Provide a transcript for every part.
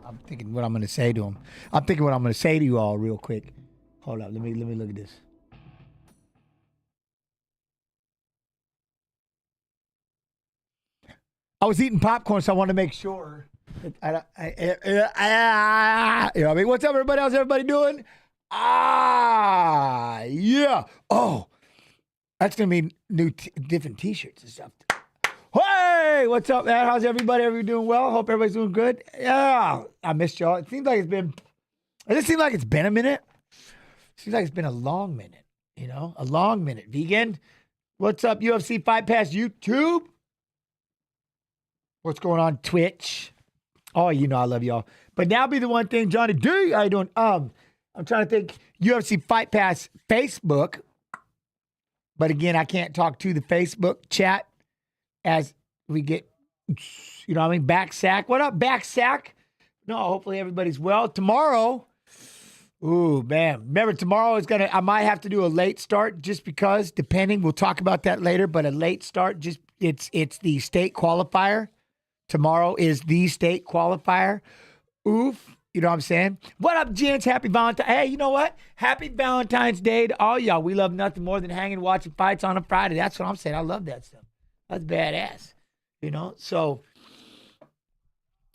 I'm thinking what I'm going to say to him. I'm thinking what I'm going to say to you all real quick. Hold up. Let me look at this. I was eating popcorn, so I want to make sure. You know what I mean? What's up, everybody? How's everybody doing? Yeah. Oh, that's going to be new, different T-shirts and stuff. Hey, what's up, man? How's everybody? Everybody doing well? Hope everybody's doing good. Yeah, I missed y'all. It seems like it's been. It just seems like it's been a minute. Seems like it's been a long minute. You know, a long minute. Vegan, what's up? UFC Fight Pass YouTube. What's going on Twitch? Oh, you know I love y'all. But now be the one thing, Johnny D. How you doing? I'm trying to think. UFC Fight Pass Facebook. But again, I can't talk to the Facebook chat as we get, you know what I mean, back sack. What up, back sack? No, hopefully everybody's well. Tomorrow, ooh, man. Remember, tomorrow is going to, I might have to do a late start just because, depending, we'll talk about that later, but a late start, just, it's the state qualifier. Tomorrow is the state qualifier. Oof. You know what I'm saying? What up, gents? Happy Valentine's. Hey, you know what? Happy Valentine's Day to all y'all. We love nothing more than hanging, watching fights on a Friday. That's what I'm saying. I love that stuff. That's badass. You know? So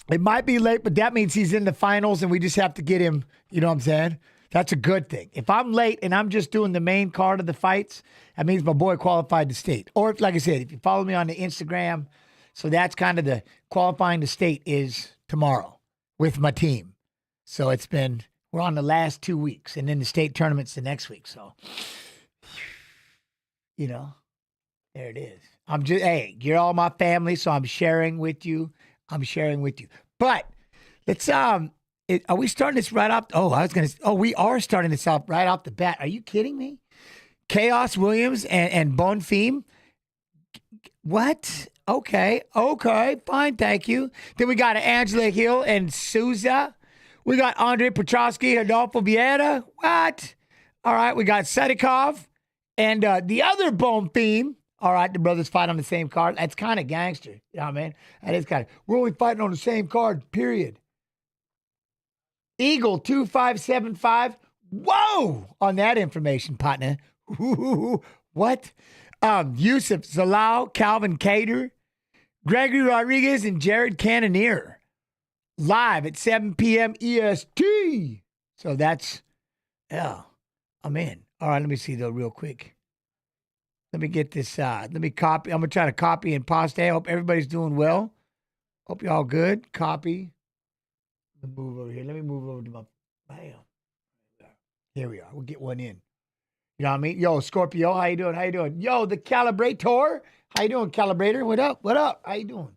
it might be late, but that means he's in the finals and we just have to get him. You know what I'm saying? That's a good thing. If I'm late and I'm just doing the main card of the fights, that means my boy qualified to state. Or, if, like I said, if you follow me on the Instagram, so that's kind of the qualifying to state is tomorrow with my team. So we're on the last 2 weeks, and then the state tournament's the next week. So, you know, there it is. Hey, you're all my family, so I'm sharing with you. But let's, are we starting this right off? We are starting this off right off the bat. Are you kidding me? Chaos Williams and Bonfim. What? Okay, fine, thank you. Then we got Angela Hill and Souza. We got Andre Petroski, Adolfo Vieira. What? All right, we got Sadykhov and the other Bonfim. All right, the brothers fight on the same card. That's kind of gangster. You know what I mean? That is kind of, we're only fighting on the same card, period. Eagle 2575. Whoa! On that information, partner. Ooh, what? Yusuf Zalal, Calvin Cattar, Gregory Rodriguez, and Jared Cannonier. Live at 7 p.m. EST. So that's, yeah, I'm in. All right, let me see, though, real quick. Let me get this, let me copy. I'm going to try to copy and paste. I hope everybody's doing well. Hope y'all good. Copy. Let me move over here. Let me move over to my, bam. Here we are. We'll get one in. You know what I mean? Yo, Scorpio, how you doing? Yo, the Calibrator. How you doing, Calibrator? What up? How you doing?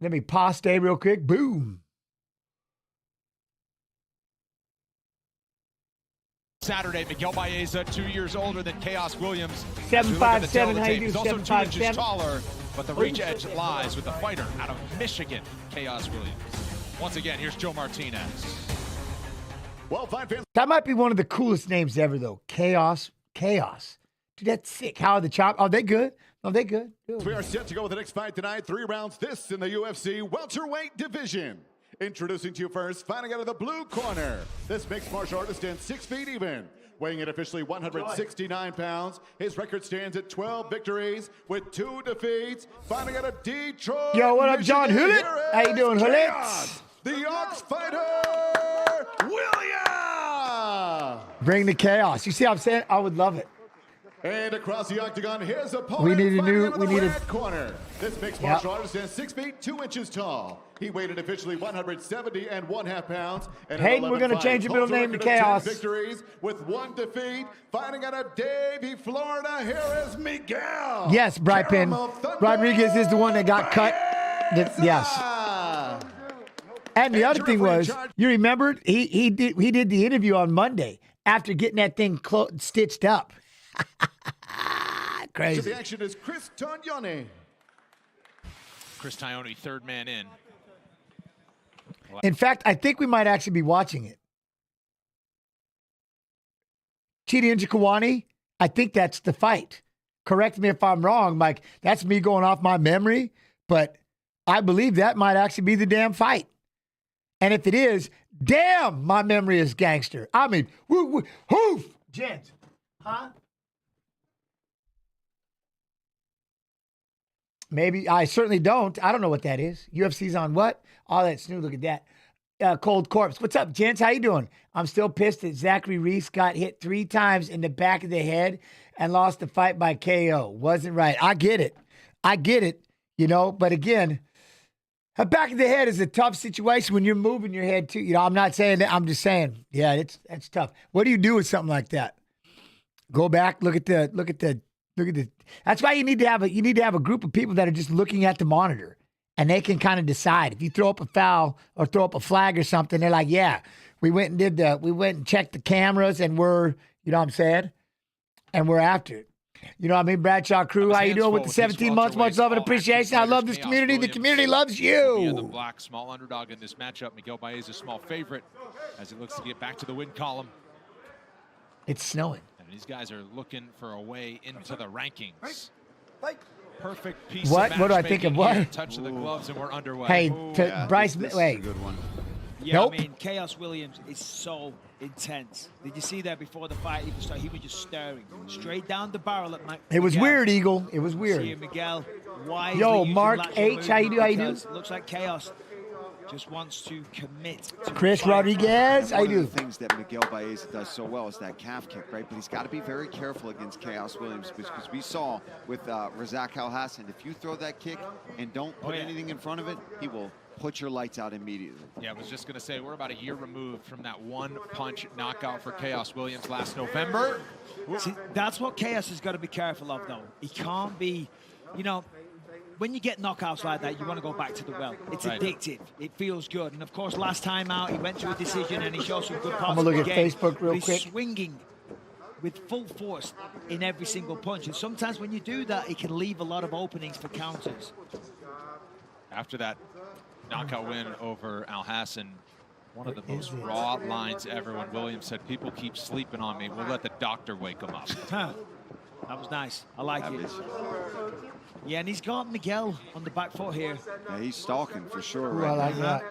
Let me paste real quick. Boom. Saturday, Miguel Baeza, 2 years older than Chaos Williams. 7'5", how you do? He's also 2 inches 7'5". taller, but the reach edge lies with the fighter out of Michigan, Chaos Williams. Once again, here's Joe Martinez. Well, fine fans. That might be one of the coolest names ever, though. Chaos. Dude, that's sick. How are the chop? Oh, they good? Oh, they good. We are set to go with the next fight tonight. 3 rounds. This in the UFC welterweight division. Introducing to you first, fighting out of the blue corner. This mixed martial artist stands 6 feet even. Weighing in officially 169 pounds. His record stands at 12 victories with 2 defeats. Fighting out of Detroit. Yo, what up, John Hulett? How you doing, Chaos, Hulett? the Ox Fighter, William. Bring the chaos. You see what I'm saying? I would love it. And across the octagon, his opponent. We need a corner. This mixed martial artist stands 6 feet 2 inches tall. He weighed in officially 170 and 1/2 pounds. And Hayden, we're gonna change your middle name to Chaos. Victories with 1 defeat. Fighting out of Davie, Florida. Here is Miguel. Yes, Brypin. Rodriguez is the one that got cut. Yes. And the other thing was, you remember he did the interview on Monday after getting that thing stitched up. Crazy. So the action is Chris Tognoni. Chris Tognoni, third man in. In fact, I think we might actually be watching it. Chidi Njokuani, I think that's the fight. Correct me if I'm wrong, Mike. That's me going off my memory, but I believe that might actually be the damn fight. And if it is, damn, my memory is gangster. I mean, hoof, gents. Huh? Maybe. I certainly don't. I don't know what that is. UFC's on what? Oh, that's new. Look at that. Cold Corpse. What's up, gents? How you doing? I'm still pissed that Zachary Reese got hit 3 times in the back of the head and lost the fight by KO. Wasn't right. I get it. You know, but again, the back of the head is a tough situation when you're moving your head too. You know, I'm not saying that. I'm just saying, yeah, that's tough. What do you do with something like that? Go back, look at the. That's why you need to have a group of people that are just looking at the monitor, and they can kind of decide. If you throw up a foul or throw up a flag or something, they're like, yeah, we went and checked the cameras, and we're, you know what I'm saying, and we're after it. You know what I mean? Bradshaw Crew, how you doing with the 17 months? Much love and appreciation. I love this community. The community loves you. The black small underdog in this matchup. Miguel Baeza, small favorite, as it looks to get back to the win column. It's snowing. And these guys are looking for a way into the rankings. Perfect piece what? of What do I think of what? Touch of the gloves and we're underway. Hey, Bryce, this wait. is a good one. Yeah, Nope. I mean, Chaos Williams is so intense. Did you see that before the fight even started? He was just staring straight down the barrel at Miguel. It was weird, Eagle. It was weird. See Miguel. Why? Yo, Mark H, how you do? How you do? Looks like Chaos just wants to commit. To Chris Rodriguez, how you One do? of the things that Miguel Baeza does so well is that calf kick, right? But he's got to be very careful against Chaos Williams because we saw with Razak Al-Hassan, if you throw that kick and don't put anything in front of it, he will put your lights out immediately. Yeah, I was just going to say, we're about a year removed from that one-punch knockout for Chaos Williams last November. See, that's what Chaos has got to be careful of, though. He can't be, you know, when you get knockouts like that, you want to go back to the well. It's addictive. It feels good. And, of course, last time out, he went to a decision and he showed some good parts I'm going to look at Facebook real he's quick. Swinging with full force in every single punch. And sometimes when you do that, it can leave a lot of openings for counters. After that knockout win over Al-Hassan, one of the most raw lines ever when Williams said, people keep sleeping on me. We'll let the doctor wake them up. That was nice. I like it. Yeah, and he's got Miguel on the back foot here. Yeah, he's stalking for sure. Ooh, I like that.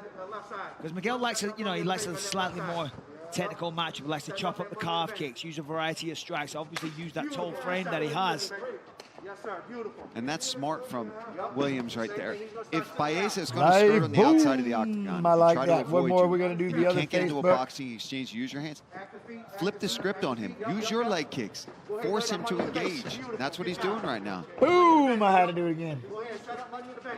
Because Miguel likes, you know, he likes a slightly more technical matchup. He likes to chop up the calf kicks, use a variety of strikes, obviously use that tall frame that he has. And that's smart from Williams right there. If Baeza is going to skirt on the outside of the octagon, I like try that. to avoid What more you, are we going to do? and The you other can't get into a Facebook? boxing exchange, use your hands. Flip the script on him. Use your leg kicks. Force him to engage. That's what he's doing right now. Boom! I had to do it again.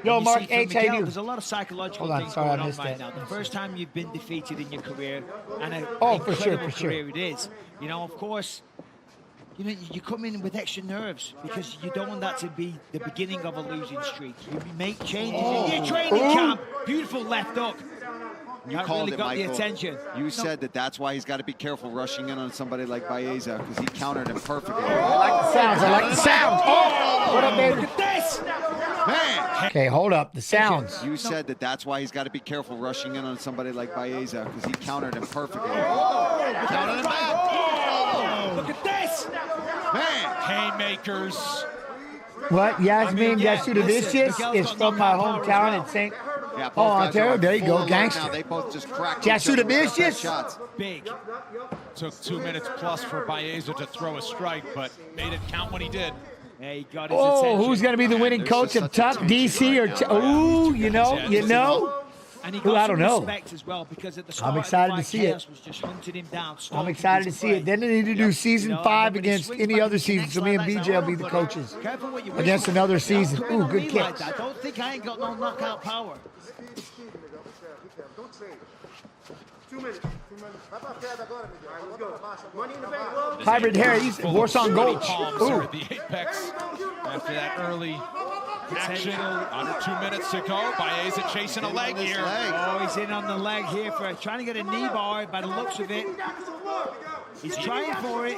Yo, You Mark see, from H, how you Miguel, do? there's a lot of psychological Hold on, things sorry, I going on missed right that. now. The first time you've been defeated in your career, and an for sure, incredible for sure. career it is. You know, of course, you know, you come in with extra nerves because you don't want that to be the beginning of a losing streak. You make changes in your training camp. Beautiful left hook. You That called really it, got Michael. the attention. You said that's why he's got to be careful rushing in on somebody like Baeza because he countered him perfectly. I like the sounds. I like the sounds. Oh! What up, baby? Look at this! Man! Okay, hold up. The sounds. You said that's why he's got to be careful rushing in on somebody like Baeza because he countered him perfectly. Counted him out. Look at this! Man! Haymakers. What? Yasmin yeah, Yasudavicius listen, is from my hometown in St. Yeah, both Oh, guys Ontario. are There you full go. alert Gangster. now. They both just cracked Yasudavicius? each other with their shots. Big. Took 2 minutes plus for Baeza to throw a strike, but made it count when he did. Yeah, he got his Oh, attention. who's going to be the winning There's coach just of such a Tough, tension DC, or right now. ooh, you know? And he Ooh, got I some don't know. respect as well because at the start I'm excited of the to fight, see it. Chaos was just hunting him down. I'm excited to see it. Then they need to do season You know, 5 and then when he against swings any back, other he season. connects So me like and that. BJ will be It's the like, coaches careful what you wish against for. another season. Don't Ooh, look at good me like kicks. that. Don't think I ain't got no knockout power. 2 minutes. Money in the bank, love. Hybrid hair. He's Warsaw Gold. Palms Ooh. are at the apex after that early action. Under 2 minutes to go. Baeza chasing a leg here. Oh, he's in on the leg here for trying to get a knee bar by the looks of it. He's trying for it.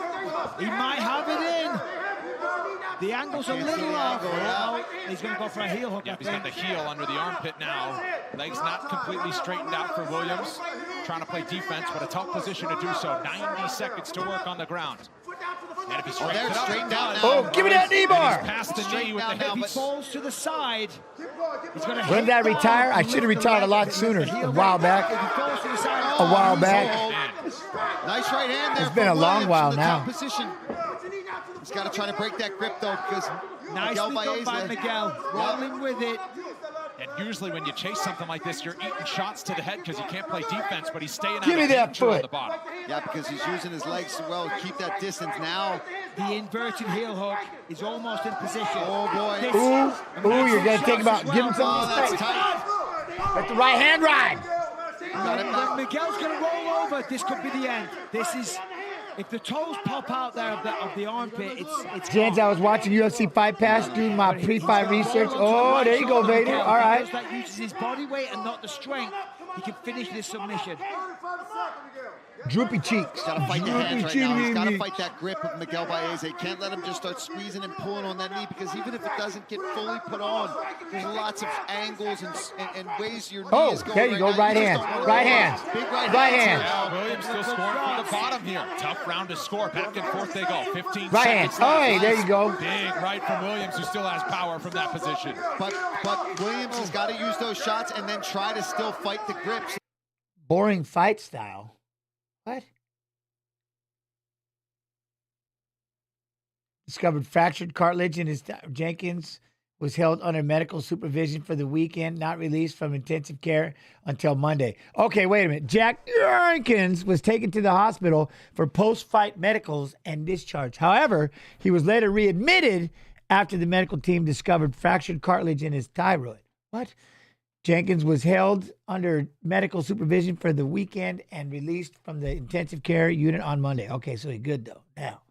He might have it in. The angle's a little off. Oh, he's going to go for a heel hook, I Yep, he's got the think. heel under the armpit now. Legs not completely straightened out for Williams. Trying to play defense, but a tough position to do so. 90 seconds to work on the ground. And if he Oh, straightens there, it up, straighten he down does. now. Oh, give me that knee bar. Past the knee Straighten with the down now, hip. He but falls to the side. He's going to When did I retire? I should have retired a lot sooner, a while back. If he falls to the side, A while back. Nice right hand there. It's been from a long Williams while from the now. top position. He's got to try to break that grip though, because nicely done by Baeza- Miguel. Rolling with it. And usually when you chase something like this, you're eating shots to the head because you can't play defense, but he's staying Give out me of that danger on foot. the bottom. Yeah, because he's using his legs so well to keep that distance now. The inverted heel hook is almost in position. Oh boy. This- Ooh, you're going to think about giving Oh, something that's to tight. Let the right hand ride. Got him now. When Miguel's going to roll over, this could be the end. This is, if the toes pop out there of the armpit, it's Gents, I was watching UFC Fight Pass, doing my But he's pre-fight gonna roll research. onto the Oh, right there you go, shoulder, Vader. Miguel. All right. Because that uses his body weight and not the strength, he can finish this submission. Droopy cheeks. He's got to fight the hands right Droopy now. He's got to cheeks. fight that grip of Miguel Baeza. He can't let him just start squeezing and pulling on that knee, because even if it doesn't get fully put on, there's lots of angles and ways your knee Oh, is going. there you go. now. Right You just hand. don't wanna Right go hand. up. Big Right hands hand. here. Now Williams still scoring from the bottom here. Tough round to score. Back and forth they go. 15 Right hand. seconds Oh, left. hey, there you go. Big right from Williams, who still has power from that position. But Williams has got to use those shots and then try to still fight the grips. Boring fight style. What? Discovered fractured cartilage in his Jenkins was held under medical supervision for the weekend, not released from intensive care until Monday. Okay, wait a minute. Jack Jenkins was taken to the hospital for post-fight medicals and discharged. However, he was later readmitted after the medical team discovered fractured cartilage in his thyroid. What? Jenkins was held under medical supervision for the weekend and released from the intensive care unit on Monday. Okay, so he's good though. Now,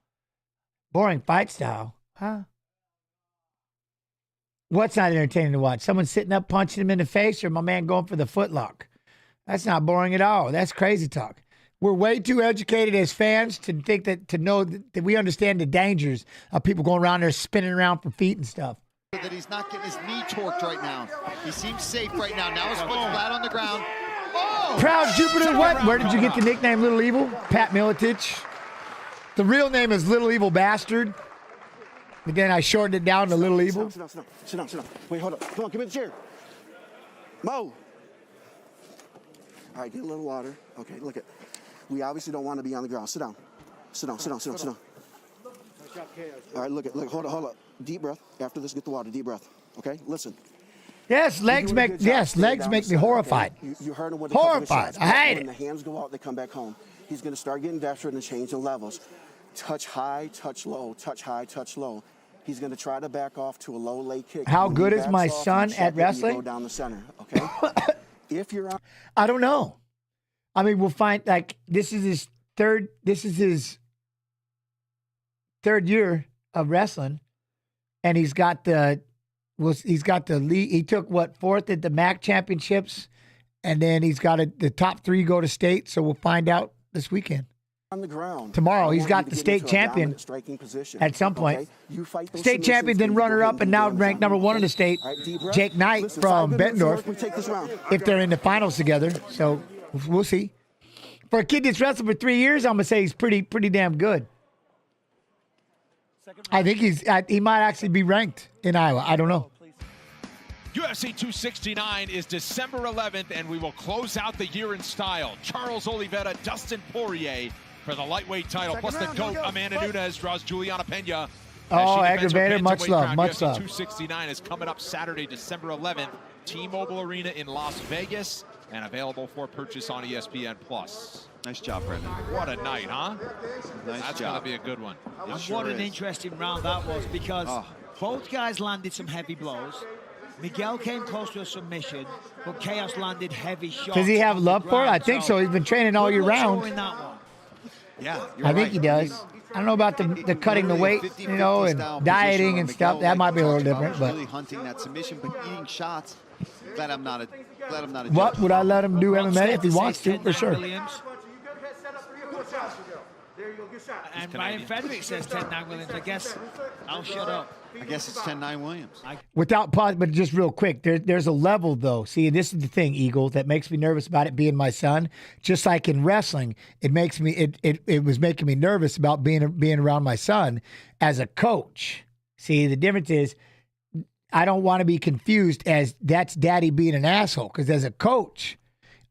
boring fight style, huh? What's not entertaining to watch? Someone sitting up punching him in the face, or my man going for the footlock? That's not boring at all. That's crazy talk. We're way too educated as fans to think to know that we understand the dangers of people going around there spinning around for feet and stuff. That he's not getting his knee torqued right now. He seems safe right now. Now his foot's flat on the ground. Oh! Proud Jupiter, what? Where did you get the nickname Little Evil? Pat Miletich. The real name is Little Evil Bastard. But then I shortened it down to Little Evil. Sit down. Wait, hold up. Come on, give me the chair. Mo. All right, get a little water. Okay, look at. We obviously don't want to be on the ground. Sit down. All right, look, hold up. Deep breath. After this, get the water. Deep breath. Okay, listen. Yes, legs You're doing a make good job staying legs down make the me center, horrified. okay? You heard him with a couple of Horrified. shots. I hate When it. the hands go out, they come back home. He's going to start getting desperate and change the levels. Touch high, touch low, touch high, touch low. He's going to try to back off to a low leg kick. How When good he is backs my off, son you check at it and you wrestling? Go down the center, okay? If you're on. I don't know. I mean, we'll find this is his third year of wrestling, and he's got the lead. He took fourth at the MAC championships, and then he's got the top 3 go to state. So we'll find out this weekend. On the ground. Tomorrow, I he's want got you to the get state into a champion dominant striking position, at some point. okay? You fight those State champion, submissions, then you go runner ahead up, and do now damage ranked on number them, 1 in the okay? state. All right, deep breath. Jake Knight Listen, from 5 minutes of Bettendorf. work, we take this round. If they're in the finals together, so we'll see. For a kid that's wrestled for 3 years, I'm gonna say he's pretty damn good. I think he might actually be ranked in Iowa. I don't know. UFC 269 is December 11th, and we will close out the year in style. Charles Oliveira, Dustin Poirier for the lightweight title, plus the GOAT Amanda Nunes draws Juliana Pena. Oh, aggravator, much love, much UFC love. 269 is coming up Saturday, December 11th, T-Mobile Arena in Las Vegas, and available for purchase on ESPN+. Nice job, Brendan. What a night, huh? Nice That's job. going to be a good one. And sure what an is. interesting round that was, because Oh. both guys landed some heavy blows. Miguel came close to a submission, but Chaos landed heavy shots. Does he have on the love for it? I ground. think so. He's been training all Good year luck round. scoring that one. Yeah, you're I right. think he does. I don't know about the cutting the Literally a weight, 50-50 and style dieting position and where stuff. Miguel, That like might be a we little talked about, different, was but really hunting that submission, but eating shots. Glad I'm not a what judge. would I let him do Ron MMA if he Stead wants to? says For 10-9 sure. Williams. You go ahead, set up 3 or 4 shots. And Ryan Frederick says 10-9 Williams. I guess I'll shut up. I guess it's 10-9 Williams. Without pause, but just real quick, there's a level though. See, this is the thing, Eagle, that makes me nervous about it being my son. Just like in wrestling, it makes me it was making me nervous about being around my son as a coach. See, the difference is I don't want to be confused as that's daddy being an asshole, because as a coach,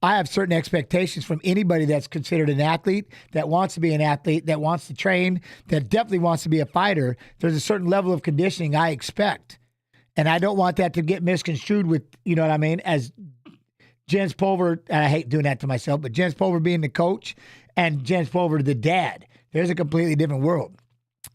I have certain expectations from anybody that's considered an athlete, that wants to be an athlete, that wants to train, that definitely wants to be a fighter. There's a certain level of conditioning I expect. And I don't want that to get misconstrued with, you know what I mean, as Jens Pulver, and I hate doing that to myself, but Jens Pulver being the coach and Jens Pulver the dad. There's a completely different world.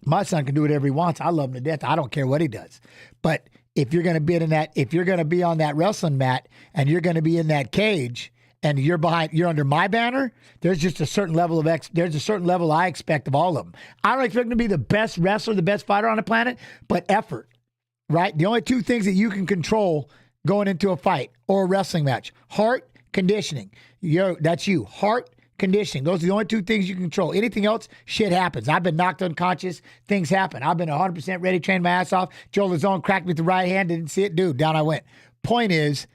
My son can do whatever he wants. I love him to death. I don't care what he does. But if you're going to be if you're going to be on that wrestling mat and you're going to be in that cage, and you're under my banner, there's just a certain level there's a certain level I expect of all of them. I don't expect them to be the best wrestler, the best fighter on the planet, but effort, right? The only two things that you can control going into a fight or a wrestling match: heart, conditioning. That's you. Heart, conditioning. Those are the only two things you can control. Anything else, shit happens. I've been knocked unconscious. Things happen. I've been 100% ready, trained my ass off. Joe Lazone cracked me with the right hand, didn't see it. Dude, down I went. Point is,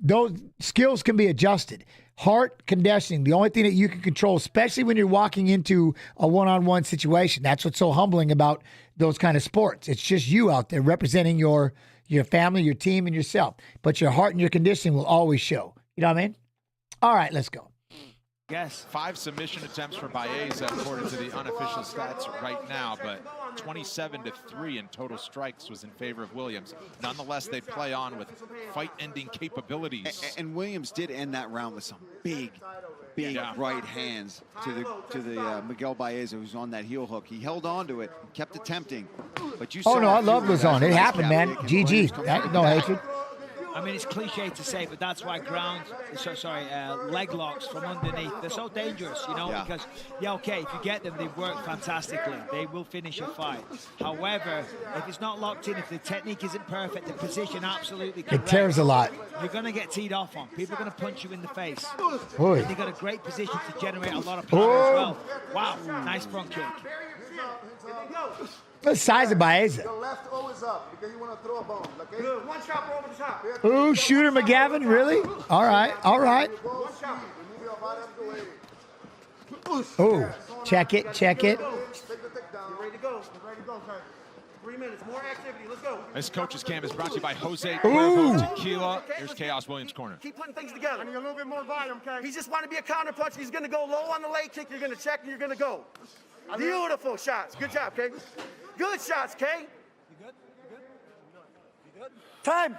those skills can be adjusted. Heart, conditioning, the only thing that you can control, especially when you're walking into a one-on-one situation. That's what's so humbling about those kind of sports. It's just you out there representing your family, your team, and yourself. But your heart and your conditioning will always show. You know what I mean? All right, let's go. Yes. 5 submission attempts for Baeza, according to the unofficial stats right now, but 27-3 in total strikes was in favor of Williams. Nonetheless, they play on with fight-ending capabilities. And Williams did end that round with some big right hands to the Miguel Baeza, who's on that heel hook. He held on to it, kept attempting, but you saw. Oh no, I love Lazone. It happened, man. GG. No hatred. I mean, it's cliche to say, but that's why leg locks from underneath, they're so dangerous, you know, because, okay, if you get them, they work fantastically. They will finish a fight. However, if it's not locked in, if the technique isn't perfect, the position absolutely correct, it tears a lot. You're going to get teed off on. People are going to punch you in the face. Oy. And they've got a great position to generate a lot of power as well. Wow, nice front kick. The size of Baeza. Your left O is up because you want to throw a bone. Okay? Good. One shot over the top. Ooh, Shooter McGavin, really? All right, all right. One shot. Move your body up the way. Ooh, check it. Take the tick down. You're ready to go. You're ready to go, sir. 3 minutes. More activity. Let's go. This coach's camp is brought to you by Jose Cuervo Tequila. Here's Chaos Williams' corner. Keep putting things together. I need a little bit more volume, okay? He just want to be a counter punch. He's going to go low on the leg kick. You're going to check and you're going to go. Beautiful shots. Good job, Kay. Good shots, Kay. You good? You good? Time.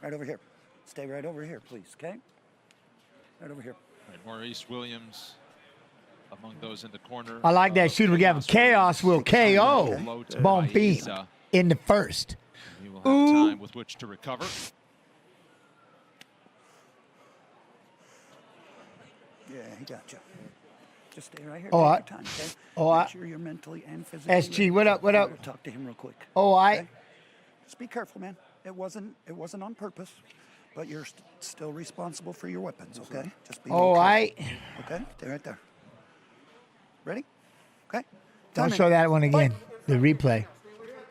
Right over here. Stay right over here, please, okay? Right over here. Right, Maurice Williams among those in the corner. I like that Shooter McGavin. Chaos will KO Bonfim in the first. He will have time with which to recover. Yeah, he got you. Just stay right here. Oh, Take your time, okay? Make sure you're mentally and physically SG, ready. what up, what up? Talk to him real quick. Okay? Just be careful, man. It wasn't on purpose, but you're still responsible for your weapons, okay? Just be careful. Okay? Stay right there. Ready? Okay? Don't show that one again. The replay.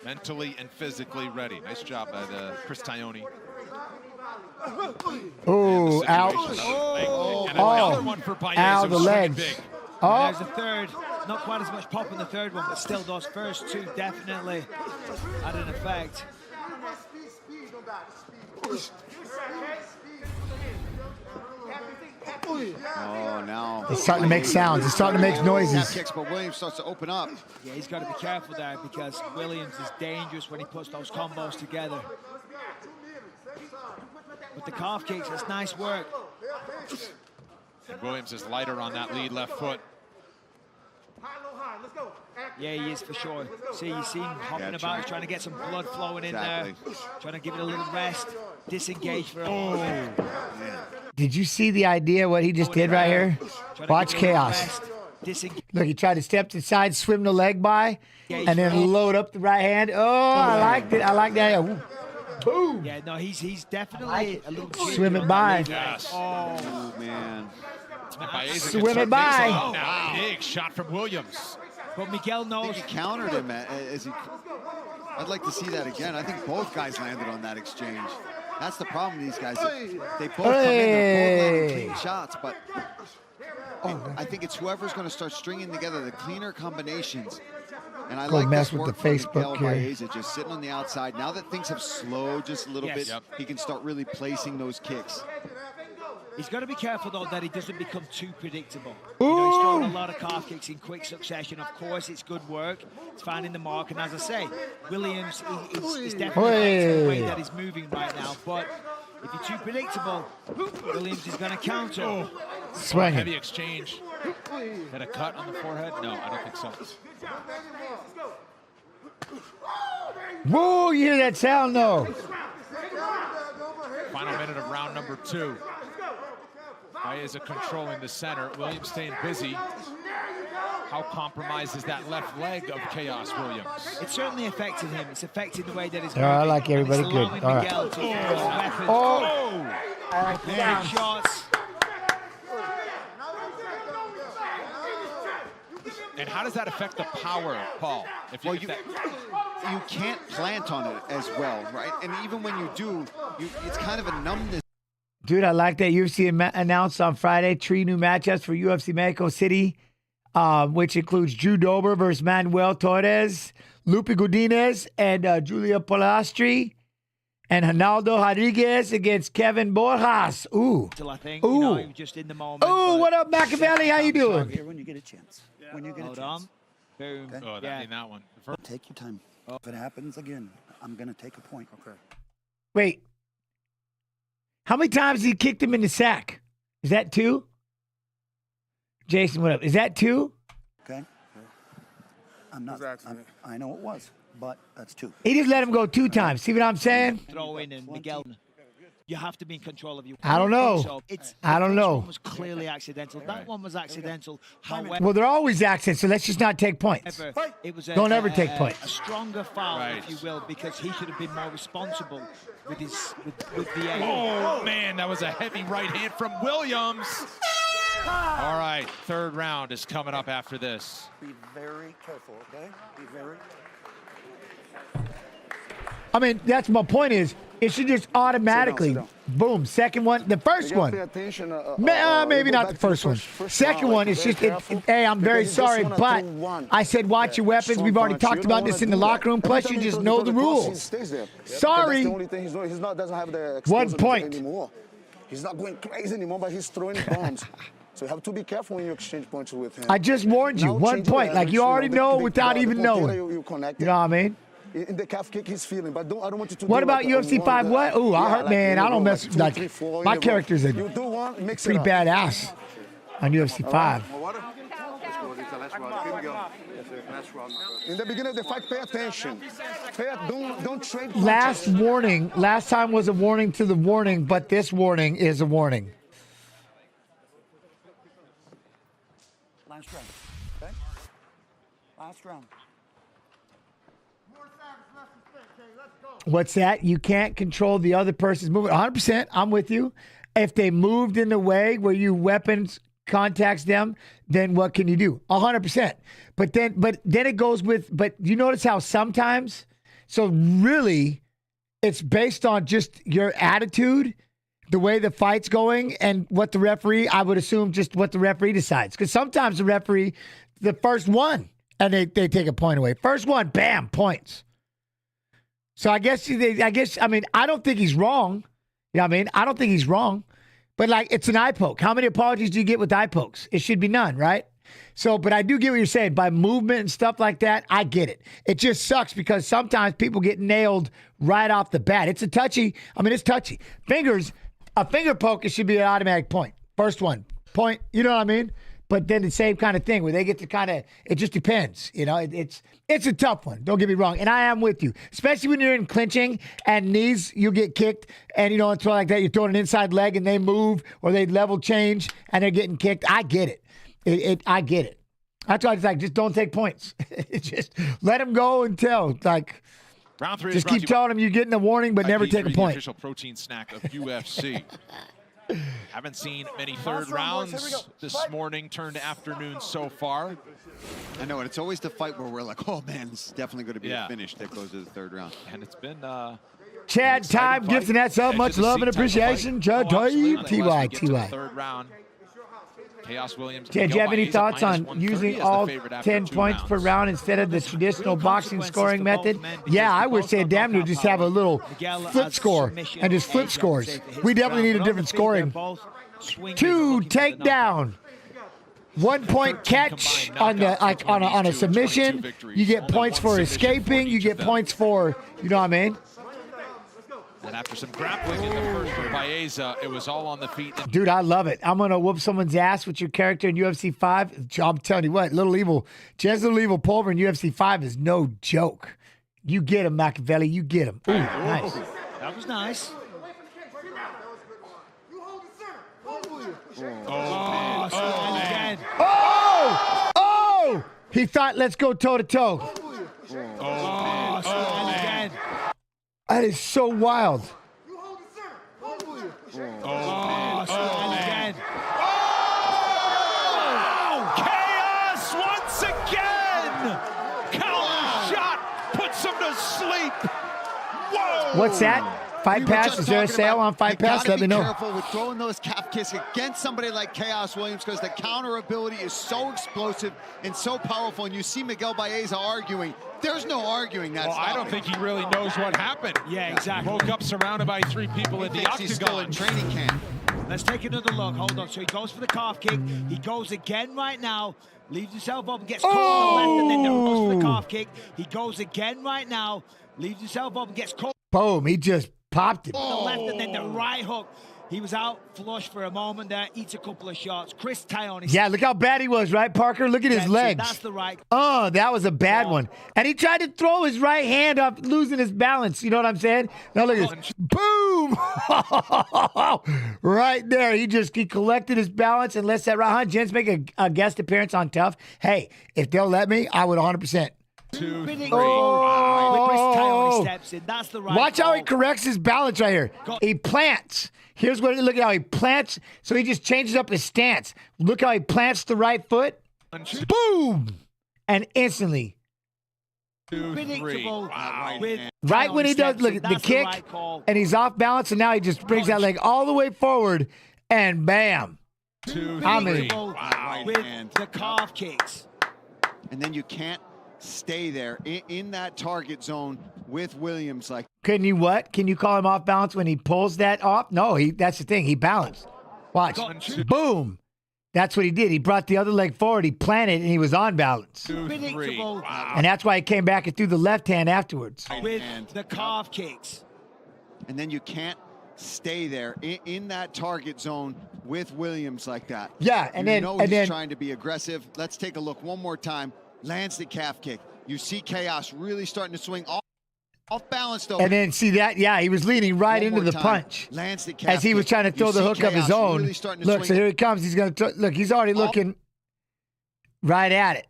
Mentally and physically ready. Nice job by the Chris Tione. Ooh, out. Ow, the legs. Oh. There's a third. Not quite as much pop in the third one, but still those first two definitely had an effect. Oh, now. It's starting to make sounds. It's starting to make noises. Kicks, but Williams starts to open up. Yeah, he's got to be careful there because Williams is dangerous when he puts those combos together. With the calf kicks, it's nice work. And Williams is lighter on that lead left foot. Yeah, he is for sure. See, you see him hopping about, he's trying to get some blood flowing in there. Trying to give it a little rest, disengage for a moment. Did you see the idea what he just did right here? Watch Chaos. Look, he tried to step to the side, swim the leg by, and then load up the right hand. Oh, I liked it. I like that. Boom. Yeah, no, he's definitely a little swim it by. Yes. Oh, man. Swim it by. Oh, now, big shot from Williams. But Miguel I knows. think he countered him as he. I'd like to see that again. I think both guys landed on that exchange. That's the problem with these guys. They both come in, they're both landing clean shots, but I think it's whoever's going to start stringing together the cleaner combinations. And I like mess this with work the from Facebook Miguel here. Baeza, just sitting on the outside. Now that things have slowed just a little bit, he can start really placing those kicks. He's got to be careful, though, that he doesn't become too predictable. You know, he's throwing a lot of calf kicks in quick succession. Of course, it's good work. It's finding the mark. And as I say, Williams is definitely affecting the way that he's moving right now. But if you're too predictable, Williams is going to counter. Swing. Heavy exchange. Had a cut on the forehead? No, I don't think so. Whoa, you hear that sound, though? Final minute of round number 2. Baeza controlling the center. Williams staying busy. How compromised is that left leg of Chaos Williams? It's certainly affected him. It's affecting the way that he's All right, I like everybody good. good. All right. I like the sound. Shots. And how does that affect the power, Paul? If you, You can't plant on it as well, right? And even when you do, it's kind of a numbness. Dude, I like that UFC announced on Friday 3 new matchups for UFC Mexico City, which includes Drew Dober versus Manuel Torres, Lupe Godinez and Julia Polastri, and Ronaldo Rodriguez against Kevin Borjas. Ooh. I think, you know, just in the moment. Ooh, what up, Machiavelli? How you doing? Here when you get a chance. When you get a chance. Boom. Okay. Oh, that that one. Take your time. If it happens again, I'm going to take a point. Okay. Wait. How many times he kicked him in the sack? Is that 2? Jason, what up? Is that 2? Okay. I'm not. I know it was, but that's 2. He just let him go 2 times. See what I'm saying? Throw in and Miguel. You have to be in control of your. I don't know. So I don't know. That one was clearly accidental. That one was accidental. However, Well, they're always accidents, so let's just not take points. it was Don't ever take points. A stronger foul, if you will, because he should have been more responsible with his with Vieira. Oh, man, that was a heavy right hand from Williams. All right, 3rd round is coming up after this. Be very careful, okay? Be very. I mean, that's my point is, it should just automatically, Sit down. Boom, second one, the first one. Maybe not the first one. Second one, it's just, hey, I'm very sorry, but I said watch your weapons. We've already talked about this in the locker room. Plus, you just know the rules. Sorry. 1 point. He's not going crazy anymore, but he's throwing bombs. So you have to be careful when you exchange points with him. I just warned you, 1 point. Like you already know without even knowing. You know what I mean? In the calf kick, he's feeling, but I don't want you to. What about UFC 5? What? Ooh, I heard, man. I don't mess with like my character's a pretty badass on UFC 5. In the beginning of the fight, pay attention. Don't trade punches. Last warning. Last time was a warning to the warning, but this warning is a warning. Last round. Okay. Last round. What's that? You can't control the other person's movement. 100%. I'm with you. If they moved in a way where your weapons contacts them, then what can you do? 100%. But then it goes with. But you notice how sometimes, so really, it's based on just your attitude, the way the fight's going, and what the referee. I would assume just what the referee decides. Because sometimes the referee, the first one, and they take a point away. First one, bam, points. So I guess, I mean, I don't think he's wrong. You know what I mean? I don't think he's wrong. But, like, it's an eye poke. How many apologies do you get with eye pokes? It should be none, right? So, but I do get what you're saying. By movement and stuff like that, I get it. It just sucks because sometimes people get nailed right off the bat. It's it's touchy. A finger poke, it should be an automatic point. First one, point. You know what I mean? But then the same kind of thing where they get to kind of, it just depends. You know, it's a tough one. Don't get me wrong. And I am with you, especially when you're in clinching and knees, you get kicked. And, you know, it's like that. You're throwing an inside leg and they move or they level change and they're getting kicked. I get it. I get it. That's why it's like, just don't take points. Just let them go until, like, Round 3 just keep telling them you're getting a warning, but never take a point. Official protein snack of UFC. Haven't seen many third rounds this morning turned afternoon so far. I know, and it's always the fight where we're like, oh man, this is definitely going to be a finish that goes to the third round. And it's been Chad Time gifting that so much love and appreciation. Chad Time, TY. Third round. Chaos Williams. Chad, do you have any thoughts on using all 10 points per round instead of the traditional boxing scoring method? Yeah, I would say damn near just have a little flip score and just flip scores. We definitely need a different scoring. 2 takedown. 1 point catch on the on a submission. You get points for escaping. You get points for, you know what I mean? And after some grappling in the first for Baeza, it was all on the feet. Dude, I love it. I'm going to whoop someone's ass with your character in UFC 5. I'm telling you what, Little Evil Pulver in UFC 5 is no joke. You get him, Machiavelli. You get him. Ooh, nice. That was nice. Oh! He thought, let's go toe-to-toe. That is so wild. Chaos once again! Counter shot puts him to sleep. Whoa! What's that? Fight Pass? Is there a sale on Fight Pass? Let me know. Be careful with throwing those calf kicks against somebody like Chaos Williams because the counter ability is so explosive and so powerful. And you see Miguel Baeza arguing. There's no arguing that. Well, I don't think he really knows what happened. Yeah, exactly. Woke up surrounded by 3 people in the octagon. He's still in training camp. Let's take another look. Hold on. So he goes for the calf kick. He goes again right now. Leaves himself up and gets caught on the left, and then goes for the calf kick. He goes again right now. Leaves himself up and gets caught. Boom. He just popped it. The left and then the right hook. He was out flush for a moment there. Eats a couple of shots. Chris Tyone. Yeah, look how bad he was, right, Parker? Look at his legs. That's the right. Oh, that was a bad one. And he tried to throw his right hand up, losing his balance. You know what I'm saying? Now look at this. Boom! Right there. He collected his balance and lets that right hand. Gents make a guest appearance on Tough. Hey, if they'll let me, I would 100%. 2, 3. Oh. Steps in. That's the right. Watch how he corrects his balance right here. He plants. Here's what, look at how he plants. So he just changes up his stance. Look how he plants the right foot. Boom! And instantly. 2, 3. Wow. Right when he does, look at the kick, and he's off balance, and now he just brings that leg all the way forward, and bam. 2, 3. I mean, with the calf kicks. And then you can't stay there in that target zone with Williams. Like, can you what? Can you call him off balance when he pulls that off? No, that's the thing. He balanced. Watch. Boom. That's what he did. He brought the other leg forward. He planted, and he was on balance. 2, 3. Wow. And that's why he came back and threw the left hand afterwards. With the calf kicks. And then you can't stay there in that target zone with Williams like that. Yeah, and then he's trying to be aggressive. Let's take a look one more time. Lands the calf kick. You see Chaos really starting to swing off balance though. And then see that, yeah, he was leaning right into the punch Lands the calf as he was trying to throw the hook of his own. Really look, so here he comes. He's going to look. He's already looking right at it.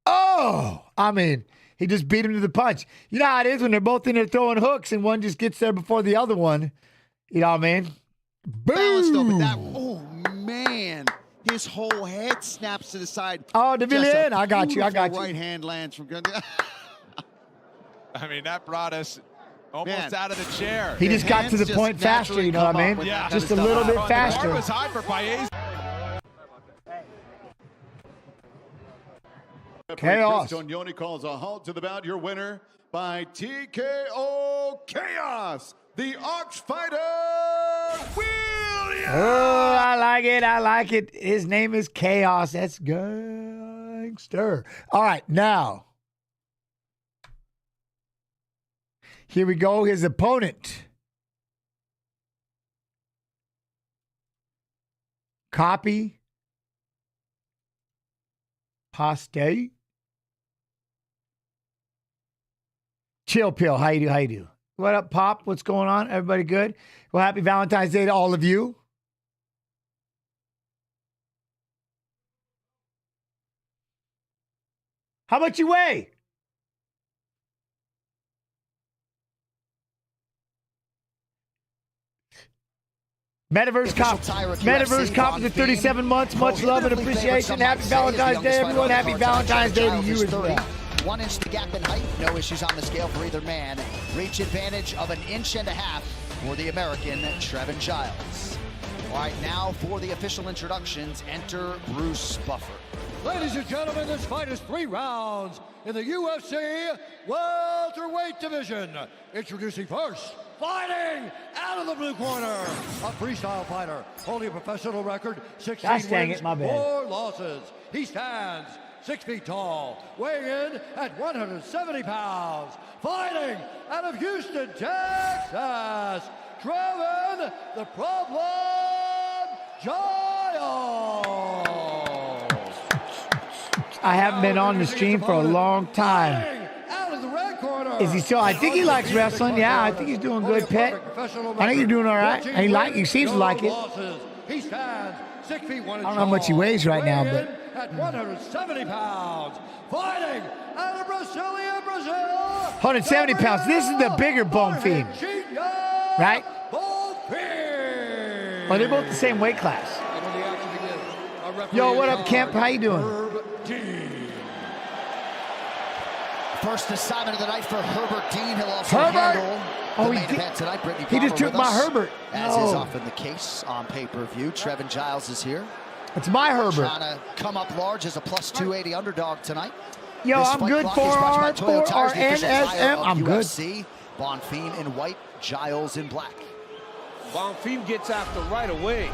Oh, I mean, he just beat him to the punch. You know how it is when they're both in there throwing hooks and one just gets there before the other one. You know what I mean? Balance though, but Boom! that, oh man. His whole head snaps to the side. Oh, the villain! I got you. Right hand lands from. I mean, that brought us almost out of the chair. He just got to the point faster. You know what I mean? Yeah. Just a little bit faster. The bar was high for Baeza. Chaos. Tonioni calls a halt to the bout. Your winner by TKO Chaos, the Ox Fighter Williams. Oh, I like it. I like it. His name is Chaos. That's gangster. All right, now. Here we go. His opponent. Copy. Paste. Chill Pill. How you do? How you do? What up, Pop? What's going on? Everybody good? Well, happy Valentine's Day to all of you. How much you weigh? Metaverse Cop for 37 months. Much love and appreciation. Happy Valentine's Day, everyone. Happy Valentine's Day to you as well. 1 inch the gap in height. No issues on the scale for either man. Reach advantage of 1.5 inches for the American Trevin Giles. All right, now for the official introductions, enter Bruce Buffer. Ladies and gentlemen, this fight is 3 rounds in the UFC welterweight division. Introducing first, fighting out of the blue corner, a freestyle fighter holding a professional record, 16 wins, 4 losses. He stands 6 feet tall, weighing in at 170 pounds, fighting out of Houston, Texas, Trevin the Problem Giles. I haven't been on the stream for a long time. Is he still? I think he likes wrestling. Yeah, I think he's doing good, Pet. I think he's doing all right. He seems to like it. I don't know how much he weighs right now, but at 170 pounds, fighting out of Brasilia, Brazil. 170 pounds. This is the bigger Bonfim, right? Are they both the same weight class? Yo, what up, Kemp? How you doing? First assignment of the night for Herbert Dean. He'll also handle the main event tonight. He just took my Herbert. As is often the case on pay-per-view. Trevin Giles is here. It's my Herbert. Trying to come up large as a plus 280 underdog tonight. Yo, I'm good for RNSM. I'm good. Bonfim in white, Giles in black. Bonfim gets after right away.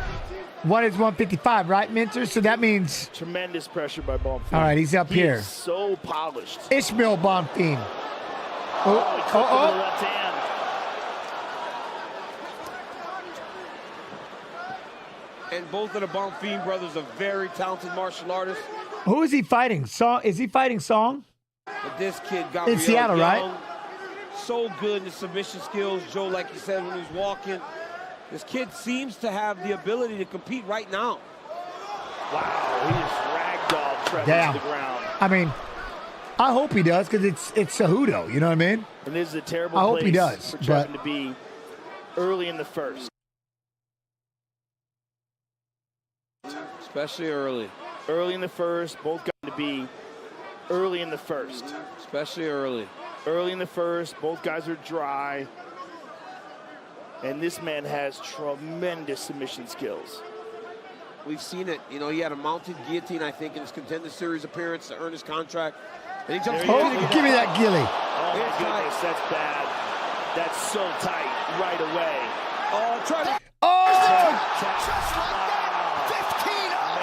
One is 155, right, Minter? So that means tremendous pressure by Bonfim. All right, he's up here. So polished. Ishmael Bonfim. The left hand. And both of the Bonfim brothers are very talented martial artists. Who is he fighting? Song? Is he fighting Song? But this kid got in Seattle, young, right? So good in the submission skills. Joe, like you said, when he was walking. This kid seems to have the ability to compete right now. Wow, he just ragdolled Trevin to the ground. I mean, I hope he does because it's Cejudo, you know what I mean? And this is a terrible I hope place he does, for Trevin to be early in the first. Especially early. Early in the first, both got to be early in the first. Especially early. Early in the first, both guys are dry. And this man has tremendous submission skills. We've seen it. You know, he had a mounted guillotine, I think, in his Contender Series appearance to earn his contract. And he jumps give me that gilly. Oh, my goodness, that's bad. That's so tight right away. Oh, try to... Just like that, 15 up,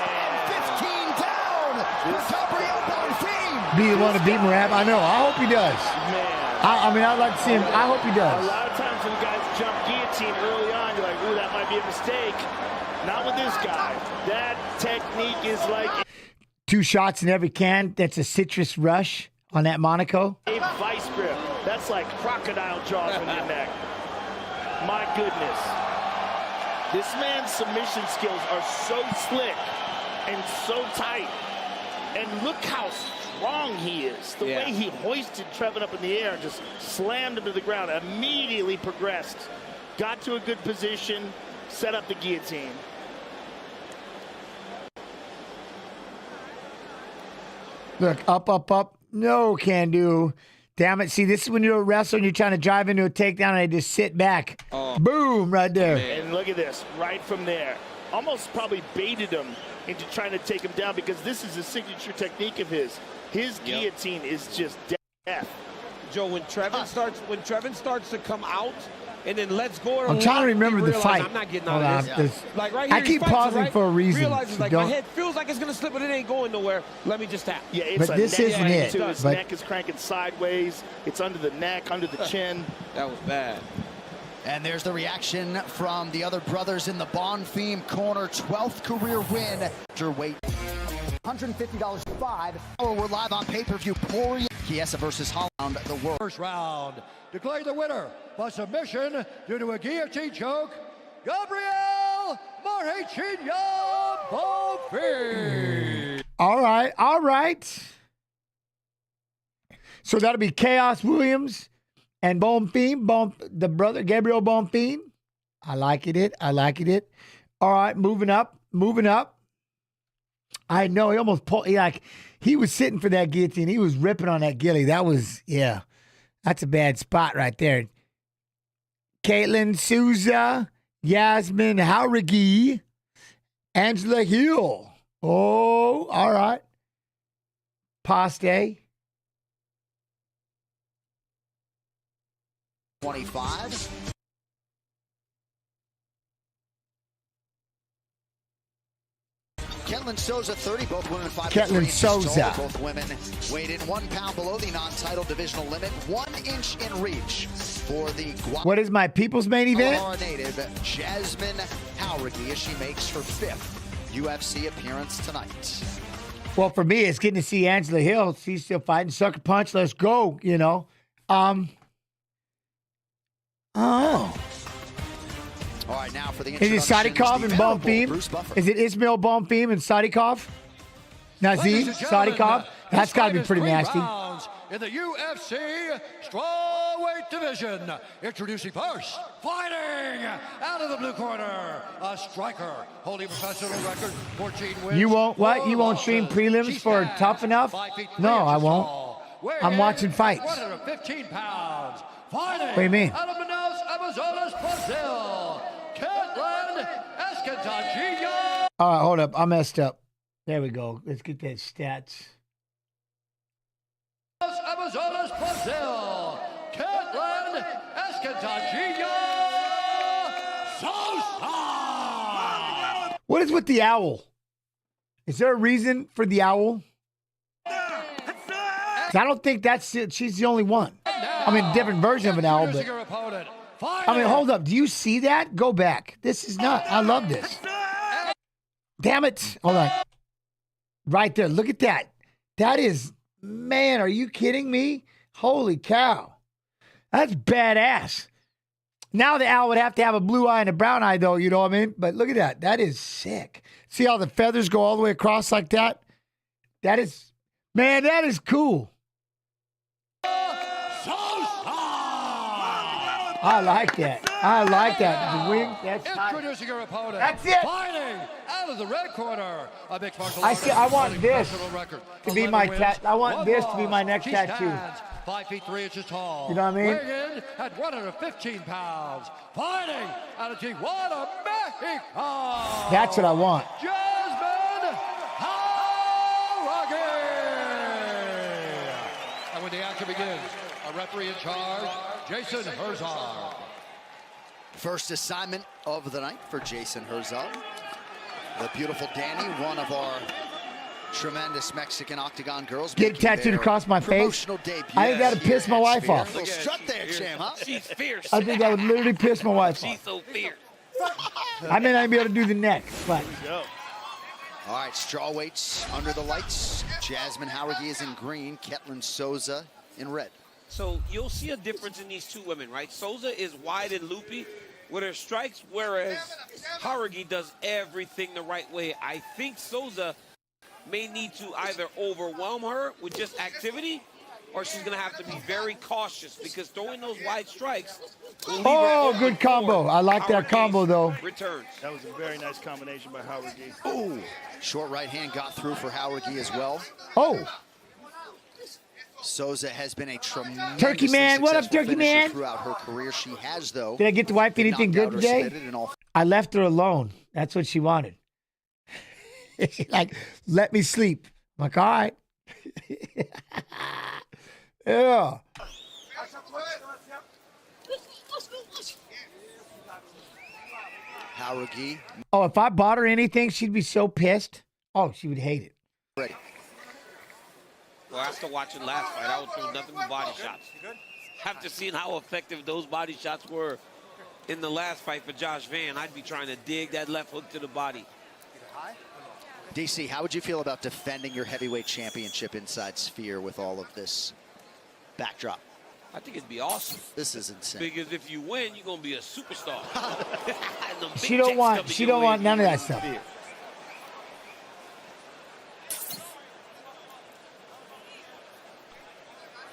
15 down. Gabriel Bonfim. Be the one to beat Marab? I know. I hope he does. Man. I mean, I'd like to see him. I hope he does. A lot of times when guys jump guillotine early on, you're like, ooh, that might be a mistake. Not with this guy. That technique is like 2 shots in every can. That's a citrus rush on that Monaco. A vice grip. That's like crocodile jaws on your neck. My goodness. This man's submission skills are so slick and so tight. And look how strong he is. The way he hoisted Trevin up in the air and just slammed him to the ground, immediately progressed, got to a good position, set up the guillotine. Look, up. No can do. Damn it. See, this is when you're a wrestler and you're trying to drive into a takedown and they just sit back. Boom, right there. And look at this, right from there. Almost probably baited him into trying to take him down because this is a signature technique of his. His guillotine is just death. Joe, when Trevin starts to come out and then lets go. I'm trying to remember the fight. I'm not getting out of this. Like right here, I keep pausing for a reason. Realizes like my head feels like it's gonna slip, but it ain't going nowhere. Let me just tap. Yeah, it's but this isn't it. His neck is cranking sideways. It's under the neck, under the chin. That was bad. And there's the reaction from the other brothers in the Bonfim corner. 12th career win. After weight. $150 5. We're live on pay-per-view. Poirier, Chiesa versus Holland, the world. First round. Declared the winner by submission due to a guillotine choke. Gabriel Marchinha Bonfim. All right. So that'll be Chaos Williams and Bonfim, the brother Gabriel Bonfim. I like it. I like it. All right, moving up. I know he almost pulled. He was sitting for that guillotine. He was ripping on that gilly. That was, yeah, that's a bad spot right there. Caitlin, Souza, Yasmin, Jauregui, Angela Hill. Oh, all right. Paste. 25. Ketlin Souza, 30. Both women 5'3". Ketlin Souza. Both women weighed in 1 pound below the non-title divisional limit, 1 inch in reach for the What is my people's main event? Guadalajara native Jasmine Jauregui as she makes her 5th UFC appearance tonight. Well, for me, it's getting to see Angela Hill. She's still fighting. Sucker punch. Let's go. You know. Oh. All right, now for the Is it Sadykhov and Bonfim? Is it Ismail Bonfim and Sadykhov? Nazim, Sadykhov? That's got to be pretty nasty. In the UFC strawweight division, introducing first, fighting out of the blue corner, a striker holding professional record, 14 wins. You won't what? You won't stream prelims for Tough Enough? No, I won't. I'm watching fights. 115 pounds. Fighting what do you mean? out of Manaus, Amazonas, Brazil, Cattar Escantagia. All right, hold up. I messed up. There we go. Let's get that stats. Amazonas, Brazil, Cattar Escantagia. Souza. What is with the owl? Is there a reason for the owl? 'Cause I don't think that's it. She's the only one. I mean, different version of an owl, but I mean, hold up. Do you see that? Go back. This is not. I love this. Damn it. Hold on. Right there. Look at that. That is, man, are you kidding me? Holy cow. That's badass. Now the owl would have to have a blue eye and a brown eye, though, you know what I mean? But look at that. That is sick. See how the feathers go all the way across like that? That is, man, that is cool. I like that. I like that. The wing, that's Introducing your opponent. That's it. Fighting out of the red corner. A mixed martial I want this to be my tattoo. I want this to be my next tattoo. 5'3" tall. You know what I mean? Weighing in at 115 pounds. Fighting out of Tijuana, Mexico. That's what I want. Jasmine Jauregui. And when the action begins, a referee in charge, Jason Herzog. First assignment of the night for Jason Herzog. The beautiful Danny, one of our tremendous Mexican octagon girls. Get tattooed across my face. I think that would piss my wife off. Little strut there, champ, huh? She's fierce. I think that would literally piss my wife off. She's so fierce. I may not be able to do the neck, but. All right, strawweights under the lights. Jasmine Jauregui is in green. Ketlin Souza in red. So you'll see a difference in these two women, right? Souza is wide and loopy with her strikes, whereas Jauregui does everything the right way. I think Souza may need to either overwhelm her with just activity, or she's going to have to be very cautious because throwing those wide strikes will leave her good combo. I like that combo, though. Returns. That was a very nice combination by Jauregui. Oh, short right hand got through for Jauregui as well. Oh. Souza has been a tremendous Turkey Man, what up, Turkey Man? Throughout her career, she has though. Did I get the wife anything good today? I left her alone. That's what she wanted. She's like, let me sleep. I'm like, all right. Yeah. Jauregui. Oh, if I bought her anything, she'd be so pissed. Oh, she would hate it. Ready. Well, after watching last fight, I would throw nothing but body shots. After seeing how effective those body shots were in the last fight for Josh Van, I'd be trying to dig that left hook to the body. DC, how would you feel about defending your heavyweight championship inside Sphere with all of this backdrop? I think it'd be awesome. This is insane. Because if you win, you're gonna be a superstar. She don't want none of that stuff.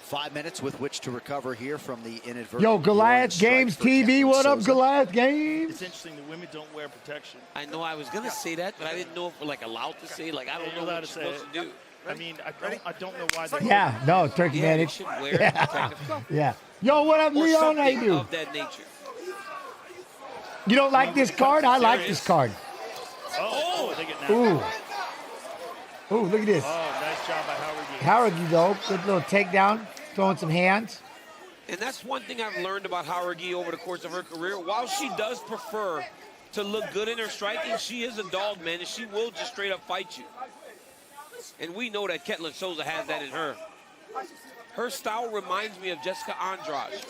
5 minutes with which to recover here from the inadvertent. Yo, Goliath Games TV, what up, Goliath Games? It's interesting that women don't wear protection. I know I was gonna say that, but I didn't know if we're like allowed to say. Like I don't know what you're supposed to do. I mean, I don't know why they. Yeah, no, turkey managed. Yeah. Yo, what up, Leon? How you doing? Of that nature. You don't like this card? I like this card. Oh, they get Ooh. Ooh, look at this. Oh, nice job by Jauregui. Jauregui, though, good little takedown, throwing some hands. And that's one thing I've learned about Jauregui over the course of her career. While she does prefer to look good in her striking, she is a dog, man, and she will just straight up fight you. And we know that Ketlen Souza has that in her. Her style reminds me of Jessica Andrade.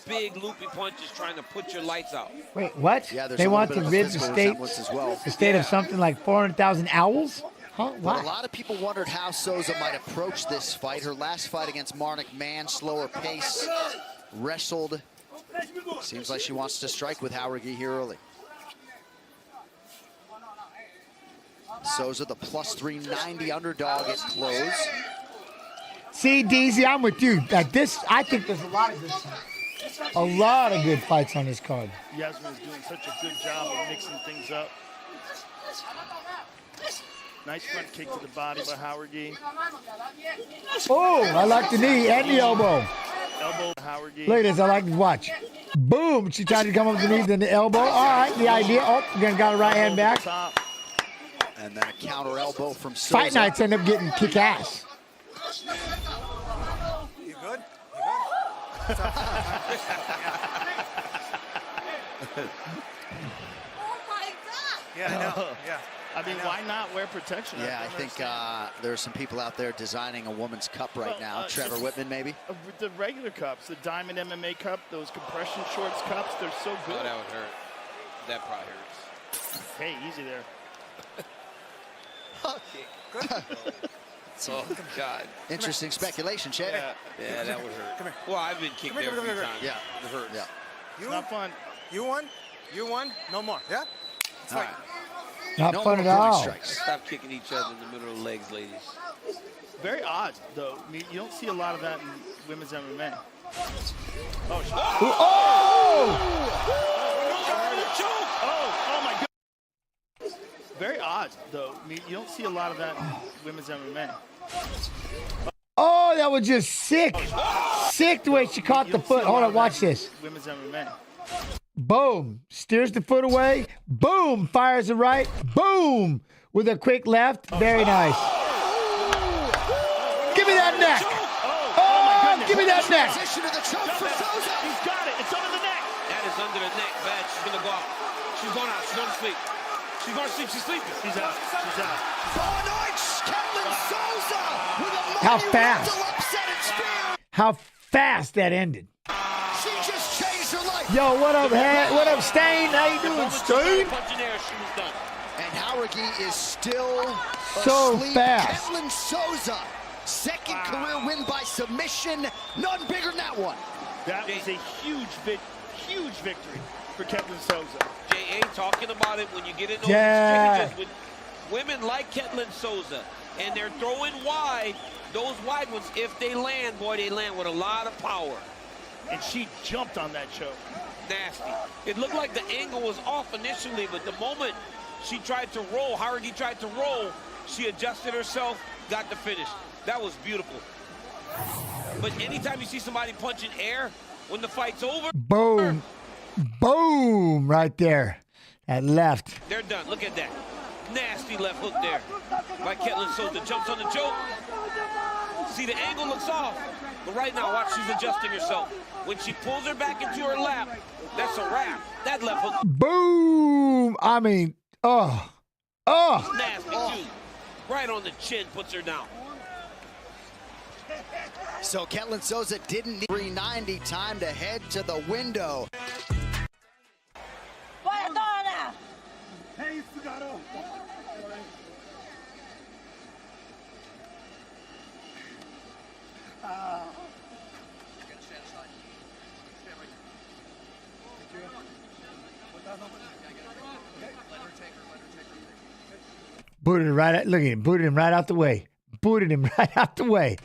Big loopy punches trying to put your lights out. Wait, what? Yeah, they want to rid the state, of something like 400,000 owls? Huh? But a lot of people wondered how Souza might approach this fight. Her last fight against Marnik Mann, slower pace, wrestled. Seems like she wants to strike with Jauregui here early. Souza, the plus 390 underdog at close. See, DZ, I'm with you. At this, I think there's a lot of good fights on this card. Yasmin's doing such a good job of mixing things up. Nice front kick to the body by Jauregui. Oh, I like the knee and the elbow. Elbow Jauregui. Look at this, I like to watch. Boom, she tried to come up with the knee, then the elbow. All right, the idea. Oh, again, got her right hand back. And then a counter elbow from Souza. Fight nights end up getting kick ass. You good? Yeah, I know. Yeah. I mean, why not wear protection? Yeah, I think there are some people out there designing a woman's cup right now. Trevor Whitman, maybe? The regular cups, the Diamond MMA Cup, those compression shorts cups, they're so good. Oh, that would hurt. That probably hurts. Hey, easy there. Oh, God. Interesting speculation, Shay. Yeah, that would hurt. Come here. Well, I've been kicked there a few times. Yeah. It hurts. Yeah. It's not fun. You won? You won? No more. Yeah? It's fine. Not fun at all. Stop kicking each other in the middle of the legs, ladies. Very odd, though. I mean, you don't see a lot of that in women's MMA. Oh, oh my God. Very odd, though. I mean, you don't see a lot of that in women's MMA. Oh, that was just sick. Sick the way she caught the foot. Hold on, watch this. Women's MMA. Boom. Steers the foot away. Boom. Fires it right. Boom. With a quick left. Very nice. Give me that neck. Oh, give me that neck. Position of the choke for Souza. He's got it. It's under the neck. That is under the neck. Bad. She's going to go out. She's going out. She's going to sleep. She's going to sleep. She's sleeping. She's out. She's out. Ketlen Souza with a How fast? upset and spear. How fast that ended. She just changed her life. Yo, what up, What up, Stain? How you doing, Stain? And Jauregui is still So asleep. fast. Ketlen Souza, second career win by submission. None bigger than that one. That is a huge victory for Ketlen Souza. J.A. talking about it when you get in those exchanges with women like Ketlen Souza, and they're throwing wide. Those wide ones, if they land, boy, they land with a lot of power. And she jumped on that choke. Nasty. It looked like the angle was off initially, but the moment she tried to roll, Jauregui tried to roll, she adjusted herself, got the finish. That was beautiful. But anytime you see somebody punch in air, when the fight's over, Boom. Boom. Right there. That left. they're done. Look at that. Nasty left hook there by Ketlen Souza. Jumps on the choke. See, the angle looks off. But right now, watch, she's adjusting herself. When she pulls her back into her lap, that's a wrap. That left hook. Boom. I mean, Nasty, too. Right on the chin, puts her down. So Ketlen Souza didn't need 390, time to head to the window. Hey, Fugado. booted him right out. Look at him. Booted him right out the way. Booted him right out the way.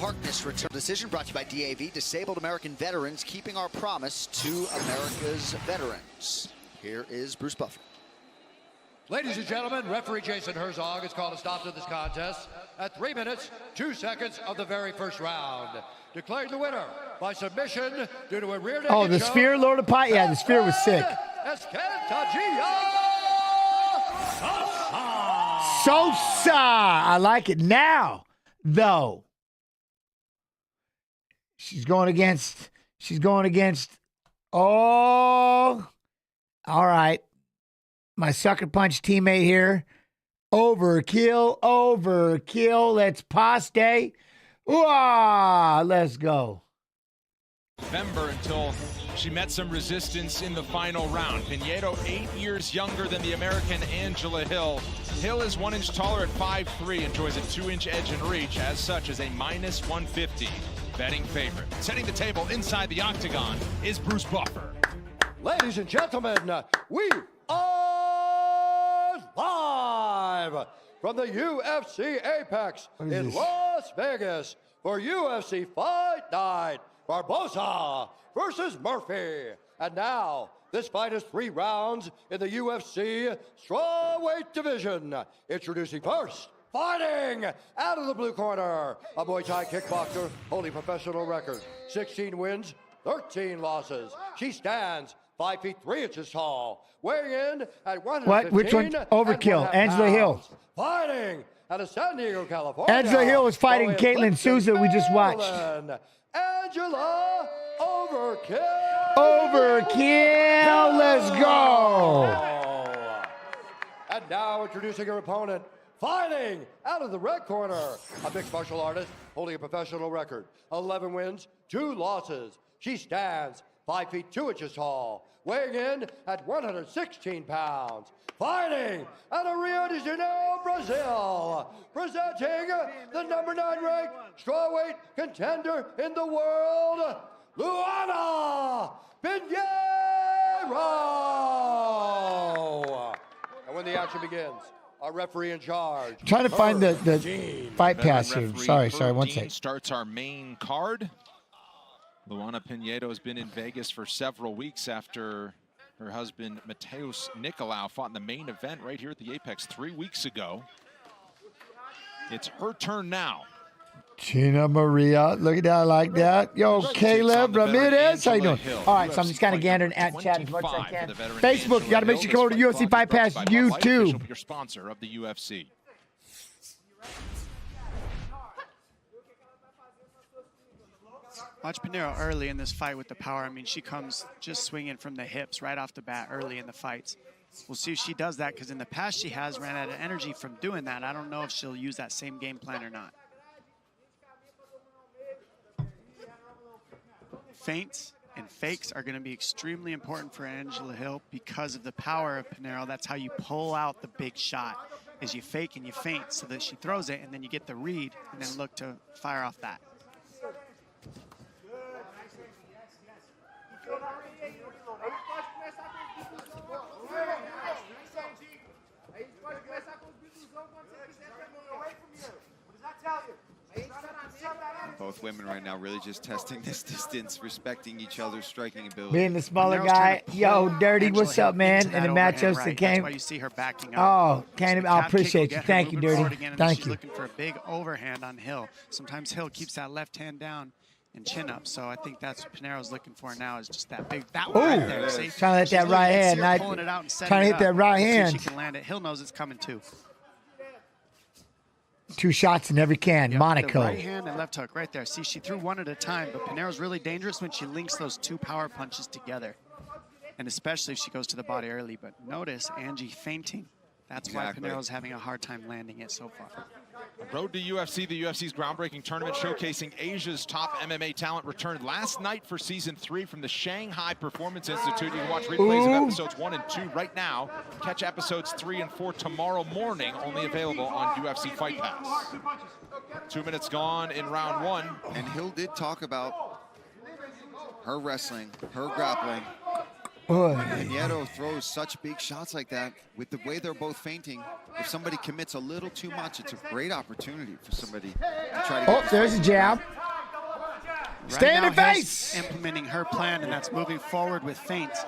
Harkness return decision brought to you by DAV, Disabled American Veterans, keeping our promise to America's veterans. Here is Bruce Buffer. Ladies and gentlemen, referee Jason Herzog has called a stop to this contest at 3 minutes, 2 seconds of the very first round. Declaring the winner by submission due to a rear naked Oh, the choke. Sphere Lord of Pie? Yeah, the Sphere was sick. Souza! I like it now, though. She's going against, oh, all right. My sucker punch teammate here. Overkill. Let's paste. Ooh, let's go. November until she met some resistance in the final round. Pinheiro, 8 years younger than the American Angela Hill. Hill is 1 inch taller at 5'3", enjoys a 2-inch edge in reach, as such as a -150 betting favorite. Setting the table inside the octagon is Bruce Buffer. Ladies and gentlemen, we are live from the UFC Apex in Las Vegas for UFC Fight Night. Baeza versus Murphy. And now, this fight is 3 rounds in the UFC strawweight division. Introducing first, fighting out of the blue corner, a Muay Thai kickboxer holding professional record, 16 wins, 13 losses. She stands 5 feet 3 inches tall, weighing in at 115. What? Which one? Overkill. Angela Hill. Fighting out of San Diego, California. Angela Hill was fighting Caitlin Souza. We just watched. Angela Overkill. Let's go. And now introducing her opponent, fighting out of the red corner, a mixed martial artist holding a professional record, 11 wins, 2 losses. She stands 5 feet 2 inches tall, weighing in at 116 pounds. Fighting out of Rio de Janeiro, Brazil, presenting the number 9 ranked strawweight contender in the world, Luana Pinheiro. And when the action begins, our referee in charge. I'm trying to find the fight pass here. Sorry, 1 second. Starts our main card. Luana Pinheiro has been in Vegas for several weeks after her husband, Mateus Nicolau, fought in the main event right here at the Apex 3 weeks ago. It's her turn now. Gina Maria, look at that, I like that. Yo, Caleb Ramirez, how you doing? All right, so I'm just kind of gandering at chat as much as I can. Facebook, you got to make sure you go to UFC Fight Pass YouTube. Your sponsor of the UFC. Watch Pinheiro early in this fight with the power. I mean, she comes just swinging from the hips right off the bat early in the fights. We'll see if she does that, because in the past she has ran out of energy from doing that. I don't know if she'll use that same game plan or not. Feints and fakes are going to be extremely important for Angela Hill because of the power of Pinheiro. That's how you pull out the big shot, is you fake and you feint so that she throws it, and then you get the read and then look to fire off that. Both women right now really just testing this distance, respecting each other's striking ability. Being the smaller guy. Yo, Dirty, what's up, man? And the matchups that came. That's why you see her backing up. Oh, I appreciate you. Thank you, Dirty. Thank She's you. looking for a big overhand on Hill. Sometimes Hill keeps that left hand down and chin up. So I think that's what Pinheiro's looking for now, is just that big, that one right there. See? Trying to hit that right hand. Pulling it out and setting Trying to it hit that up. right See if hand. she can land it. Hill knows it's coming too. 2 shots in every can. Yep, Monaco. the right hand and left hook right there. See, she threw one at a time, but Pinheiro's really dangerous when she links those 2 power punches together, and especially if she goes to the body early. But notice Angie feinting. That's why Pinheiro's having a hard time landing it so far. Road to UFC, the UFC's groundbreaking tournament showcasing Asia's top MMA talent, returned last night for season 3 from the Shanghai Performance Institute. You can watch replays of episodes 1 and 2 right now. Catch episodes 3 and 4 tomorrow morning, only available on UFC Fight Pass. 2 minutes gone in round 1. And Hill did talk about her wrestling, her grappling, Pinheiro throws such big shots like that. With the way they're both feinting, if somebody commits a little too much, it's a great opportunity for somebody to try to get there's a jab. Stay in the face! Implementing her plan, and that's moving forward with feints.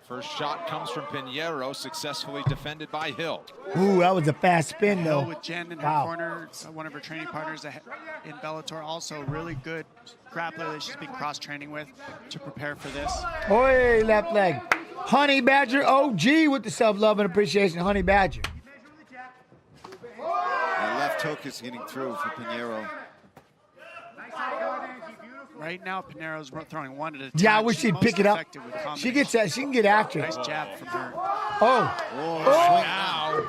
First shot comes from Pinheiro, successfully defended by Hill. Ooh, that was a fast spin, though. Hill with Jen in her corner, one of her training partners in Bellator, also really good grappler that she's been cross-training with to prepare for this. Oi, left leg. Honey Badger OG with the self-love and appreciation. Honey Badger. The left hook is getting through for Pinheiro. Right now, Pinheiro's throwing one at a time. Yeah, I wish she'd pick it up. She gets that. She can get after it. Nice jab from her.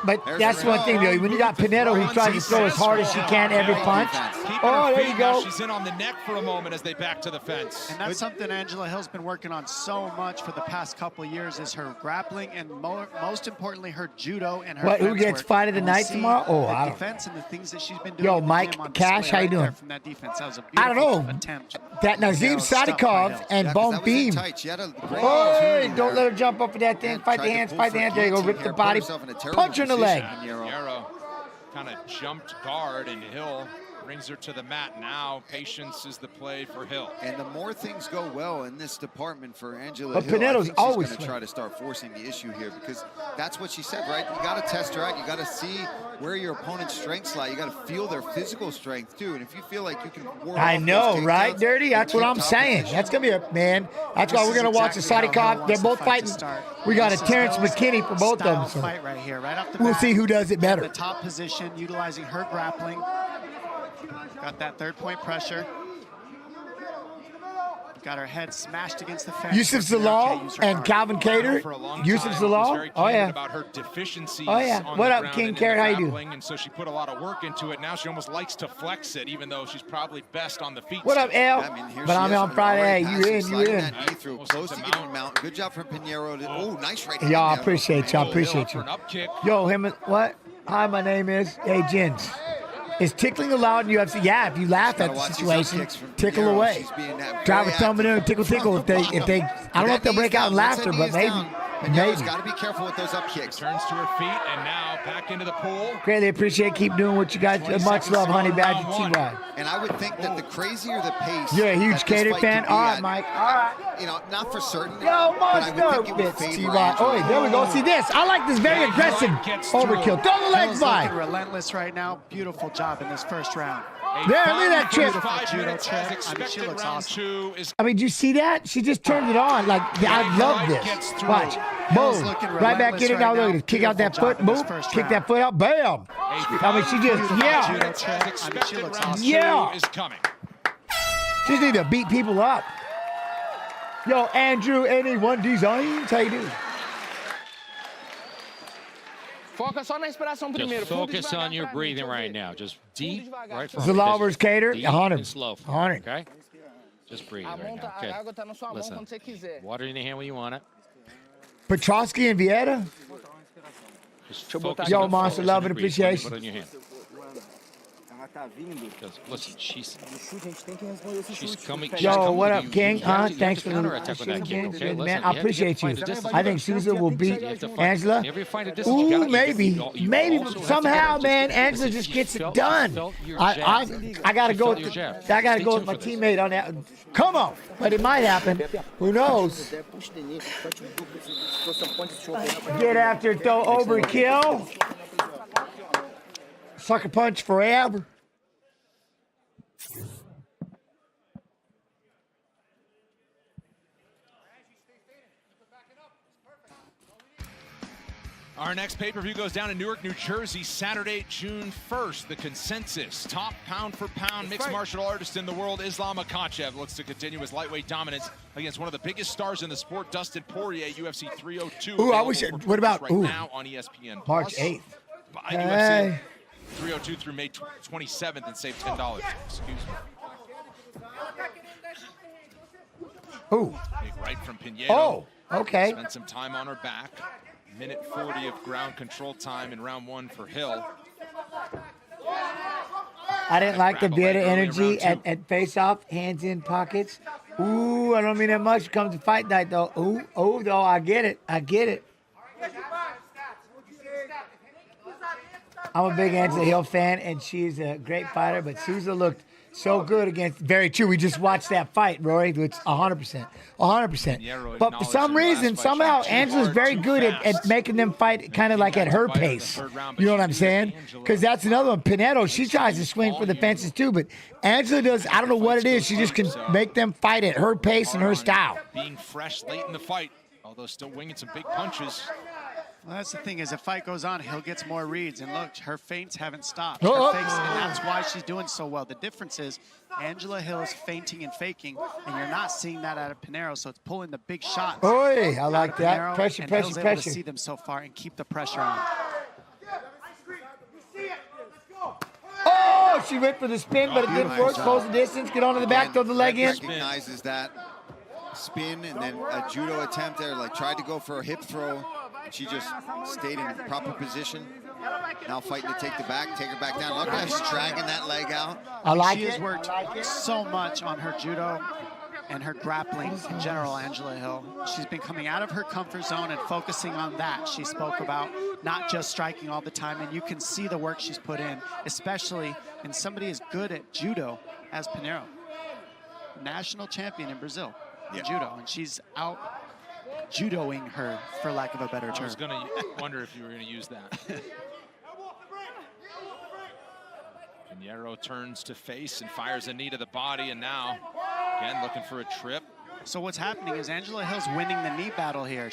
But that's one thing, though. When you got Pinheiro who tries to throw as hard as she can every punch. There you go. She's in on the neck for a moment as they back to the fence. And that's something Angela Hill's been working on so much for the past couple of years is her grappling and most importantly her judo and her Who gets fight of the night tomorrow? I don't know. Defense and the things that she's been doing. Yo, Mike Cash, how you doing? From that defense. That was a I don't know. attempt. That Nazim Sadykhov and Bonfim. Don't let her jump up for that thing. Fight the hands, fight the hands. There you go. Rip the body. Punch her in the leg. Pinheiro kind of jumped guard, and Hill brings her to the mat. Now patience is the play for Hill. And the more things go well in this department for Angela But Hill, Pinheiro's always going to try to start forcing the issue here, because that's what she said, right? You got to test her out. You got to see where your opponent's strengths lie. You got to feel their physical strength too. And if you feel like you can ward I off know, those right, takedowns, Dirty? That's what I'm saying. That's going to be a, man. That's why we're going to watch the Sadykhov. They're both fighting. We got a Terrence McKinney for both of them. So fight right here, right off the we'll bat. see who does it better. The top position, utilizing her grappling. Got that third point pressure. Got her head smashed against the fence. Yusuf Zalal and Calvin Cater. Yusuf Zalal. Oh, yeah. About her deficiencies. Oh, yeah. What up, King Carrot? How you doing? And so she put a lot of work into it. Now she almost likes to flex it, even though she's probably best on the feet. What up, Al? But I'm on Friday. Hey, you in. Close to getting mount. Good job from Pinheiro. Oh, nice right hand. Y'all appreciate y'all. Appreciate you. Yo, him. What? Hi, my name is. Hey, Jens. Is tickling allowed in UFC? Yeah, if you laugh at the situation, tickle away. Drive a thumb in there and tickle. If they, I don't know if they'll break out in laughter, but maybe. Pinheiro's got to be careful with those up kicks. Turns to her feet and now back into the pool. Greatly appreciate. Keep doing what you guys. Much love, Honey Badger T.Y. And I would think that the crazier the pace. You're a huge Cater fan. All right, Mike. All right. You know, not for certain. Yo, monster bits, T.Y. Oh, there we go. See this? I like this very aggressive overkill. Throw the legs by. Relentless right now. Beautiful job in this first round. There, look at that trip. Judo trip. I mean, she looks awesome. I mean, did you see that? She just turned it on. Like, I love this. Watch. Boom. Right back in it. Now look at it. Kick out that foot. Boom. Kick that foot out. Bam. I mean, she just, yeah. She looks awesome. Yeah. Is coming. She just need to beat people up. Yo, Andrew, anyone designs? How you doing? Just focus on your breathing right now. Just deep, right from Zalal versus Cater, 100. And slow. 100. Okay? Just breathe right now. Okay. Listen, water in your hand when you want it. Petroski and Vieira. Just focus Yo, on Monster, love and appreciation. Put it in your hand. Because, listen, she's coming. Yo, what up, King? Thanks for the King. Man, I appreciate you. I think Souza will beat Angela. Ooh, maybe. Somehow, man, Angela just gets it done. I gotta go. I gotta go with my teammate on that. Come on, but it might happen. Who knows? Get after it, though. Overkill. Sucker punch forever. Our next pay-per-view goes down in Newark, New Jersey, Saturday, June 1st. The consensus, top pound-for-pound mixed martial artist in the world, Islam Makhachev, looks to continue his lightweight dominance against one of the biggest stars in the sport, Dustin Poirier, UFC 302. Ooh, I wish it. What about right now on ESPN March 8th? Buy UFC 302 through May 27th and save $10. Excuse me. Ooh. Big right from Pinheiro. Oh, okay. Spent some time on her back. Minute 40 of ground control time in round 1 for Hill. I didn't like the Vieira energy at face-off, hands in pockets. Ooh, I don't mean that much. Comes to fight night, though. Ooh, though, I get it. I get it. I'm a big Angela Hill fan, and she's a great fighter, but Souza looked so good against. Very true. We just watched that fight, Rory. It's 100%. 100%. But for some reason, somehow, Angela's very good at making them fight kind of like at her pace. You know what I'm saying? Because that's another one. Pinheiro, she tries to swing for the fences too, but Angela does, I don't know what it is. She just can make them fight at her pace and her style. Being fresh late in the fight, although still winging some big punches. Well, that's the thing. As the fight goes on, Hill gets more reads. And look, her feints haven't stopped. Her fakes, and that's why she's doing so well. The difference is Angela Hill is feinting and faking, and you're not seeing that out of Pinheiro, so it's pulling the big shots. Oi, I like that. Pinheiro, Pressure, and pressure, Hill's pressure. able to see them so far and keep the pressure on. Oh, she went for the spin, but it didn't work. Close the distance, get onto the back, throw the leg in. Recognizes that spin and then a judo attempt there, like tried to go for a hip throw. She just stayed in proper position. Now fighting to take her back down. Look how she's dragging that leg out. I like it. She has worked so much on her judo and her grappling in general, Angela Hill. She's been coming out of her comfort zone and focusing on that. She spoke about not just striking all the time, and you can see the work she's put in, especially in somebody as good at judo as Pinheiro. National champion in Brazil in judo, and she's out judoing her, for lack of a better term. I was going to wonder if you were going to use that. Pinheiro turns to face and fires a knee to the body, and now, again, looking for a trip. So what's happening is Angela Hill's winning the knee battle here.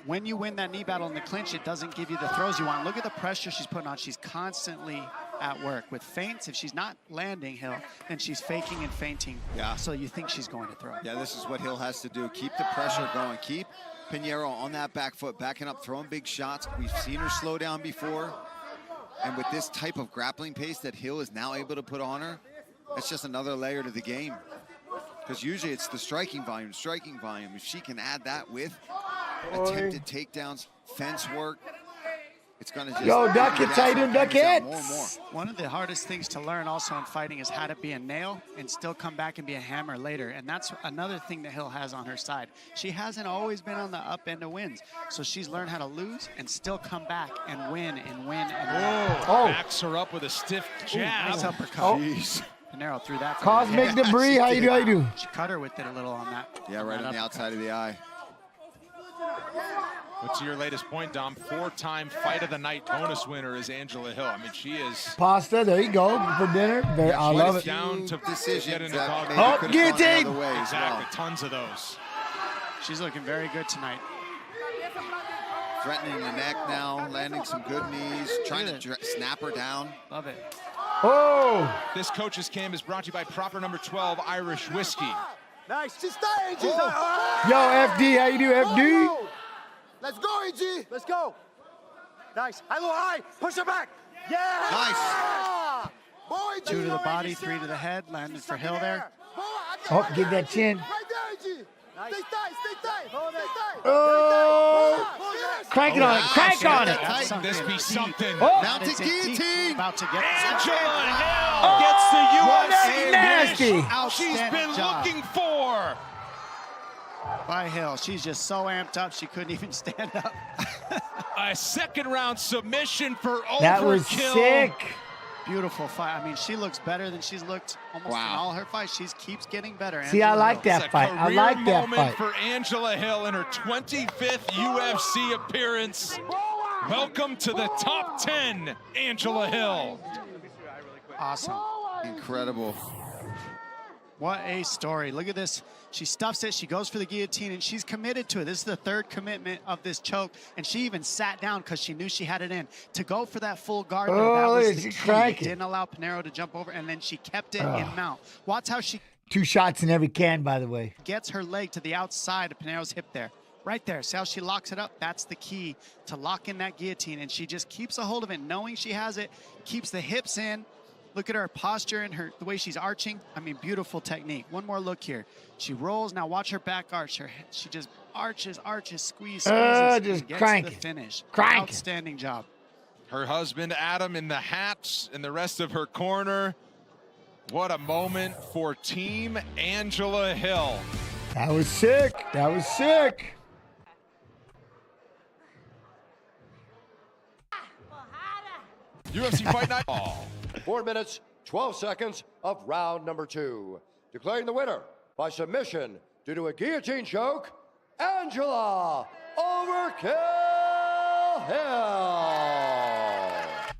When you win that knee battle in the clinch, it doesn't give you the throws you want. Look at the pressure she's putting on. She's constantly at work. With feints, if she's not landing Hill, then she's faking and feinting. Yeah. So you think she's going to throw. Yeah, this is what Hill has to do. Keep the pressure going. Keep Pinheiro on that back foot, backing up, throwing big shots. We've seen her slow down before. And with this type of grappling pace that Hill is now able to put on her, that's just another layer to the game. Because usually it's the striking volume. If she can add that with attempted takedowns, fence work, it's going to just... Yo, duck it, how you doing, duck it? More and more. One of the hardest things to learn also in fighting is how to be a nail and still come back and be a hammer later. And that's another thing that Hill has on her side. She hasn't always been on the up end of wins. So she's learned how to lose and still come back and win and win and win. Backs her up with a stiff jab. Nice uppercut. Pinheiro threw that. Cosmic debris, how you do? She cut her with it a little on that. Yeah, right on the outside of the eye. What's your latest point, Dom? 4-time Fight of the Night bonus winner is Angela Hill. I mean, she is... Pasta, there you go, for dinner. I love it. Down to decisions that oh, guillotine! Exactly, tons of those. She's looking very good tonight. Threatening the neck now, landing some good knees, trying to snap her down. Love it. Oh! This coach's cam is brought to you by Proper Number 12 Irish Whiskey. Nice. She's staying. She's Yo, FD, how you do, FD? Let's go, EG. Let's go. Nice. High. Push her back. Yeah. Nice. Boy, 2 to the body, 3 to the head. Landed for Hill there. Oh, get that chin. Right there, EG. Nice. Stay tight. Hold it. Stay tight. Oh! Crank it on it. Crank on it. Let this be something. Oh. Mounted guillotine. About to get Angela Hill gets the UFC nasty. finish she's been looking for. By Hill. She's just so amped up she couldn't even stand up. A second-round submission for overkill. That was sick. Beautiful fight. I mean, she looks better than she's looked almost in all her fights. She keeps getting better. See, I like that fight. I like that moment fight. for Angela Hill in her 25th UFC appearance. Welcome to the top 10, Angela Hill. Awesome. Incredible. What a story. Look at this. She stuffs it. She goes for the guillotine, and she's committed to it. This is the third commitment of this choke, and she even sat down because she knew she had it in. To go for that full guard, that was the key. It didn't allow Pinheiro to jump over, and then she kept it in mount. Watch how she... 2 shots in every can, by the way. Gets her leg to the outside of Pinheiro's hip there. Right there. See how she locks it up? That's the key to lock in that guillotine, and she just keeps a hold of it, knowing she has it, keeps the hips in. Look at her posture and the way she's arching. I mean, beautiful technique. One more look here. She rolls. Now watch her back arch. She just arches, squeezes, just and gets crank. to the finish. Crank. Outstanding job. Her husband, Adam, in the hats, and the rest of her corner. What a moment for Team Angela Hill. That was sick. That was sick. UFC Fight Night. 4 minutes, 12 seconds of round number 2. Declaring the winner by submission due to a guillotine choke, Angela Overkill Hill.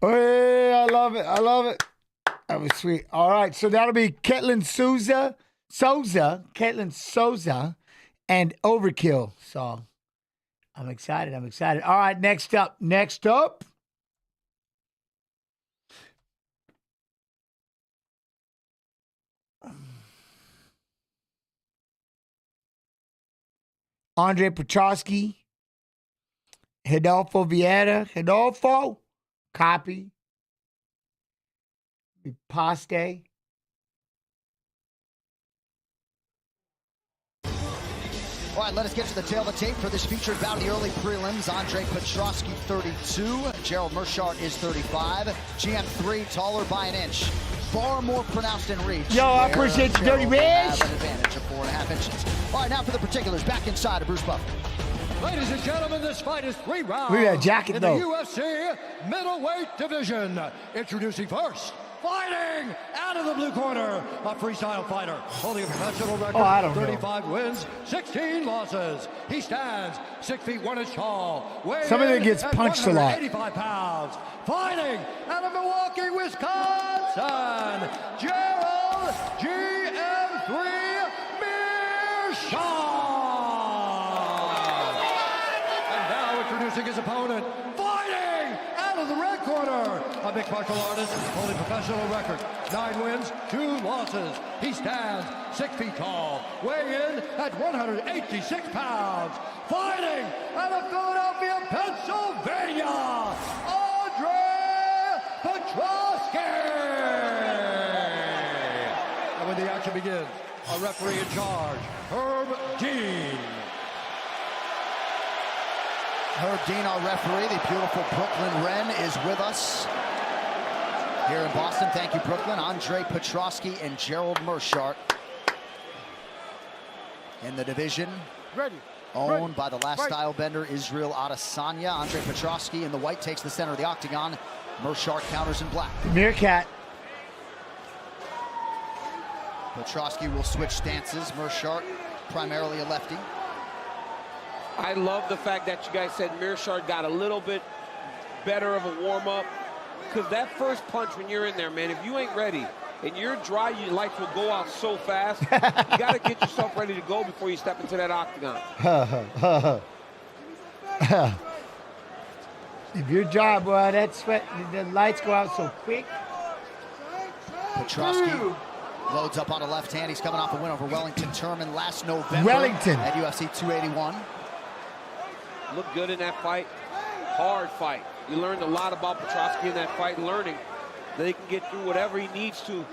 Hey, I love it. I love it. That was sweet. All right, so that'll be Caitlin Souza, Caitlin Souza, and Overkill. So I'm excited. I'm excited. All right, next up. Andre Petroski, Vieira, copy. Paste. All right, let us get to the tail of the tape for this featured bout of the early prelims. Andre Petroski, 32. Gerald Meerschaert is 35. GM3, taller by an inch. Far more pronounced in reach. Yo, I appreciate you, Dirty Rich. Have an advantage of 4.5 inches. All right, now for the particulars. Back inside of Bruce Buffer. Ladies and gentlemen, this fight is 3 rounds. Look at that jacket, in though. the UFC middleweight division. Introducing first, fighting out of the blue corner, a freestyle fighter holding a professional record, 35 wins, 16 losses. He stands 6 feet 1 inch tall. Somebody that gets punched a lot. 85 pounds. Fighting out of Milwaukee, Wisconsin, Gerald GM3 Meerschaert. Introducing his opponent, fighting out of the red corner, a mixed martial artist holding professional record, 9 wins, 2 losses. He stands 6 feet tall, weighing in at 186 pounds. Fighting out of Philadelphia, Pennsylvania, Andre Petroski. And when the action begins, a referee in charge, Herb Dean. Herb Dean, our referee, the beautiful Brooklyn Wren, is with us here in Boston. Thank you, Brooklyn. Andre Petroski and Gerald Meerschaert in the division. Owned by the last style bender, Israel Adesanya. Andre Petroski in the white takes the center of the octagon. Meerschaert counters in black. Meerkat. Petroski will switch stances. Meerschaert, primarily a lefty. I love the fact that you guys said Meerschaert got a little bit better of a warm-up, because that first punch when you're in there, man, if you ain't ready and you're dry, your lights will go out so fast. You got to get yourself ready to go before you step into that octagon. If you're dry, boy, that sweat, the lights go out so quick. Petroski loads up on the left hand. He's coming off a win over Wellington Turman last November at UFC 281. Looked good in that fight. Hard fight. You learned a lot about Petroski in that fight, learning that he can get through whatever he needs to.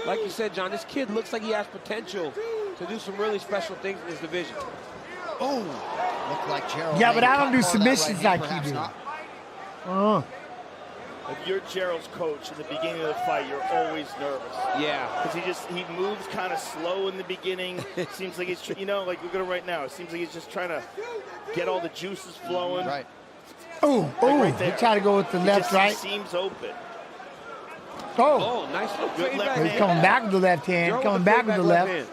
Like you said, John, this kid looks like he has potential to do some really special things in this division. Oh, looked like Gerald. Yeah, but I don't do submissions like you do. If you're Gerald's coach in the beginning of the fight, you're always nervous. Yeah. Because he moves kind of slow in the beginning. It seems like he's, you know, like we're going to right now. It seems like he's just trying to get all the juices flowing. Right. Oh, he tried to go with the left, right. He seems open. Oh, nice little good left He's hand. coming back with the left hand, coming back with the left.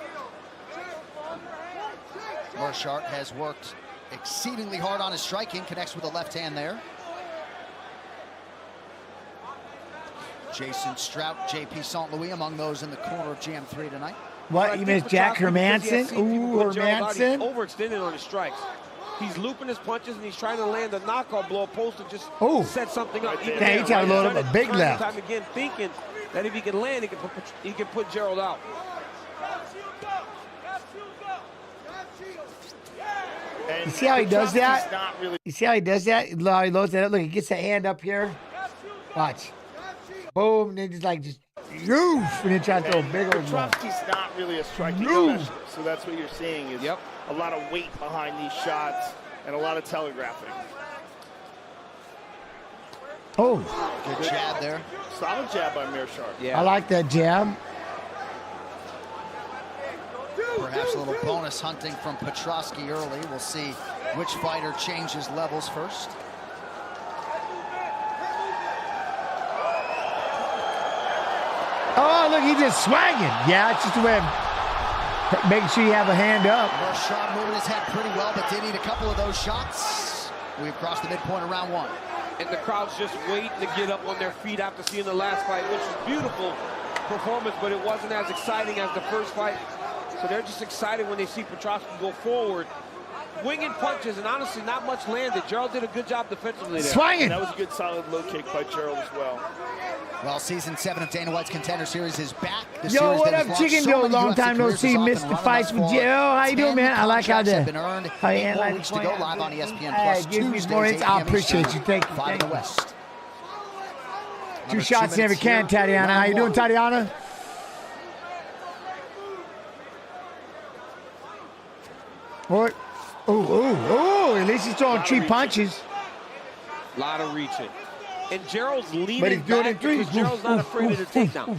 Meerschaert has worked exceedingly hard on his striking, connects with the left hand there. Jason Strout, JP St. Louis among those in the corner of GM3 tonight. What, you missed Jack Hermanson? Ooh, Hermanson. Overextended on his strikes. He's looping his punches and he's trying to land a knockout blow opposed to just set something up. Damn, he tried to load up a big left. Time again, thinking that if he can land, he can put Gerald out. You see how he does that? You see how he does that? He loads that up. Look, he gets that hand up here. Watch. Boom, and then just goof, and then tries to throw a big old one. Petroski's not really a striking specialist, so that's what you're seeing is a lot of weight behind these shots and a lot of telegraphing. Oh. Good jab there. Solid jab by Meerschaert. I like that jab. Perhaps a little bonus hunting from Petroski early. We'll see which fighter changes levels first. Oh, look, he's just swinging. Yeah, it's just a way of making sure you have a hand up. Meerschaert moving his head pretty well, but did need a couple of those shots. We've crossed the midpoint of round 1. And the crowd's just waiting to get up on their feet after seeing the last fight, which was beautiful performance, but it wasn't as exciting as the first fight. So they're just excited when they see Petroski go forward, winging punches, and honestly, not much landed. Gerald did a good job defensively there. Swinging. That was a good, solid low kick by Gerald as well. Well, season 7 of Dana White's Contender Series is back. The Yo, series what that up, has Chicken? launched so Yo, many long UFC time no careers see. is off Missed and the running fights on with board. Joe. How you doing, 10 man? I like how contracts have the been earned. how you 8 ain't more like weeks to go live on ESPN Plus. Gives me Tuesdays, more 8 I p.m. appreciate Eastern, you. Thank you. 5 in the West. 2 shots in every can, Tatiana. How you doing, Tatiana? What? Ooh. At least he's throwing 3 punches. A lot of reaching. And Gerald's leaning But he's doing back it 3. because Gerald's not afraid of the takedown.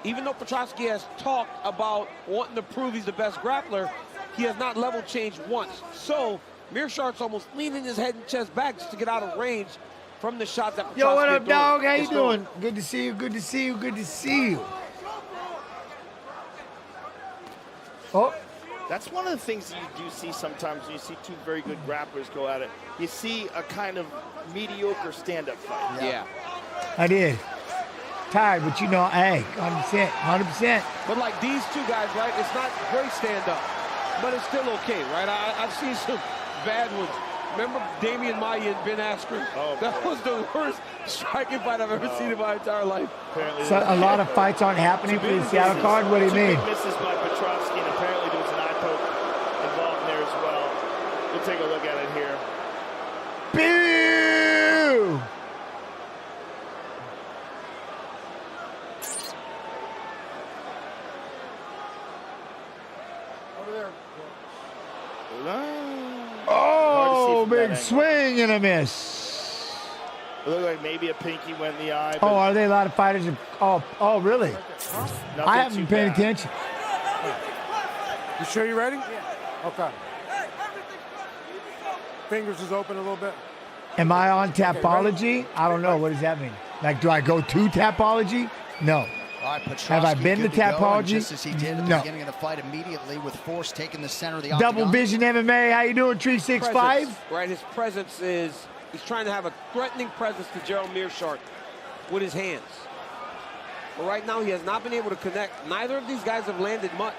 Even though Petroski has talked about wanting to prove he's the best grappler, he has not level changed once. So Meerschaert's almost leaning his head and chest back just to get out of range from the shot that Petroski Yo, what up, threw. dog? How you doing? Good to see you. Good to see you. Good to see you. Oh. That's one of the things that you do see sometimes when you see 2 very good grapplers go at it. You see a kind of mediocre stand-up fight. Yeah. I did. Tired, but you know, hey, 100%, 100%. But like these 2 guys, right, it's not great stand-up, but it's still okay, right? I've seen some bad ones. Remember Damian Maia and Ben Askren? Oh, that was the worst striking fight I've ever seen in my entire life. So a lot of fights aren't happening for the Seattle card? What do you mean? Misses by Petroski, and apparently there was an eye poke involved in there as well. We'll take a look at it here. Boo! Over there. Oh, big swing and a miss. It looked like maybe a pinky went in the eye. Oh, are they a lot of fighters? Oh, really? I haven't been paying attention. You sure you're ready? Yeah. Okay. Fingers is open a little bit. Am I on Tapology? I don't know. What does that mean? Like, do I go to Tapology? No. All right, Petroski, have I been to Tapology? Just as he did at the No. beginning of the fight, immediately with force taking the center of the Double octagon. Vision MMA. How you doing, 365? Right, his presence is, he's trying to have a threatening presence to Gerald Meerschaert with his hands. But right now, he has not been able to connect. Neither of these guys have landed much.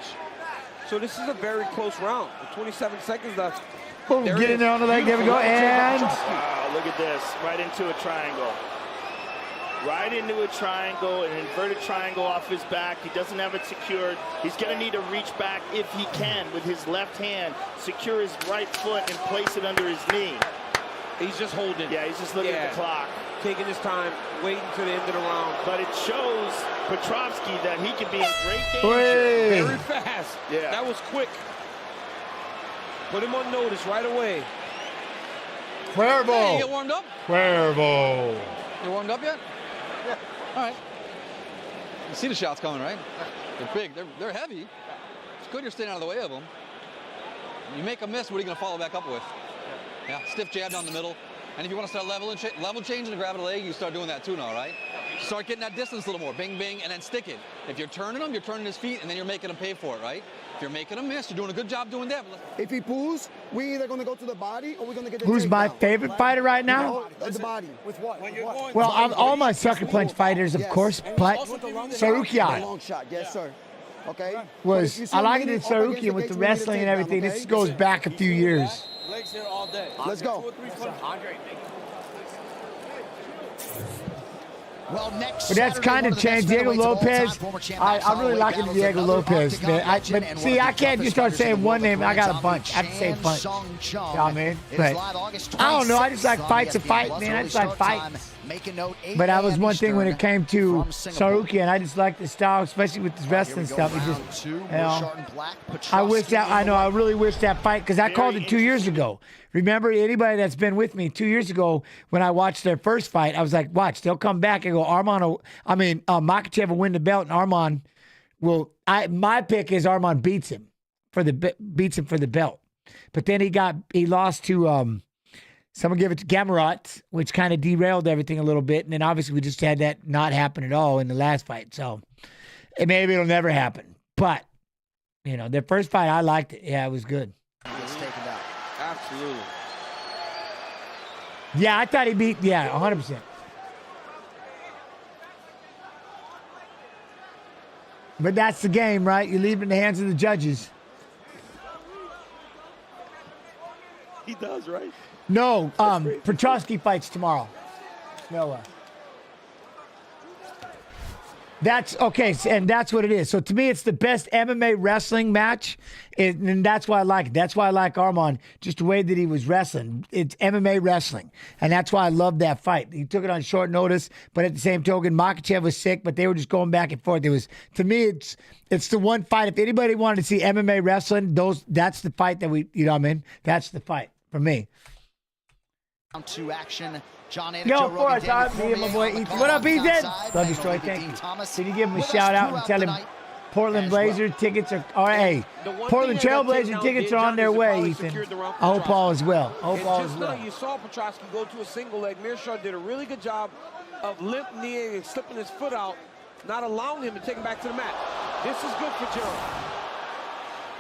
So this is a very close round. With 27 seconds left. Boom, get in there on the leg. There we go. And wow, look at this. Right into a triangle. Right into a triangle, an inverted triangle off his back. He doesn't have it secured. He's going to need to reach back if he can with his left hand, secure his right foot and place it under his knee. He's just holding. Yeah, he's just looking at the clock. Taking his time, waiting to the end of the round. But it shows Petroski that he can be in great danger. Hey. Very fast. Yeah. That was quick. Put him on notice right away. Cuervo. Hey, you get warmed up? Cuervo. You warmed up yet? Yeah. All right. You see the shots coming, right? They're big. They're heavy. It's good you're staying out of the way of them. You make a miss, what are you going to follow back up with? Yeah, stiff jab down the middle. And if you want to start level changing and grabbing the leg, you start doing that too now, right? Start getting that distance a little more. Bing, bing, and then stick it. If you're turning him, you're turning his feet, and then you're making him pay for it, right? If you're making him miss, you're doing a good job doing that. If he pulls, we're either going to go to the body or we're going to get the Who's my takedown. favorite fighter right now? The body. With what? Well, all my sucker punch fighters, of course, but Sarukian Long shot, yes, sir. Okay. was. I like it in Sarukian with the wrestling and everything. This goes back a few years. Legs here all day. Let's go. Andre. Well, next But that's kind of changed. Diego Lopez, I really like it, Diego Lopez, man. But see, I can't just start saying one name. I got a bunch. I have to say a bunch. You know what I mean? But I don't know. I just like fights to fight, man. I just like fights. But that was one thing when it came to Sarukian. I just like the style, especially with this wrestling stuff. It just, you know, I really wish that fight, because I called it 2 years ago. Remember, anybody that's been with me 2 years ago when I watched their first fight, I was like, watch, they'll come back and go, Makhachev will win the belt, and Arman will. My pick is Arman beats him. beats him for the belt. But then he lost to someone gave it to Gamrot, which kind of derailed everything a little bit. And then obviously we just had that not happen at all in the last fight. So maybe it'll never happen. But, you know, their first fight, I liked it. Yeah, it was good. Gets taken down. Absolutely. Yeah, I thought he beat, 100%. But that's the game, right? You leave it in the hands of the judges. He does, right? No, Petroski fights tomorrow. No. That's okay, and that's what it is. So to me, it's the best MMA wrestling match, and that's why I like it. That's why I like Arman, just the way that he was wrestling. It's MMA wrestling, and that's why I love that fight. He took it on short notice, but at the same token, Makhachev was sick, but they were just going back and forth. It was, to me, it's the one fight. If anybody wanted to see MMA wrestling, that's the fight that that's the fight for me. Round 2 action. John Yo, for us, me and my boy Ethan. What up, Ethan? Love you, Troy. Thank you. Can you give him a shout out and tell him Portland Blazer tickets are, Portland Trailblazer tickets are on their way, Ethan. I hope all is well. I hope all is well. You saw Petroski go to a single leg. Meerschaert did a really good job of limp kneeing and slipping his foot out, not allowing him to take him back to the mat. This is good for Gerald.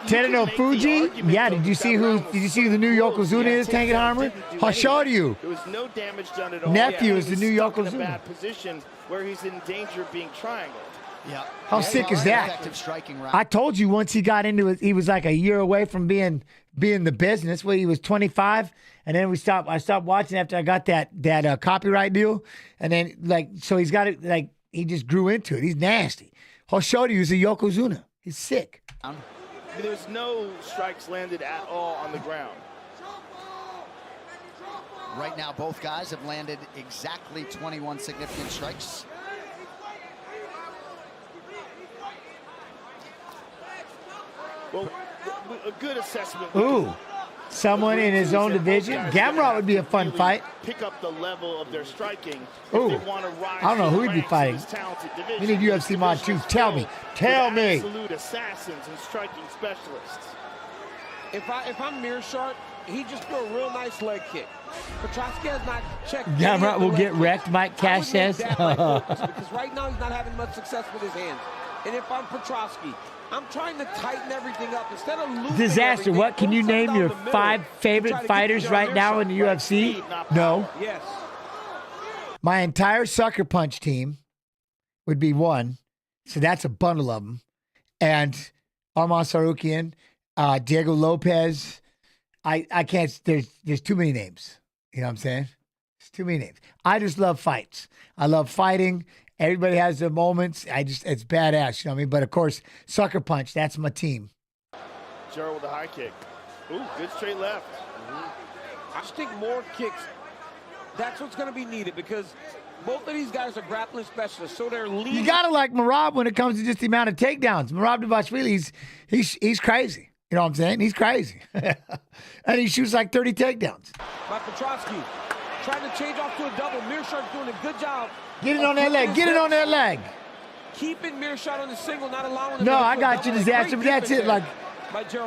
Tenno Fuji? Yeah, did you see who the new Yokozuna is, Tank Armor? I'll show you. There was no damage done at all. Nephew is the new in a Yokozuna. bad position where he's in danger of being triangled. Yeah. How sick is that? I told you once he got into it, he was like a year away from being the business. Well, he was 25, and then I stopped watching after I got that copyright deal, and then so he's got it he just grew into it. He's nasty. I'll show you. He's a Yokozuna. He's sick. There's no strikes landed at all on the ground. Right now, both guys have landed exactly 21 significant strikes. Well, a good assessment. Ooh, someone in his own division. Gamrot would be a fun fight. Pick up the level of their striking. Ooh, I don't know who he'd be fighting. We need UFC Mod 2. Tell me. Absolute assassins and striking specialists. If I'm Meerschaert, he just threw a real nice leg kick. Petroski has not checked. Gamrot will get wrecked, Mike Cash says. Because right now he's not having much success with his hands. And if I'm Petroski, I'm trying to tighten everything up instead of losing. Disaster. What can you name your 5 favorite fighters right now in the UFC? No. Yes. My entire Sucker Punch team would be one. So that's a bundle of them. And Arman Tsarukyan, Diego Lopez. I can't, there's too many names. You know what I'm saying? There's too many names. I just love fights. I love fighting. Everybody has their moments. It's badass, you know what I mean? But of course, Sucker Punch, that's my team. Gerald with a high kick. Ooh, good straight left. I just think more kicks. That's what's going to be needed because both of these guys are grappling specialists, so they're leading. You got to like Merab when it comes to just the amount of takedowns. Merab Dvalishvili, he's crazy. You know what I'm saying? He's crazy. And he shoots like 30 takedowns. By Petroski, trying to change off to a double. Meerschaert doing a good job. Get it on that leg. Get it on that leg. Keeping Meerschaert on the single, not allowing him. No, I got you, Disaster, but that's it. Like,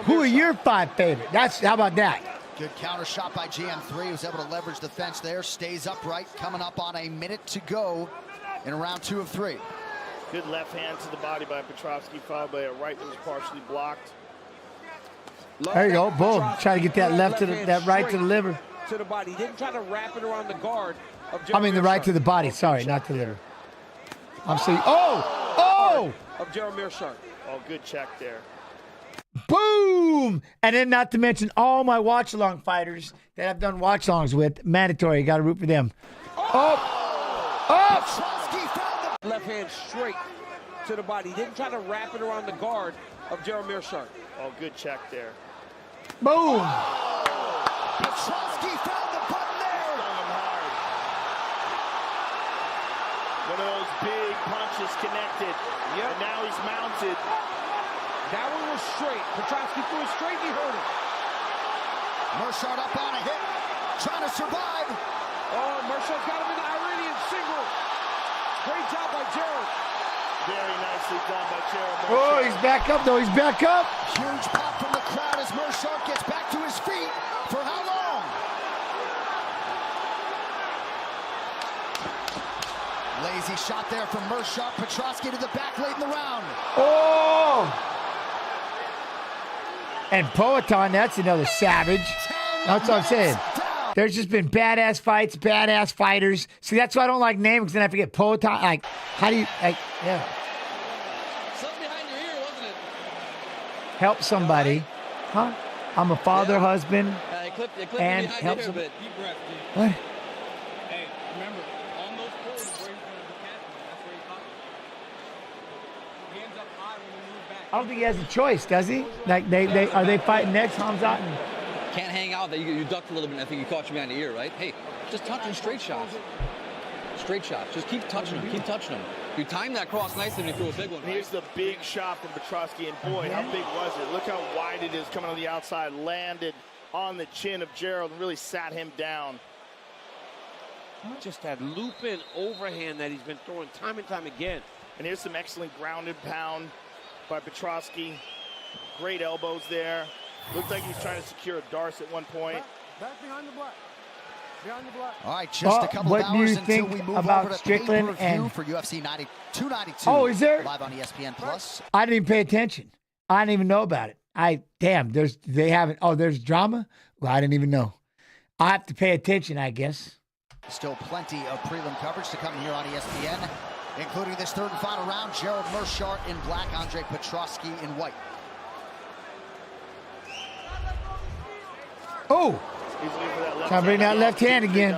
who are your 5 favorite? How about that? Good counter shot by GM3. Was able to leverage the fence there. Stays upright. Coming up on a minute to go in round 2 of 3. Good left hand to the body by Petroski, followed by a right that was partially blocked. There you go. Boom. Try to get that left to that right to the liver. To the body. He didn't try to wrap it around the guard. The right to the body. Sorry, not the liver. I'm saying. Oh! Of Gerald Meerschaert. Oh, good check there. Boom! And then not to mention all my watch-along fighters that I've done watch-alongs with. Mandatory. You got to root for them. Left hand straight to the body. He didn't try to wrap it around the guard of Gerald Meerschaert. Oh, good check there. Boom! Petroski found the button there. One of those big punches connected. Yep. And now he's mounted. That one was straight. Petroski threw it straight. He hurt him. Meerschaert up on a hit. Trying to survive. Oh, Meerschaert's got him in the Iranian single. Great job by Gerald. Very nicely done by Gerald. Oh, he's back up, though. He's back up. Huge pop from the crowd as Meerschaert gets back to his feet. For how long? Lazy shot there from Meerschaert. Petroski to the back late in the round. Oh! And Poatan, that's another savage. That's what I'm saying. There's just been badass fights, badass fighters. See, that's why I don't like naming, because then I forget Poatan. Like, how do you, like, yeah. Something behind your ear, wasn't it? Help somebody. Huh? I'm a father, husband, It clipped and behind help your ear a somebody. bit. Deep breath, dude. What? Hey, remember, on those poles is where he's going to catch him. That's where he caught him. Hands up high when you move back. I don't think he has a choice, does he? Like, are they fighting next, Hamzat? Can't hang out. You ducked a little bit, and I think you caught you behind the ear, right? Hey, just touching straight shots. Straight shots. Just keep touching them. Keep touching them. You time that cross nicely when you threw a big one. Here's the big shot from Petroski, and boy, how big was it? Look how wide it is coming on the outside. Landed on the chin of Gerald and really sat him down. Just that loop-in overhand that he's been throwing time and time again. And here's some excellent grounded pound by Petroski. Great elbows there. Looked like he was trying to secure a Darce at one point. Back behind the black. Behind the black. All right, just a couple of what do you hours until think we move about over to Strickland pay-per-view and for UFC 292. Oh, is there? Live on ESPN Plus. I didn't even pay attention. I didn't even know about it. There's drama? Well, I didn't even know. I have to pay attention, I guess. Still plenty of prelim coverage to come here on ESPN, including this third and final round. Gerald Meerschaert in black, Andre Petroski in white. Oh! Trying to bring that left hand again.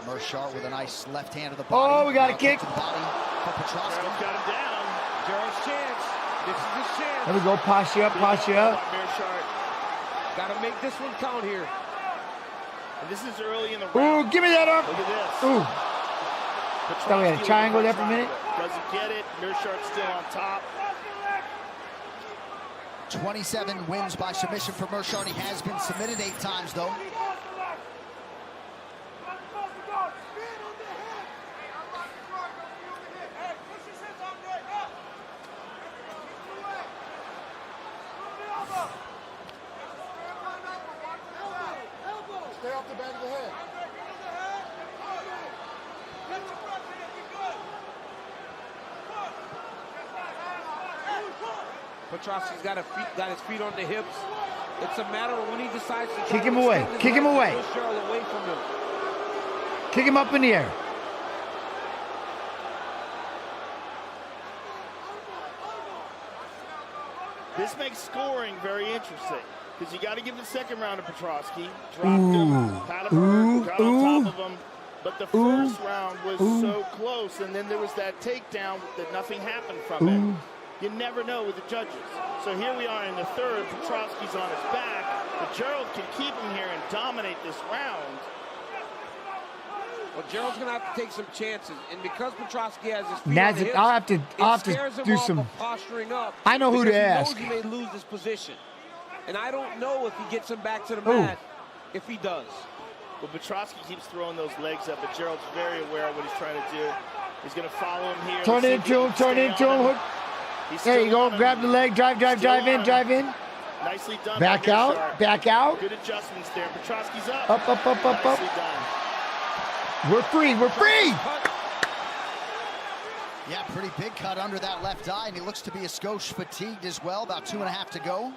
Meerschaert with a nice left hand to the body. Oh, we got a kick. To the body for Petroski. Gerald's got him down. Gerald's chance. This is his chance. There we go. Posture up, posture up. Got to make this one count here. And this is early in the Ooh, round. give me that up. Look at this. Ooh. Thought we had a triangle there for a minute. Doesn't get it. Meerschaert's still on top. 27 wins by submission for Meerschaert. He has been submitted 8 times, though. Stay off the back of the head. Petroski's got his feet on the hips. It's a matter of when he decides to kick him away. Kick him away. Push Gerald away from him. Kick him up in the air. This makes scoring very interesting because you got to give the second round to Petroski. Dropped him, had him hurt, got on top of him. But the first round was so close, and then there was that takedown that nothing happened from it. You never know with the judges. So here we are in the third. Petroski's on his back, but Gerald can keep him here and dominate this round. Well, Gerald's going to have to take some chances, and because Petroski has his feet on That's the it. hips, I'll have to do some. Posturing up. I know who to ask. He knows he may lose this position, and I don't know if he gets him back to the mat. If he does. Well, Petroski keeps throwing those legs up, but Gerald's very aware of what he's trying to do. He's going to follow him here. Turn into him. Turn into him. There you go. Grab the leg. Drive in. Drive in. Nicely done. Back out. Back out. Good adjustments there. Petroski's up. Up. Nicely done. We're free. We're free. Yeah, pretty big cut under that left eye, and he looks to be a skosh fatigued as well. About 2.5 to go.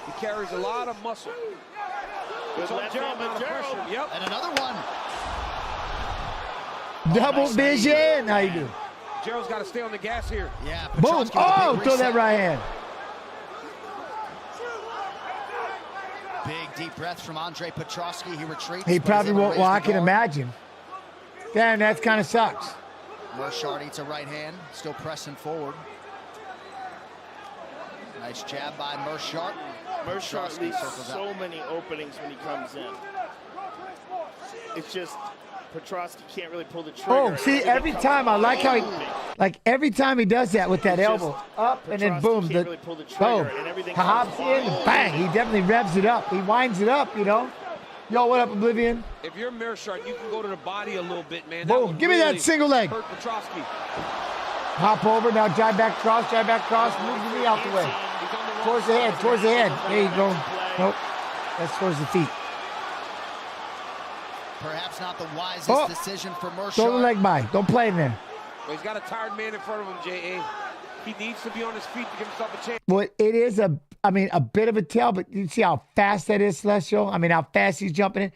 He carries a lot of muscle. Good left hand by Gerald. Yep. And another one. Double vision. How you do? Gerald's got to stay on the gas here. Yeah. Boom. Oh, throw that right hand. Big deep breath from Andre Petroski. He retreats. He probably won't. Well, I can imagine. Damn, that kind of sucks. Meerschaert eats a right hand. Still pressing forward. Nice jab by Meerschaert. Meerschaert leaves so many openings when he comes in. It's just Petroski can't really pull the trigger. Oh, see, every time I like how every time he does that with that elbow up and then boom, boom, hops in, bang. He definitely revs it up. He winds it up, you know. Yo, what up, Oblivion? If you're Meerschaert, you can go to the body a little bit, man. Boom. Give me that single leg. Hurt Petroski. Hop over. Now drive back cross. Move your knee out the way. Towards the head. There you go. Nope. That's towards the feet. Perhaps not the wisest decision for Meerschaert. Throw the leg by. Don't play in there. Well, he's got a tired man in front of him, J.A. He needs to be on his feet to give himself a chance. Well, it is a bit of a tell, but you see how fast that is, Celestial? I mean, how fast he's jumping in.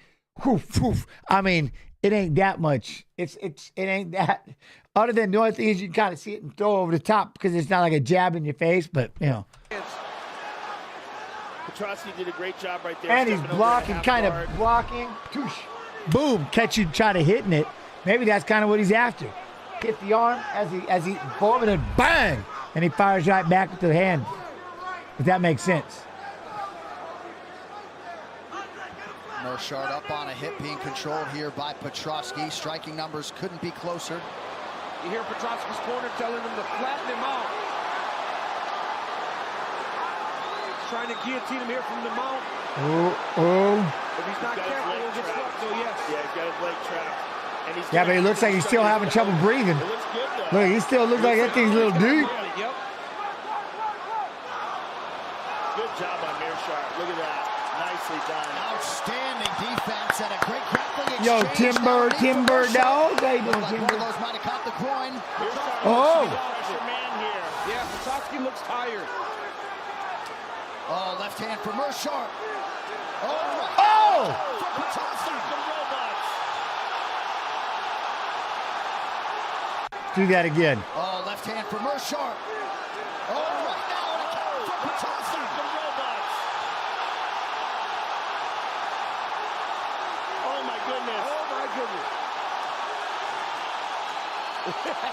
Woof, woof. I mean, it ain't that much. It ain't that. Other than the only thing is you can kind of see it and throw over the top because it's not like a jab in your face, but, you know. Petroski did a great job right there. And he's blocking, kind of blocking. Toosh. Boom, catch you, try to hitting it. Maybe that's kind of what he's after. Hit the arm as he boom, and then bang, and he fires right back with the hand. If that makes sense. Meerschaert up on a hip, being controlled here by Petroski. Striking numbers couldn't be closer. You hear Petroski's corner telling him to flatten him out. He's trying to guillotine him here from the mount. If he's not careful, he'll get swept. So yes. Yeah, he's got his leg trapped. Yeah, but it looks like he's still having trouble breathing. Look, he still looks like that thing's a little deep. Yep. Good job on Meerschaert. Look at that. Nicely done. Outstanding defense and a great grappling exchange. Yo, Timber, dog. How you doing, Like Timber? one of those might have caught the groin. Oh. Pressure man here. Yeah, Petroski looks tired. Oh, left hand for Meerschaert. Oh! Do that again. Oh, left hand for Meerschaert. Oh, right now, and a count for Petroski. Oh my goodness. Oh my goodness.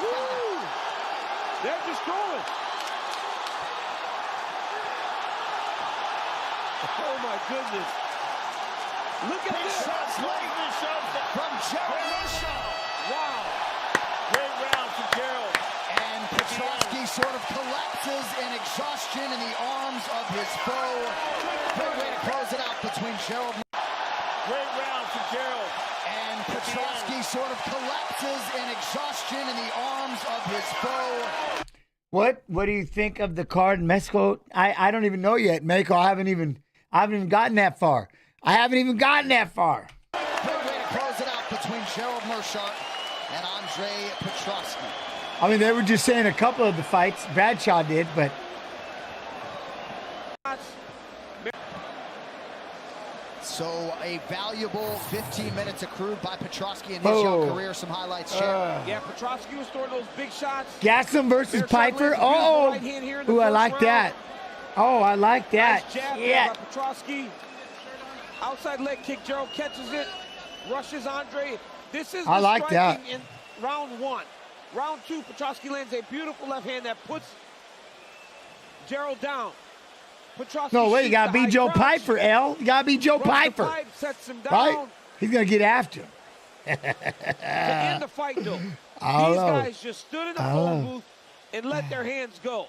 Woo! They're just going. Oh my goodness. Look at this. Shots from Gerald Meerschaert. Wow. Great round from Gerald. And Petroski sort of collapses in exhaustion in the arms of his foe. Great way to close it out between Gerald. Great round from Gerald. And Petroski sort of collapses in exhaustion in the arms of his foe. What do you think of the card in Mexico? I don't even know yet, Mexico. I haven't even gotten that far. Great way to close it out between Gerald Meerschaert and Andre Petroski. I mean, they were just saying a couple of the fights. Bradshaw did, but. So a valuable 15 minutes accrued by Petroski in his young career. Some highlights, Champ. Yeah, Petroski was throwing those big shots. Gaslam versus Piper. Oh, ooh, I like that. Oh, I like that. Nice jab Yeah. by Petroski. Outside leg kick. Gerald catches it. Rushes Andre. This is I like that. in round one. Round two, Petroski lands a beautiful left hand that puts Gerald down. Petroski No way, you gotta shoots be the Joe high crouch. Piper, L. You gotta be Joe Runs the Piper. pipe, sets him down. Right? He's gonna get after him. To end the fight, though. I These know. guys just stood in the I phone know. booth and let their hands go.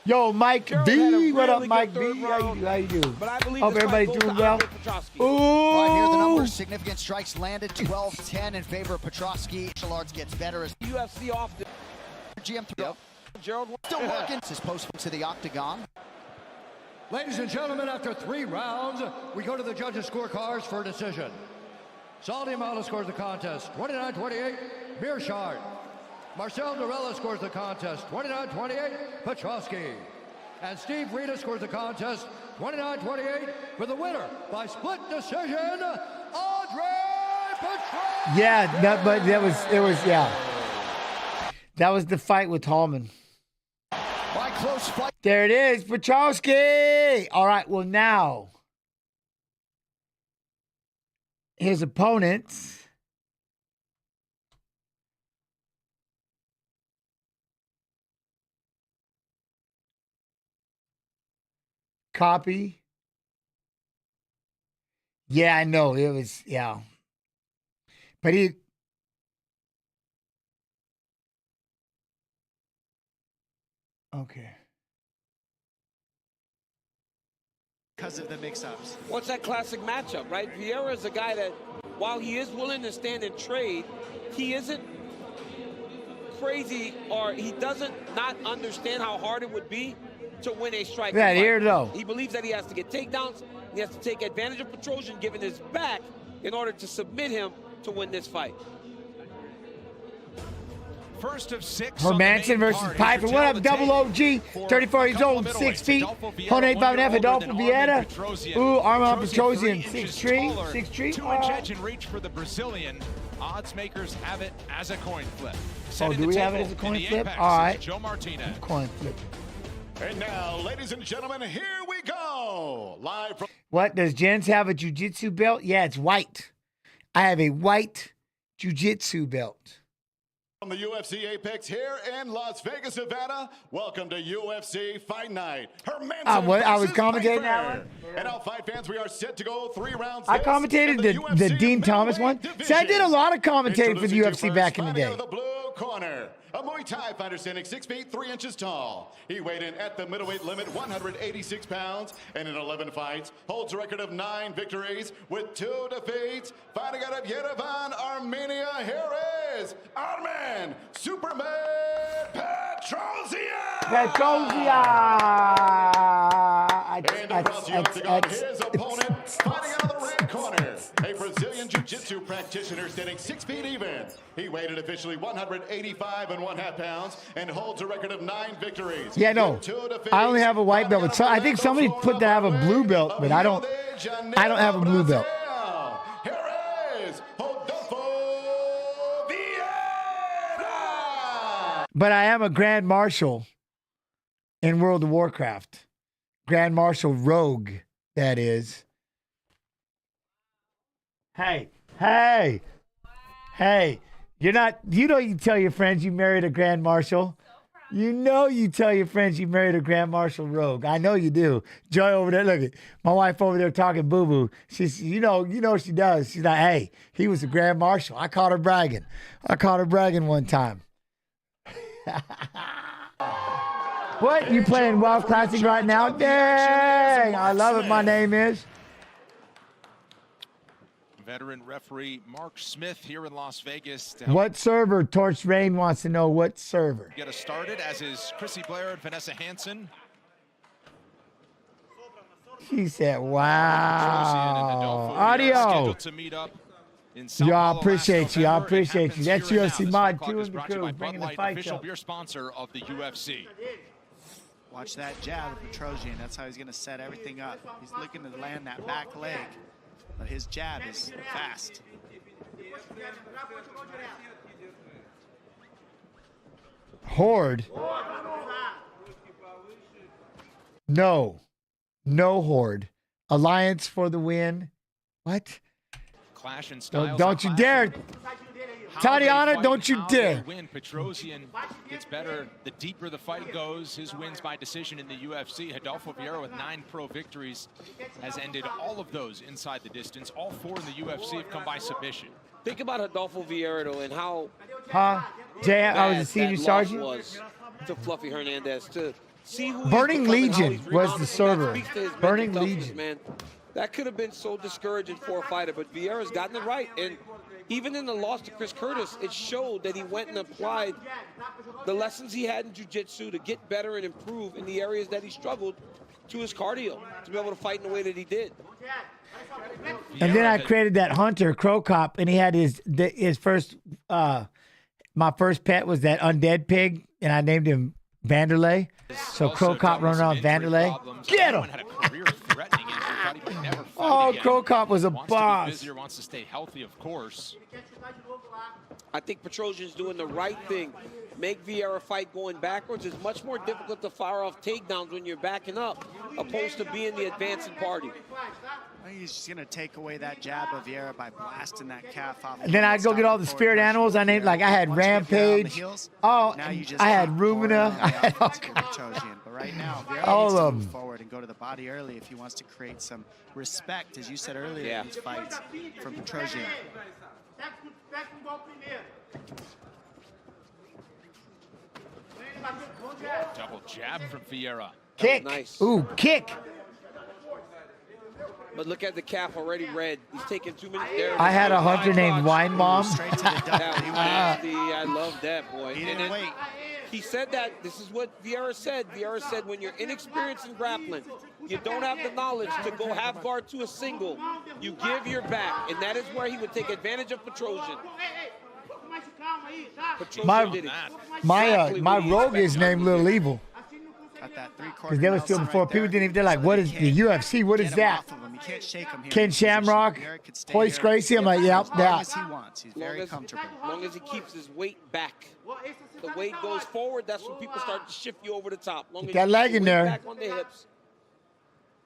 Yo, Mike Gerald had B. a What up, really Mike good B? third round, How you do? But I believe Hope this everybody's fight goes doing to well. Andre Petroski. All right, here are the Ooh. numbers. Significant strikes landed. 12-10 in favor of Petroski. Martial arts gets better as UFC off the GM throw. Gerald Still working. His post to the octagon. Ladies and gentlemen, after 3 rounds, we go to the judges' scorecards for a decision. Saldi Amala scores the contest, 29-28, Meerschaert. Marcel Dorella scores the contest, 29-28, Petroski. And Steve Rita scores the contest, 29-28, for the winner by split decision, Andre Petroski. Yeah, that was the fight with Hallman. By close fight. There it is, Petroski. All right, well now, his opponents. Copy. Yeah, I know. It was, yeah. But he. Okay. because of the mix-ups. What's that classic matchup, right? Vieira is a guy that, while he is willing to stand and trade, he isn't crazy, or he doesn't not understand how hard it would be to win a strike. Yeah, here though. He believes that he has to get takedowns. He has to take advantage of Petroski giving his back in order to submit him to win this fight. First of 6. Hermanson versus Piper. What up, double OG? 34 years old, 6 feet. 185.5, Adolfo Vieira. Ooh, Armand Petroski, 6'3". 6'3". 2-inch edge in reach for the Brazilian. Odds makers have it as a coin flip. Oh, do we have it as a coin flip? All right. Joe Martinez. Coin flip. And now, ladies and gentlemen, here we go. Live from... What, does Jens have a jiu-jitsu belt? Yeah, it's white. I have a white jiu-jitsu belt. From the UFC Apex here in Las Vegas, Nevada, welcome to UFC Fight Night. I was commentating that one. And all fight fans, we are set to go 3 rounds. I commentated the Dean Thomas one. See, I did a lot of commentating for the UFC back in the day. The blue corner, a Muay Thai fighter standing 6 feet 3 inches tall. He weighed in at the middleweight limit, 186 pounds, and in 11 fights, holds a record of 9 victories with 2 defeats. Fighting out of Yerevan, Armenia, here is Arman Superman Petroski. And across the octagon, his opponent, fighting out of the red corner, a Brazilian jiu-jitsu practitioner standing 6 feet even. He weighed in officially 185.5 pounds and holds a record of 9 victories. Yeah, no, I only have a white belt. So I think somebody put to have a blue belt, but I don't have a blue belt. Here is Rodolfo Vieira. But I am a Grand Marshal in World of Warcraft. Grand Marshal Rogue, that is. Hey. You tell your friends you married a Grand Marshal. You tell your friends you married a Grand Marshal Rogue. I know you do. Joy over there, look at my wife over there talking boo-boo. She's, she does. She's like, hey, he was a Grand Marshal. I caught her bragging one time. What? You playing WoW Classic right now? Dang, I love it. My name is. Veteran referee Mark Smith here in Las Vegas. What server? Torch Rain wants to know what server. Get us started, as is Chrissy Blair and Vanessa Hansen. She said, wow. Audio. Y'all appreciate you. I appreciate you. That's UFC Mod 2 in the crew, bringing the fight official beer sponsor of the UFC. Watch that jab of Petroski. That's how he's going to set everything up. He's looking to land that back leg, but his jab is fast. Horde. No Horde. Alliance for the win. What? Clash in styles. Don't you dare. Tatiana, don't you dare. Win. Petrosian gets better the deeper the fight goes. His wins by decision in the UFC. Adolfo Vieira with 9 pro victories has ended all of those inside the distance. All 4 in the UFC have come by submission. Think about Adolfo Vieira, though, and how Jay, I was a senior sergeant. Was to Fluffy Hernandez to see who Burning Legion was the server. Burning Legion. Man, that could have been so discouraging for a fighter, but Vieira's gotten it right. And even in the loss to Chris Curtis, it showed that he went and applied the lessons he had in jiu-jitsu to get better and improve in the areas that he struggled to his cardio, to be able to fight in the way that he did. And then I created that Hunter Crow Cop, and he had his first, my first pet was that undead pig, and I named him Vanderlei. So Crow Cop running around Vanderlei. Get him! Oh, Crow Cop was a boss. Wants to stay healthy, of course. I think Petrosian's doing the right thing. Make Vieira fight going backwards. It's much more difficult to fire off takedowns when you're backing up, opposed to being the advancing party. He's just going to take away that jab of Vieira by blasting that calf off. And then I go get all the spirit animals. I named, like, I had Rampage. Oh, I had Rumina. I had all but right now, Vieira all needs to of move them. forward and go to the body early if he wants to create some respect, as you said earlier in these fights, from Petroski. Double jab from Vieira. Kick. Nice. Ooh, kick. But look at the calf already red. He's taking 2 minutes there. I had a hunter named Wine Mom. That was nasty. I love that, boy. He didn't wait. He said that. This is what Vieira said. Vieira said when you're inexperienced in grappling, you don't have the knowledge to go half guard to a single. You give your back, and that is where he would take advantage of Petrosian. My rogue is named Little Evil. Got that Because they were still before people didn't even. They're like, what is the UFC? What is that? You can't shake him here. Ken Shamrock, Hoist Gracie. I'm like, yep, that. As he wants. He's very comfortable. As long as he keeps his weight back. The weight goes forward, that's when people start to shift you over the top. Long Get as that you leg keep in the weight there. Back on the hips,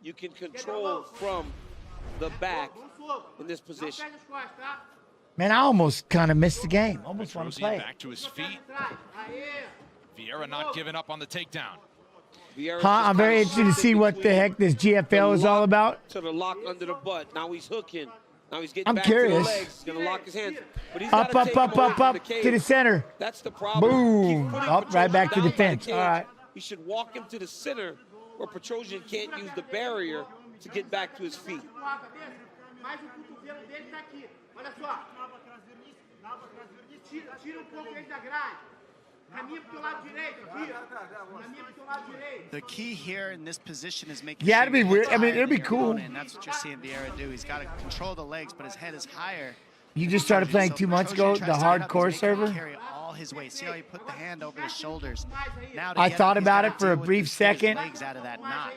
you can control from the back in this position. Man, I almost kind of missed the game. Almost want to play. Back to his feet. Vieira not giving up on the takedown. I'm very interested to see what the heck this GFL is all about. To the lock under the butt. Now he's hooking. Now he's getting back curious. to the legs. He's going to lock his hands. But he's Up to the center. That's the problem. Boom. Up, right back to the fence. All right. He should walk him to the center where Petrosian can't use the barrier to get back to his feet. The key here in this position is making Yeah, sure it'd be your weird. head's I mean, higher it'd be than your cool. opponent, and that's what you're seeing Vieira do. He's got to control the legs, but his head is higher. You just started playing 2 months ago, the hardcore server. Carry all his weight. See how he put the hand over his shoulders. Now I thought about it for a brief second. Legs out of that knot.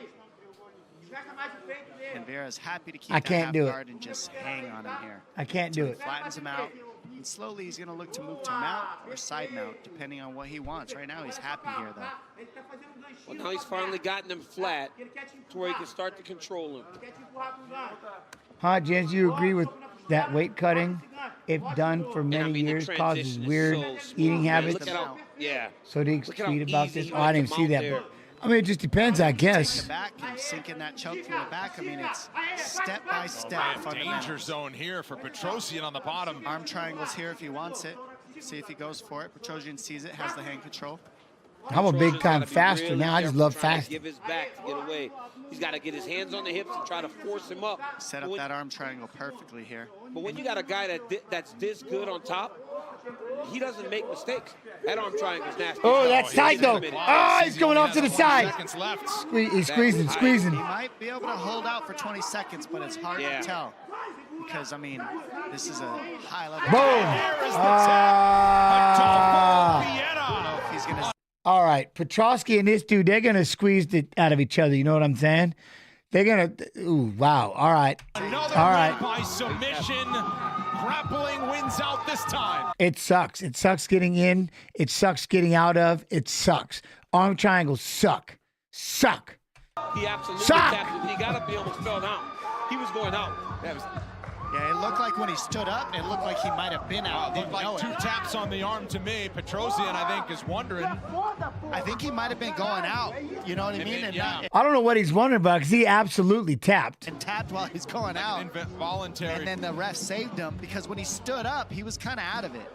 And Vieira's happy to keep I that can't half do it. guard and just hang on him here. I can't do it. Flattens him out. And slowly he's going to look to move to mount or side mount, depending on what he wants. Right now he's happy here, though. Well, now he's finally gotten him flat to where he can start to control him. Huh, Jens, you agree with that weight cutting, if done for many years, causes weird eating habits? Yeah. So do you Look at how tweet about easy this? he Oh, I didn't can see mount that. there. But, I mean, it just depends, I guess. The back and sink in that choke from the back. I mean, it's step by step. Danger zone here for Petrosian on the bottom. Arm triangles here if he wants it. See if he goes for it. Petrosian sees it, has the hand control. I'm a big time faster really now. I just love trying to fast. Give his back to get away. He's got to get his hands on the hips and try to force him up. Set up that arm triangle perfectly here. But when you got a guy that's this good on top, he doesn't make mistakes. That arm triangle's nasty. Oh, that's tight though. Oh, he's going off to the side. He's squeezing. He might be able to hold out for 20 seconds, but it's hard to tell. Because, I mean, this is a high level. Boom. All right, Petroski and this dude, they're going to squeeze it out of each other. You know what I'm saying? They're going to, ooh, wow. All right. Another All right. win by submission. Grappling wins out this time. It sucks. It sucks getting in. It sucks getting out of. It sucks. Arm triangles suck. Suck. He absolutely Suck. tapped it. He got up, he almost fell down. He was going out. Yeah, it looked like when he stood up, it looked like he might have been out. Looked like 2 taps on the arm to me. Petrosian, I think, is wondering. I think he might have been going out. You know what I mean? And I don't know what he's wondering about because he absolutely tapped. and tapped while he's going out. Involuntary. And then the ref saved him because when he stood up, he was kind of out of it.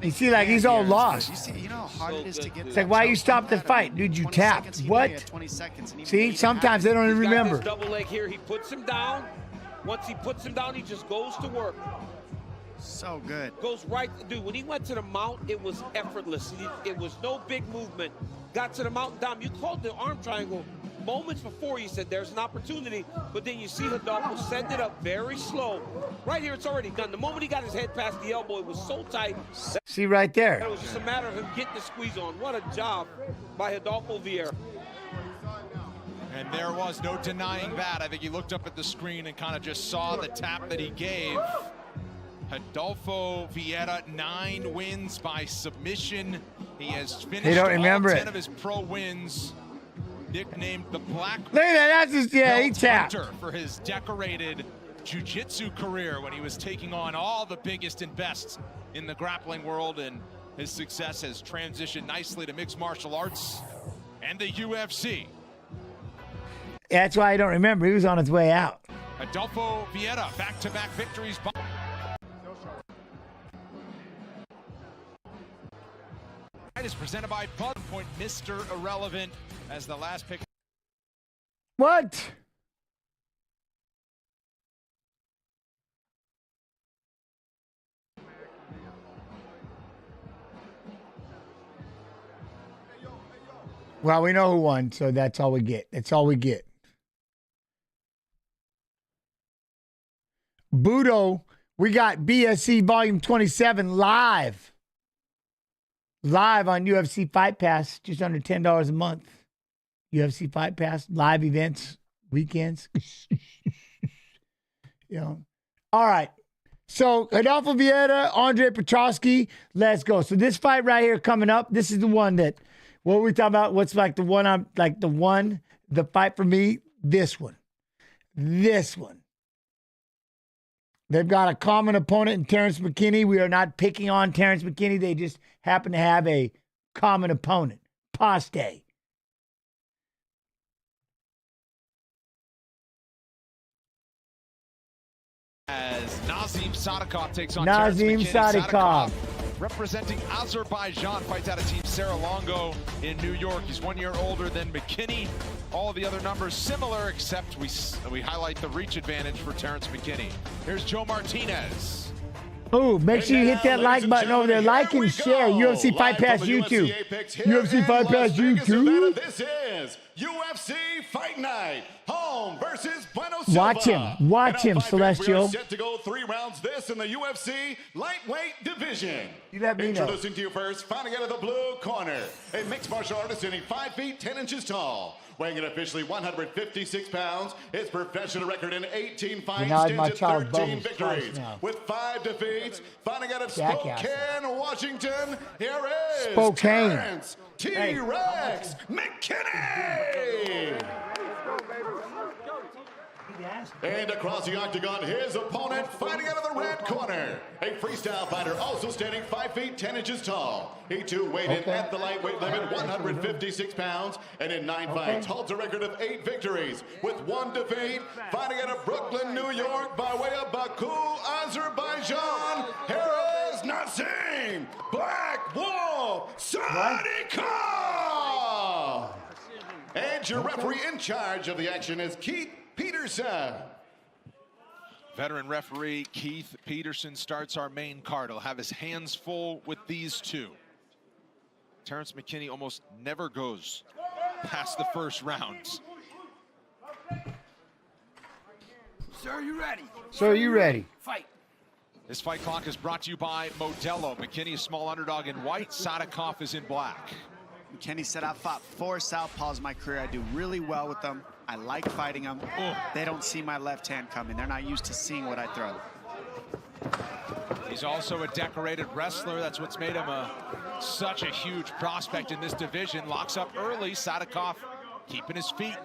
You see, like he's all lost. You see, you know how hard it is to get. It's like, why you stop the fight? Dude, you tapped. What? 20 seconds. And See, sometimes they don't even He's got remember. this double leg here. He puts him down. Once he puts him down, he just goes to work. So good. Goes right. Dude, when he went to the mount, it was effortless. It was no big movement. Got to the mount down. You called the arm triangle moments before. You said there's an opportunity, but then you see Rodolfo send it up very slow. Right here, it's already done. The moment he got his head past the elbow, it was so tight. See right there. It was just a matter of him getting the squeeze on. What a job by Rodolfo Vieira. And there was no denying that. I think he looked up at the screen and kind of just saw the tap that he gave. Rodolfo Vieira, 9 wins by submission. He has finished all 10 of his pro wins. Nicknamed the Black Look at that. That's just, yeah, he Belt tapped. Hunter for his decorated jiu-jitsu career when he was taking on all the biggest and best in the grappling world, and his success has transitioned nicely to mixed martial arts and the UFC. That's why I don't remember. He was on his way out. Rodolfo Vieira, back-to-back victories. Is presented by Bud Point, Mr. Irrelevant, as the last pick. What? Well, we know who won, so that's all we get. That's all we get. Budo, we got BSC Volume 27 live. Live on UFC Fight Pass, just under $10 a month. UFC Fight Pass, live events, weekends. All right. So, Adolfo Vieira, Andre Petroski, let's go. So, this fight right here coming up, this is the one that, what are we talking about? What's like the one, the fight for me? This one. This one. They've got a common opponent in Terrence McKinney. We are not picking on Terrence McKinney. They just happen to have a common opponent. Paste. As Nazim Sadykhov takes on Nazim Sadykhov. Representing Azerbaijan, fights out of Team Serra-Longo in New York. He's 1 year older than McKinney. All the other numbers similar, except we highlight the reach advantage for Terrence McKinney. Here's Joe Martinez. Oh, make sure you hit that like button over there. Like and share. UFC Fight Pass YouTube. UFC Fight Pass YouTube. This is UFC Fight Night. Home versus Buenos Watch him. Watch him, Celestial. We are set to go 3 rounds this in the UFC lightweight division. You let me know. Introducing to you first, fighting out of the blue corner, a mixed martial artist standing 5 feet 10 inches tall. Weighing in officially 156 pounds, his professional record in 18 fights stands at 13 victories, with 5 defeats. Fighting out of Spokane, Washington, here is Terrence T-Rex McKinney! And across the octagon, his opponent fighting out of the red corner. A freestyle fighter also standing 5 feet 10 inches tall. He too weighed in at the lightweight limit, 156 pounds, and in 9 fights holds a record of 8 victories with 1 defeat. Fighting out of Brooklyn, New York by way of Baku, Azerbaijan, here is Nazim Black Wolf Sadykhov! And your referee in charge of the action is Keith Peterson. Veteran referee Keith Peterson starts our main card. He'll have his hands full with these two. Terrence McKinney almost never goes past the first round. Sir, are you ready? Sir, are you ready? Fight. This fight clock is brought to you by Modelo. McKinney, a small underdog in white. Sadykhov is in black. McKinney said, I've fought 4 southpaws in my career. I do really well with them. I like fighting them. They don't see my left hand coming. They're not used to seeing what I throw. He's also a decorated wrestler. That's what's made him such a huge prospect in this division. Locks up early. Sadykhov keeping his feet.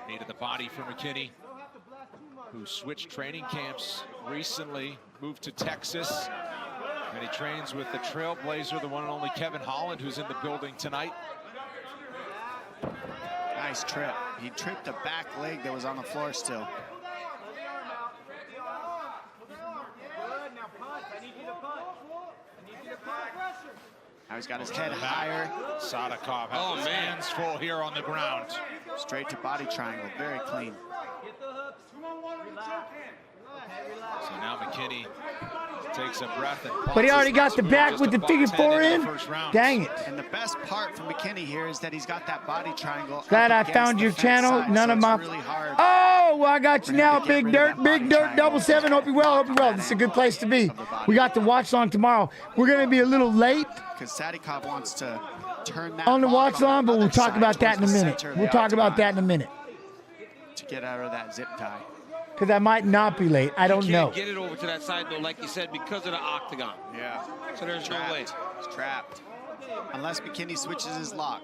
Knee to the body for McKinney, who switched training camps recently, moved to Texas, and he trains with the Trailblazer, the one and only Kevin Holland, who's in the building tonight. Nice trip. He tripped a back leg that was on the floor still. Now he's got his head higher. Sadykhov has his hands full here on the ground. Straight to body triangle, very clean. So now McKinney takes a breath and But he already got the back with the figure 4 in. Dang it. And the best part for McKinney here is that he's got that body triangle. Glad I found your channel. None of my... Oh, well, I got you now, Big Dirt. Big Dirt 77. Hope you well. Hope you well. This is a good place to be. We got the watch long tomorrow. We're going to be a little late. Because Sadykhov wants to turn that on the watch long, but we'll talk about that in a minute. We'll talk about that in a minute. To get out of that zip tie. Because I might not be late. I don't know. Get it over to that side, though, like you said, because of the octagon. Yeah. So there's no way. It's trapped. Unless McKinney switches his lock.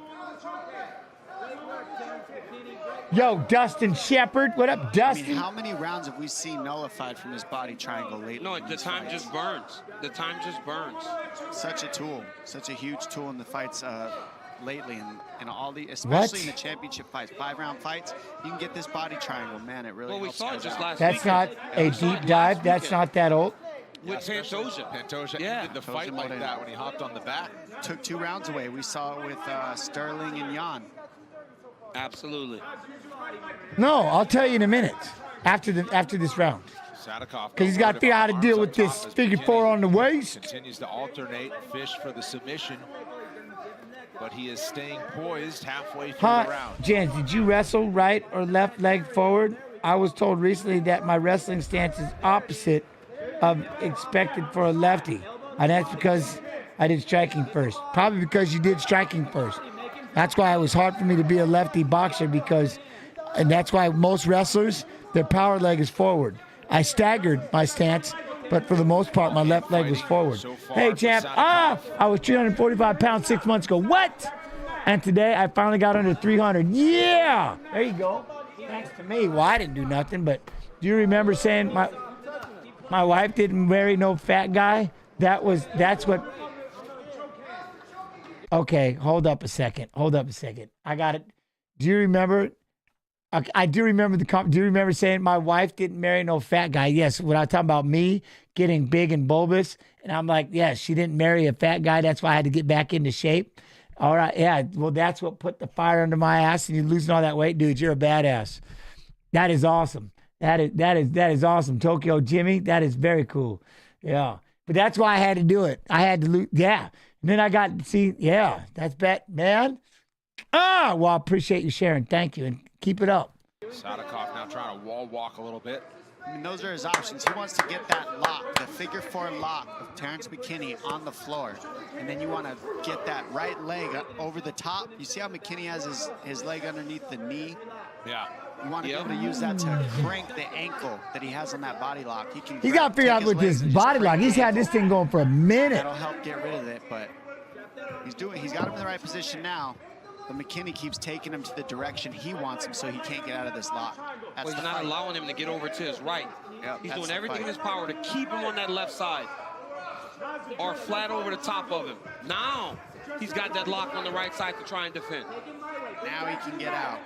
Yo, Dustin Shepard. What up, Dustin? I mean, how many rounds have we seen nullified from his body triangle lately? No, the time just burns. The time just burns. Such a tool. Such a huge tool in the fights lately, and all the, especially in the championship fights, 5-round fights, you can get this body triangle. Man, it really helps. Well, we saw it just last That's not a deep dive. That's not that old. With Pantoja. Pantoja ended the fight like that when he hopped on the bat. Took 2 rounds away. We saw it with Sterling and Jan. Absolutely. No, I'll tell you in a minute. After this round. Sadykhov, because he's got to figure out how to deal with this figure four on the waist. Continues to alternate, fish for the submission, but he is staying poised halfway through the round. Jens, did you wrestle right or left leg forward? I was told recently that my wrestling stance is opposite of expected for a lefty, and that's because I did striking first. Probably because you did striking first. That's why it was hard for me to be a lefty boxer, because, and that's why most wrestlers, their power leg is forward. I staggered my stance, but for the most part, my left leg was forward. Hey, champ, I was 345 pounds 6 months ago. What? And today, I finally got under 300. Yeah! There you go. Thanks to me. Well, I didn't do nothing, but do you remember saying my wife didn't marry no fat guy? That's what... Okay, hold up a second. I got it. Do you remember? I do remember do you remember saying my wife didn't marry no fat guy? Yes, when I was talking about me getting big and bulbous, and I'm like, yes, she didn't marry a fat guy. That's why I had to get back into shape. All right, yeah. Well, that's what put the fire under my ass, and you're losing all that weight, dude. You're a badass. That is awesome. That is awesome, Tokyo Jimmy. That is very cool. Yeah, but that's why I had to do it. I had to lose. Yeah. And then I got, that's bad, man. Well, I appreciate you sharing. Thank you, and keep it up. Sadykhov now trying to wall walk a little bit. I mean, those are his options. He wants to get that lock, the figure four lock of Terrence McKinney on the floor. And then you want to get that right leg over the top. You see how McKinney has his leg underneath the knee? Yeah. You want to be able to use that to crank the ankle that he has on that body lock. He's got to figure out with this body lock. He's had this thing going for a minute. That'll help get rid of it, but he's got him in the right position now. But McKinney keeps taking him to the direction he wants him, so he can't get out of this lock. Well, he's not allowing him to get over to his right. Yep, he's doing everything in his power to keep him on that left side or flat over the top of him. Now he's got that lock on the right side to try and defend. Now he can get out.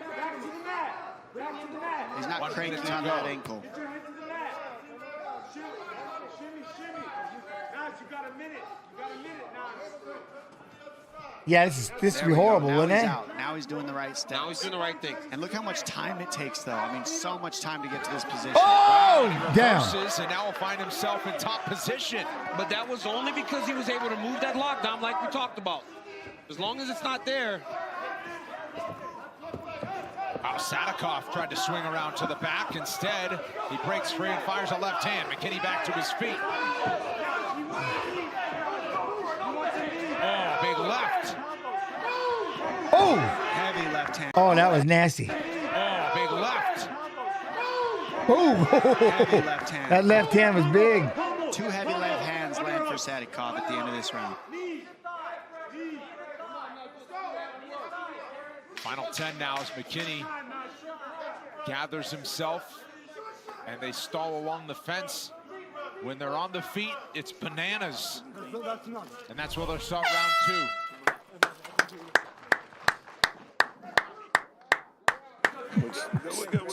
He's not cranking on that ankle. Yeah, this would be horrible, wouldn't it? Now he's doing the right steps. Now he's doing the right thing. And look how much time it takes, though. I mean, so much time to get to this position. Oh, damn. And now will find himself in top position. But that was only because he was able to move that lockdown like we talked about. As long as it's not there. Sadykhov tried to swing around to the back. Instead, he breaks free and fires a left hand. McKinney back to his feet. Oh, big left. Oh! Heavy left hand. Oh, that was nasty. Oh, big left. Oh! Heavy left hand. That left hand was big. 2 heavy left hands land for Sadykhov at the end of this round. Final 10 now as McKinney gathers himself, and they stall along the fence. When they're on the feet, it's bananas. And that's where they'll start round 2. We're good.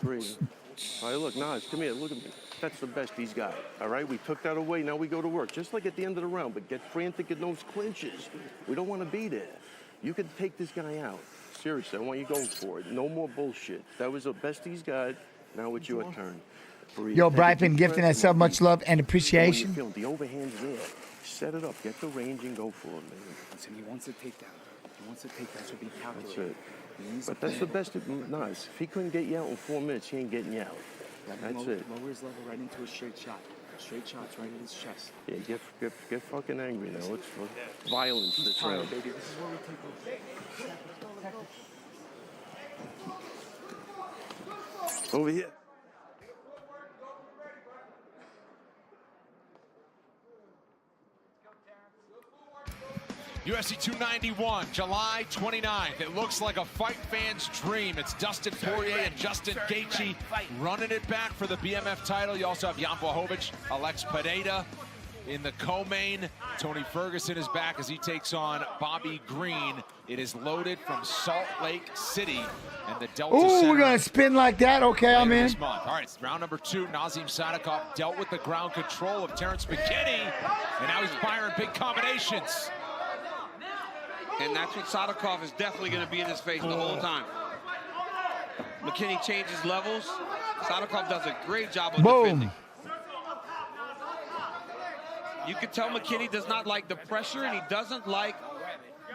3. All right, look, Nas, come here, look at me. That's the best he's got, all right? We took that away, now we go to work, just like at the end of the round, but get frantic in those clinches. We don't want to be there. You can take this guy out. Seriously, I want you going for it. No more bullshit. That was the best he's got. Now it's your turn. Yo, Bryson, gifting us so much love and appreciation. The overhand's there. Set it up, get the range, and go for it, man. Listen, he wants to take down. He wants to take that, so be calculated. That's it. But that's the best. Nice. If he couldn't get you out in 4 minutes, he ain't getting you out. That's it. Lower his level right into a straight shot. Straight shots right in his chest. Yeah, get fucking angry now. Let's violence this round. Baby, this is where we take over. Over here. UFC 291, July 29th. It looks like a fight fan's dream. It's Dustin Poirier and Justin Gaethje running it back for the BMF title. You also have Jan Blachowicz, Alex Pinheiro in the co-main. Tony Ferguson is back as he takes on Bobby Green. It is loaded from Salt Lake City and the Delta Center. We're going to spin like that? Okay, I'm in. This month. All right, it's round number 2. Nazim Sadykhov dealt with the ground control of Terrence McKinney, and now he's firing big combinations. And that's what Sadykhov is definitely going to be in his face the whole time. McKinney changes levels. Sadykhov does a great job of Boom. defending. You can tell McKinney does not like the pressure, and he doesn't like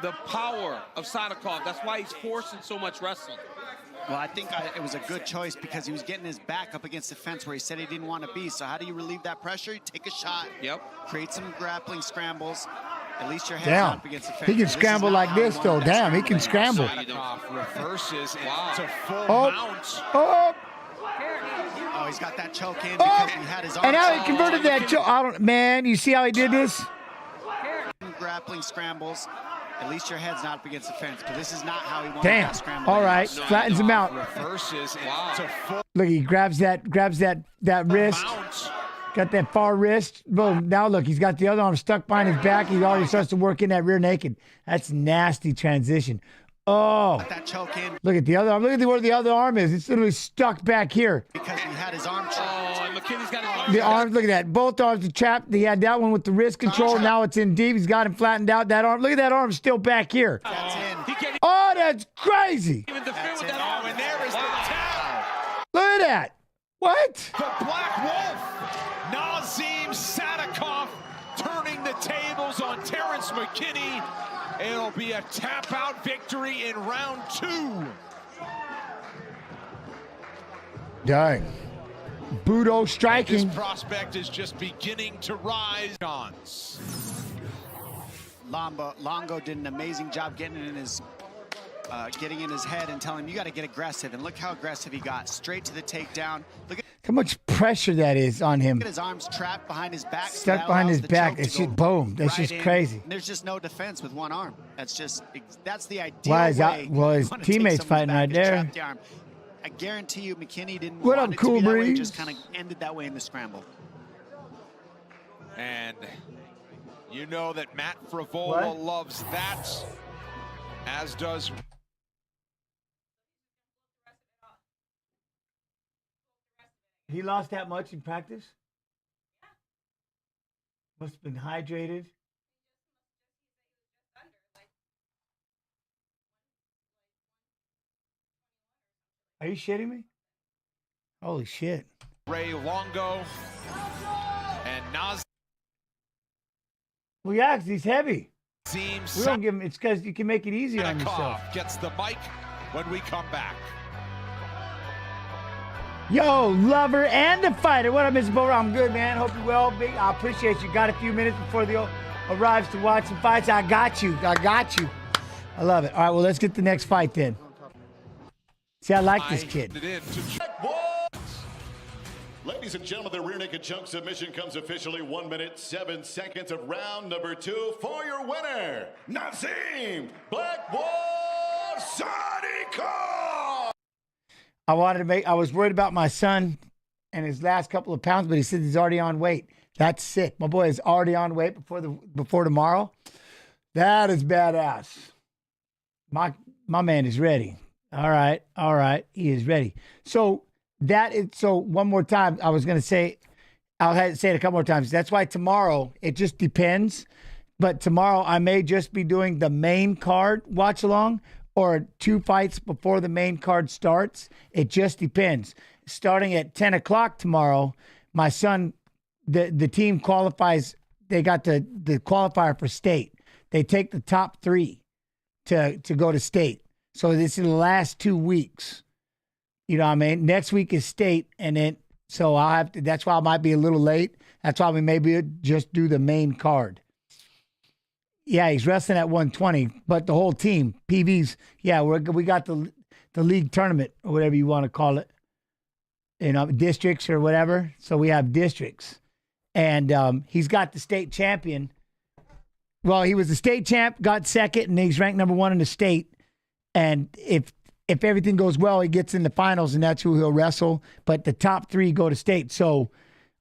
the power of Sadykhov. That's why he's forcing so much wrestling. Well, I think it was a good choice because he was getting his back up against the fence where he said he didn't want to be. So how do you relieve that pressure? You take a shot. Yep. Create some grappling scrambles. At least your head's Damn. not up against the fence. He can scramble like this, though. Damn, he can scramble. Sadykhov reverses into full Oh. mount. Oh. Oh, he's got that choke in because he had his arms. And now he converted that choke. I don't, man, you see how he did this? Grappling scrambles. At least your head's not up against the fence, but this is not how he wanted Damn. that scramble. All right, flattens him out. Reverses into full Look, he grabs that wrist. mount. Got that far wrist. Boom. Now look, he's got the other arm stuck behind his back. He already starts to work in that rear naked. That's nasty transition. Oh. Got that choke in Look at the other arm. Look at where the other arm is. It's literally stuck back here. because he had his arm trapped. Oh, and McKinney's got his arm. The arms, look at that. Both arms are trapped. He had that one with the wrist control. Now it's in deep. He's got him flattened out. That arm, look at that arm still back here. That's in. He can't Oh, that's crazy. even defend with it. that arm. And there is the tap. Look at that. What? The Black Wolf. Nazim Sadykhov turning the tables on Terrence McKinney. It'll be a tap-out victory in round 2. Dang. Budo This striking. prospect is just beginning to rise. Longo did an amazing job getting in his head and telling him you got to get aggressive. And look how aggressive he got. Straight to the takedown. Look at How much pressure that is on him. his arms trapped behind his back. Stuck That behind allows his the back. choke to It's go just boom. That's right just in. crazy. And there's just no defense with one arm. That's the ideal Why is that? way Well, his you wanna take teammates someone's fighting back right is there. trap the arm. I guarantee you McKinney didn't What want up, it Cool to be that way. Breeze? Just kind of ended that way in the scramble. And you know that Matt Frivola What? loves that, as does He lost that much in practice? Must have been hydrated. Are you shitting me? Holy shit. Ray Longo and Nazim Well, yeah, 'cause he's heavy. We don't give him, it's because you can make it easy on yourself. Sadykhov gets the mic when we come back. Yo, lover and the fighter. What up, Mr. Bower? I'm good, man. Hope you're well. Big. I appreciate you. Got a few minutes before the arrives to watch some fights. I got you. I got you. I love it. All right, well, let's get the next fight then. See, I like this kid. Ladies and gentlemen, the rear naked choke submission comes officially 1 minute, 7 seconds of round number 2 for your winner, Nazim Black Wolf Sadykhov. I was worried about my son and his last couple of pounds, but he said he's already on weight. That's sick. My boy is already on weight before tomorrow. That is badass. My man is ready. All right. He is ready. So one more time, I was gonna say, I'll have to say it a couple more times. That's why tomorrow, it just depends. But tomorrow I may just be doing the main card watch along or 2 fights before the main card starts. It just depends. Starting at 10 o'clock tomorrow, my son, the team qualifies. They got the qualifier for state. They take the top 3 to go to state. So this is the last 2 weeks. You know what I mean? Next week is state, and then so I'll have to. That's why I might be a little late. That's why we maybe just do the main card. Yeah, he's wrestling at 120, but the whole team, PVs. Yeah, we got the league tournament or whatever you want to call it. You know, districts or whatever. So we have districts, and he's got the state champion. Well, he was the state champ, got second, and he's ranked number 1 in the state. And if everything goes well, he gets in the finals, and that's who he'll wrestle. But the top 3 go to state. So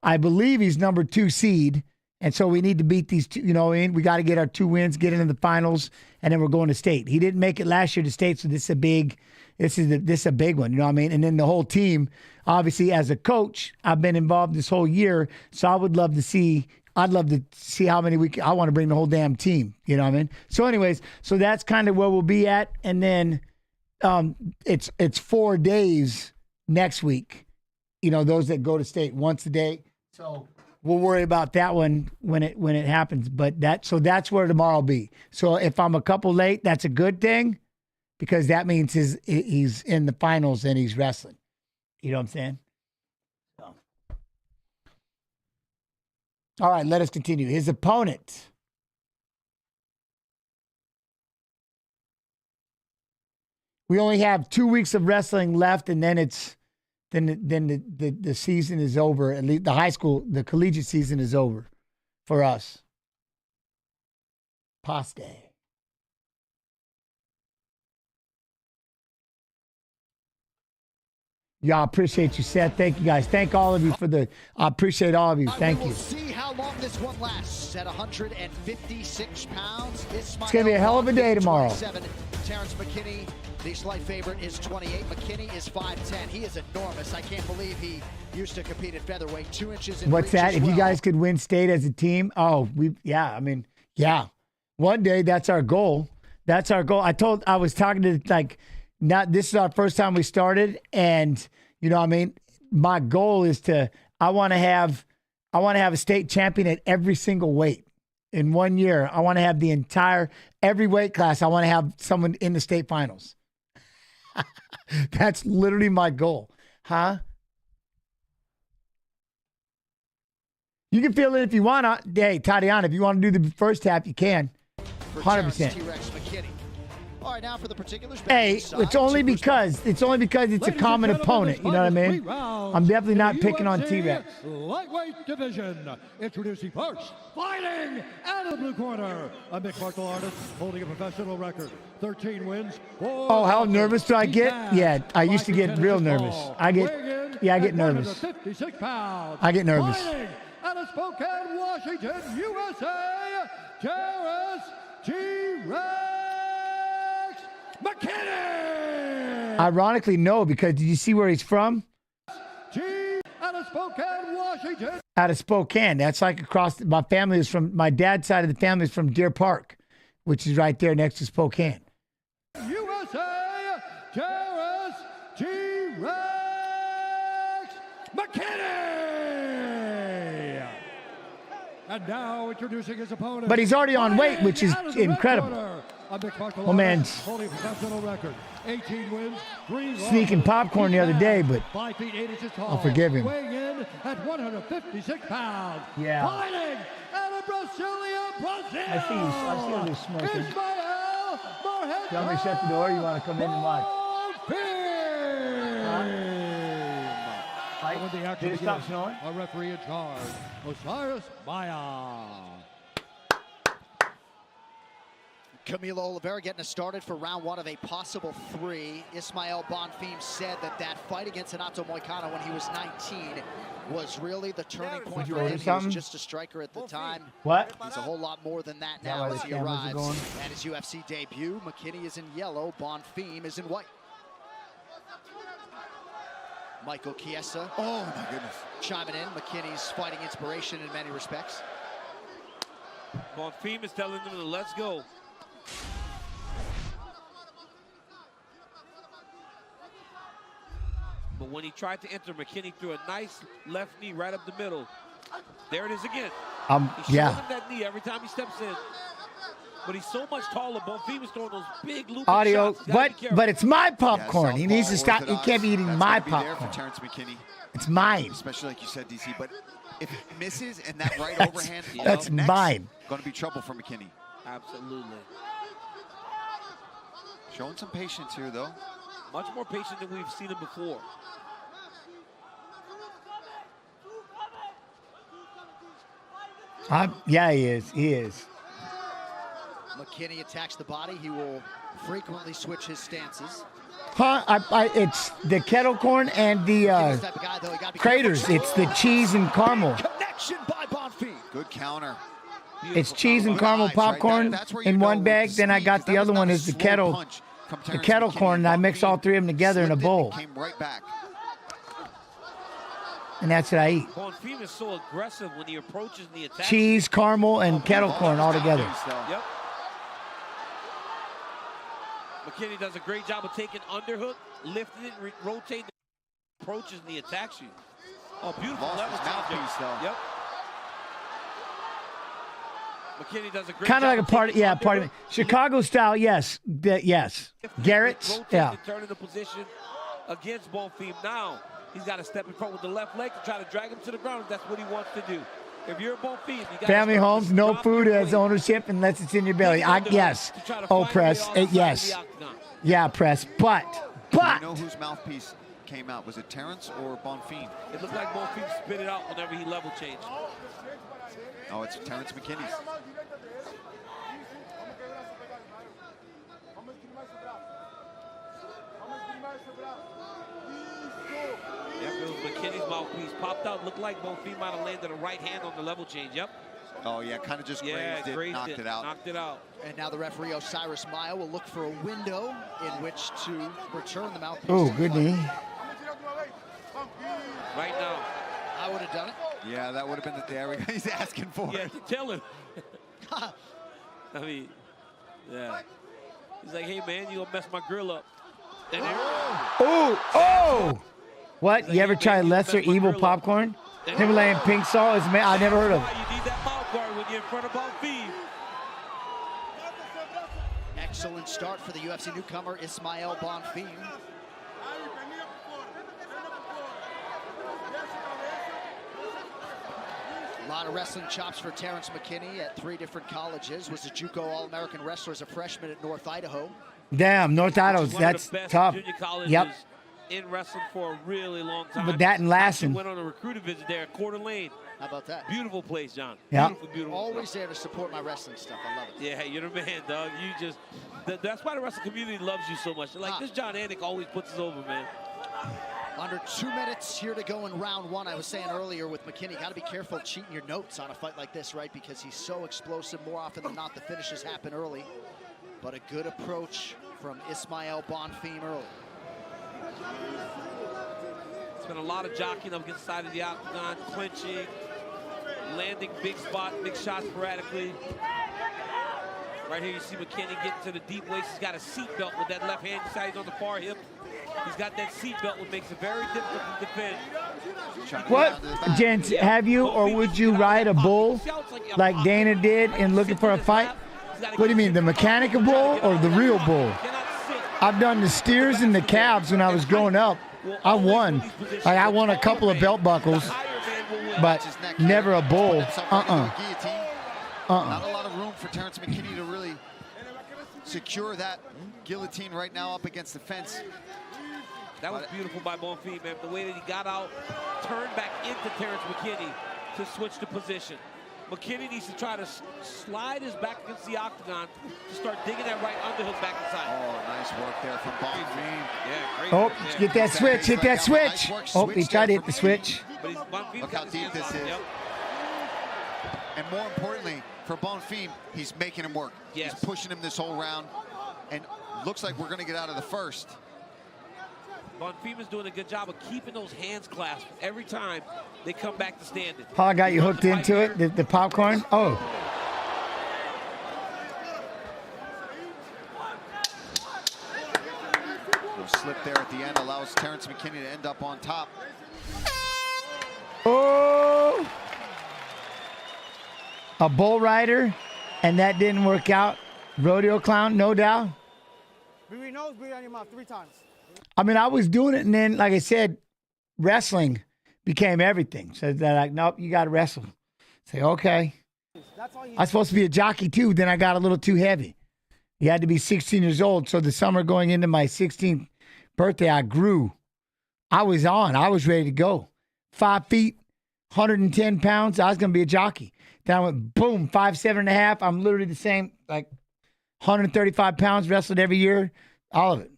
I believe he's number 2 seed. And so we need to beat these 2, you know, we got to get our 2 wins, get into the finals, and then we're going to state. He didn't make it last year to state, so this is a big one, you know what I mean? And then the whole team, obviously as a coach, I've been involved this whole year, so I'd love to see how many I want to bring the whole damn team, you know what I mean? So anyways, so that's kind of where we'll be at. And then it's 4 days next week. You know, those that go to state once a day. So we'll worry about that one when it happens. But that's where tomorrow will be. So if I'm a couple late, that's a good thing because that means he's in the finals and he's wrestling. You know what I'm saying? So. All right, let us continue. His opponent. We only have 2 weeks of wrestling left, and then the season is over. At least the collegiate season is over for us. Paste. Y'all appreciate you, Seth. Thank you, guys. Thank all of you I appreciate all of you. Thank you. We'll see how long this one lasts. At 156 pounds, it's going to be a hell of a day tomorrow. Terrence McKinney, the slight favorite, is 28. McKinney is 5'10". He is enormous. I can't believe he used to compete at featherweight. 2 inches in What's reach that? as If you guys could win state as a team, one day that's our goal. That's our goal. I was talking to this is our first time we started, and you know what I mean? My goal is I want to have a state champion at every single weight. In 1 year, I want to have every weight class. I want to have someone in the state finals. That's literally my goal. Huh? You can feel it if you want. Hey, Tatiana, if you want to do the first half, you can. 100%. All right, now for the particulars. Hey, it's only because it's a common opponent. You know what I mean? I'm definitely not picking on T-Rex. Lightweight division. Introducing first, fighting out of the blue corner, a mixed martial artist holding a professional record, 13 wins. Oh, how nervous do I get? Yeah, I used to get real nervous. I get nervous. 56 pounds. I get nervous. Fighting out of Spokane, Washington, USA, Terrence T-Rex McKinney! Ironically, no, because did you see where he's from? Out of Spokane, Washington. Out of Spokane. That's like across. My dad's side of the family is from Deer Park, which is right there next to Spokane. USA, Terrence T-Rex McKinney! And now introducing his opponent. But he's already on weight, which is incredible. Oh, man. Holding a professional record. 18 wins, 3 sneaking popcorn the other day, but 5 feet 8 inches tall. I'll forgive him. Weighing in at 156 pounds. Yeah. Fighting out of Brasilia, Brazil. I see how they're smoking. Ismael, you want me to shut the door? Or you want to come in and watch? When the action Did it stop snowing? A referee in charge, Osiris Maya. Camilo Oliveira getting us started for round 1 of a possible 3. Ismael Bonfim said that fight against Renato Moicano when he was 19 was really the turning point for him. He was just a striker at the time. What? He's a whole lot more than that now as he arrives at his UFC debut. McKinney is in yellow, Bonfim is in white. Michael Chiesa. Oh my goodness. Chiming in. McKinney's fighting inspiration in many respects. Bonfim is telling them to let's go. But when he tried to enter, McKinney threw a nice left knee right up the middle. There it is again. He shows him that knee every time he steps in. But he's so much taller. Bonfim is throwing those big looping shots. But it's my popcorn. He needs to stop. He can't be eating my popcorn. There for Terrence McKinney. It's mine. Especially like you said, DC. But if it misses and that right overhand, that's mine. Going to be trouble for McKinney. Absolutely. Showing some patience here, though. Much more patient than we've seen him before. Yeah, he is. He is. McKinney attacks the body. He will frequently switch his stances. It's the kettle corn and the craters. It's the cheese and caramel. Connection by Bonfim. Good counter. It's cheese and caramel popcorn in one bag. Then I got the other one is the kettle corn, and I mix all 3 of them together in a bowl. Came right back. And that's what I eat. Bonfim is so aggressive when he approaches the attack. Cheese, caramel, and kettle corn all together. Yep. McKinney does a great job of taking underhook, lifting it, rotating, approaches, and he attacks you. Oh, beautiful leverage mouthpiece, though. Yep. McKinney does a great kind of job like a part. Yeah, part of it. Chicago style. Yes. Yes. Garrett's. Yeah. Turning the position against Bonfim. Now he's got to step in front with the left leg to try to drag him to the ground if that's what he wants to do. If you're Bonfim, you got family homes, no food as ownership unless it's in your belly. Yes. Oh, press. Yes. Yeah, press. But. Do you know whose mouthpiece came out? Was it Terrence or Bonfim? It looked like Bonfim spit it out whenever he level changed. Oh, it's Terrence McKinney's. Yep, it was McKinney's mouthpiece. Popped out, looked like Bonfim might have landed a right hand on the level change. Yep. Oh, yeah, kind of just grazed knocked it out. Knocked it out. And now the referee, Osiris Mayo, will look for a window in which to return the mouthpiece. Oh, good knee. Right now. I would have done it. Yeah, that would have been the day he's asking for. Yeah, tell him. I mean, yeah. He's like, hey, man, you gonna mess my grill up. And Oh! What? You ever tried lesser evil popcorn? Himalayan pink salt is I never heard of. You need that mouth guard when you're in front of Bonfim. Excellent start for the UFC newcomer, Ismael Bonfim. A lot of wrestling chops for Terrence McKinney at 3 different colleges. Was a JUCO All-American wrestler as a freshman at North Idaho. Damn, North Idaho, that's tough. Yep. In wrestling for a really long time. But that and Lassen. Went on a recruiter visit there at Coeur d'Alene. How about that? Beautiful place, John. Yeah. Beautiful. Always there to support my wrestling stuff. I love it. Yeah, you're the man, dog. You just, that's why the wrestling community loves you so much. Like, this John Anik always puts us over, man. Under 2 minutes here to go in round 1. I was saying earlier with McKinney, got to be careful cheating your notes on a fight like this, right? Because he's so explosive. More often than not, the finishes happen early. But a good approach from Ismael Bonfim early. It's been a lot of jockeying up against the side of the octagon, clinching, landing big shots sporadically. Right here you see McKinney getting to the deep waist. He's got a seat belt with that left hand. He's on the far hip. He's got that seat belt, which makes it very difficult to defend. What, gents, have you or would you ride a bull like Dana did in looking for a fight? What do you mean, the mechanical bull or the real bull? I've done the steers and the calves when I was growing up. I won. Like, I won a couple of belt buckles, but never a bull. Not a lot of room for Terrence McKinney to really secure that guillotine right now up against the fence. That was beautiful by Bonfim, man. The way that he got out, turned back into Terrence McKinney to switch the position. McKinney needs to try to slide his back against the octagon to start digging that right underhook back inside. Oh, nice work there from Bonfim. Yeah, great. Oh, get that switch, hit that switch. Oh, he tried to hit the switch. Look how deep this is. And more importantly, for Bonfim, he's making him work. He's pushing him this whole round. And looks like we're going to get out of the first. Bonfim is doing a good job of keeping those hands clasped every time they come back to standing. Paul got you hooked into it, the popcorn? Oh. Little slip there at the end allows Terrence McKinney to end up on top. Oh. A bull rider, and that didn't work out. Rodeo clown, no doubt. Breathe your nose, breathe out your mouth 3 times. I mean, I was doing it, and then, like I said, wrestling became everything. So they're like, nope, you got to wrestle. Say, okay. I'm supposed to be a jockey, too. Then I got a little too heavy. You had to be 16 years old. So the summer going into my 16th birthday, I grew. I was ready to go. 5 feet, 110 pounds. I was going to be a jockey. Then I went, boom, 5'7.5". I'm literally the same, like 135 pounds, wrestled every year, all of it.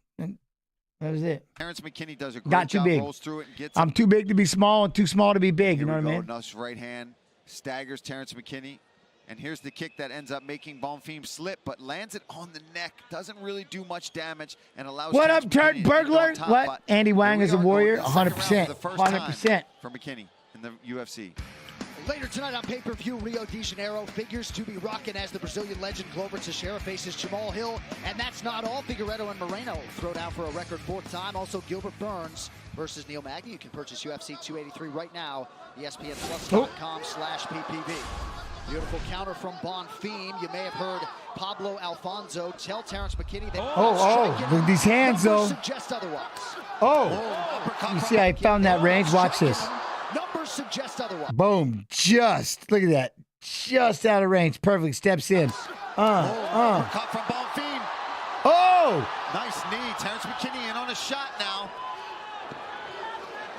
That was it. Terrence McKinney does a great job, rolls through it and gets I'm too big to be small and too small to be big, you know what I mean? Nice right hand, staggers Terrence McKinney. And here's the kick that ends up making Bonfim slip, but lands it on the neck. Doesn't really do much damage and allows What Terrence up, Turk McKinney Burglar? top, what? Andy Wang is a warrior? 100%. For the first time 100%. for McKinney in the UFC. Later tonight on pay-per-view, Rio de Janeiro figures to be rocking as the Brazilian legend Glover Teixeira faces Jamal Hill. And that's not all. Figueiredo and Moreno throw down for a record 4th time. Also, Gilbert Burns versus Neil Magny. You can purchase UFC 283 right now. ESPNplus.com/PPV. Beautiful counter from Bonfim. You may have heard Pablo Alfonso tell Terrence McKinney that look at these hands, though. Suggest otherwise. You see, I found that range. Watch this. Numbers suggest otherwise. Boom. Just, look at that. Just out of range. Perfect. Steps in. Uppercut from Bonfim. Oh! Nice knee. Terrence McKinney in on a shot now.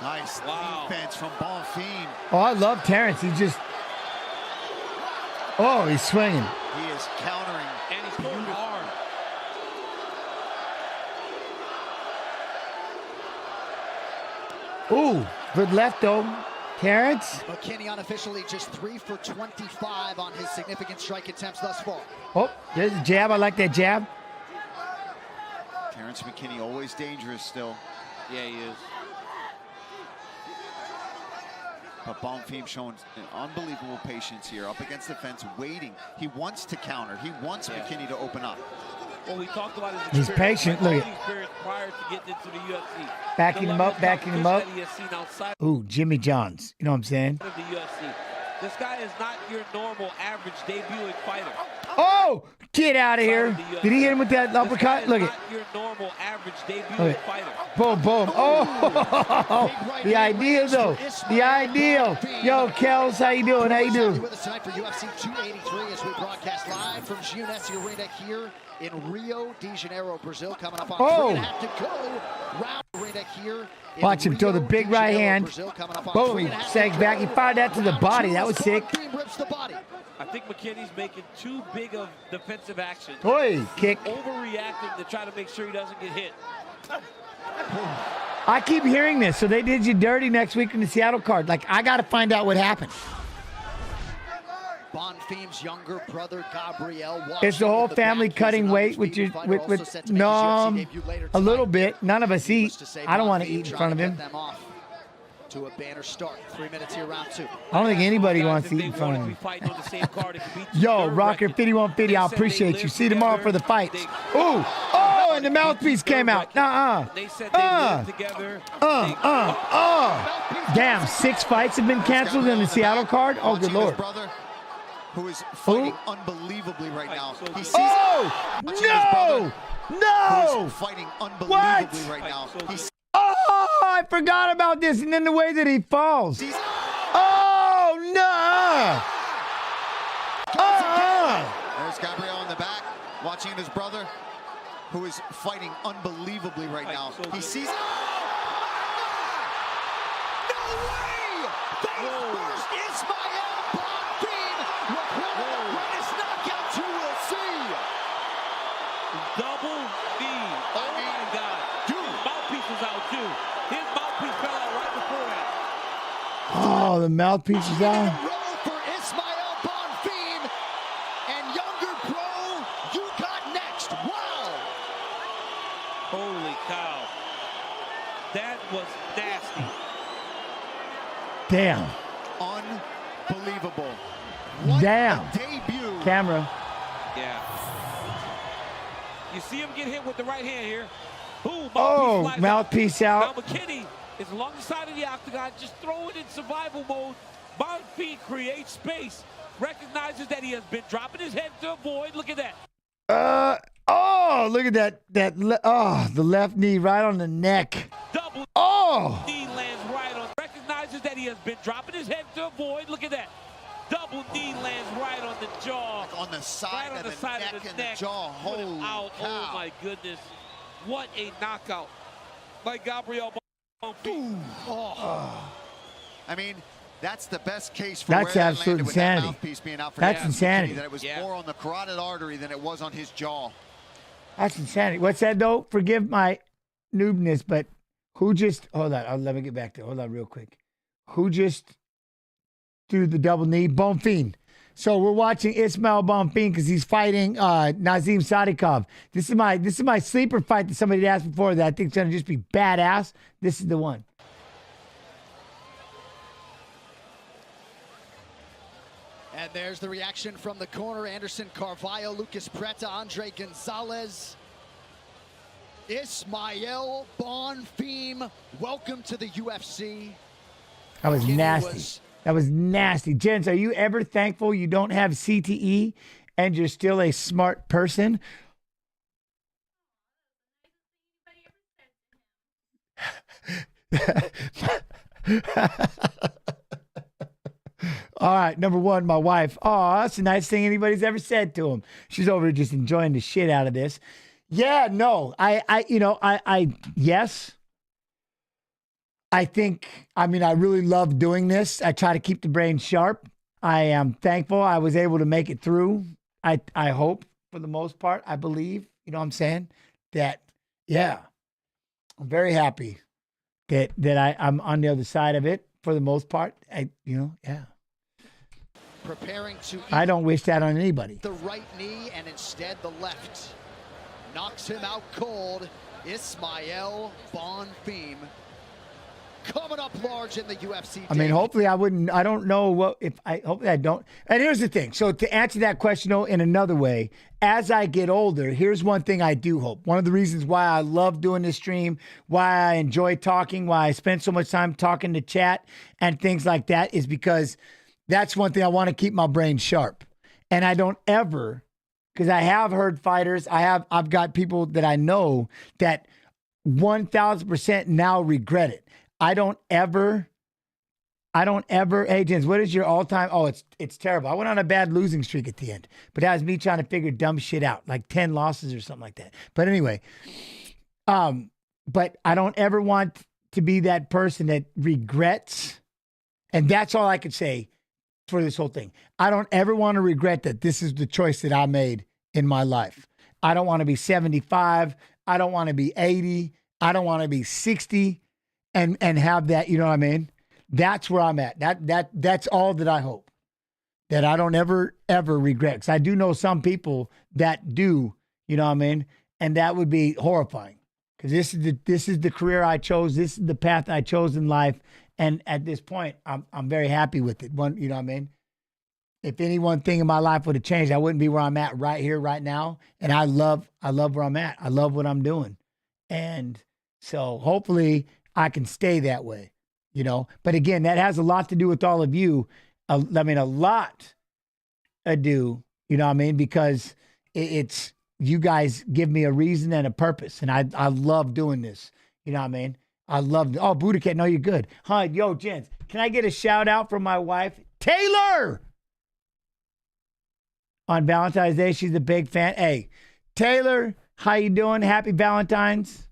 Nice defense from Bonfim. Oh, I love Terrence. He just... Oh, he's swinging. He is countering. And he's going hard. Ooh, good left, though. Terrence. McKinney unofficially just 3 for 25 on his significant strike attempts thus far. Oh, there's a jab. I like that jab. Terrence McKinney always dangerous still. Yeah, he is. But Bonfim showing unbelievable patience here, up against the fence, waiting. He wants to counter. He wants McKinney to open up. Well, we talked about his He's patient. Look at prior to getting into the UFC. backing him up, backing him up. Ooh, Jimmy Johns. You know what I'm saying? The UFC. This guy is not your normal average debuting fighter. Oh, get out of here. Did he hit him with that uppercut? Look at not your normal average debuting fighter. Boom, boom. Oh, the ideal, though. The ideal. Yo, Kels, how you doing? How you doing? With us tonight for UFC 283 as we broadcast live from Giles Arena here in Rio de Janeiro, Brazil. Coming up on 3.5 to go. Round arena here. Watch him throw the big right hand. Boom, he sags back. He fired that to the body. That was sick. I think McKinney's making too big of defensive actions. Oi, kick. Overreacting to try to make sure he doesn't get hit. I keep hearing this. So they did you dirty next week in the Seattle card. Like, I got to find out what happened. Bonfim's younger brother, Gabriel. It's the whole family cutting weight with no, a little bit. None of us eat. I don't want to eat in front of him. To a banner start. 3 minutes here, round 2. I don't think anybody wants to eat in front of him. Yo, Rocker 5150, I appreciate you. See you tomorrow for the fights. Ooh, oh, and the mouthpiece came out. Damn, 6 fights have been canceled in the Seattle card. Oh, good Lord. Who is fighting unbelievably right now. He sees no! Fighting unbelievably right now. Oh, I forgot about this, and then the way that he falls. Oh, no! There's Gabriel in the back, watching his brother, who is fighting unbelievably right now. He sees... No way! First Ismael Bonfim with one of the greatest knockouts you will see. Double knee. Oh my God. Dude, his mouthpiece was out too. His mouthpiece fell out right before that. Oh, the mouthpiece is out. For Ismael Bonfim and younger pro, you got next. Wow. Holy cow. That was nasty. Damn. Unbelievable. Damn. Debut. Camera. Yeah. You see him get hit with the right hand here. Boom. Mouthpiece out. Now McKinney is along the side of the octagon, just throwing in survival mode. Bonfim creates space, recognizes that he has been dropping his head to avoid. Look at that. Look at that. The left knee right on the neck. Double knee lands right on. Recognizes that he has been dropping his head to avoid. Look at that. Double knee lands right on the jaw. On the side, right on of, the side neck of the and neck. the jaw. Holy out. cow. Oh my goodness. What a knockout by Gabriel Bonfim. I mean, that's the best case for That's where absolute that landed insanity. With that mouthpiece being out for That's insanity. That it was more on the carotid artery than it was on his jaw. That's insanity. What's that, though? Forgive my noobness, but who just... Hold on. Let me get back to it. Hold on real quick. Who just do the double knee? Bonfim. So we're watching Ismael Bonfim because he's fighting Nazim Sadykhov. This is my sleeper fight that somebody asked before that I think is going to just be badass. This is the one. And there's the reaction from the corner. Anderson Carvalho, Lucas Preta, Andre Gonzalez. Ismael Bonfim, welcome to the UFC. That was nasty. That was nasty. Jens, are you ever thankful you don't have CTE and you're still a smart person? All right, number one, my wife. Oh, that's the nicest thing anybody's ever said to him. She's over here just enjoying the shit out of this. Yeah, no, yes. I think, I really love doing this. I try to keep the brain sharp. I am thankful I was able to make it through. I hope, for the most part, I believe, you know what I'm saying? That, yeah, I'm very happy that I'm on the other side of it for the most part. Yeah. Preparing to I don't wish that on anybody. The right knee and instead the left. Knocks him out cold. Ismael Bonfim. Coming up large in the UFC. Hopefully I don't know hopefully I don't. And here's the thing. So to answer that question in another way, as I get older, here's one thing I do hope. One of the reasons why I love doing this stream, why I enjoy talking, why I spend so much time talking to chat and things like that is because that's one thing I want to keep my brain sharp. And I don't ever, because I have heard fighters, I've got people that I know that 1,000% now regret it. I don't ever, hey, Jens, what is your all-time? Oh, it's terrible. I went on a bad losing streak at the end, but that was me trying to figure dumb shit out, like 10 losses or something like that. But anyway, but I don't ever want to be that person that regrets, and that's all I could say for this whole thing. I don't ever want to regret that this is the choice that I made in my life. I don't want to be 75. I don't want to be 80. I don't want to be 60. And have that, you know what I mean? That's where I'm at. That's all that I hope. That I don't ever regret. Because I do know some people that do, you know what I mean? And that would be horrifying. Because this is the career I chose. This is the path I chose in life. And at this point, I'm very happy with it. You know what I mean? If any one thing in my life would have changed, I wouldn't be where I'm at right here, right now. And I love where I'm at. I love what I'm doing. And so hopefully I can stay that way, you know. But again, that has a lot to do with all of you. A lot to do, you know what I mean? Because it's you guys give me a reason and a purpose. And I love doing this, you know what I mean? I love, oh, Buddha Cat, no, you're good. Huh, yo, Jens, can I get a shout out from my wife, Taylor? On Valentine's Day, she's a big fan. Hey, Taylor, how you doing? Happy Valentine's.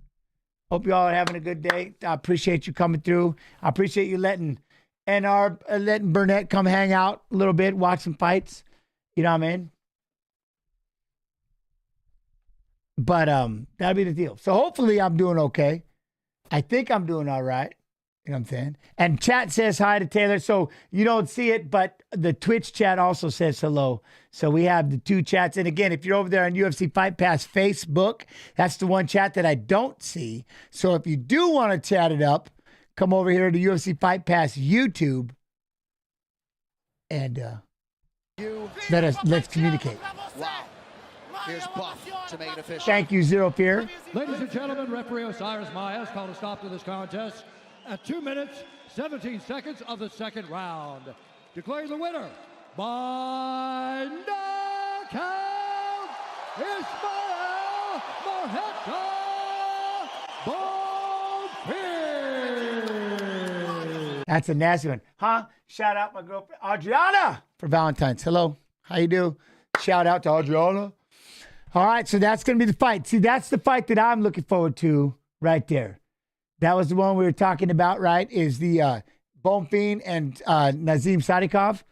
Hope you all are having a good day. I appreciate you coming through. I appreciate you letting Burnett come hang out a little bit, watch some fights. You know what I mean? But that'll be the deal. So hopefully I'm doing okay. I think I'm doing all right. You know what I'm saying? And chat says hi to Taylor. So you don't see it, but the Twitch chat also says hello. So we have the two chats. And again, if you're over there on UFC Fight Pass Facebook, that's the one chat that I don't see. So if you do want to chat it up, come over here to UFC Fight Pass YouTube and let's communicate. Wow. Here's Buff to make it official. Thank you, Zero Fear. Ladies and gentlemen, referee Osiris Maez called a stop to this contest at 2 minutes, 17 seconds of the second round. Declaring the winner by knockout, Ismael Bonfim. That's a nasty one. Huh? Shout out my girlfriend, Adriana, for Valentine's. Hello. How you do? Shout out to Adriana. All right, so that's going to be the fight. See, that's the fight that I'm looking forward to right there. That was the one we were talking about, right? Is the Bonfim and Nazim Sadykhov.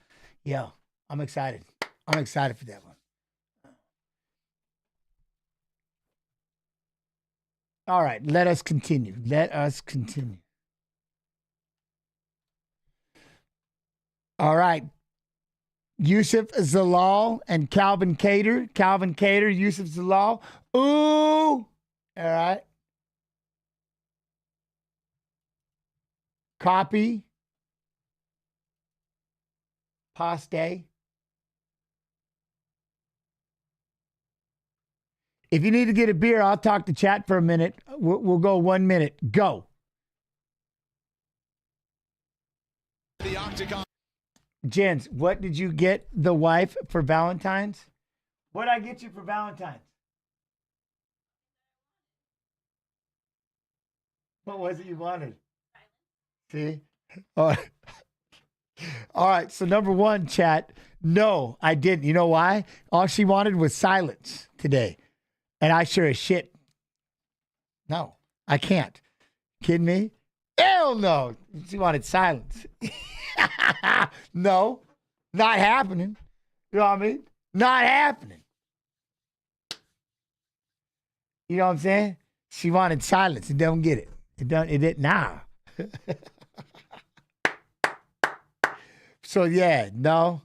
Yeah, I'm excited. I'm excited for that one. All right, let us continue. Let us continue. All right. Yusuf Zalal and Calvin Cattar. Calvin Cattar, Yusuf Zalal. Ooh. All right. Copy. Paste. If you need to get a beer, I'll talk to chat for a minute. We'll go 1 minute. Go. The octagon. Jens, what did you get the wife for Valentine's? What did I get you for Valentine's? What was it you wanted? See? All right. All right. So number one, chat. No, I didn't. You know why? All she wanted was silence today. And I sure as shit. No, I can't. Kidding me? Hell no. She wanted silence. No, not happening. You know what I mean? Not happening. You know what I'm saying? She wanted silence. It don't get it. It didn't. Nah. So yeah, no.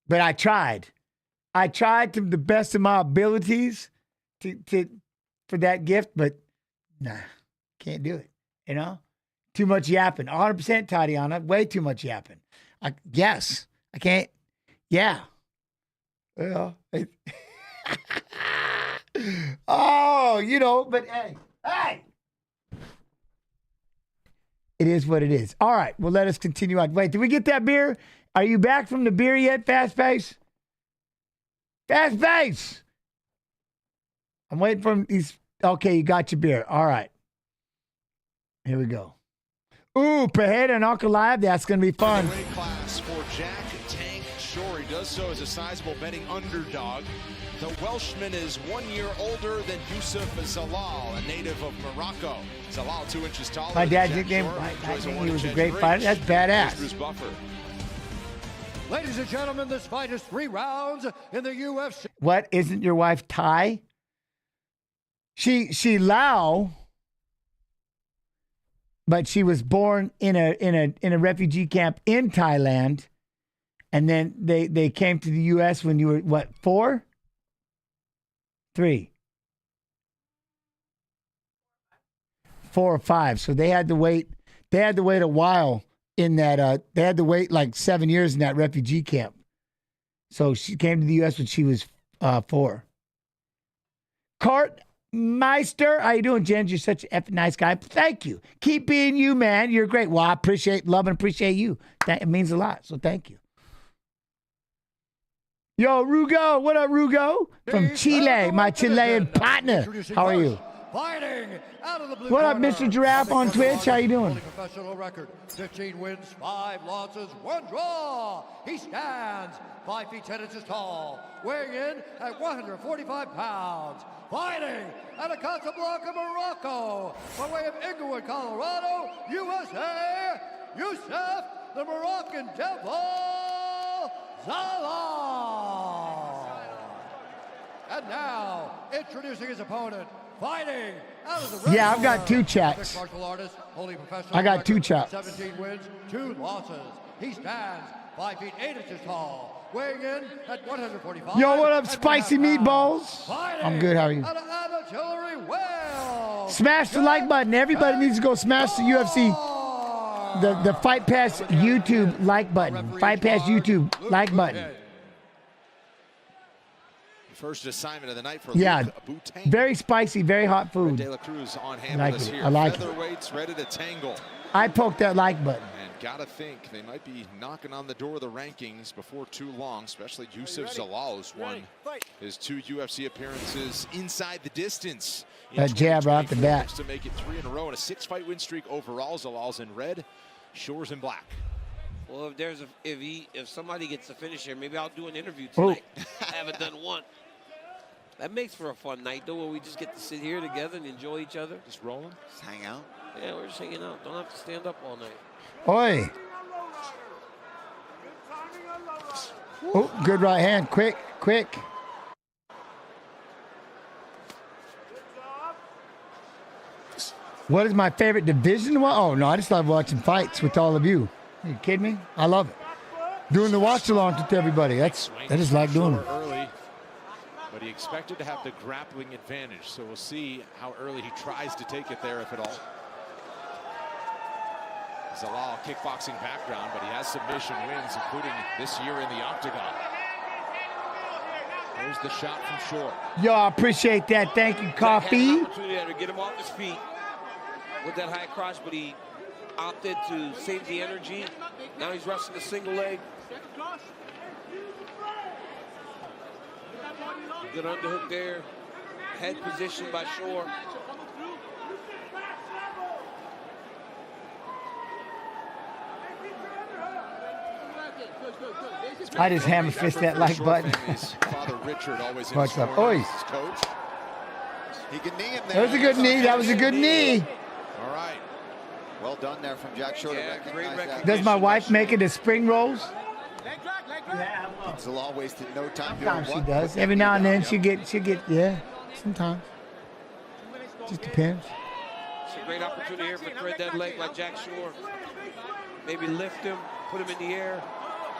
But I tried. I tried to the best of my abilities for that gift, but nah, can't do it. You know? Too much yapping. 100% Tatiana. Way too much yapping. Yes. I can't. Yeah. Well, oh, you know, but hey. It is what it is. All right. Well, let us continue on. Wait, did we get that beer? Are you back from the beer yet, Fast Pace? Fast Pace! I'm waiting for these. Okay, you got your beer. All right. Here we go. Ooh, Pinheiro and Uncle Live. That's going to be fun. Weight class for Jack Tank Shore. He does so as a sizable betting underdog. The Welshman is 1 year older than Yusuf Zalal, a native of Morocco. Zalal 2 inches taller. My dad's nickname, I think he was a great fighter. That's badass. Ladies and gentlemen, this fight is 3 rounds in the UFC. What, isn't your wife Thai? She Lao, but she was born in a refugee camp in Thailand, and then they came to the U.S. when you were what, 4? 3, 4 or 5. So they had to wait. They had to wait a while in that. They had to wait like 7 years in that refugee camp. So she came to the U.S. when she was 4. Cart Meister, how you doing, Jen? You're such an effing nice guy. Thank you. Keep being you, man. You're great. Well, I love and appreciate you. It means a lot. So thank you. Yo, Rugo. What up, Rugo? From Chile, my Chilean partner. How are you? What up, Mr. Giraffe on Twitch? How you doing? Professional record, 15 wins, 5 losses, 1 draw. He stands 5 feet 10 inches tall, weighing in at 145 pounds. Fighting out of Casablanca, Morocco, by way of Inglewood, Colorado, USA, Yusuf, the Moroccan Devil, Zalal. And now, introducing his opponent, fighting out of the I've got 2 chats. I got 2 chats. 17 wins, 2 losses. He stands 5 feet 8 inches tall, weighing in at 145. Yo, what up, spicy meatballs? I'm good. How are you? Smash the like button. Everybody needs to go smash the UFC, the Fight Pass YouTube like button. Fight Pass YouTube like button. First assignment of the night for very spicy, very hot food. De La Cruz on hand like with us it. here. I like it. Featherweights ready to tangle. I poked that like button. And gotta think they might be knocking on the door of the rankings before too long, especially Yusuf Zalal, who's won his 2 UFC appearances inside the distance. That jab right off the bat. To make it 3 in a row and a 6-fight win streak overall. Zalal's in red, Shore's in black. Well, if somebody gets the finish here, maybe I'll do an interview tonight. I haven't done one. That makes for a fun night, though, where we just get to sit here together and enjoy each other. Just rolling? Just hang out? Yeah, we're just hanging out. Don't have to stand up all night. Oi. Oh, good right hand. Quick. What is my favorite division? Oh, no, I just love watching fights with all of you. Are you kidding me? I love it. Doing the watch-along with everybody. I just like doing it. Early, but he expected to have the grappling advantage, so we'll see how early he tries to take it there, if at all. Zalal, kickboxing background, but he has submission wins, including this year in the octagon. There's the shot from short. Yo, I appreciate that. Thank you, Coffee. To get him off his feet with that high crotch, but he opted to save the energy. Now he's wrestling the single leg. Good underhook there. Head position by Shore. I just hammer fist that like button. Father Richard always in What's his up? corner, Oi. his coach. He can knee him there. That was a good knee. That was a good knee. All right. Well done there from Jack Shore to recognize that. Does my wife make it the spring rolls? Zalal wasted no time doing Sometimes she what? does. Every now and then she'll get, yeah, sometimes. Just depends. It's a great opportunity here for thread that leg like Jack Shore. Maybe lift him, put him in the air.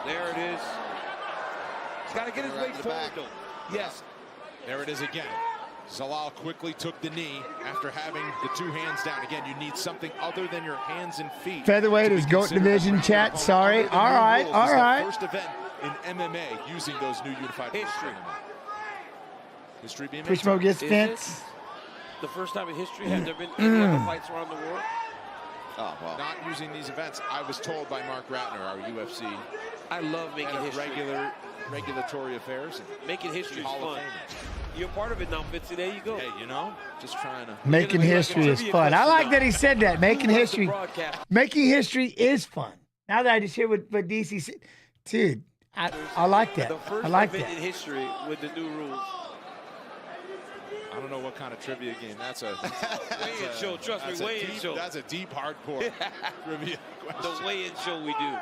There it is. He's got to get his weight forward, though. Yes. There it is again. Zalal quickly took the knee after having the two hands down. Again, you need something other than your hands and feet. Featherweight is GOAT division, chat. Sorry. All right, all right. First event in MMA using those new unified history. History being made. Pushmo gets fence. The first time in history, have there been any other fights around the world? Oh, well. Not using these events, I was told by Mark Ratner, our UFC. I love making history. Regulatory affairs. Making history is Hall of fun. Famers. You're part of it now, Fitzy. There you go. Hey, you know, just trying to. Making history is fun. I like that he said that. Making history is fun. Now that I just hear what DC said, dude, I like that. The first I like event that. in history with the new rules. I don't know what kind of trivia game. That's a weigh-in show. Trust me, weigh-in show. That's a deep, hardcore trivia question. The weigh-in show we do.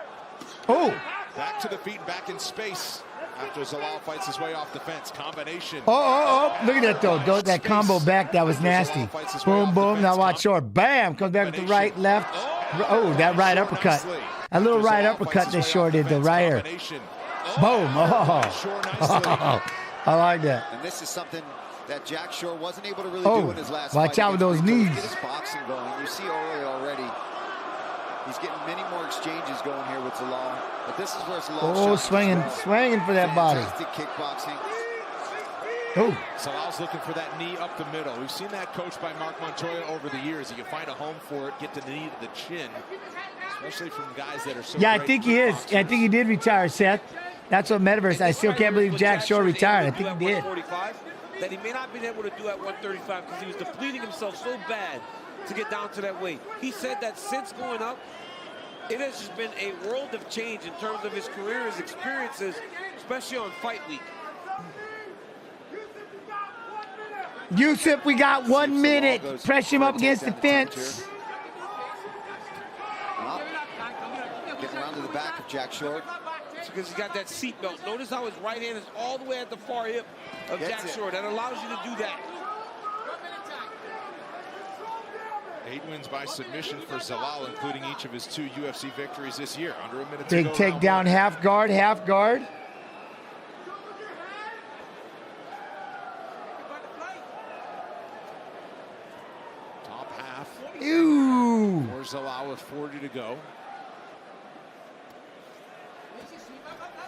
Oh. Back to the feet, back in space. After Zalal fights his way off the fence. Combination. Oh. Look at that, though. That combo back, that was nasty. Boom, boom. Now watch Short. Bam. Comes back with the right, left. Oh, that right uppercut. A little right uppercut that Short did, the right here. Boom. Oh. I like that. And this is something that Jack Shore wasn't able to really Oh, do in his last watch fight. out with those knees. Get his boxing going. You see earlier already. He's getting many more exchanges going here with Zalal. But this is where Zalal Oh, swinging for that body. Fantastic kickboxing. Oh. Zalal's looking for that knee up the middle. We've seen that coached by Mark Montoya over the years. He can find a home for it, get the knee to the chin, especially from guys that are so Yeah, I great think he is. I think he did retire, Seth. That's what Metaverse. I still can't believe Jack Shore retired. I think he did. That he may not have been able to do at 135 because he was depleting himself so bad to get down to that weight. He said that since going up, it has just been a world of change in terms of his career, his experiences, especially on fight week. Yusuf, we got 1 minute. Press him up against the fence. Getting around to the back of Jack Shore. It's because he's got that seat belt. Notice how his right hand is all the way at the far hip of Jack Shore. That allows you to do that. 8 wins by submission for Zalal, including each of his 2 UFC victories this year. Under a minute to Big go. takedown, half guard. Top half. Ew. For Zalal with 40 to go.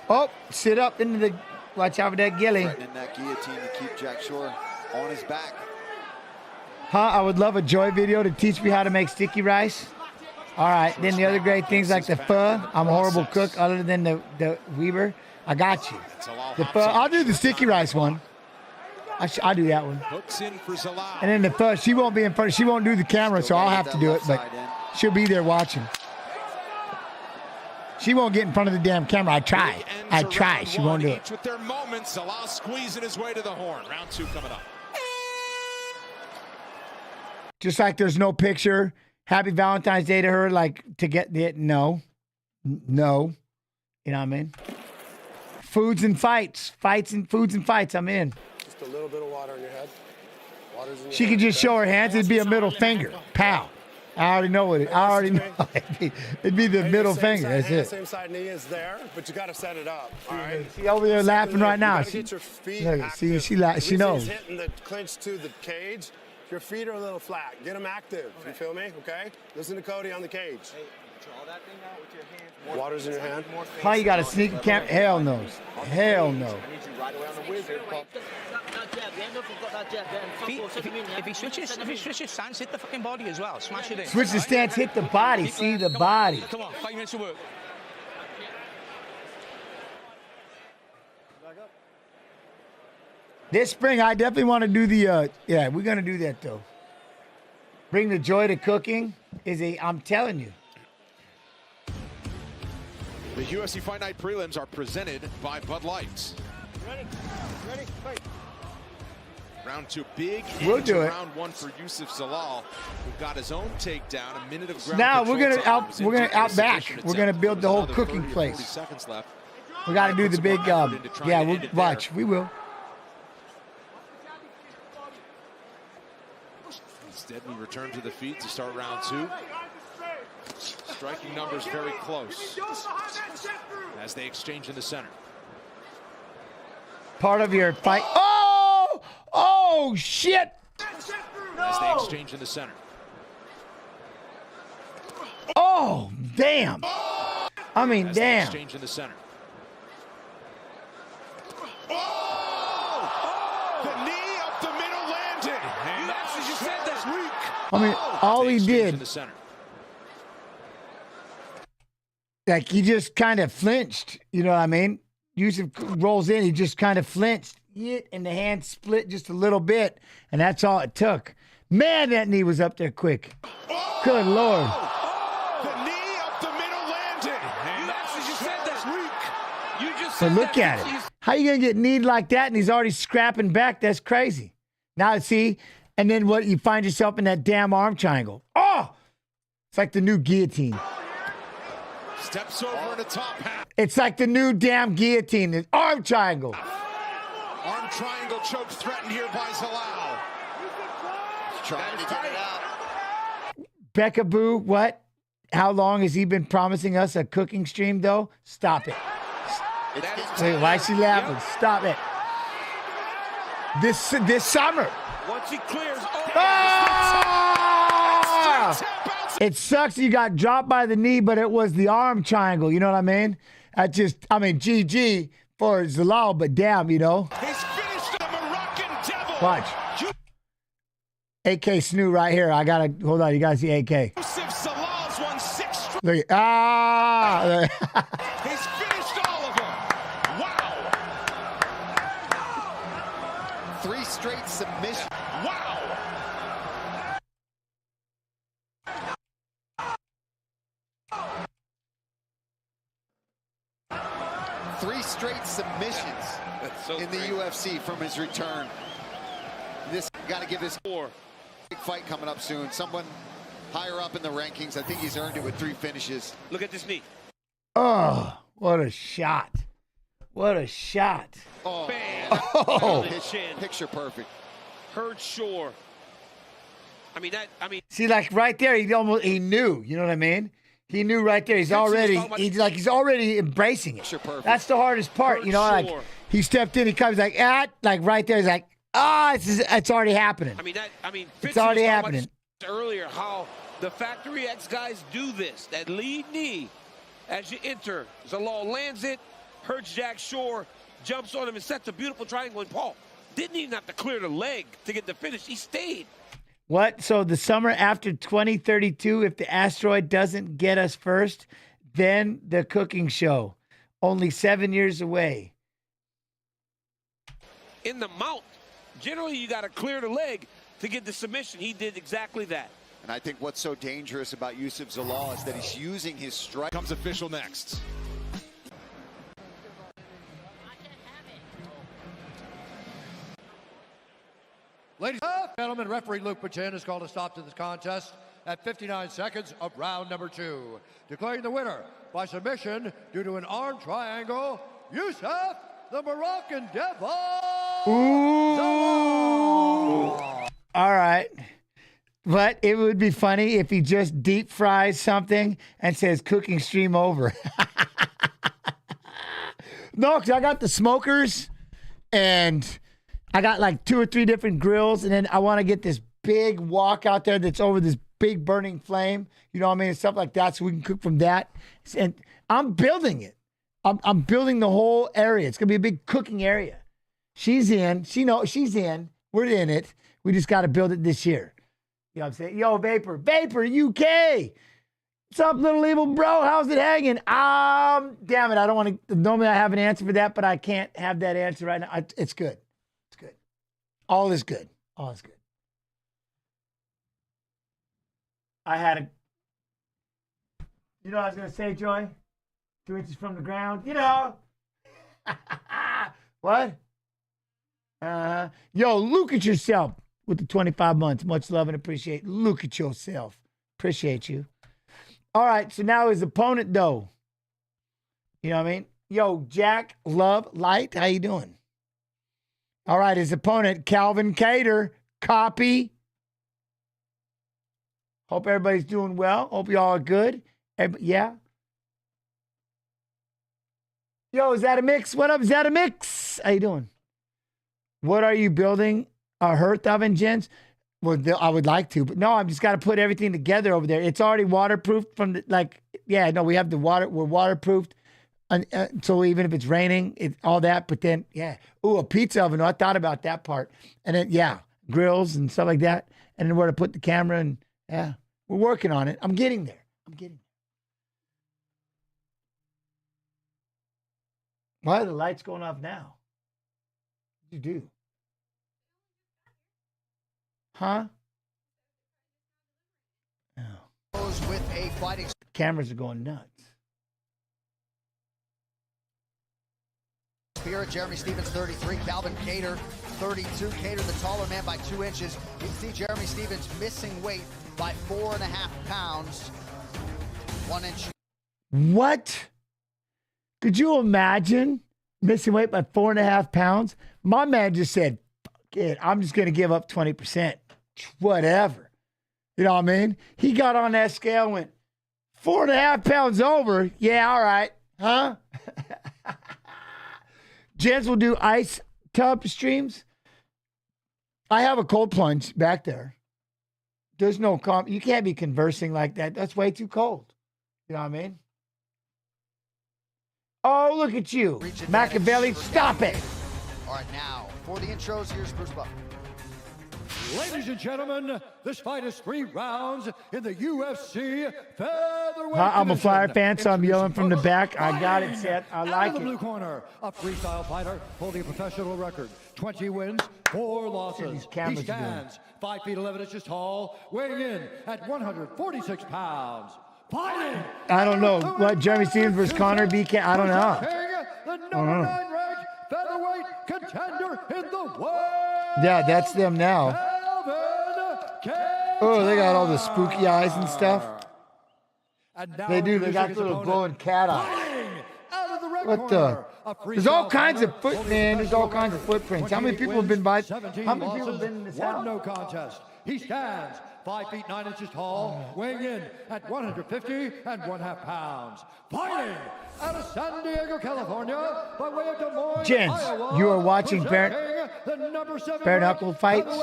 Oh, sit up into the. Watch out for that gilly. Threatening that guillotine to keep Jack Shore on his back. I would love a Joy video to teach me how to make sticky rice. All right. Then the other great things like the pho. I'm a horrible cook other than the Weber. I got you. The pho. I'll do the sticky rice one. I'll do that one. Hooks in for Zalal. And then the pho. She won't be in front. She won't do the camera, so I'll have to do it. But she'll be there watching. She won't get in front of the damn camera. I try. She won't do it. Each with their moments. Zalal squeezing his way to the horn. Round 2 coming up. Just like there's no picture. Happy Valentine's Day to her. Like to get it. No. You know what I mean? Foods and fights. Foods and fights. I'm in. Just a little bit of water in your head. Water's in your She head. could just show her hands. It'd be a middle finger. Pow. I already know what it. I already know. It'd be the middle finger. That's it. Same side knee is there, but you got to set it up. All right. She over there laughing right now. You gotta get your feet Look, active. she knows. Hitting the clinch to the cage. Your feet are a little flat. Get them active. Okay. You feel me? Okay? Listen to Cody on the cage. Hey, draw that thing out with your hands. Water's in your hand. How you got a sneaky camp? Hell no. Hell no. I need you right around the wizard. If he switches stance, hit the fucking body as well. Smash it in. Switch the stance, hit the body. See the body. Come on, 5 minutes of work. This spring, I definitely want to do the, yeah, we're going to do that, though. Bring the joy to cooking I'm telling you. The UFC Fight Night prelims are presented by Bud Light. Ready, fight. Round 2, big We'll into do it. round 1 for Yusuf Zalal, who got his own takedown, a minute of ground Now we're control gonna time. we're gonna out back. We're gonna build the whole cooking place. Seconds left. We got to do the big, yeah, we'll watch. We will. Instead, we return to the feet to start round 2. Striking numbers very close as they exchange in the center. Part of your fight. Oh, shit. As they exchange in the center. Oh, damn. I mean, As they damn. exchange in the center. The knee up the middle landed. And that's as you said, that's weak. I mean, all he did, In the center. like, he just kind of flinched. You know what I mean? Yusuf rolls in, he just kind of flinched. And the hand split just a little bit, and that's all it took. Man, that knee was up there quick. Good Lord. The knee up the middle landed. And that's as you said, that's weak. You just But said look that. at it. How you going to get kneed like that, and he's already scrapping back? That's crazy. Now, see, and then what? You find yourself in that damn arm triangle. Oh! It's like the new guillotine. Steps over in the top half. It's like the new damn guillotine, the arm triangle. Arm triangle choke threatened here by Zalal. Trying to get it out. Becca Boo, what? How long has he been promising us a cooking stream, though? Stop it. Wait, why is she laughing? Stop it. This summer. Once he clears. It sucks you got dropped by the knee, but it was the arm triangle. You know what I mean? GG for Zalal, but damn, you know. He's finished the Moroccan devil. Watch. AK Snoo right here. Hold on. You guys see AK. Yusuf Zalal's won 6 straight. Look at, He's finished all of them. Wow. 3 straight submissions. Wow. Three straight submissions in the UFC from his return. This got to give his big fight coming up soon. Someone higher up in the rankings. I think he's earned it with 3 finishes. Look at this knee. oh, what a shot. What a shot. Oh, Bam. Oh. Picture perfect. Heard Shore. See, like right there, he knew. You know what I mean? He knew right there. He's already embracing it. That's the hardest part. You know, like he stepped in, he comes like right there. He's like, it's already happening. Fitz It's already was talking happening. about earlier how the Factory X guys do this. That lead knee as you enter. Zalal lands it. Hurts Jack Shore, jumps on him and sets a beautiful triangle. And Paul didn't even have to clear the leg to get the finish. He stayed. What? So the summer after 2032, if the asteroid doesn't get us first, then the cooking show. Only 7 years away. In the mount, generally you got to clear the leg to get the submission. He did exactly that. And I think what's so dangerous about Yusuf Zalal is that he's using his strike. Comes official next. Ladies and gentlemen, referee Luke Pachin has called a stop to this contest at 59 seconds of round number 2. Declaring the winner by submission due to an arm triangle, Yusuf, the Moroccan Devil. Ooh. All right. But it would be funny if he just deep fries something and says cooking stream over. No, because I got the smokers and I got like 2 or 3 different grills, and then I want to get this big wok out there that's over this big burning flame. You know what I mean? And stuff like that, so we can cook from that. And I'm building it. I'm building the whole area. It's gonna be a big cooking area. She's in. She knows she's in. We're in it. We just got to build it this year. You know what I'm saying? Yo, Vapor UK. What's up, little evil bro? How's it hanging? Damn it. I don't want to. Normally I have an answer for that, but I can't have that answer right now. It's good. It's good. All is good. All is good. I had a. You know what I was going to say, Joy? 2 inches from the ground. You know. What? Yo, look at yourself with the 25 months. Much love and appreciate. Look at yourself. Appreciate you. All right, so now his opponent, though. You know what I mean? Yo, Jack Love Light, how you doing? All right, his opponent, Calvin Cattar. Copy. Hope everybody's doing well. Hope y'all are good. Yeah. Yo, is that a mix? What up? Is that a mix? How you doing? What are you building? A hearth oven, gents? Well, I would like to, but no, I've just got to put everything together over there. It's already waterproof from the, yeah, no, we have the water. We're waterproofed. So even if it's raining, all that, but then, yeah. Ooh, a pizza oven. Oh, I thought about that part. And then, yeah, grills and stuff like that. And then where to put the camera and, yeah, we're working on it. I'm getting there. Why are the lights going off now? What did you do? Huh? No. With a fighting. Cameras are going nuts. Spirit, Jeremy Stevens, 33. Calvin Cattar, 32. Cattar, the taller man by 2 inches. You can see Jeremy Stevens missing weight by 4.5 pounds. 1 inch. What? Could you imagine missing weight by 4.5 pounds? My man just said, fuck it, I'm just going to give up 20%. Whatever. You know what I mean? He got on that scale and went, 4.5 pounds over? Yeah, all right. Huh? Jens will do ice tub streams. I have a cold plunge back there. There's no, you can't be conversing like that. That's way too cold. You know what I mean? Oh, look at you. Machiavelli, stop it. All right, now, for the intros, here's Bruce Buffer. Ladies and gentlemen, this fight is 3 rounds in the UFC featherweight I'm a Flyer division. fan, so I'm yelling from the back. I got it set. I like Out of the blue it. corner, a freestyle fighter holding a professional record. 20 wins, 4 losses. He stands 5 feet 11 inches tall, weighing in at 146 pounds. Fighting! I don't know. What, Jeremy Stevens versus Connor BK? I don't know. The number 9 ranked featherweight contender in the world. Yeah, that's them now. Oh, they got all the spooky eyes and stuff. They do. They got the little glowing cat eyes. What the? There's all kinds of man. There's all kinds of footprints. How many people have been by? How many people have been in this house? No contest. He stands 5 feet 9 inches tall, weighing in at 150.5 pounds. Fighting out of San Diego, California, by way of Des Moines, Jens, Iowa, you are watching bare knuckle fights?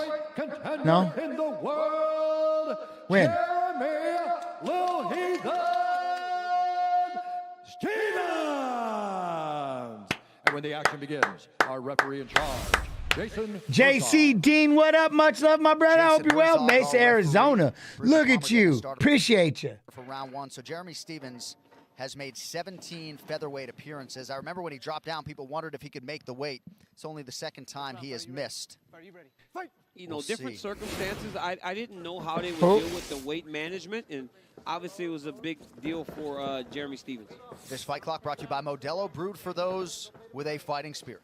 No? In the world, When? Jeremy Lil Heathen Stevens. And when the action begins, our referee in charge, JC Dean, what up? Much love, my brother. I hope you're well. Mesa, Arizona. Look at you. Appreciate you. For round 1, so Jeremy Stevens has made 17 featherweight appearances. I remember when he dropped down, people wondered if he could make the weight. It's only the 2nd time he has missed. Are you ready? Fight. You know, We'll different see. circumstances. I didn't know how they would Oh. deal with the weight management, and obviously it was a big deal for Jeremy Stevens. This fight clock brought to you by Modelo, brewed for those with a fighting spirit.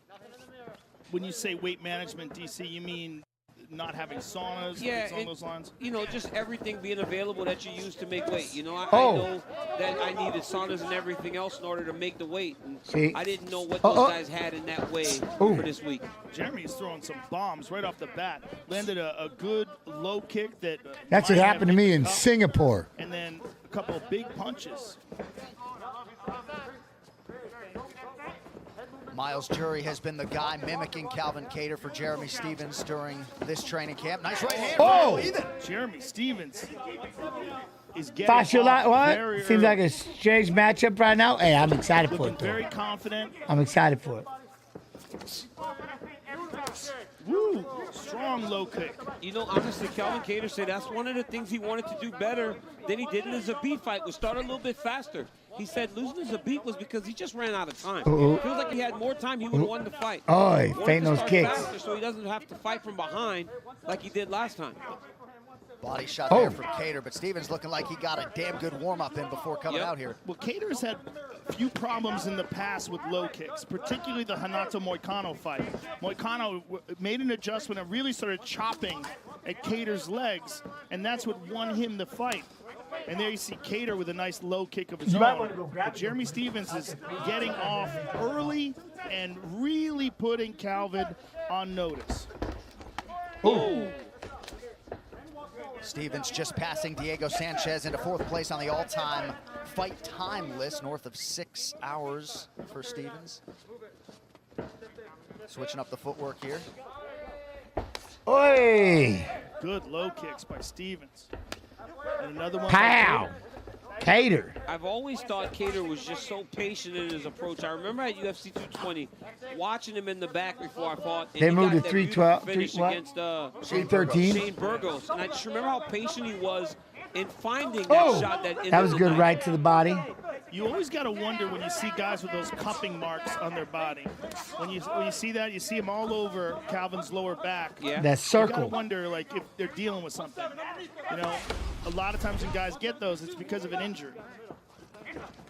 When you say weight management, DC, you mean not having saunas, Yeah, things on and, those lines? you know, just everything being available that you use to make weight. You know, I Oh. know that I needed saunas and everything else in order to make the weight. And See? I didn't know what those guys had in that way for this week. Jeremy's throwing some bombs right off the bat. Landed a good low kick that. That's what might happened to have me hit in the cup, Singapore. And then a couple of big punches. Miles Jury has been the guy mimicking Calvin Cattar for Jeremy Stephens during this training camp. Nice right hand. Oh! Jeremy Stephens is getting Fascia off what? very Seems like a strange matchup right now. Hey, I'm excited for it, though. very confident. I'm excited for it. Woo! Strong low kick. You know, honestly, Calvin Cattar said that's one of the things he wanted to do better than he did in the Zabit fight, was start a little bit faster. He said losing the Zabit was because he just ran out of time. Feels like he had more time, he would have won the fight. Oh, he Wanted fainting to those start kicks. faster so he doesn't have to fight from behind like he did last time. Body shot there from Cattar, but Stephens looking like he got a damn good warm-up in before coming out here. Well, Cater's had a few problems in the past with low kicks, particularly the Renato Moicano fight. Moicano made an adjustment and really started chopping at Cater's legs, and that's what won him the fight. And there you see Cattar with a nice low kick of his own. But Jeremy Stephens is getting off early and really putting Calvin on notice. Oh. Stephens just passing Diego Sanchez into 4th place on the all-time fight time list, north of 6 hours for Stephens. Switching up the footwork here. Oi! Good low kicks by Stephens. And another one. Pow! Cattar. I've always thought Cattar was just so patient in his approach. I remember at UFC 220 watching him in the back before I fought. And They he moved got to that 312 finish against 313. Shane Burgos. And I just remember how patient he was in finding that shot. That was good right to the body. You always got to wonder when you see guys with those cupping marks on their body. When you see that, you see them all over Calvin's lower back. Yeah. That circle. You got to wonder, like, if they're dealing with something. You know, a lot of times when guys get those, it's because of an injury.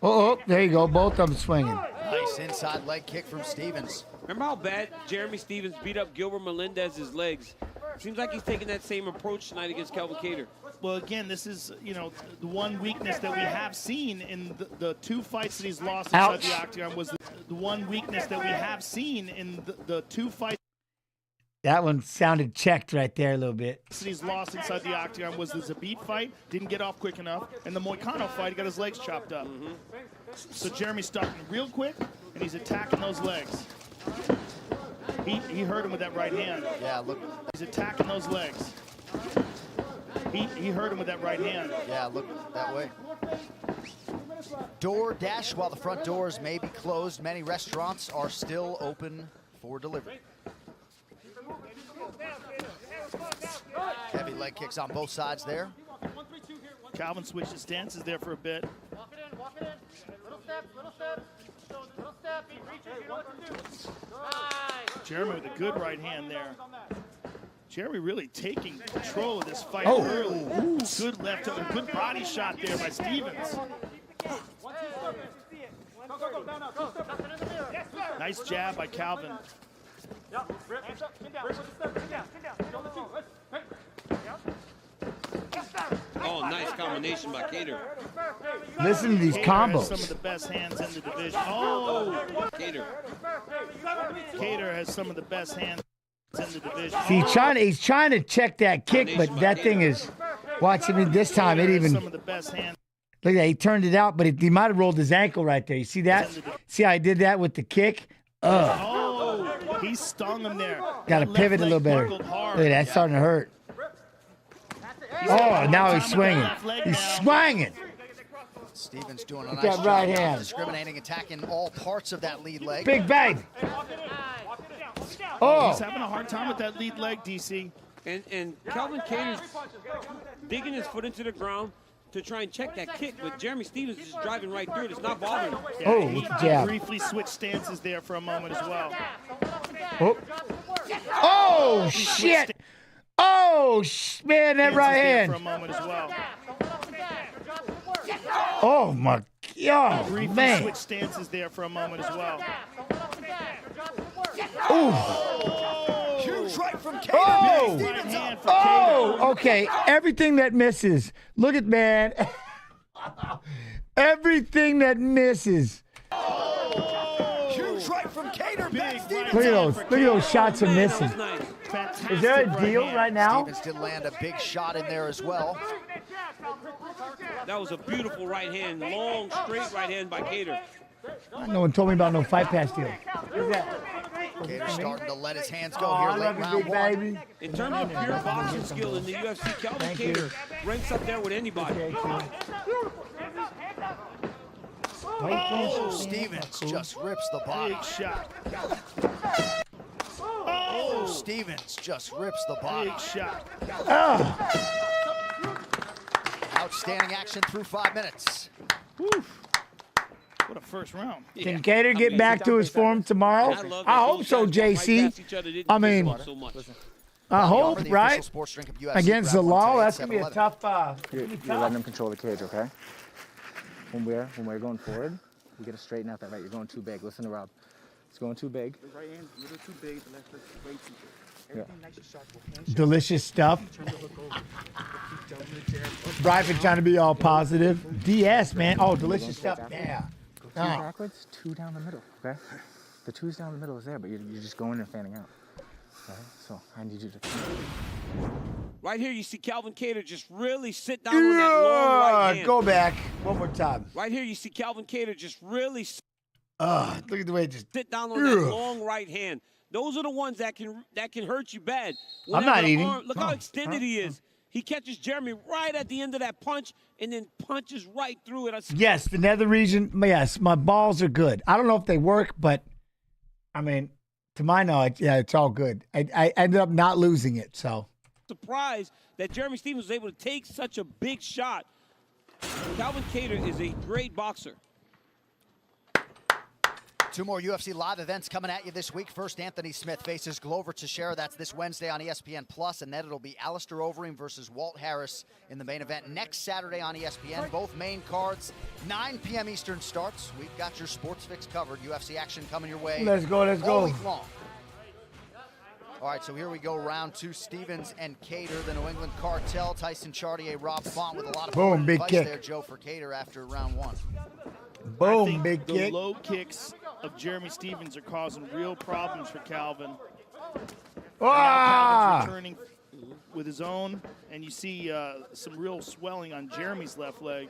Oh, there you go. Both of them swinging. Nice inside leg kick from Stephens. Remember how bad Jeremy Stephens beat up Gilbert Melendez's legs? Seems like he's taking that same approach tonight against Calvin Cattar. Well, again, this is, you know, the one weakness that we have seen in the 2 fights that he's lost inside the octagon was the one weakness that we have seen in the 2 fights. That one sounded checked right there a little bit. That he's lost inside the octagon was the Zabit fight, didn't get off quick enough, and the Moicano fight, he got his legs chopped up. So Jeremy's starting real quick, and he's attacking those legs. He hurt him with that right hand. Yeah, look. He's attacking those legs. He hurt him with that right hand. Yeah, look that way. DoorDash, while the front doors may be closed, many restaurants are still open for delivery. Heavy leg kicks on both sides there. Calvin switched his stances there for a bit. Walk it in, walk it in. Little steps, little steps. Little step, he reaches, you know what to do. Nice. Jeremy with a good right hand there. Jeremy really taking control of this fight Oh. early. Ooh, good left hook, good body shot there by Stephens. Nice jab by Calvin. Oh, nice combination by Cattar. Listen to these Cattar has combos. some of the best hands in the division. Oh, Cattar. Cattar has some of the best hands in the division. See, he's trying to check that kick, but that thing is, watch him this time. It even, Some of the best hands. look at that, he turned it out, but he might have rolled his ankle right there. You see that? See how I did that with the kick? Oh, he stung him there. Got to That pivot left a little leg better. buckled Look hard. at that, starting to hurt. Oh, now he's swinging. He's swinging. Stephens doing a Look nice at job right of hand. discriminating, attacking all parts of that lead leg. Big bang. He's Oh, having a hard time with that lead leg, DC. And Calvin Cattar's digging his foot into the ground to try and check that kick, but Jeremy Stephens is just driving right through it. It's not bothering him. Yeah, Oh, he with the jab. briefly switched stances there for a moment as well. oh, oh shit. Oh, man, that right Stances there for a hand. moment as well. Oh, my God, Briefly man. switched stances there for a moment as well. Ooh. Huge right from Cattar. Oh, Right hand for Cattar. oh, okay. Everything that misses. Look at, man. Everything that misses. Huge right from Cattar. Big right Look at hand those. for Look at those shots are Man, that missing. was nice. Fantastic Is there a right deal hand. right now? Stephens did land a big shot in there as well. That was a beautiful right hand, long, straight right hand by Cattar. No one told me about no fight pass deal. What's that? Cater starting to let his hands go Oh, here I late love you, round big one. baby. In terms of pure boxing skill in the UFC, Calvin Cater ranks up there with anybody. Oh, Stevens just rips the body. Big shot. Oh, Stevens just rips the body. Big shot. Outstanding action through 5 minutes. What a first round. Can Cater get back to his form tomorrow? I hope so, JC. I mean, I hope, right? Against Zalal, that's going to be a tough. You're letting them control the cage, okay? When we're going forward, we got to straighten out that right. You're going too big. Listen to Rob. It's going too big. The right hand, a little too big. The left foot's way too big. Everything nice and sharp. Delicious stuff. Bryford trying to be all positive. DS, man. Oh, delicious stuff. Yeah. Go two backwards, two down the middle, okay? The two's down the middle is there, but you're just going and fanning out. All right? So I need you to... Right here, you see Calvin Cater just really sit down on that long right hand. Go back. One more time. Right here, you see Calvin Cater just really look at the way it just... sit down on that long right hand. Those are the ones that can hurt you bad. I'm not eating. Look how extended he is. He catches Jeremy right at the end of that punch and then punches right through it. Yes, the nether region. Yes, my balls are good. I don't know if they work, but I mean, to my knowledge, yeah, it's all good. I ended up not losing it, so. Surprised that Jeremy Stephens was able to take such a big shot. Calvin Cater is a great boxer. 2 more UFC live events coming at you this week. First, Anthony Smith faces Glover Teixeira. That's this Wednesday on ESPN+. And then it'll be Alistair Overeem versus Walt Harris in the main event next Saturday on ESPN. Both main cards, 9 p.m. Eastern starts. We've got your sports fix covered. UFC action coming your way. Let's go, let's all go. week long. All right, so here we go, round 2. Stevens and Cater, the New England Cartel. Tyson Chartier, Rob Font with a lot of boom, big advice kick there, Joe, for Cater after round 1. Boom, big the kick. Low kicks of Jeremy Stephens are causing real problems for Calvin. Calvin's returning with his own, and you see some real swelling on Jeremy's left leg.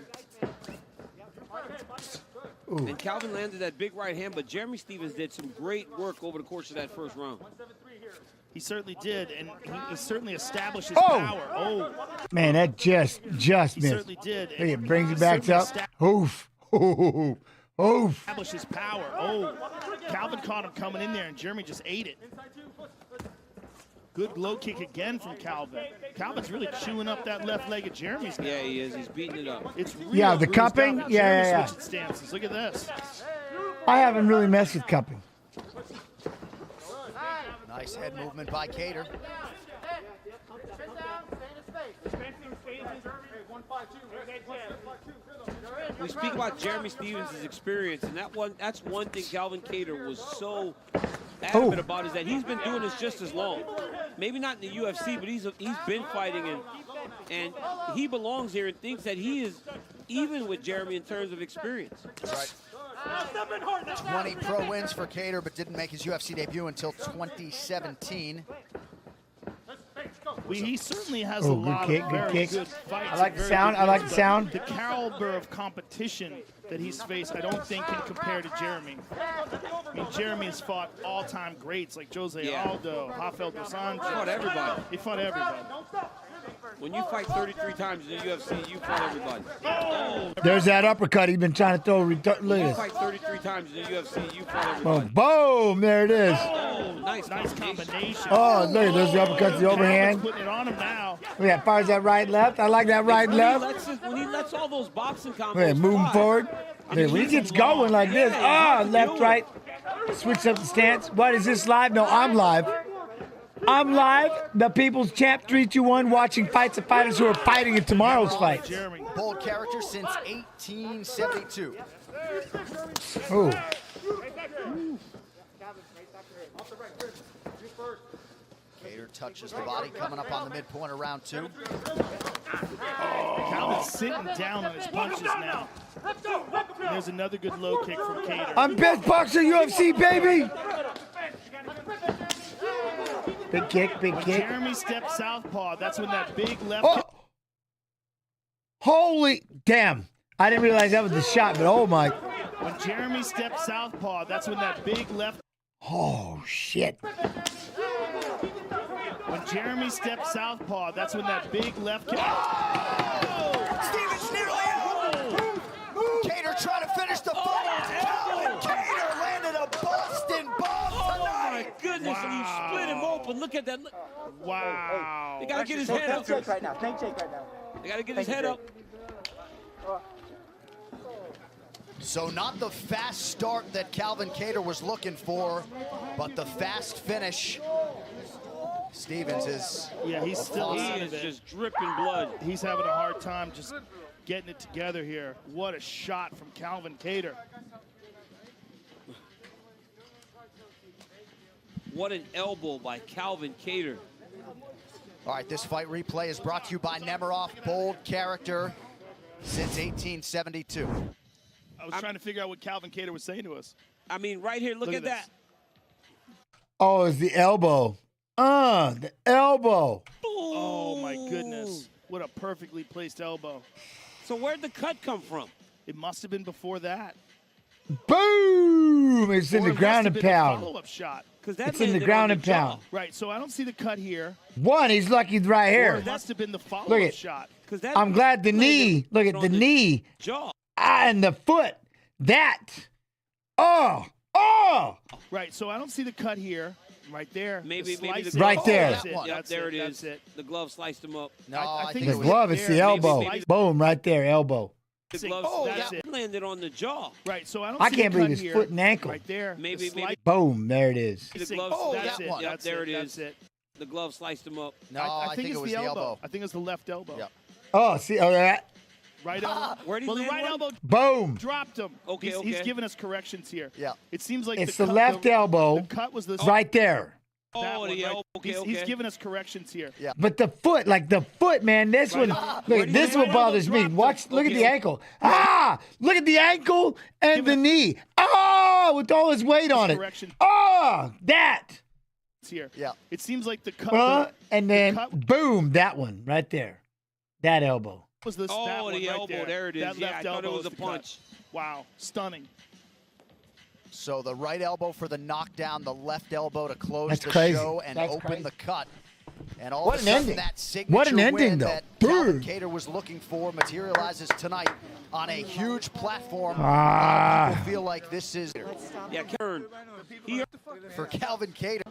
And Calvin landed that big right hand, but Jeremy Stephens did some great work over the course of that first round. He certainly did, and he certainly established his power. Oh, man, that just he missed. certainly did. Hey, it brings you back up. Oof. Oof. Established his power. Oh, Calvin caught him coming in there, and Jeremy just ate it. Good low kick again from Calvin. Calvin's really chewing up that left leg of Jeremy's. Yeah, he is. He's beating it up. It's real Yeah, the bruised cupping? up. Yeah, Jeremy yeah. switching stances. Look at this. I haven't really messed with cupping. Nice head movement by Cater. We speak about Jeremy Stephens' experience, and that's one thing Calvin Cater was so adamant about, is that he's been doing this just as long. Maybe not in the UFC, but he's been fighting, and he belongs here and thinks that he is even with Jeremy in terms of experience. Right. 20 pro wins for Cater, but didn't make his UFC debut until 2017. He certainly has a lot of very good fights. I like the sound. I like the sound. The caliber of competition that he's faced, I don't think can compare to Jeremy. I mean, Jeremy has fought all-time greats like Jose Aldo, Rafael dos Anjos. He fought everybody. He fought everybody. When you fight 33 times in the UFC, you fight everybody. Oh. There's that uppercut he's been trying to throw. Look at When you this. fight 33 times in the UFC, you fight everybody. Boom, boom, there it is. Oh, nice combination. Oh, look, there's the uppercut, the overhand. Putting it on him now. Look at that, fires that right, left. I like that right, left. When he lets all those boxing combos Look at moving fly, forward. I mean, When he he's gets long. going like this, Yeah, he's left, right. Switch up the stance. What, is this live? No, I'm live. I'm live. The People's Champ 321 watching fights of fighters who are fighting in tomorrow's fights. Bold character since 1872. Oh. Cater touches the body, coming up on the midpoint of round 2. Calvin's sitting down on his punches now. And there's another good low kick from Cater. I'm best boxer UFC, baby. Big kick, big When kick. Jeremy steps southpaw, that's when that big left Oh. Holy damn. I didn't realize that was the shot, but oh my. When Jeremy steps southpaw, that's when that big left. Oh, shit. When Jeremy steps southpaw, that's when that big left kick. Stevens nearly out. Cattar trying to finish the fight. Calvin Cattar landed a Boston bomb Oh tonight. my goodness, and you split him open. Look at that. Wow. They got to get his head up. Tank right now. Tank right now. They got to get his head up. So not the fast start that Calvin Cattar was looking for, but the fast finish. Stevens is he's still He is just dripping blood. He's having a hard time just getting it together here. What a shot from Calvin Cattar. What an elbow by Calvin Cattar. All right, this fight replay is brought to you by Nemiroff, bold character since 1872. I was trying to figure out what Calvin Cattar was saying to us. I mean, right here, look at that. Oh, it's the elbow. The elbow. Oh, my goodness. What a perfectly placed elbow. So where'd the cut come from? It must have been before that. Boom! It's in Or the it ground must and have been a pound. follow-up shot. It's in the ground and pound. Right, so I don't see the cut here. One, he's lucky right Or here. it must have been the Look follow-up at, shot. I'm glad the knee. Look at the knee. Jaw. And the foot. That. Oh. Right, so I don't see the cut here. Right there. Maybe the the Right glove. there. That's it. Yep, That's there it. it That's is. it. The glove sliced him up. No, I think The it was glove, it's the there. elbow. Maybe- Boom, right there, elbow. The glove that's that it. landed on the jaw. Right, so I don't I see can't the believe cut his here. foot and ankle. Right there. Maybe- The maybe- slight- Boom, there it is. The glove. that's it. it. Yep, That's there it. it That's is. it. The glove sliced him up. No, I think it it's was the elbow. I think it's the left elbow. Yep. Oh, see, that. Right elbow. Where'd he Well, the land right one? elbow Boom. dropped him. Okay, He's okay. giving us corrections here. Yeah. It seems like It's the the cut, left elbow. The cut was the Right there. that Oh, one, the right? elbow. Okay, He's okay. giving us corrections here. Yeah. But the foot, man, this one, look, this Right one bothers elbow me. dropped Watch, him. look at Okay. the ankle. Look at the ankle and the knee. With all his weight on it. Correction. That. Here. Yeah. It seems like the cut. And then, boom, that one right there. That elbow. Was this that Oh, one the right elbow. There it is. That Yeah, left I thought it elbow was is a the cut. punch. Wow, stunning. So the right elbow for the knockdown, the left elbow to close That's the crazy. show and That's open crazy. the cut. And all What of an a sudden, ending. that signature What an ending, win though. that Calvin Boom. Cattar was looking for materializes tonight on a huge platform. People feel like this is Yeah, Karen. for Calvin Cattar.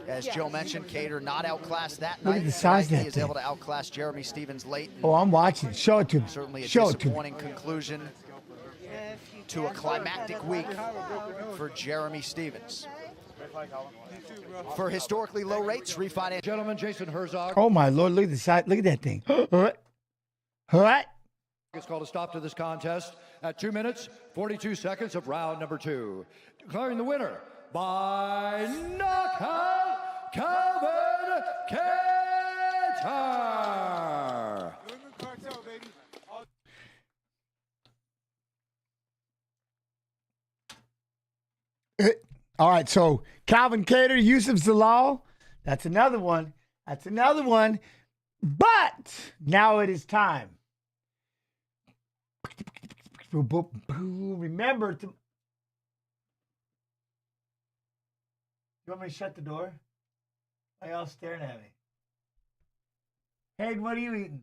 As Joe mentioned, Cattar not outclassed that Look night. at the size of Tonight, that he is thing. able to outclass Jeremy Stevens late. Oh, I'm watching. Show it to me. Certainly a Show it to me. disappointing conclusion to a climactic week for Jeremy Stevens. For historically low rates, refinance. Gentlemen, Jason Herzog. Oh, my Lord. Look at the size. Look at that thing. What? It's called a stop to this contest at 2 minutes, 42 seconds of round number 2. Declaring the winner by knockout, Calvin Cattar. All right, so Calvin Cattar, Yusuf Zalal, that's another one. That's another one. But now it is time. Remember to. You want me to shut the door? Why y'all staring at me? Hayden, what are you eating?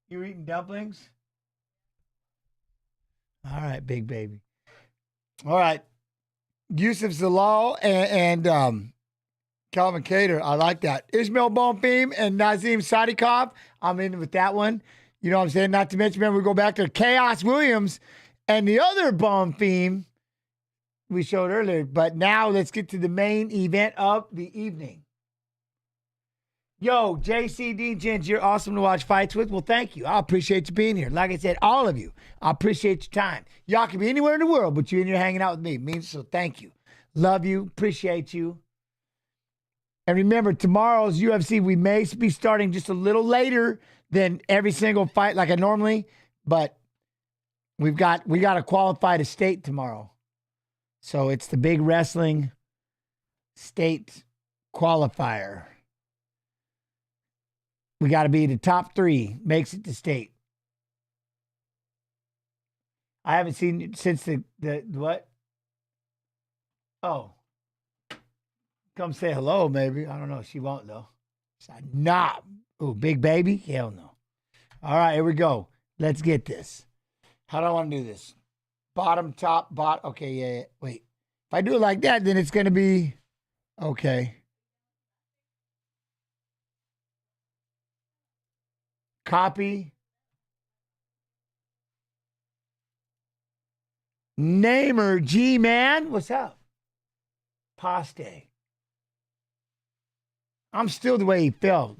You eating dumplings? All right, big baby. All right. Yusuf Zalal and Calvin Cattar. I like that. Ismail Bonfim and Nazim Sadykhov. I'm in with that one. You know what I'm saying? Not to mention, remember, we go back to Chaos Williams and the other Bonfim we showed earlier. But now let's get to the main event of the evening. Yo, JCD Gens, you're awesome to watch fights with. Well, thank you. I appreciate you being here. Like I said, all of you, I appreciate your time. Y'all can be anywhere in the world, but you're in here hanging out with me. Means so. Thank you. Love you. Appreciate you. And remember, tomorrow's UFC, we may be starting just a little later than every single fight like I normally, but we got to qualify to state tomorrow. So it's the big wrestling state qualifier. We got to be the top 3, makes it to state. I haven't seen since the what? Oh. Come say hello, maybe. I don't know. She won't, though. Nah. Ooh, big baby? Hell no. All right, here we go. Let's get this. How do I want to do this? Bottom, top, bottom. Okay, yeah. Wait. If I do it like that, then it's going to be... Okay. Copy. Namer G-Man. What's up? Paste. I'm still the way he felt.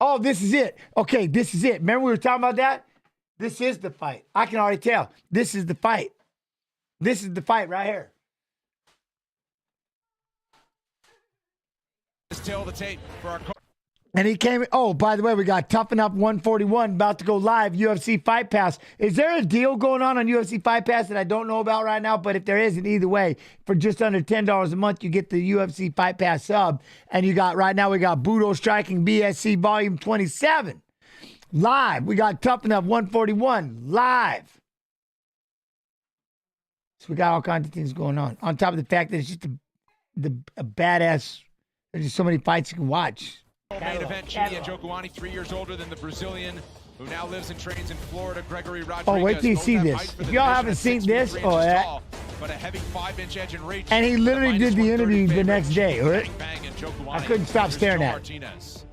Oh, this is it. Okay, this is it. Remember we were talking about that? This is the fight. I can already tell. This is the fight. This is the fight right here. Let's tell the tape for our And he came. Oh, by the way, we got Toughen Up 141 about to go live. UFC Fight Pass. Is there a deal going on UFC Fight Pass that I don't know about right now? But if there isn't, either way, for just under $10 a month, you get the UFC Fight Pass sub. And you got right now we got Budo Striking BSC Volume 27 live. We got Toughen Up 141 live. So we got all kinds of things going on. On top of the fact that it's just a badass. There's just so many fights you can watch. Main event, Chidi Njokuani, 3 years older than the Brazilian, who now lives and trains in Florida, Gregory Rodriguez. Oh, wait till you see this. If y'all haven't seen this, tall, but a heavy 5-inch edge and reach. And he literally did the interview the next day. Right? I couldn't stop staring at it.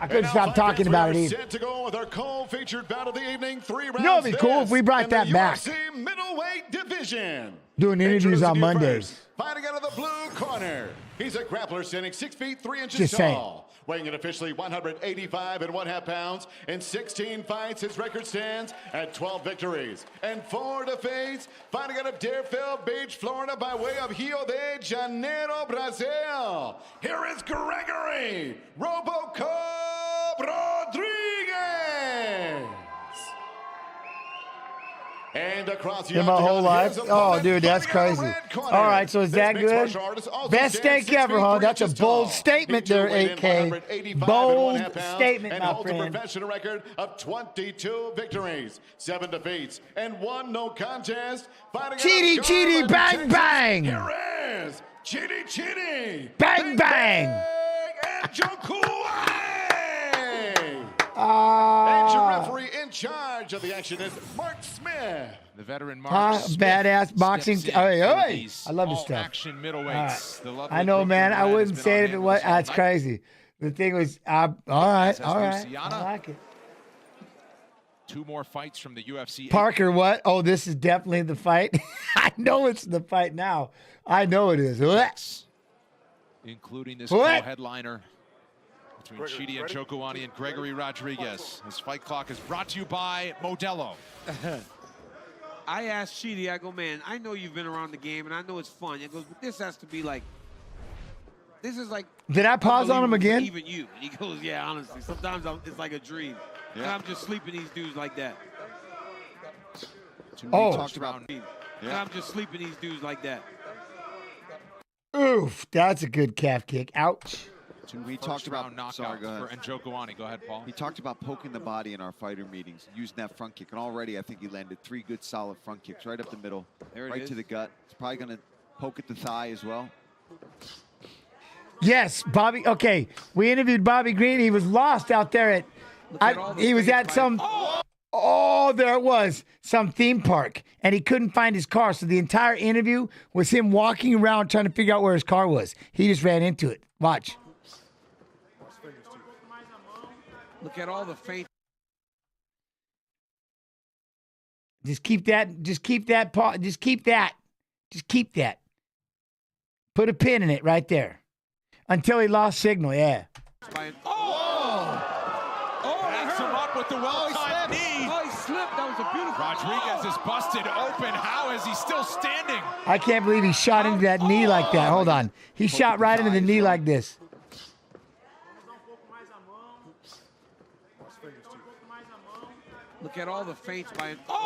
I couldn't stop talking about it either. Set to go with our co-featured bout of the evening. 3 rounds. You know, it'd be cool if we brought that back. Middleweight division. Doing interviews on Mondays. Fighting out of the blue corner. He's a grappler standing 6 feet 3 inches Just tall. Weighing in officially 185.5 pounds. In 16 fights, his record stands at 12 victories and 4 defeats. Fighting out of Deerfield Beach, Florida, by way of Rio de Janeiro, Brazil. Here is Gregory Robocop Rodriguez. And across the in my whole life? Oh, dude, that's crazy. All right, so is that good? Best steak ever, huh? That's a bold statement there, 8K. Bold statement, my friend. A professional record of 22 victories, 7 defeats, and 1 no contest. Chidi, bang, bang. Here is Chidi. Bang, bang. And and your referee in charge of the action is Mark Smith. The veteran Mark Smith. Badass boxing. I love this stuff. Action middleweights. Right. I know, man. I wouldn't say it if it was. That's crazy. The thing was, all right. I like it. 2 more fights from the UFC. Parker, what? Oh, this is definitely the fight. I know it's the fight now. I know it is. Including this co-headliner between Chidi Njokuani and Gregory Rodriguez. This fight clock is brought to you by Modelo. I asked Chidi, I go, man, I know you've been around the game, and I know it's fun. He goes, but this has to be like, this is like. Did I pause on him again? Even you. And he goes, yeah, honestly, sometimes it's like a dream. Yeah. And I'm just sleeping these dudes like that. Talked about. And I'm just sleeping these dudes like that. Oof, that's a good calf kick. Ouch. We talked about knockout for Njokuani. Go ahead, Paul. He talked about poking the body in our fighter meetings, using that front kick, and already I think he landed 3 good solid front kicks right up the middle, right to the gut. It's probably going to poke at the thigh as well. Yes, Bobby. Okay, we interviewed Bobby Green. He was lost out there at. He was at some. Oh, there it was, some theme park, and he couldn't find his car. So the entire interview was him walking around trying to figure out where his car was. He just ran into it. Watch. Look at all the faith. Just keep that. Put a pin in it right there. Until he lost signal, yeah. Backs him up with the well-timed knee. Oh, he slipped. That was a beautiful. Rodriguez is busted open. How is he still standing? I can't believe he shot into that knee like that. Hold on. He shot right into the knee like this. Look at all the feints by him. Backs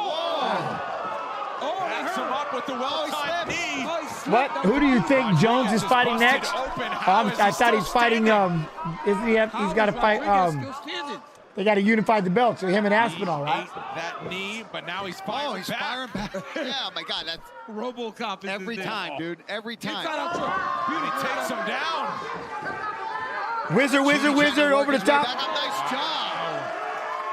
him up with the well-timed knee. What? Who do you think Jones is fighting next? I thought he's fighting. Isn't he? He's got to fight. They got to unify the belt, so him and Aspinall, right? That knee, but now he's firing back. Yeah, my God, that's RoboCop is every time, dude. Every time. Beauty takes him down. Wizard over the top. Nice job.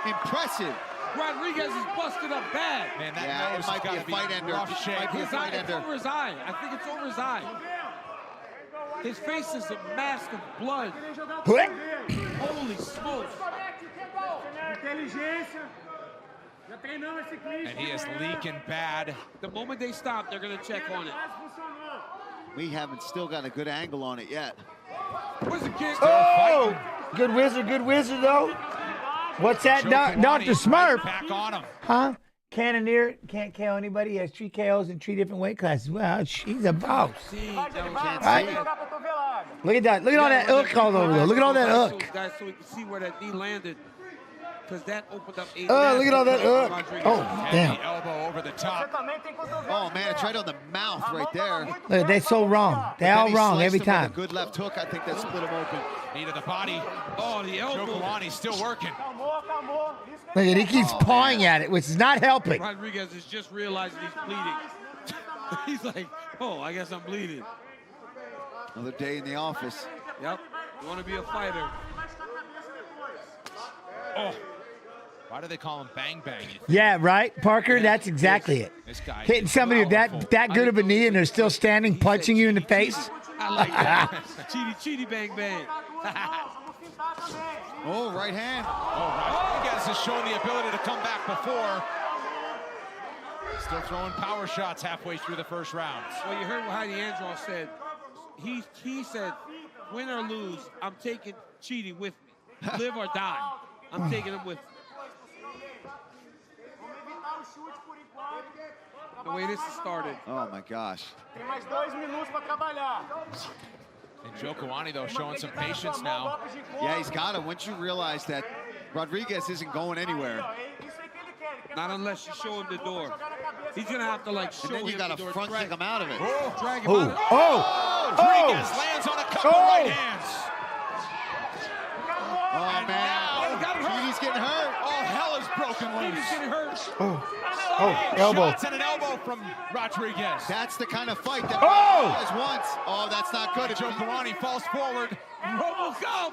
Impressive. Rodriguez is busted up bad. Man, that nose might be a gotta fight ender. rough shape. It's over his eye. I think it's over his eye. His face is a mask of blood. Holy smokes. And he is leaking bad. The moment they stop, they're going to check on it. We haven't still got a good angle on it yet. Wizard kick. Oh! Good wizard, though. What's that? Dr. Smurf. Back on him. Huh? Cannoneer can't KO anybody. He has 3 KOs in 3 different weight classes. Well, she's a boss. Right? Look at that. Look at all that hook all over there. Look at all that hook. Guys, so we can see where that knee landed. Because that opened up a look at all that hook. Oh, damn. Elbow over the top. Oh, man, it's right on the mouth right there. Look, they're so wrong. They're all wrong every time. Good left hook. I think that split him open. Knee to the body. Oh, the elbow. Joe still working. Look at he keeps pawing at it, which is not helping. Rodriguez is just realizing he's bleeding. He's like, oh, I guess I'm bleeding. Another day in the office. Yep. You want to be a fighter. Oh. Why do they call him Bang Bang? Yeah, right, Parker? That's exactly it. This guy hitting somebody with that good of a knee and they're still standing, punching you in the face. I like that. Cheaty, bang, bang. Oh, right hand. Oh, Rodriguez has shown the ability to come back before. Still throwing power shots halfway through the first round. Well, you heard what Heidi Androl said. He said, win or lose, I'm taking Cheaty with me. Live or die, I'm taking him with me. The way this has started. Oh, my gosh. And Joe Kawani, though, showing some patience now. Yeah, he's got it. Once you realize that Rodriguez isn't going anywhere. Not unless you show him the door. He's going to have to, like, show him the door. And then you got to front kick him out of it. Drag him out of it. Rodriguez lands on a couple right hands. Oh, man. He's getting hurt. Oh, hell is broken loose. He's getting hurt. Elbow. Shots and an elbow from Rodriguez. That's the kind of fight that Rodriguez wants. Oh, that's not good. Joe Kawani falls forward. RoboCop.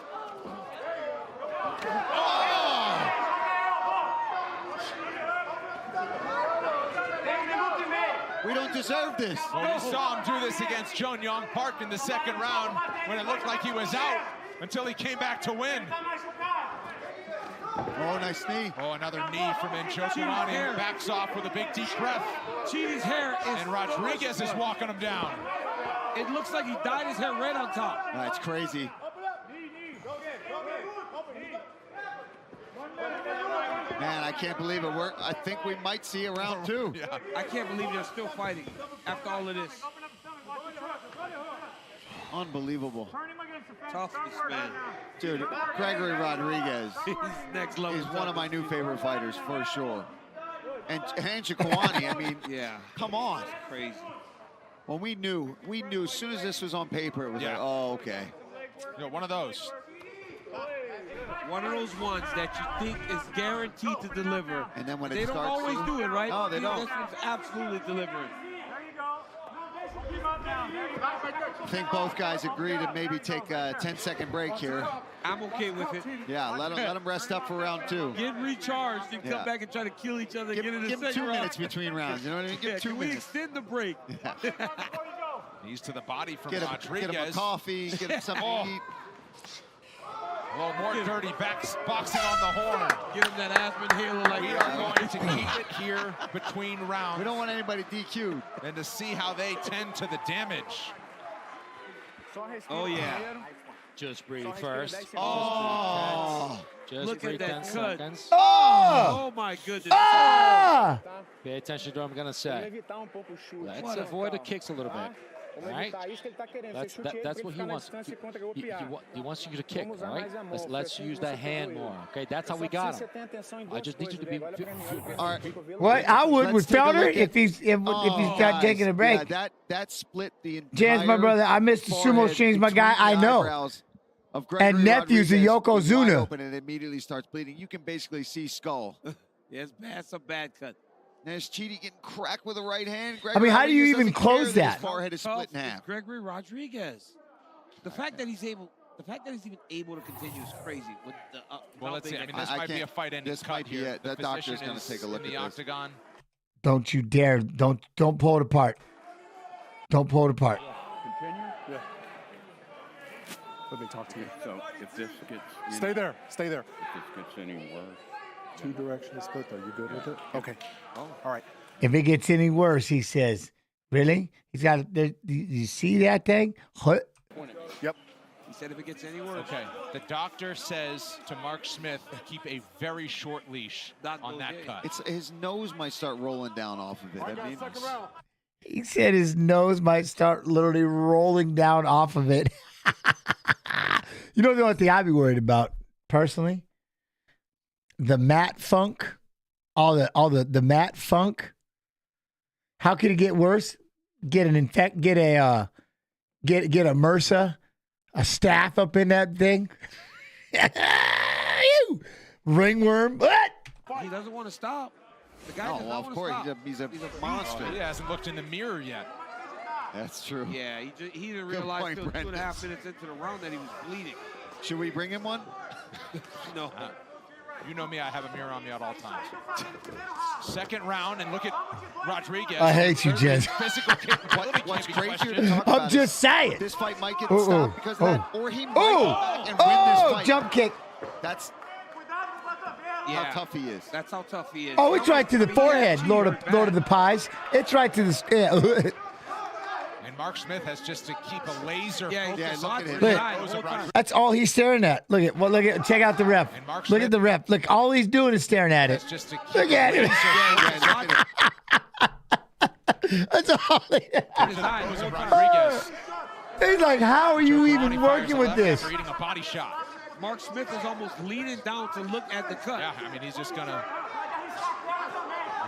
We don't deserve this. Well, we saw him do this against Jun Yong Park in the second round when it looked like he was out until he came back to win. Oh, nice knee. Oh, another knee from Njokuani. Backs off with a big deep breath. Cheaty's hair is... And Rodriguez is walking him down. It looks like he dyed his hair red on top. That's crazy. Man, I can't believe it. I think we might see a round 2. Yeah. I can't believe they're still fighting after all of this. Unbelievable. Toughness, man. Dude, Gregory Rodriguez next level is one of my new favorite fighters, for sure. And Njokuani, I mean, yeah, come on. Crazy. Well, we knew as soon as this was on paper, it was like, oh, okay. You know, one of those. One of those ones that you think is guaranteed to deliver. And then when they it don't starts, always do it, right? No, they don't. This one's absolutely delivering. I think both guys agree to maybe take a 10-second break here. I'm okay with it. Yeah, let them rest up for round 2. Get recharged and come back and try to kill each other. Give them 2 minutes between rounds. You know what I mean? Give 2 can minutes. We extend the break? Yeah. Knees to the body from Get Rodriguez. him a coffee. Get him something to eat. A little more dirty boxing on the horn. Give him that aspen halo like we are going to keep it here between rounds. We don't want anybody DQ'd. And to see how they tend to the damage. Oh, yeah. Just breathe first. Oh. Just look breathe at that 10 cut. seconds. Oh, my goodness. Ah! Pay attention to what I'm going to say. Let's avoid the kicks a little bit. All right? That's what he wants. He wants you to kick, all right? Let's use that hand more, okay? That's how we got him. I just need you to be... All right. What I would with Felder if he's not taking a break. Yeah, that split the entire Jans, my brother, I missed the sumo streams, my guy. I know. of Gregory and nephew's a Rodriguez wide Yokozuna. open and immediately starts bleeding. You can basically see skull. Yeah, it's a bad cut. There's Chidi getting cracked with a right hand. I mean, how do you Rodriguez even doesn't care close that that? his forehead is split in half. Gregory Rodriguez. The fact that he's even able to continue is crazy. With the, well, let's see. I mean, this might be a fight-ending cut here. It. That doctor's going to take a look in the at this. octagon. Don't you dare! Don't pull it apart. Don't pull it apart. Continue. Yeah. Let me talk to you. So if this gets Stay there. Stay there. If this gets any worse. Two-directional split, though. You good with it? Okay. All right. If it gets any worse, he says, really? He's got. You see that thing? Yep. He said if it gets any worse. Okay. The doctor says to Mark Smith to keep a very short leash on that cut. It's his nose might start rolling down off of it. I mean, He said his nose might start literally rolling down off of it. You know the only thing I'd be worried about personally? The mat funk, all the mat funk. How could it get worse? Get a MRSA, a staph up in that thing. Ringworm. What? He doesn't want to stop. The guy does not of want course, to stop. he's a monster. He hasn't looked in the mirror yet. That's true. Yeah, he didn't realize until 2.5 minutes into the round that he was bleeding. Should we bring him one? No. You know me, I have a mirror on me at all times. Second round, and look at Rodriguez. I hate you, Jen. Physical capability What's can't be crazier to questioned. talk about I'm just saying. This fight might get stopped because of that, or he might go back and win this fight. Jump kick. That's Yeah. how tough he is. That's how tough he is. Oh, it's right to the forehead, Lord of the Pies. It's right to the. Yeah. And Mark Smith has just to keep a laser Yeah, focus look on at the him. nose of Rodriguez. That's all he's staring at. Look at. Check out the ref. And Mark Look Smith at the ref. Look, all he's doing is staring at it. has just to keep Look at a it. laser That's all. nose of Rodriguez. He's like, how are you Giovanni even fires working a with left this? after eating a body shot. Mark Smith is almost leaning down to look at the cut. Yeah, I mean, he's just gonna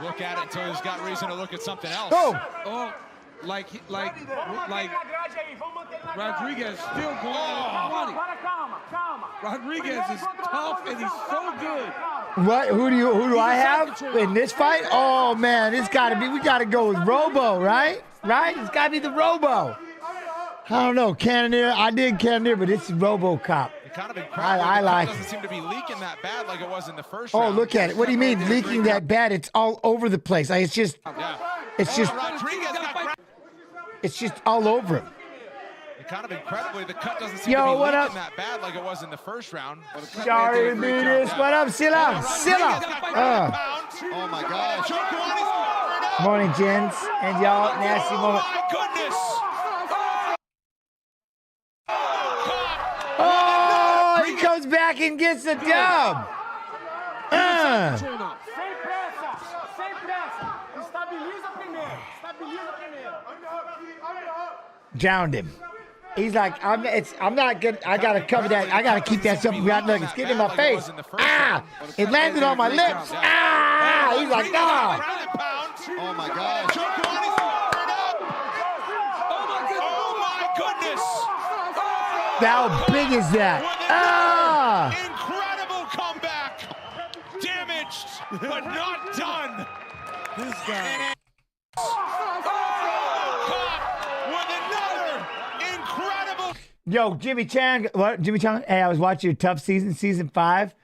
look at it until he's got reason to look at something else. Oh, like Rodriguez still going on. Rodriguez is tough and he's so good. What? Who do I have in this fight? Oh man, we gotta go with Robo, right? Right? It's gotta be the Robo. I don't know, Cannoneer. I did Cannoneer, but it's RoboCop. Kind of incredible. I like. It doesn't seem to be leaking that bad like it was in the first Oh, round. look at it. What do you mean leaking that bad? It's all over the place. It's just Rodriguez got it's just all over him. kind of incredibly, the cut doesn't seem Yo, to be what leaking up? that bad like it was in the first round. Sorry, Venus. What up, Silla? Silla. Oh my gosh. Morning, gents, and y'all. Nasty moment. My goodness. Oh, he comes back and gets the dub. Drowned him. He's like, I'm not good. I gotta cover that. I gotta keep that stuff around. Look, it's getting in my face. Ah! It landed on my lips. Ah! He's like, nah. Oh my gosh. Oh my goodness. How big is that? Ah! Incredible comeback. Damaged, but not done. This guy. Yo, Jimmy Chan. What? Jimmy Chan? Hey, I was watching your Tough Season, Season 5.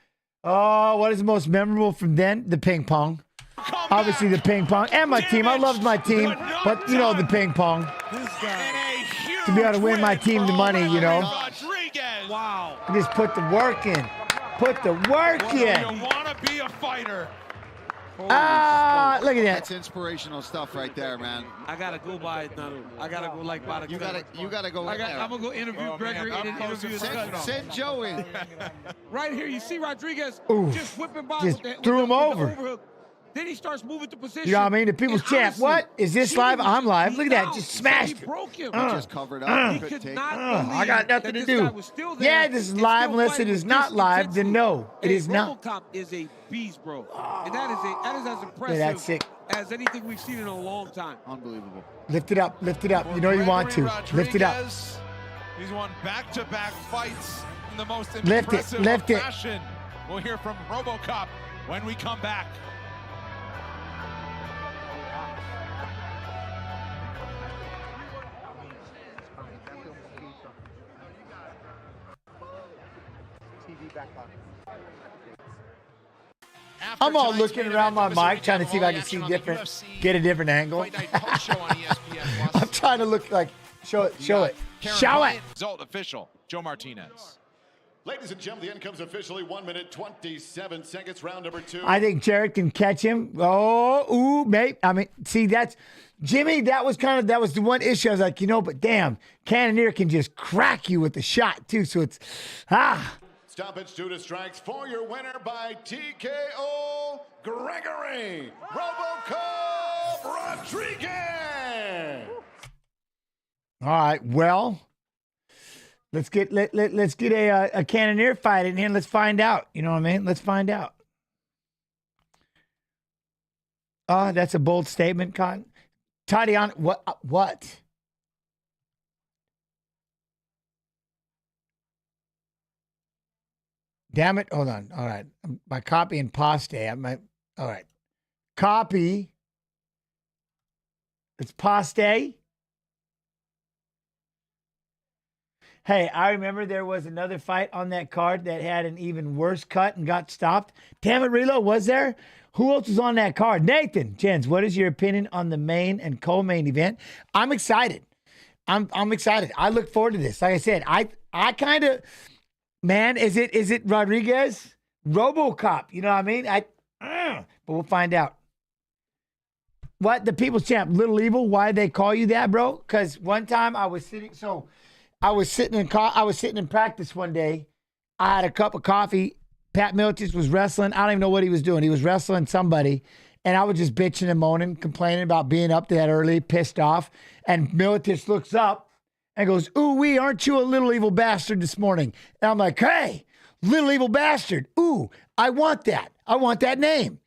Oh, what is the most memorable from then? The ping pong. Obviously, the ping pong. And my team. I loved my team. But, you know, the ping pong. To be able to win my team the money, you know. Wow. Just put the work in. Put the work in. You want to be a fighter. Ah, look at that. That's inspirational stuff right there, man. I gotta go by Naru. I gotta go like by the You gotta go. I'm gonna go interview Gregory and then interview his cousin. Send Joe in. Right here, you see Rodriguez just whipping by Just with threw him the over. overhook. Then he starts moving to position. You know what I mean? The people's And champ. honestly, What? Is this live? I'm live. Look at that. Just smashed He it. broke him. Just covered up. He Couldn't could take not it. believe I got nothing that to this guy do. was still there Yeah, this is and live still unless it fighting is with not this live. intensity. Then no, it Hey, is not. RoboCop is a beast, bro. And that is as impressive that's sick. as anything we've seen in a long time. Unbelievable. Lift it up. Lift it up. You know you want to. Lift it up. He's won back-to-back fights in the most Lift it, impressive lift it. fashion. We'll hear from RoboCop when we come back. I'm all looking around my mic, trying to see if I can see different, get a different angle. I'm trying to look like, show it. Show it. Result official, Joe Martinez. Ladies and gentlemen, the end comes officially 1 minute, 27 seconds, round number 2. I think Jarrett can catch him. Oh, ooh, mate. I mean, see, that's, Jimmy, that was the one issue. I was like, but damn, Cannonier can just crack you with the shot, too. So it's, Stoppage due to strikes for your winner by TKO, Gregory RoboCop Rodriguez. All right, well, let's get a Cannonier fight in here. Let's find out. You know what I mean? Let's find out. That's a bold statement, Con. Tatiana, what? Damn it. Hold on. All right. My copy and paste. All right. Copy. It's paste. Hey, I remember there was another fight on that card that had an even worse cut and got stopped. Damn it, Reload, was there? Who else was on that card? Nathan, Jens, what is your opinion on the main and co-main event? I'm excited. I'm excited. I look forward to this. Like I said, I kind of, man, is it Rodriguez? RoboCop, you know what I mean? But we'll find out. What? The People's Champ, Little Evil, why they call you that, bro? Because one time I was sitting in practice one day. I had a cup of coffee. Pat Miletich was wrestling. I don't even know what he was doing. He was wrestling somebody. And I was just bitching and moaning, complaining about being up that early, pissed off. And Miletich looks up and goes, ooh, wee, aren't you a little evil bastard this morning? And I'm like, hey, little evil bastard. Ooh, I want that. I want that name.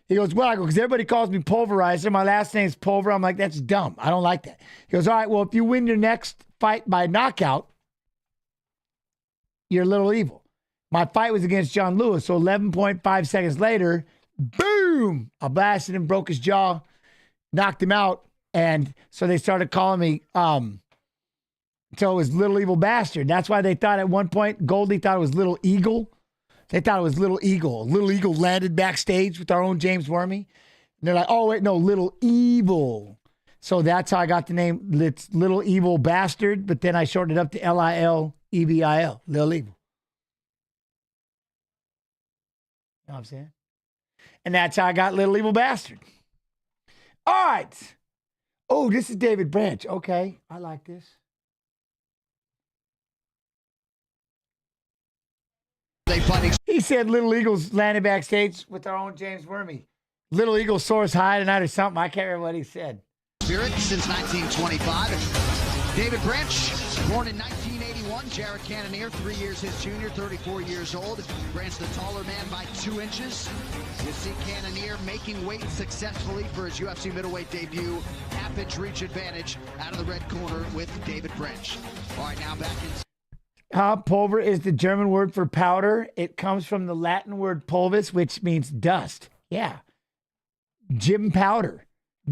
He goes, well, I go, because everybody calls me Pulverizer. My last name's Pulver. I'm like, that's dumb. I don't like that. He goes, all right, well, if you win your next fight by knockout, you're a little evil. My fight was against John Lewis. So 11.5 seconds later, boom, I blasted him, broke his jaw, knocked him out. And so they started calling me, so it was Little Evil Bastard. That's why they thought at one point, Goldie thought it was Little Eagle. They thought it was Little Eagle. Little Eagle landed backstage with our own James Wormy. And they're like, oh, wait, no, Little Evil. So that's how I got the name. It's Little Evil Bastard, but then I shortened it up to Lilevil, Little Evil. You know what I'm saying? And that's how I got Little Evil Bastard. All right. Oh, this is David Branch. Okay, I like this. He said Little Eagles landed backstage with our own James Wormy. Little Eagle soars high tonight or something. I can't remember what he said. Spirit since 1925. David Branch, born in 1981. Jared Cannonier, 3 years his junior, 34 years old. Branch the taller man by 2 inches. You see Cannonier making weight successfully for his UFC middleweight debut. Half-inch reach advantage out of the red corner with David Branch. All right, now back in... Pulver is the German word for powder. It comes from the Latin word pulvis, which means dust. Yeah. Jim Powder.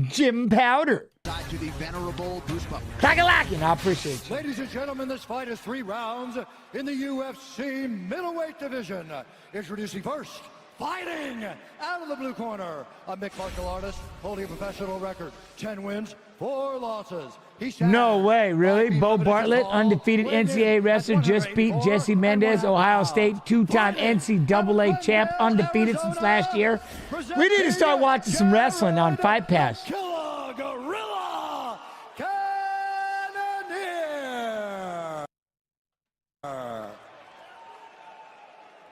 Jim Powder. To the venerable Bruce Butler. Clack-a-lackin'. I appreciate you. Ladies and gentlemen, this fight is 3 rounds in the UFC middleweight division. Introducing first, fighting out of the blue corner, a mixed martial artist holding a professional record, 10 wins, 4 losses. No way, really? Bo Bartlett, undefeated NCAA wrestler, just beat Jesse Mendez, Ohio State, 2-time NCAA champ, undefeated since last year. We need to start watching some wrestling on Fight Pass. Killer Gorilla Cannonier.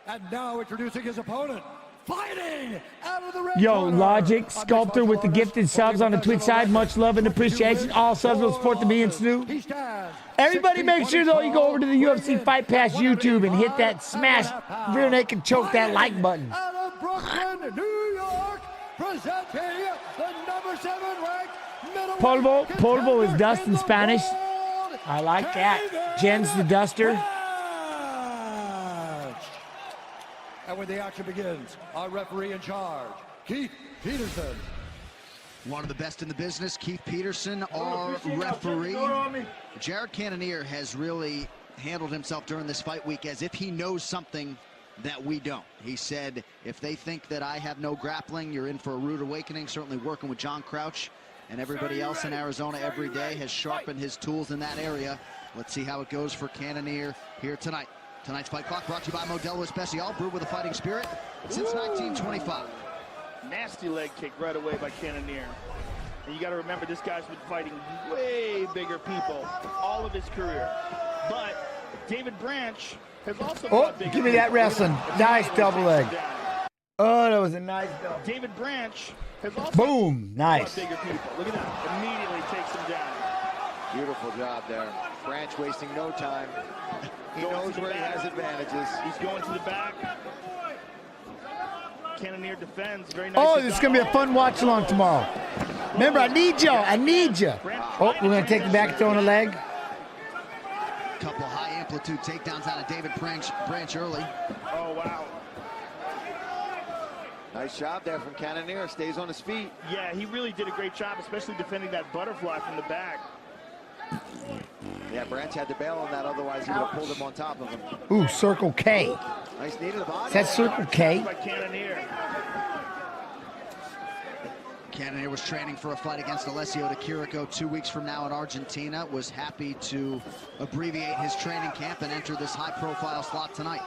And now introducing his opponent. Fighting out of the red Yo, corner. Logic, Sculptor with the gifted subs on the Twitch side. Much love and appreciation. All subs will support the me and Snoop. Everybody make sure, though, you go over to the UFC Fight Pass YouTube and hit that smash, rear naked choke that like button. Out of Brooklyn, New York, presenting the number 7 ranked middleweight Polvo is dust in Spanish. I like that. Jen's the duster. And when the action begins, our referee in charge, Keith Peterson. One of the best in the business, Keith Peterson, our referee. Jared Cannonier has really handled himself during this fight week as if he knows something that we don't. He said, if they think that I have no grappling, you're in for a rude awakening. Certainly working with John Crouch and everybody else in Arizona every day has sharpened his tools in that area. Let's see how it goes for Cannonier here tonight. Tonight's Fight Clock brought to you by Modelo Especial, brewed with a fighting spirit since 1925. Nasty leg kick right away by Cannonier. And you got to remember, this guy's been fighting way bigger people all of his career. But David Branch has also fought bigger give me that people. wrestling. Nice double leg. Oh, that was a nice double. David Branch has also Boom, nice. fought bigger people. Look at that. Immediately takes him down. Beautiful job there. Branch wasting no time. He knows where he has advantages. He's going to the back. Cannonier defends. Very nice. Oh, this is going to be a fun watch along tomorrow. Remember, I need y'all. I need you. Oh, we're going to take the back throw on the leg. Couple high amplitude takedowns out of David Branch early. Oh, wow. Nice job there from Cannonier. Stays on his feet. Yeah, he really did a great job, especially defending that butterfly from the back. Yeah, Branch had to bail on that, otherwise he would have pulled him on top of him. Ooh, Circle K. Nice knee to the body. Is that Circle K? By Cannonier. Cannonier was training for a fight against Alessio de Chirico 2 weeks from now in Argentina. Was happy to abbreviate his training camp and enter this high-profile slot tonight.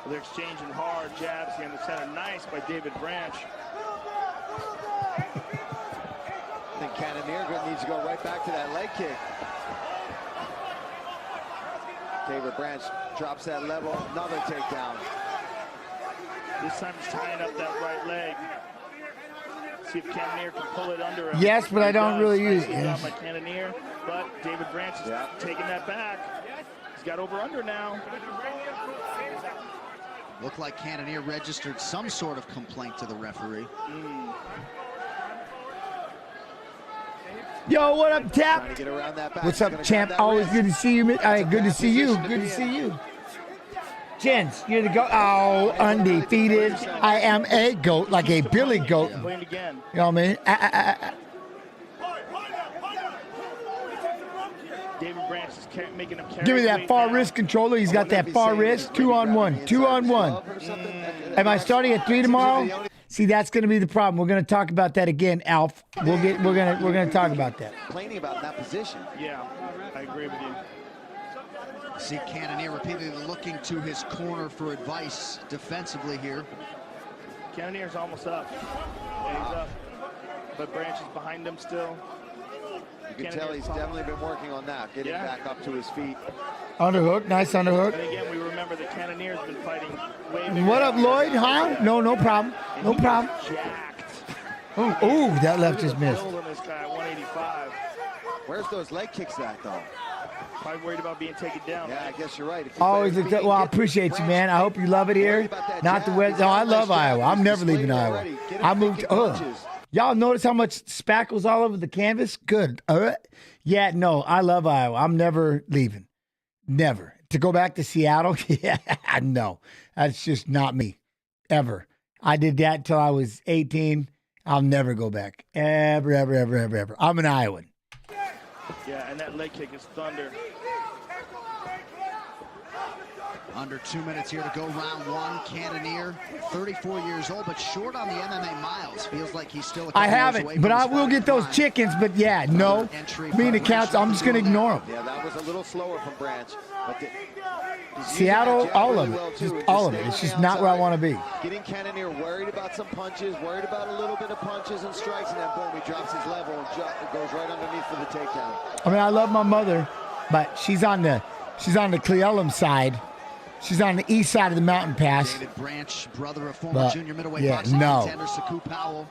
They're exchanging hard jabs here in the center. Nice by David Branch. I think Cannonier needs to go right back to that leg kick. David Branch drops that level. Another takedown. This time he's tying up that right leg. See if Cannonier can pull it under him. Yes, but I don't really use it. Yes. By Cannonier, but David Branch is taking that back. He's got over-under now. Looked like Cannonier registered some sort of complaint to the referee. Yo, what up, Tap? Trying to get around that back. What's up, champ? Always good to see you. Good to see you. Good to see you. Jens, you're the goat. Oh, undefeated. I am a goat, like a Billy goat. You know what I mean? David Branch is making him carry. Give me that far wrist controller. He's got that far wrist. 2-on-1. 2-on-1. Am I starting at 3 tomorrow? See, that's going to be the problem. We're going to talk about that again, Alf. We're going to talk about that. Complaining about that position. Yeah, I agree with you. See Cannonier repeatedly looking to his corner for advice defensively here. Cannonier's almost up. Yeah, he's up. But Branch is behind him still. You can tell he's definitely been working on that, getting back up to his feet. Underhook, nice underhook. And again, we remember that Cannonier's been fighting way bigger. What up, Lloyd? Huh? No problem. No problem. Oh, that left just missed. This guy at 185. Where's those leg kicks at, though? Probably worried about being taken down. Yeah, I guess you're right. Always looked at, well, I appreciate you, man. I hope you love it here. Not the West. No, I love Iowa. I'm never leaving Iowa. I moved. Y'all notice how much spackles all over the canvas? Good. Yeah, no, I love Iowa. I'm never leaving. Never. To go back to Seattle? Yeah, no. That's just not me. Ever. I did that until I was 18. I'll never go back. Ever, ever, ever, ever, ever. I'm an Iowan. Yeah, and that leg kick is thunder. Under 2 minutes here to go, round one. Cannonier, 34 years old, but short on the MMA miles. Feels like he's still a couple I years haven't, away but from I his will get those prime. chickens. But yeah, no. Being the counts, I'm just going to ignore them. Yeah, that was a little slower from Branch. But Seattle, all of it. Just all of it. It's just not where I want to be. Getting Cannonier worried about some punches, worried about a little bit of punches and strikes, and then boom, he drops his level and goes right underneath for the takedown. I mean, I love my mother, but she's on the Cleellum side. She's on the east side of the mountain pass. David Branch, brother of former junior middleweight boxing contender Saku Powell,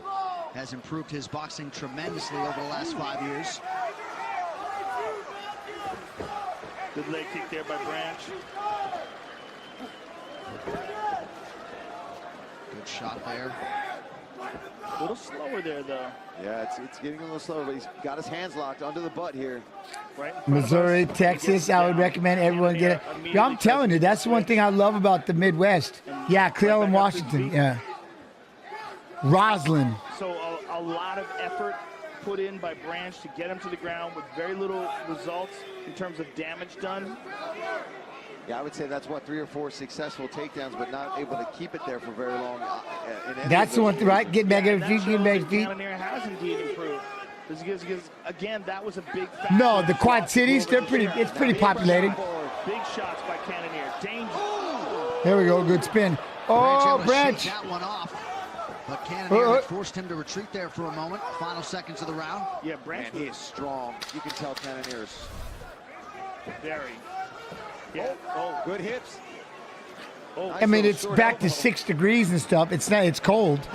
has improved his boxing tremendously over the last 5 years. Good leg kick there by Branch. Good shot there. A little slower there, though. Yeah, it's getting a little slower, but he's got his hands locked under the butt here. Right in front of Missouri, us. Texas, I would recommend everyone get it. Yeah, I'm telling you, that's one thing I love about the Midwest. Yeah, Cleveland, Washington. Yeah. Roslyn. So a lot of effort put in by Branch to get him to the ground with very little results in terms of damage done. Yeah, I would say that's what 3 or 4 successful takedowns, but not able to keep it there for very long. That's the one thing, right? Get back on your feet, get back on your feet. Cannonier has indeed improved. Because, again, that was a big factor. No, the Quad Cities, it's pretty populated. Big shots by Cannonier. Danger. There we go, good spin. Oh, Branch. That one off. But Cannonier forced him to retreat there for a moment. Final seconds of the round. Yeah, Branch he is strong. You can tell Cannonier's very. Yeah. Oh, good hips. Oh, I mean, it's back to 6 degrees and stuff. It's not. It's cold.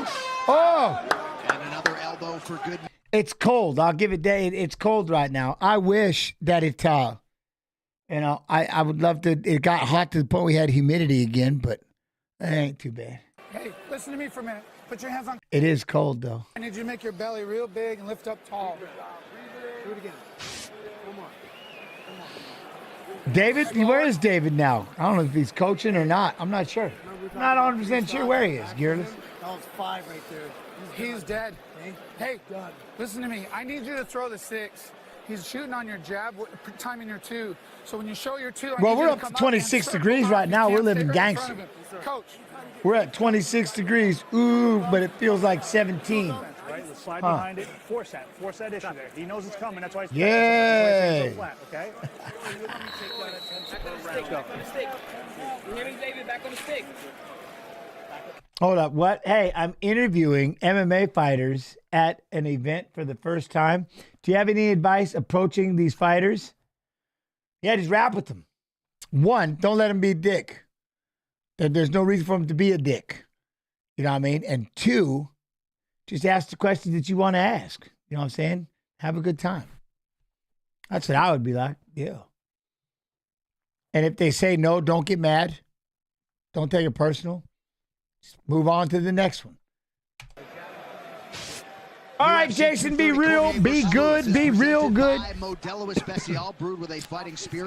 Oh. And another elbow for good. It's cold. I'll give it day. It's cold right now. I wish that it, I would love to. It got hot to the point we had humidity again, but it ain't too bad. Hey, listen to me for a minute. Put your hands on. It is cold though. I need you to make your belly real big and lift up tall. Do it again. David, where is David now? I don't know if he's coaching or not. I'm not sure. I'm not 100% sure where he is, Giles. That was 5 right there. He's dead. Hey, listen to me. I need you to throw the 6. He's shooting on your jab, timing your 2. So when you show your 2, well, we're up to 26 degrees right now. We're living gangster. Coach. We're at 26 degrees. Ooh, but it feels like 17. Right, let's slide behind it. Force that issue there. He knows it's coming. That's why he's yeah. So flat, okay? Back on the stick. Hold up. What? Hey, I'm interviewing MMA fighters at an event for the first time. Do you have any advice approaching these fighters? Yeah, just rap with them. 1, don't let them be a dick. There's no reason for them to be a dick. You know what I mean? And 2, just ask the questions that you want to ask. You know what I'm saying? Have a good time. That's what I would be like. Yeah. And if they say no, don't get mad. Don't take it personal. Just move on to the next one. All right, Jason, be real, be good, be real good.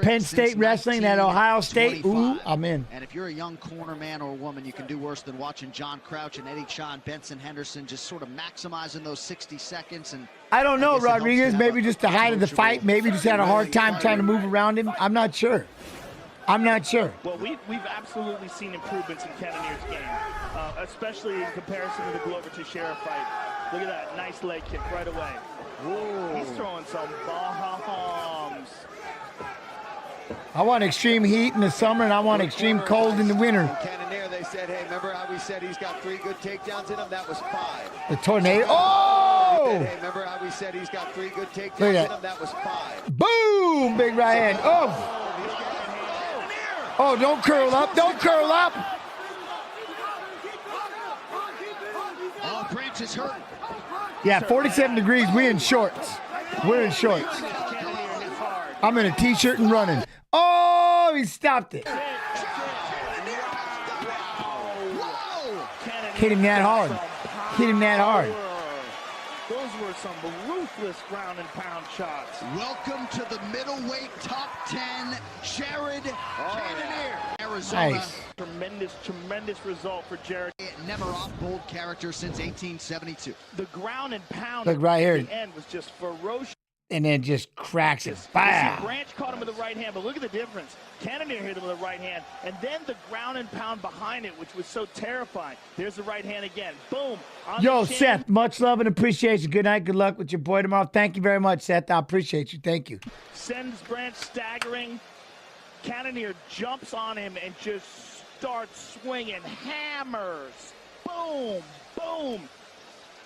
Penn State Wrestling at Ohio State. Ooh, I'm in. And if you're a young corner man or woman, you can do worse than watching John Crouch and Eddie Shaw and Benson Henderson just sort of maximizing those 60 seconds. And I don't know, Rodriguez. Maybe just the height of the fight. Maybe just had a hard time trying to move around him. I'm not sure. Well, we've absolutely seen improvements in Cannonier's game, especially in comparison to the Glover Teixeira fight. Look at that, nice leg kick right away. Ooh. He's throwing some bombs. I want extreme heat in the summer, and I want extreme cold in the winter. Cannonier, they said, hey, remember how we said he's got 3 good takedowns in him? That was 5. The tornado. Oh! Said, hey, remember how we said he's got 3 good takedowns in him? That was 5. Boom! Big right hand. Oh! Oh, don't curl up. Don't curl up. Oh, Branch is hurt. Yeah, 47 degrees. We're in shorts. We're in shorts. I'm in a T-shirt and running. Oh, he stopped it. Hit him that hard. Hit him that hard. Those were some ruthless ground and pound shots. Welcome to the middleweight top 10, Jared Cannonier. Arizona. Nice. Tremendous result for Jared. Never off bold character since 1872. The ground and pound Look right here. at the end was just ferocious. And then just cracks it. Bam! Branch caught him with the right hand, but look at the difference. Cannonier hit him with the right hand, and then the ground and pound behind it, which was so terrifying. There's the right hand again. Boom. Yo, Seth, much love and appreciation. Good night. Good luck with your boy tomorrow. Thank you very much, Seth. I appreciate you. Thank you. Sends Branch staggering. Cannonier jumps on him and just starts swinging. Hammers. Boom. Boom.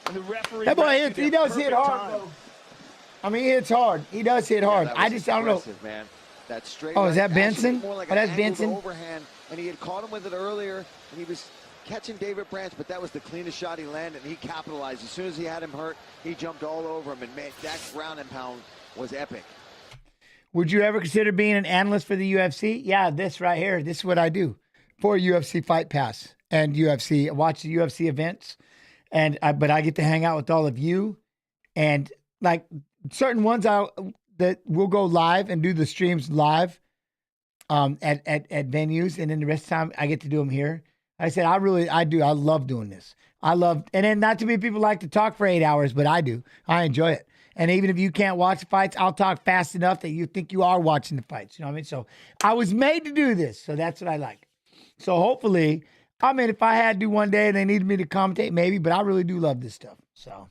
And the referee. That boy hits. He does hit hard, though. I mean, he hits hard. He does hit hard. I don't know. Man. That straight is that Benson? More like that's Benson. Overhand, and he had caught him with it earlier, and he was catching David Branch, but that was the cleanest shot he landed, and he capitalized. As soon as he had him hurt, he jumped all over him, and man, that ground and pound was epic. Would you ever consider being an analyst for the UFC? Yeah, this right here. This is what I do for UFC Fight Pass and UFC. I watch the UFC events. but I get to hang out with all of you, and like certain ones that we'll go live and do the streams live at venues, and then the rest of the time I get to do them here. I said I love doing this. And then not too many people like to talk for 8 hours, but I do. I enjoy it. And even if you can't watch the fights, I'll talk fast enough that you think you are watching the fights. You know what I mean? So I was made to do this. So that's what I like. So hopefully, I mean, if I had to one day and they needed me to commentate, maybe, but I really do love this stuff. So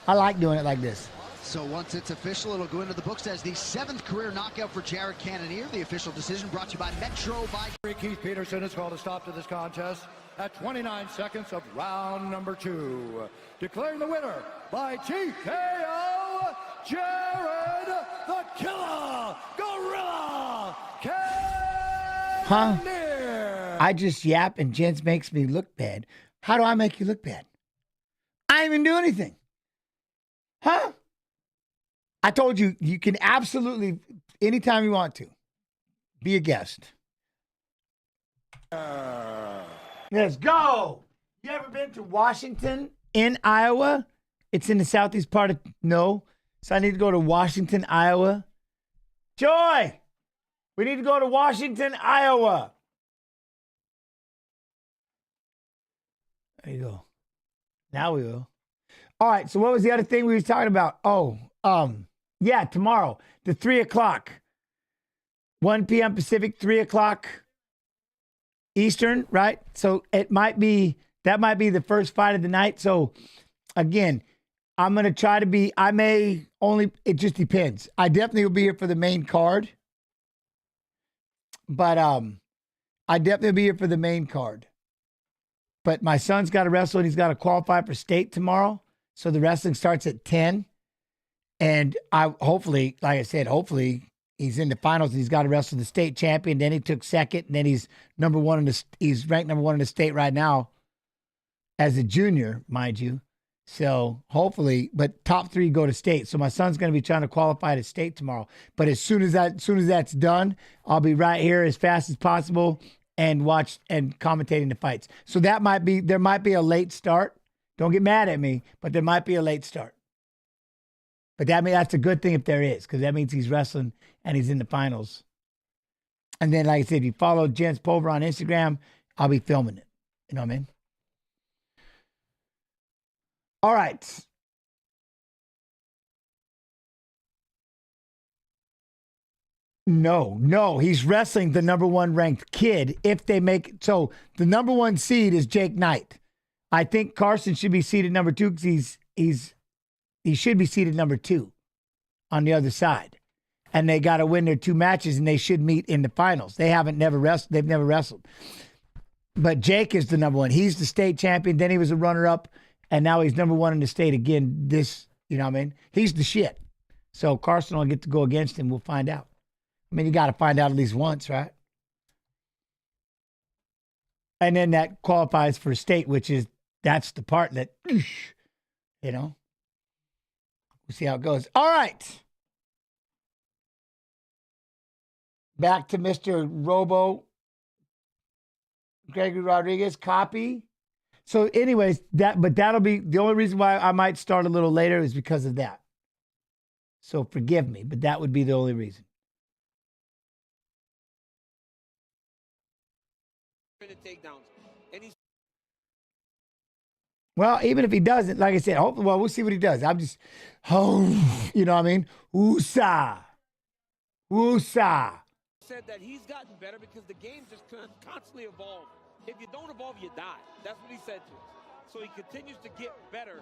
I like doing it like this. So once it's official, it'll go into the books as the 7th career knockout for Jared Cannonier. The official decision brought to you by Metro by Keith Peterson has called a stop to this contest at 29 seconds of round number 2. Declaring the winner by TKO, Jared the Killer Gorilla Cannonier. I just yap and Jens makes me look bad. How do I make you look bad? I didn't even do anything. Huh? I told you, you can absolutely, anytime you want to, be a guest. Let's go. You ever been to Washington in Iowa? It's in the southeast part of, no. So I need to go to Washington, Iowa. Joy, we need to go to Washington, Iowa. There you go. Now we will. All right, so what was the other thing we were talking about? Yeah, tomorrow, the 3 o'clock, 1 p.m. Pacific, 3 o'clock Eastern, right? So that might be the first fight of the night. So again, I'm going to try to be, it just depends. I definitely will be here for the main card, but I definitely will be here for the main card. But my son's got to wrestle and he's got to qualify for state tomorrow. So the wrestling starts at 10. And hopefully, like I said, hopefully he's in the finals and he's got to wrestle the state champion. Then he took second, and then he's he's ranked number 1 in the state right now as a junior, mind you. So hopefully, but top 3 go to state. So my son's going to be trying to qualify to state tomorrow. But as soon as that's done, I'll be right here as fast as possible and watch and commentating the fights. So there might be a late start. Don't get mad at me, but there might be a late start. But that's a good thing if there is, because that means he's wrestling and he's in the finals. And then, like I said, if you follow Jens Pulver on Instagram, I'll be filming it. You know what I mean? All right. No, he's wrestling the number 1 ranked kid. If they so the number 1 seed is Jake Knight. I think Carson should be seeded number 2 because he should be seeded number 2 on the other side. And they got to win their 2 matches and they should meet in the finals. They've never wrestled. But Jake is the number 1. He's the state champion. Then he was a runner-up. And now he's number 1 in the state again. You know what I mean? He's the shit. So Carson will get to go against him. We'll find out. I mean, you got to find out at least once, right? And then that qualifies for state, that's the part that, you know. We'll see how it goes. All right. Back to Mr. Robo. Gregory Rodriguez, copy. So anyways, that'll be, the only reason why I might start a little later is because of that. So forgive me, but that would be the only reason. Well, even if he doesn't, like I said, we'll see what he does. I'm just, you know what I mean? Woosah. Said that he's gotten better because the game just constantly evolves. If you don't evolve, you die. That's what he said to us. So he continues to get better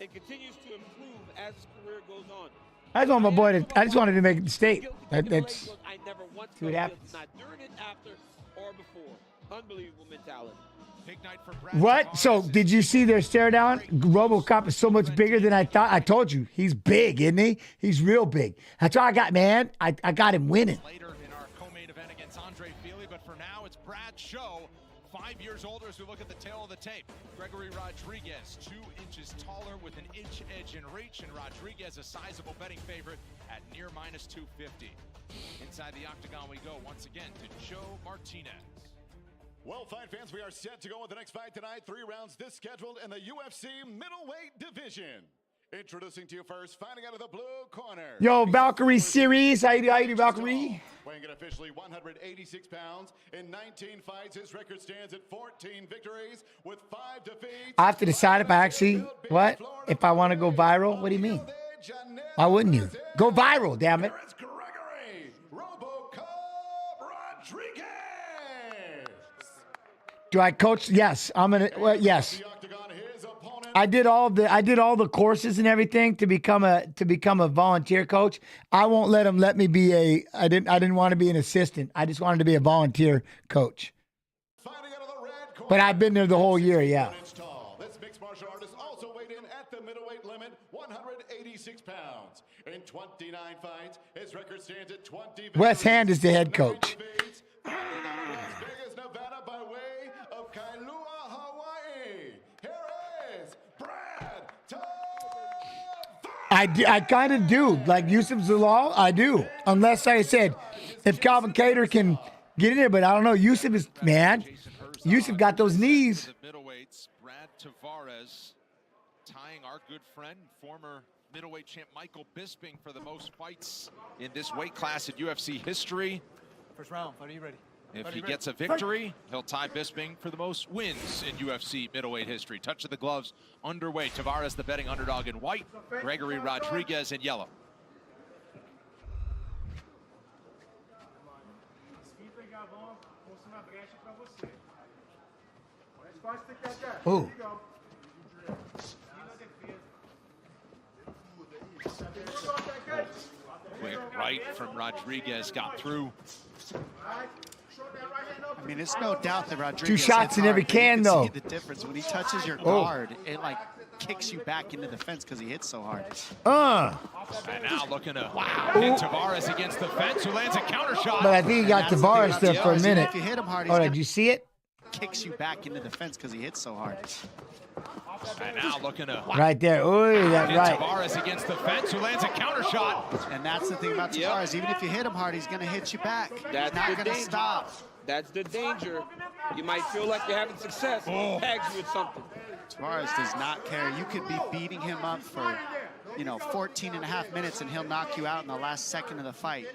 and continues to improve as his career goes on. I just wanted to make it state. That's I never once see what happens. Not during it, after, or before. Unbelievable mentality. What? So did you see their stare down? RoboCop is so much bigger than I thought. I told you, he's big, isn't he? He's real big. That's all I got, man. I got him winning. Later in our co-main event against Andre Feely, but for now it's Brad Show, 5 years older as we look at the tail of the tape. Gregory Rodriguez, 2 inches taller with an inch edge in reach, and Rodriguez a sizable betting favorite at near -250. Inside the octagon we go once again to Joe Martinez. Well, fight fans, we are set to go with the next fight tonight. 3 rounds this scheduled in the UFC middleweight division. Introducing to you first, fighting out of the blue corner. Yo, Valkyrie series. How you do, Valkyrie? Weighing in officially 186 pounds. In 19 fights, his record stands at 14 victories with 5 defeats. I have to decide if I actually, if I want to go viral. What do you mean? Why wouldn't you? Go viral, damn it. Do I coach? Yes, I'm gonna. Well, yes, I did all the courses and everything to become a volunteer coach. I won't let them let me be a. I didn't want to be an assistant. I just wanted to be a volunteer coach. But I've been there the whole year. Yeah. This mixed martial artist also weighed in at the middleweight limit, 186 pounds. In 29 fights, his record stands at 20. Wes Hand is the head coach. Las Vegas, Nevada, by way of Kailua, Hawaii. Here is Brad Tavares. I kind of do. Like Yusuf Zalal, I do. Unless I said, if Calvin Kattar can get in there, but I don't know. Yusuf is, man. Yusuf got those knees. The middleweights, Brad Tavares, tying our good friend, former middleweight champ Michael Bisping for the most fights in this weight class in UFC history. First round, are you ready? If he gets a victory, he'll tie Bisping for the most wins in UFC middleweight history. Touch of the gloves underway. Tavares, the betting underdog in white. Gregory Rodriguez in yellow. Ooh. Quick right from Rodriguez, got through. I mean, it's no doubt that Rodriguez 2 shots in every can, though. See the difference when he touches your guard, it like kicks you back into the fence because he hits so hard. And now looking to hit Tavares against the fence, who lands a counter shot. But I think he got Tavares there for a minute. If you hit him hard, Oh, did you see it? Kicks you back into the fence because he hits so hard. And now looking to Right there. Ooh, that's hit right. Tavares against the fence, who lands a counter shot. And that's the thing about Tavares. Even if you hit him hard, he's going to hit you back. That's he's not the going to danger. stop. That's the danger. You might feel like you're having success. He tags you with something. Tavares does not care. You could be beating him up for, 14 and a half minutes, and he'll knock you out in the last second of the fight.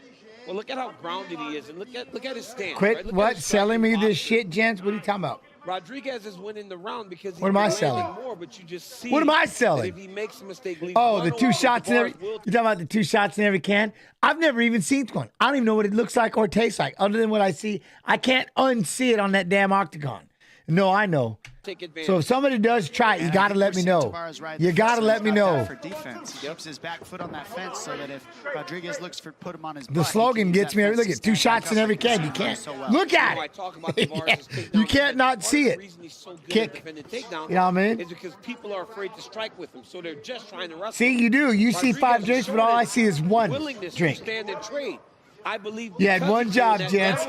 Well, look at how grounded he is, and look at his stance. Quit right? Look at what? his Selling me striking this posture. shit, gents? What are you talking about? Rodriguez is winning the round because he's What am I landing selling? more, but you just see What am I that selling? if he makes a mistake, leave Oh, one the 2 over, shots in every. Tavares will- You talking about the 2 shots in every can? I've never even seen one. I don't even know what it looks like or tastes like, other than what I see. I can't unsee it on that damn octagon. No, I know. Take advantage. So if somebody does try it, you got to let me know. You got to let me know. For defense, he keeps his back foot on that fence so that if Rodriguez looks for put him on his butt, The slogan gets me. Look at 2 shots in every can. You can't look at it. You can't not see it. Kick. You know what I mean? It's because people are afraid to strike with him, so they're just trying to wrestle. See, you do. You see 5 drinks, but all I see is 1 willingness drink. to stand and trade. I believe You had 1 job, gents.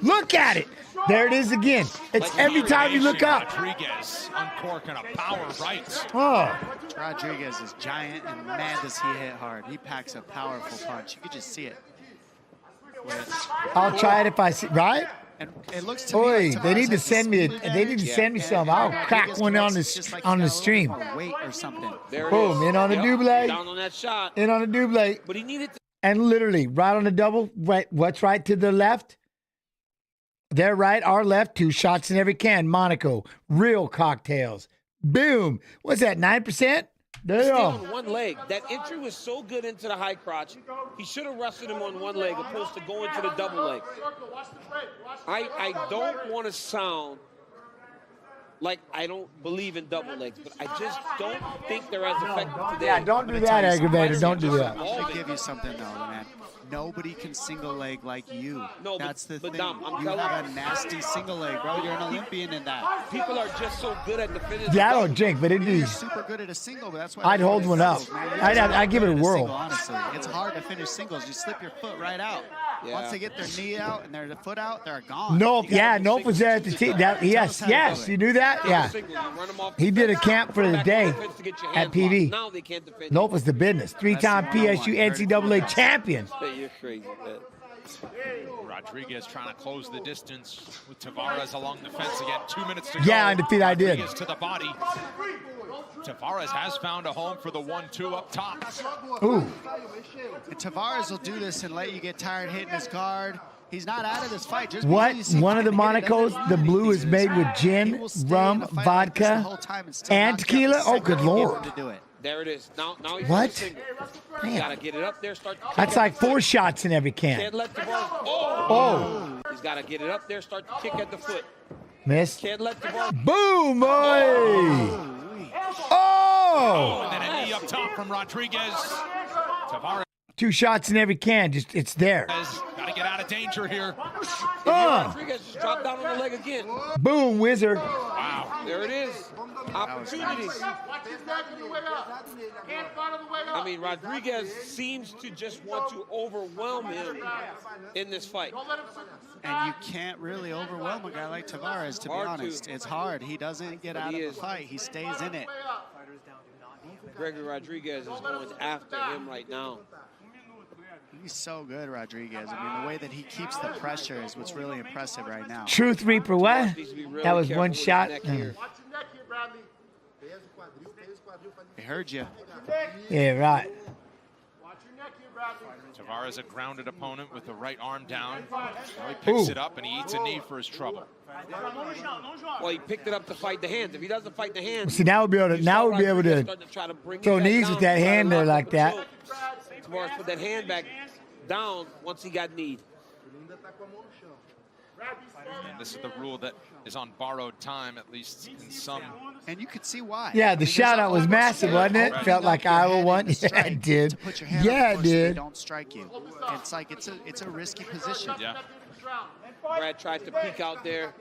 Look at it. There it is again. It's every time you look up. Rodriguez uncorking a power right. Oh. Rodriguez is giant, and man, does he hit hard. He packs a powerful punch. You could just see it. I'll try it if I see. Right? And it looks to me Oi, like they need Tavares to has send me. the They need to send me some. I'll crack one on the stream. Weight or something. Boom! In on the double. Down on that shot. In on the double. But he needed to. And literally, right on the double. Right. What's right to the left? They're right. Our left. 2 shots in every can. Monaco. Real cocktails. Boom. What's that? 9%? There you Stay go. on one leg. That entry was so good into the high crotch. He should have wrestled him on one leg opposed to going to the double leg. I don't want to sound like I don't believe in double legs, but I just don't think they're as effective today. Yeah, don't do that, aggravator. Don't do that. I'm going to give you something, though, man. Nobody can single leg like you. No, that's the thing. Dom, I'm you telling have a nasty single leg, bro. You're an Olympian in that. People are just so good at the finish. Yeah, I don't drink, but it You're is. super good at a single, but that's why I'd hold one up. I'd give it a whirl. Single, honestly, it's hard to finish singles. You slip your foot right out. Yeah. Once they get their knee out and their foot out, they're gone. Nope. Yeah, Nope was there at the team. Yes. You knew that? Yeah. He did a camp for the day at PV. Now they can't defend. Nope was the business. 3-time PSU NCAA champion. You're crazy, man. Rodriguez trying to close the distance with Tavares along the fence again. 2 minutes to go. Yeah, undefeated I did. Rodriguez to the body. Tavares has found a home for the 1-2 up top. Ooh. And Tavares will do this and let you get tired hitting his guard. He's not out of this fight. Just What? One of the Monacos, the blue is made with gin, rum, vodka, and tequila? Oh, good Lord. There it is. Now he's What? You gotta get it up there. Start. That's like 4 shots in every can. Can't let Tavares. Oh. He's gotta get it up there. Start to kick at the foot. Miss. Can't let Tavares. Boom, boy. Oh. And then a knee up top from Rodriguez. Tavares 2 shots in every can. Just it's there. got to get out of danger here. Rodriguez just dropped down on the leg again. Boom, wizard. Wow. There it is. Opportunity. I mean, Rodriguez seems to just want to overwhelm him in this fight. And you can't really overwhelm a guy like Tavares, to be honest. It's hard. He doesn't get out of the fight. He stays in it. Gregory Rodriguez is going after him right now. He's so good, Rodriguez. I mean, the way that he keeps the pressure is what's really impressive right now. Truth Reaper, what? That was one shot. I heard you. Yeah, right. Tavares, a grounded opponent with the right arm down. Now he picks it up and he eats a knee for his trouble. Well, he picked it up to fight the hands. If he doesn't fight the hands, See, now we'll be able to throw knees with that hand there like that. Tavares put that hand back down once he got kneed. And this is the rule that is on borrowed time, at least in some. And you could see why. Yeah, the shout out was massive, wasn't it? Felt like Iowa won. Yeah, it did. Yeah, it did. Don't strike you. It's like it's a risky position. Yeah. Brad tried to peek out there.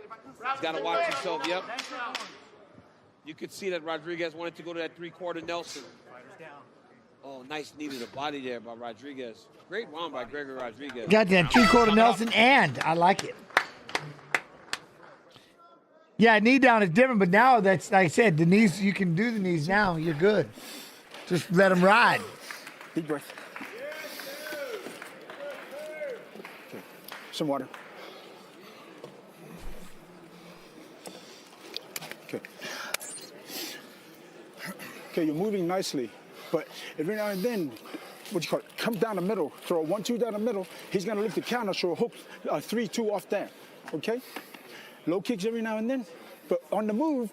He's got to watch himself. Yep. You could see that Rodriguez wanted to go to that three-quarter Nelson. Oh, nice knee to the body there by Rodriguez. Great round by Gregory Rodriguez. Goddamn three-quarter Nelson, and I like it. Yeah, knee down is different, but now that's, like I said, the knees, you can do the knees now. You're good. Just let them ride. Deep breath. Okay. Some water. Okay. Okay, you're moving nicely, but every now and then, what you call it, come down the middle, throw a 1-2 down the middle. He's gonna lift the counter, so a hook 3-2 off that. Okay. Low kicks every now and then, but on the move,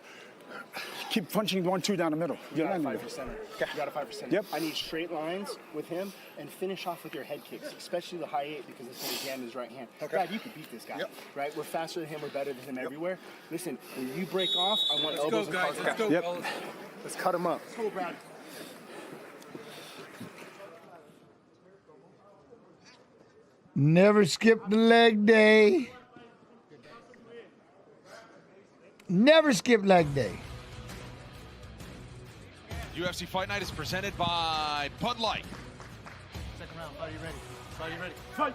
keep punching 1-2 down the middle. You got a 5%. You got a 5%. Yep. I need straight lines with him and finish off with your head kicks, especially the high 8 because it's going to jam his right hand. Okay. Brad, you can beat this guy, right? We're faster than him. We're better than him everywhere. Listen, when you break off, I want elbows and cards. Let's go, guys. Let's cut him up. Let's go, Brad. Never skip the leg day. Never skip leg day. UFC Fight Night is presented by Bud Light. Second round. Are you ready? Are you ready? Fight.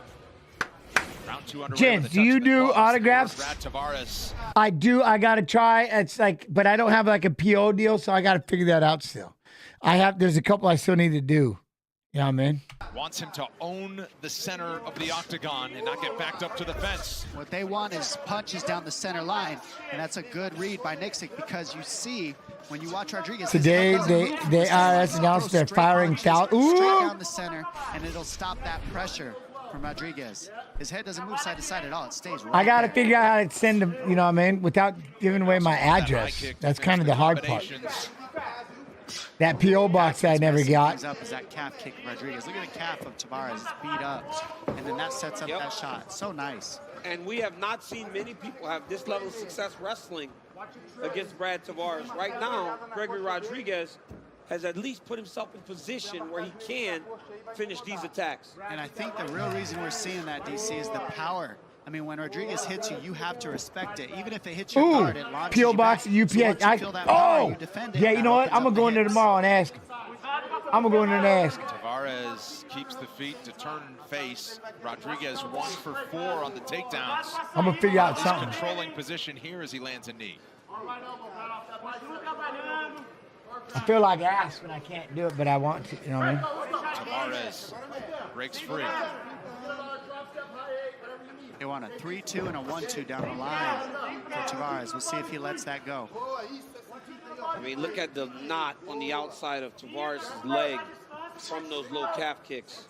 Round 2 underway. Jens, do you do autographs? Brad Tavares. I do. I got to try. It's like, but I don't have like a PO deal, so I got to figure that out still. There's a couple I still need to do. You know what I mean? Wants him to own the center of the octagon and not get backed up to the fence. What they want is punches down the center line, and that's a good read by Nixick because you see when you watch Rodriguez. Today, they announced they're firing foul. Ooh! Straight down the center, and it'll stop that pressure from Rodriguez. His head doesn't move side to side at all. It stays right I got to there. figure out how to send them, you know what I mean, without giving away my address. That's kind of the hard part. That P.O. box I never got. Up is that calf kick of Rodriguez. Look at the calf of Tavares. It's beat up. And then that sets up that shot. So nice. And we have not seen many people have this level of success wrestling against Brad Tavares. Right now, Gregory Rodriguez has at least put himself in position where he can finish these attacks. And I think the real reason we're seeing that, DC, is the power. I mean, when Rodriguez hits you, you have to respect it. Even if it hits your guard, it launches P.O. you box, back. UPS. So once you feel that power, you defend it, yeah, you know what? that I'm going to go in there tomorrow and ask him. I'm going to go in there and ask him. Tavares keeps the feet to turn face. Rodriguez 1 for 4 on the takedowns. I'm going to figure out His something. controlling position here as he lands a knee. I feel like ass when I can't do it, but I want to. You know what I mean? Tavares breaks free. They want a 3-2 and a 1-2 down the line for Tavares. We'll see if he lets that go. I mean, look at the knot on the outside of Tavares' leg from those low calf kicks.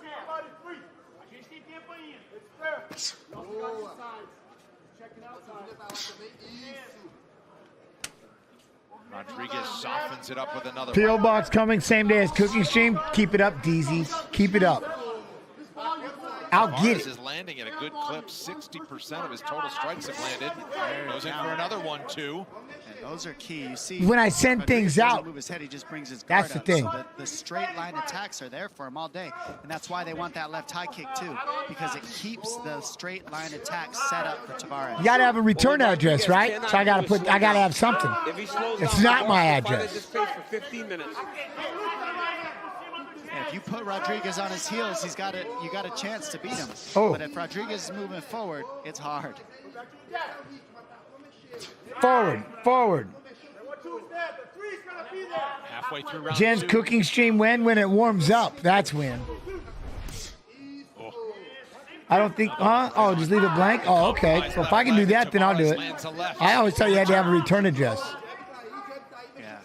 Rodriguez softens it up with another. P.O. box coming same day as Cooking Stream. Keep it up, DZ. Keep it up. I'll get it. Is landing at a good clip. 60% of his total strikes have landed. Goes in for another 1-2. And those are key. You see, When I send things out, move his head, he just brings his guard that's the up. thing. So the straight line attacks are there for him all day, and that's why they want that left high kick too, because it keeps the straight line attacks set up for Tavares. You gotta have a return address, right? So I gotta have something. It's not my address. For 15 minutes. If you put Rodriguez on his heels, you got a chance to beat him. Oh. But if Rodriguez is moving forward, it's hard. Forward. Halfway through round Jen's 2. Cooking Stream when it warms up. That's when. I don't think, Oh, just leave it blank? Oh, okay. So if I can do that, then I'll do it. I always thought you had to have a return address. Yeah.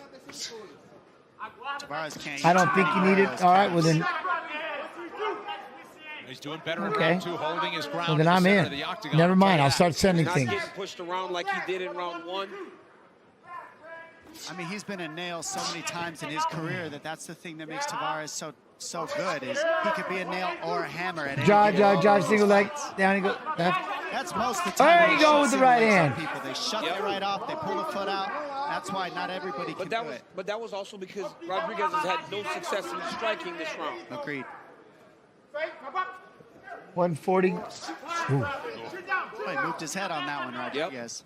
Tavares can't I don't think you need it. All right, well then. He's doing better in Okay. round 2, holding his ground. Well, then in the I'm center in. of the octagon. Never mind. I'll Yeah. start sending Not things. getting pushed around like he did in round 1. I mean, he's been a nail so many times in his career that's the thing that makes Tavares so good is he could be a nail or a hammer at any given Josh, single leg. Down you go. Left. That's most of the time. There they you go shut with the single right legs on hand. People. They shut the right off. They pull the foot out. That's why not everybody can do it. But that was also because Rodriguez has had no success in striking this round. Agreed. 140. Ooh. Oh, he moved his head on that one, Rodriguez.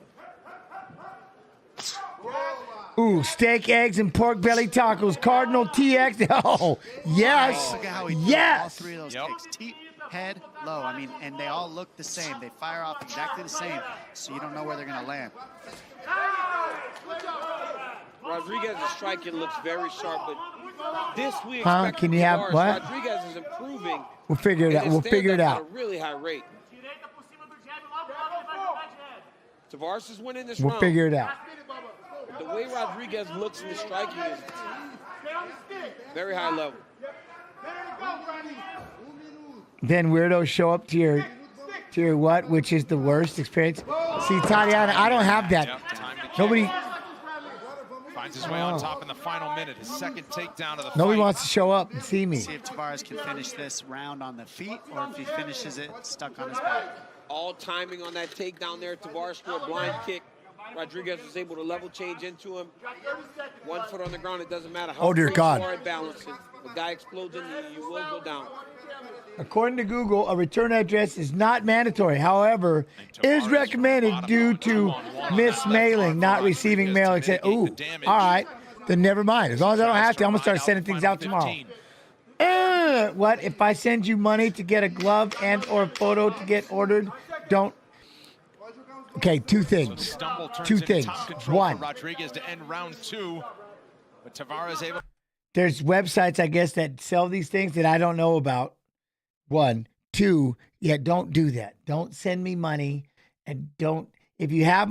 Ooh, steak, eggs, and pork belly tacos. Cardinal TX. Oh, yes. Look at how he threw all Yes. three of those kicks. Teep, head, low. I mean, and they all look the same. They fire off exactly the same, so you don't know where they're going to land. Rodriguez's striking looks very sharp, but this we Huh? expect. Can you have Tavares. what? Rodriguez is improving. We'll figure it out. and We'll stands figure it up out. At a really high rate. Tavares is winning this We'll round. figure it out. The way Rodriguez looks in the striking is very high level. Then weirdos show up to your what? Which is the worst experience? See, Tatiana, I don't have that. Nobody. Finds his way on top in the final minute. His second takedown of the Nobody fight. wants to show up and see me. See if Tavares can finish this round on the feet or if he finishes it stuck on his back. All timing on that takedown there. Tavares threw a blind kick. Rodriguez was able to level change into him. 1 foot on the ground. It doesn't matter how Oh, dear great God. you are at balancing. The guy explodes in you, you will go down. According to Google, a return address is not mandatory. However, is recommended due to mismailing, not receiving mail. Ooh, all right. Then never mind. As long as I don't have to, I'm going to start sending things out tomorrow. What? If I send you money to get a glove and or a photo to get ordered, don't. Okay, two things. Two things. One. Rodriguez to end round 2. But Tavares able. There's websites, I guess, that sell these things that I don't know about. 1. 2, don't do that. Don't send me money, and don't. If you have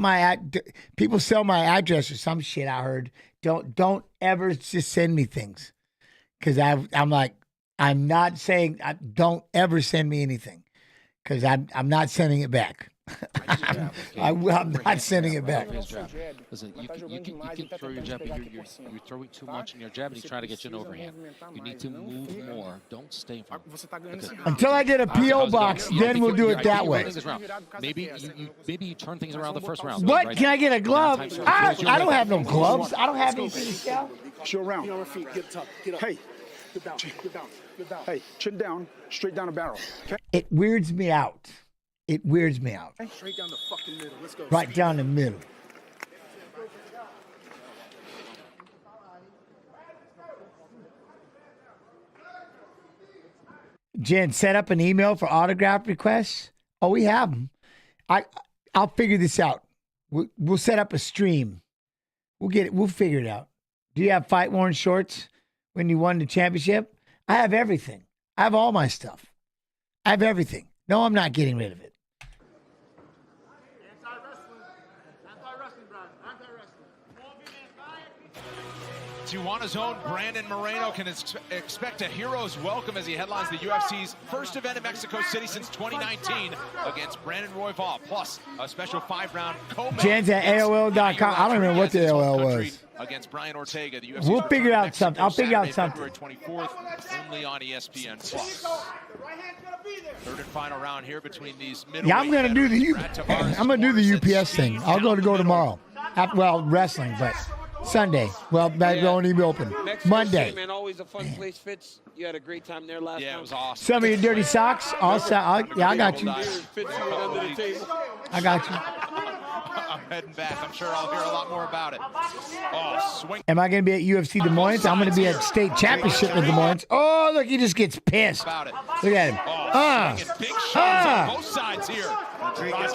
people sell my address or some shit. I heard. Don't ever just send me things, because I'm like, I'm not saying don't ever send me anything, because I'm not sending it back. I'm not sending it back. Listen, you can throw your jab, but you're throwing too much in your jab, and he's trying to get you an overhand. You need to move more. Don't stay in front. Until I get a P.O. box, then we'll do it that way. Maybe you turn things around the first round. What? Can I get a glove? I don't have no gloves. I don't have anything to sell. Show around. Hey. Get down. Hey, chin down, straight down the barrel. Okay? It weirds me out. It weirds me out. Straight down the fucking middle. Let's go. Right down the middle. Jen, set up an email for autograph requests. Oh, we have them. I'll figure this out. We'll set up a stream. We'll get it. We'll figure it out. Do you have fight worn shorts when you won the championship? I have everything. I have all my stuff. I have everything. No, I'm not getting rid of it. Tijuana's own Brandon Moreno can expect a hero's welcome as he headlines the UFC's first event in Mexico City since 2019 against Brandon Royval, plus a special 5-round co-main. Jen's at AOL.com. I don't remember what the AOL was. Against Brian Ortega, the UFC. We'll figure out something. I'll figure out something. February 24th, only on ESPN+. Third and final round here between these middleweight. Yeah, I'm gonna do the UPS thing. I'll go tomorrow. Well, wrestling, but Sunday. Well, that won't even be open. Monday. Man, always a fun place. Fitz, you had a great time there last time. Yeah, it was awesome. Some of your dirty socks. Yeah, I got you. I got you. I'm heading back. I'm sure I'll hear a lot more about it. Oh, swing. Am I going to be at UFC Des Moines? I'm going to be at state championship in Des Moines. Oh, look, he just gets pissed. Look at him. Big shots on both sides here. Rodriguez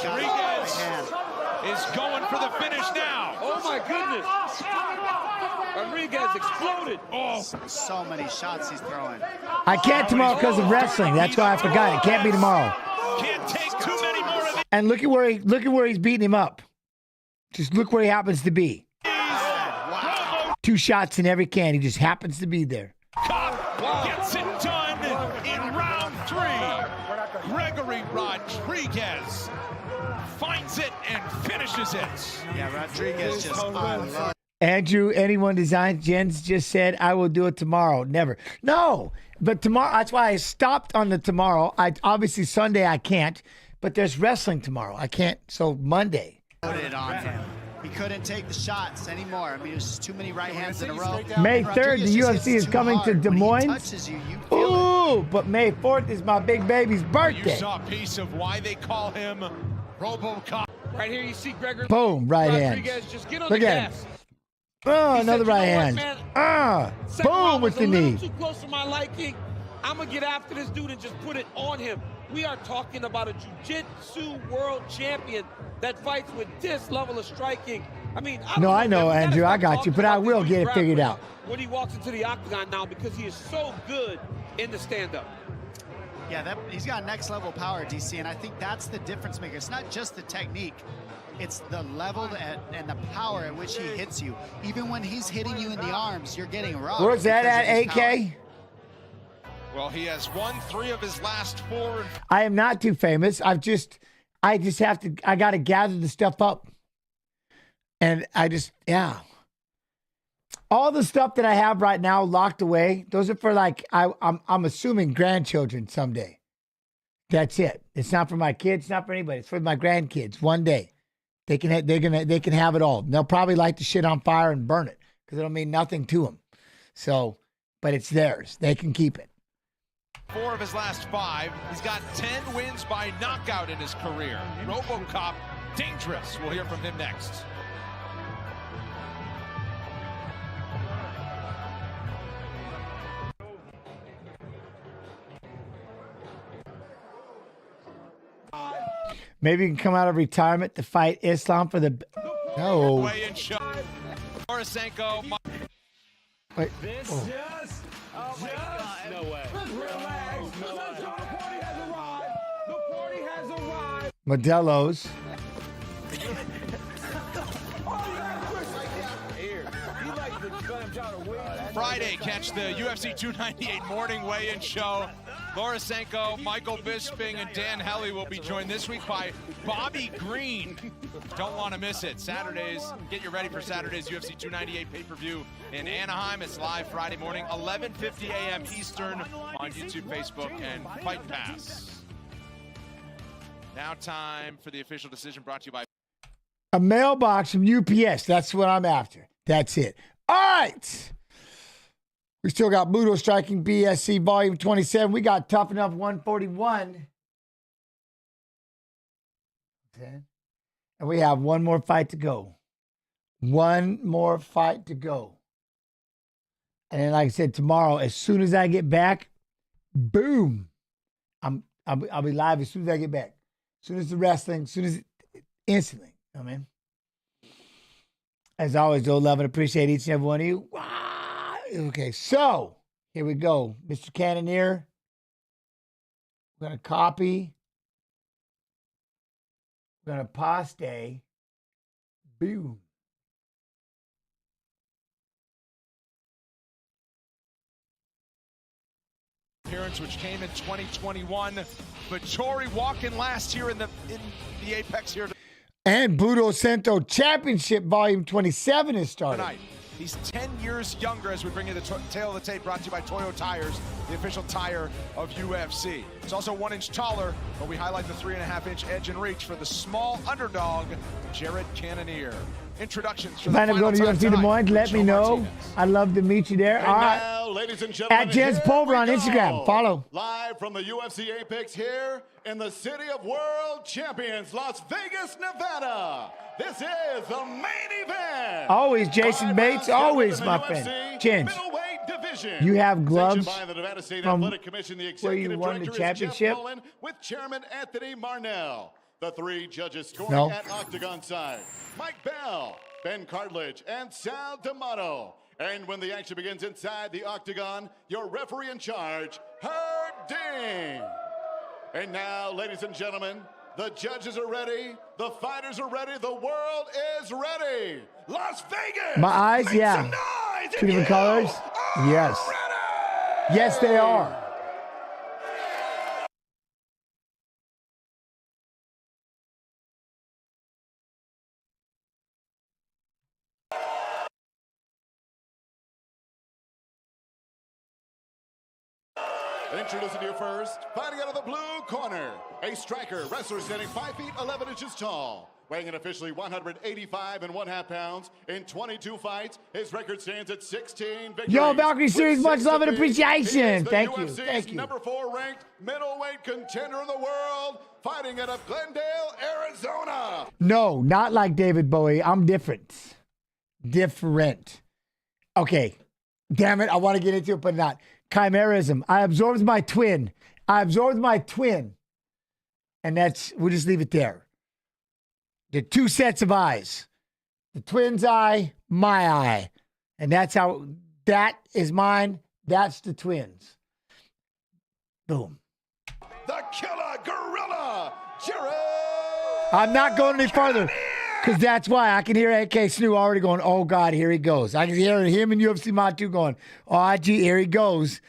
is going for the finish now. Oh, my goodness. Rodriguez exploded. Oh, so many shots he's throwing. I can't tomorrow because of wrestling. That's why I forgot. It can't be tomorrow. Can't take too many more of these. And look at where he's beating him up. Just look where he happens to be. Wow. 2 shots in every can. He just happens to be there. Gets it done in round 3. Gregory Rodriguez finds it and finishes it. Yeah, Rodriguez just unloaded. Andrew, anyone designs? Jens just said, I will do it tomorrow. Never. No, but tomorrow, that's why I stopped on the tomorrow. Obviously, Sunday I can't, but there's wrestling tomorrow. I can't, so Monday. It on him. He couldn't take the shots anymore. I mean, it was just too many right hands in a row. May 3rd, the UFC is coming to Des Moines. Ooh, but May 4th is my big baby's birthday. You saw a piece of why they call him RoboCop. Right here, you see Gregory. Boom, right hand. Just get on Look the at gas. him. Oh, another right hand. Boom with the knee. Too close to my liking. I'm going to get after this dude and just put it on him. We are talking about a jiu-jitsu world champion that fights with this level of striking. I mean, I know, Andrew. I got you, but I will get it figured out. When he walks into the octagon now, because he is so good in the stand-up. Yeah, he's got next level power, DC, and I think that's the difference maker. It's not just the technique. It's the level and the power at which he hits you. Even when he's hitting you in the arms, you're getting rocked. Where's that at, AK? Well, he has won 3 of his last 4. I am not too famous. I just have to, I got to gather the stuff up. And all the stuff that I have right now locked away, those are for I'm assuming grandchildren someday. That's it. It's not for my kids, not for anybody. It's for my grandkids one day. They can have it all. They'll probably light the shit on fire and burn it because it'll mean nothing to them. So, but it's theirs. They can keep it. 4 of his last 5. He's got 10 wins by knockout in his career. RoboCop, dangerous. We'll hear from him next. Maybe you can come out of retirement to fight Islam for the... No. Weigh-in show. Borisenko. Wait. This just... Oh my God. No way. Relax. The party has arrived. The party has arrived. Modelo's. Friday, catch the UFC 298 morning weigh-in show. Borisenko, Michael Bisping, and Dan Hellie will be joined this week by Bobby Green. Don't want to miss it. Saturdays, get you ready for Saturday's UFC 298 pay-per-view in Anaheim. It's live Friday morning, 11:50 a.m. Eastern on YouTube, Facebook, and Fight Pass. Now time for the official decision brought to you by A mailbox from UPS. That's what I'm after. That's it. All right. We still got Budo Striking BSC Volume 27. We got Tough Enough 141. Okay. And we have one more fight to go. One more fight to go. And then, like I said, tomorrow, as soon as I get back, boom. I'll be live as soon as I get back. As soon as the wrestling, as soon as instantly. I mean, as always, though, love and appreciate each and every one of you. Wow. Okay, so here we go. Mr. Cannoneer. We're going to copy. We're going to paste. Boom. appearance, which came in 2021. Vettori walking last here in the Apex here And Budo Cento Championship Volume 27 is starting. tonight. He's 10 years younger as we bring you the tail of the tape, brought to you by Toyo Tires, the official tire of UFC. He's also 1 inch taller, but we highlight the 3.5-inch edge and reach for the small underdog, Jared Cannonier. Introductions for the If I'm going to UFC Des Moines, let me know. I'd love to meet you there. And All right. now, ladies and gentlemen, At Jens Pulver on Instagram. Follow. Live from the UFC Apex here in the city of world champions, Las Vegas, Nevada. This is the main event. Always Jason Bates, always my friend. Chinch, you have gloves from where you won the championship? With Chairman Anthony Marnell. The 3 judges scoring No. at Octagon side. Mike Bell, Ben Cartledge, and Sal D'Amato. And when the action begins inside the Octagon, your referee in charge, Herb Dean. And now, ladies and gentlemen, the judges are ready, the fighters are ready, the world is ready. Las Vegas! My eyes, yeah. 2 different colors? Yes. Yes, they are. Introducing you first, fighting out of the blue corner, a striker, wrestler standing 5 feet 11 inches tall, weighing in officially 185.5 pounds in 22 fights. His record stands at 16 victories. Yo, Valkyrie Series, much love and appreciation. Thank you. UFC's Thank you. number 4 ranked middleweight contender in the world, fighting out of Glendale, Arizona. No, not like David Bowie. I'm different. Different. Okay. Damn it. I want to get into it, but not. Chimerism. I absorbed my twin. And we'll just leave it there. The 2 sets of eyes. The twin's eye, my eye. And that's how, that is mine. That's the twins. Boom. The killer gorilla, Jared. I'm not going any further because that's why I can hear AK Snoo already going, oh, God, here he goes. I can hear him in UFC Mod 2 going, oh, gee, here he goes.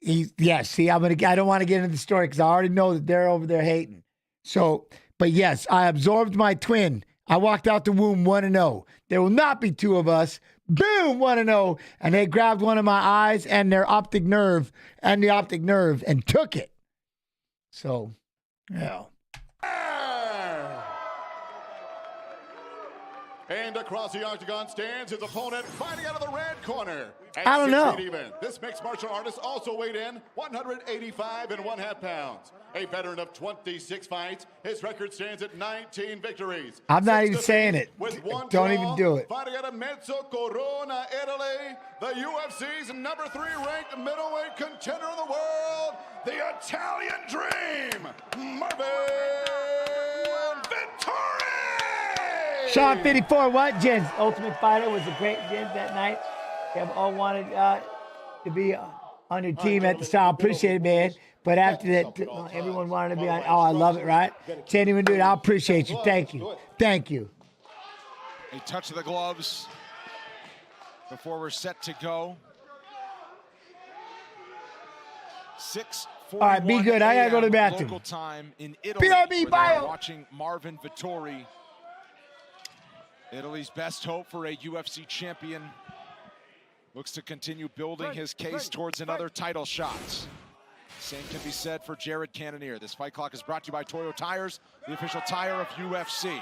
See, I don't want to get into the story because I already know that they're over there hating. So, but yes, I absorbed my twin. I walked out the womb 1-0. There will not be 2 of us. Boom, 1-0. And they grabbed one of my eyes and their optic nerve and took it. So, yeah. And across the octagon stands his opponent, fighting out of the red corner. I don't know. Even. This mixed martial artist also weighed in 185.5 pounds. A veteran of 26 fights, his record stands at 19 victories. I'm not even saying it. Don't even do it. Fighting out of Mezzo Corona, Italy, the UFC's number 3 ranked middleweight contender in the world, the Italian Dream, Marvin Vettori. Sean 54, what? Jens, Ultimate Fighter was a great Jens that night. They all wanted to be on your team at the style. Appreciate it, man. But after that, everyone wanted to be on. Oh, I love it, right? Can't even do it. I appreciate you. Thank you. Thank you. A touch of the gloves before we're set to go. 6:41. All right, be good. I got to go to the bathroom. Local time in Italy. BRB bio. Watching Marvin Vettori. Italy's best hope for a UFC champion. Looks to continue building his case towards another title shot. Same can be said for Jared Cannonier. This fight clock is brought to you by Toyo Tires, the official tire of UFC.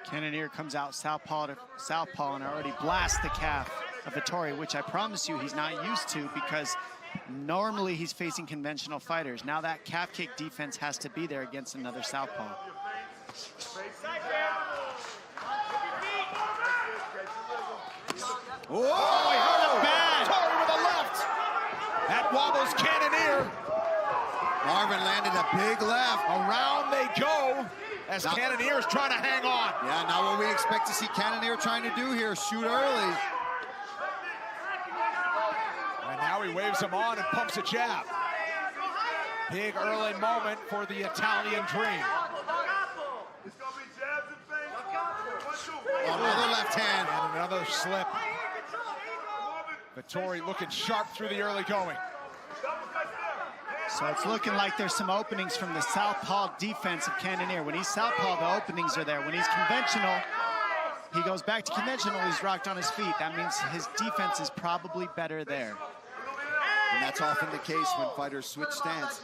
Cannonier comes out southpaw and already blasts the calf of Vettori, which I promise you he's not used to because normally he's facing conventional fighters. Now that calf kick defense has to be there against another southpaw. Oh, he hurt him bad. Vettori with a left. That wobbles Cannonier. Marvin landed a big left. Around they go as Cannonier is trying to hang on. Yeah, not what we expect to see Cannonier trying to do here, shoot early. And now he waves him on and pumps a jab. Big early moment for the Italian Dream. Another left hand. And another slip. Vettori looking sharp through the early going. So it's looking like there's some openings from the southpaw defense of Cannonier. When he's southpaw, the openings are there. When he's conventional, he goes back to conventional, he's rocked on his feet. That means his defense is probably better there. And that's often the case when fighters switch stance.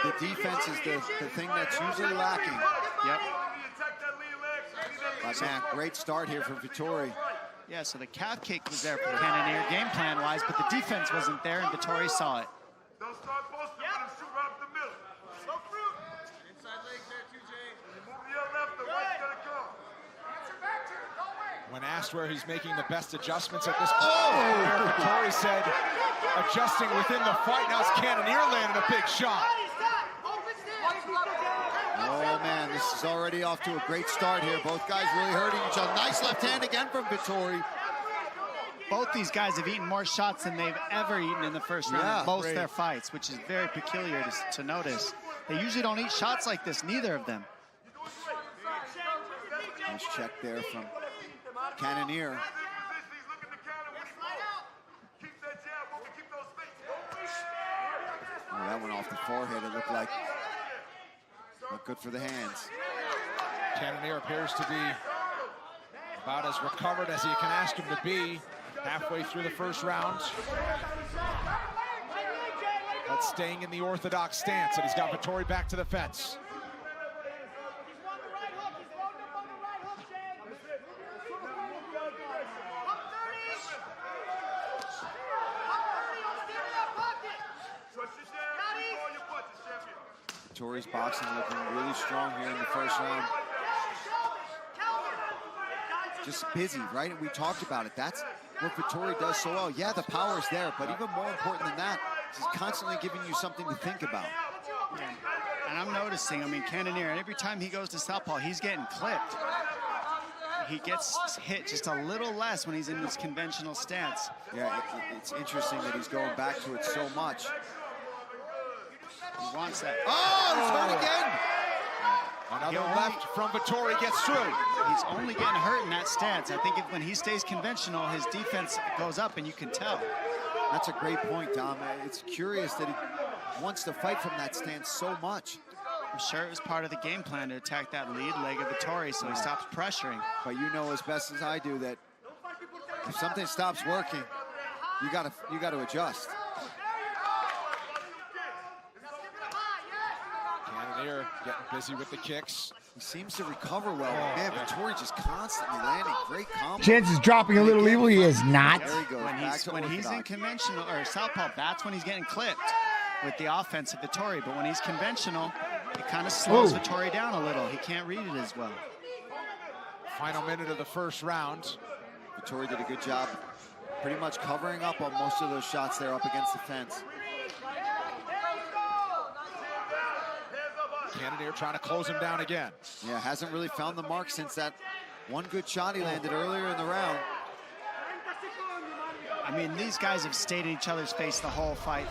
The defense is the thing that's usually lacking. Yep. But man, great start here from Vettori. Yeah, so the calf kick was there for Cannonier game plan-wise, but the defense wasn't there, and Vettori saw it. When asked where he's making the best adjustments at this point, Vettori said, adjusting within the fight. Now it's Cannonier landing a big shot. Oh man, this is already off to a great start here. Both guys really hurting each other. Nice left hand again from Vettori. Both these guys have eaten more shots than they've ever eaten in the first round in both their fights, which is very peculiar to notice. They usually don't eat shots like this, neither of them. Nice check there from Cannonier. Oh, that went off the forehead, it looked like. Not good for the hands. Cannonier appears to be about as recovered as you can ask him to be halfway through the first round. But staying in the orthodox stance, and he's got Vettori back to the fence. Vettori's boxing looking really strong here in the first round. Just busy, right? And we talked about it. That's what Vettori does so well. Yeah, the power is there, but even more important than that, he's constantly giving you something to think about. Yeah. And I'm noticing, I mean, Cannonier, every time he goes to southpaw, he's getting clipped. He gets hit just a little less when he's in this conventional stance. Yeah, it's interesting that he's going back to it so much. He wants that. Oh, he's hurt again. Another left from Vettori gets through. He's only getting hurt in that stance. I think when he stays conventional, his defense goes up, and you can tell. That's a great point, Dom. It's curious that he wants to fight from that stance so much. I'm sure it was part of the game plan to attack that lead leg of Vettori, so he stops pressuring. But you know as best as I do that if something stops working, you gotta adjust. Cannonier getting busy with the kicks. He seems to recover well. Man, Vettori just constantly landing great combos. Chance is dropping a little evil. He is not. There he goes. When he's in conventional or southpaw, that's when he's getting clipped with the offense of Vettori. But when he's conventional, it kind of slows Vettori down a little. He can't read it as well. Final minute of the first round. Vettori did a good job pretty much covering up on most of those shots there up against the fence. Cannonier trying to close him down again. Yeah, hasn't really found the mark since that one good shot he landed earlier in the round. I mean, these guys have stayed in each other's face the whole fight.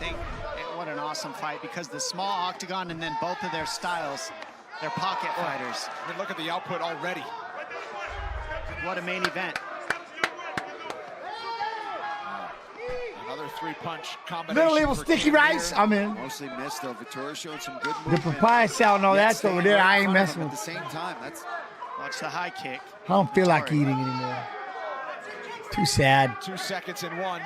What an awesome fight, because the small octagon and then both of their styles, they're pocket fighters. I mean, look at the output already. What a main event. Another three-punch combination. Little evil sticky rice. I'm in. Mostly missed though. Vettori showed some good The movement. papaya salad and all that's over there. I ain't messing at with. the same time. That's watch the high kick. I don't feel like eating anymore. Too sad. 2 seconds in one.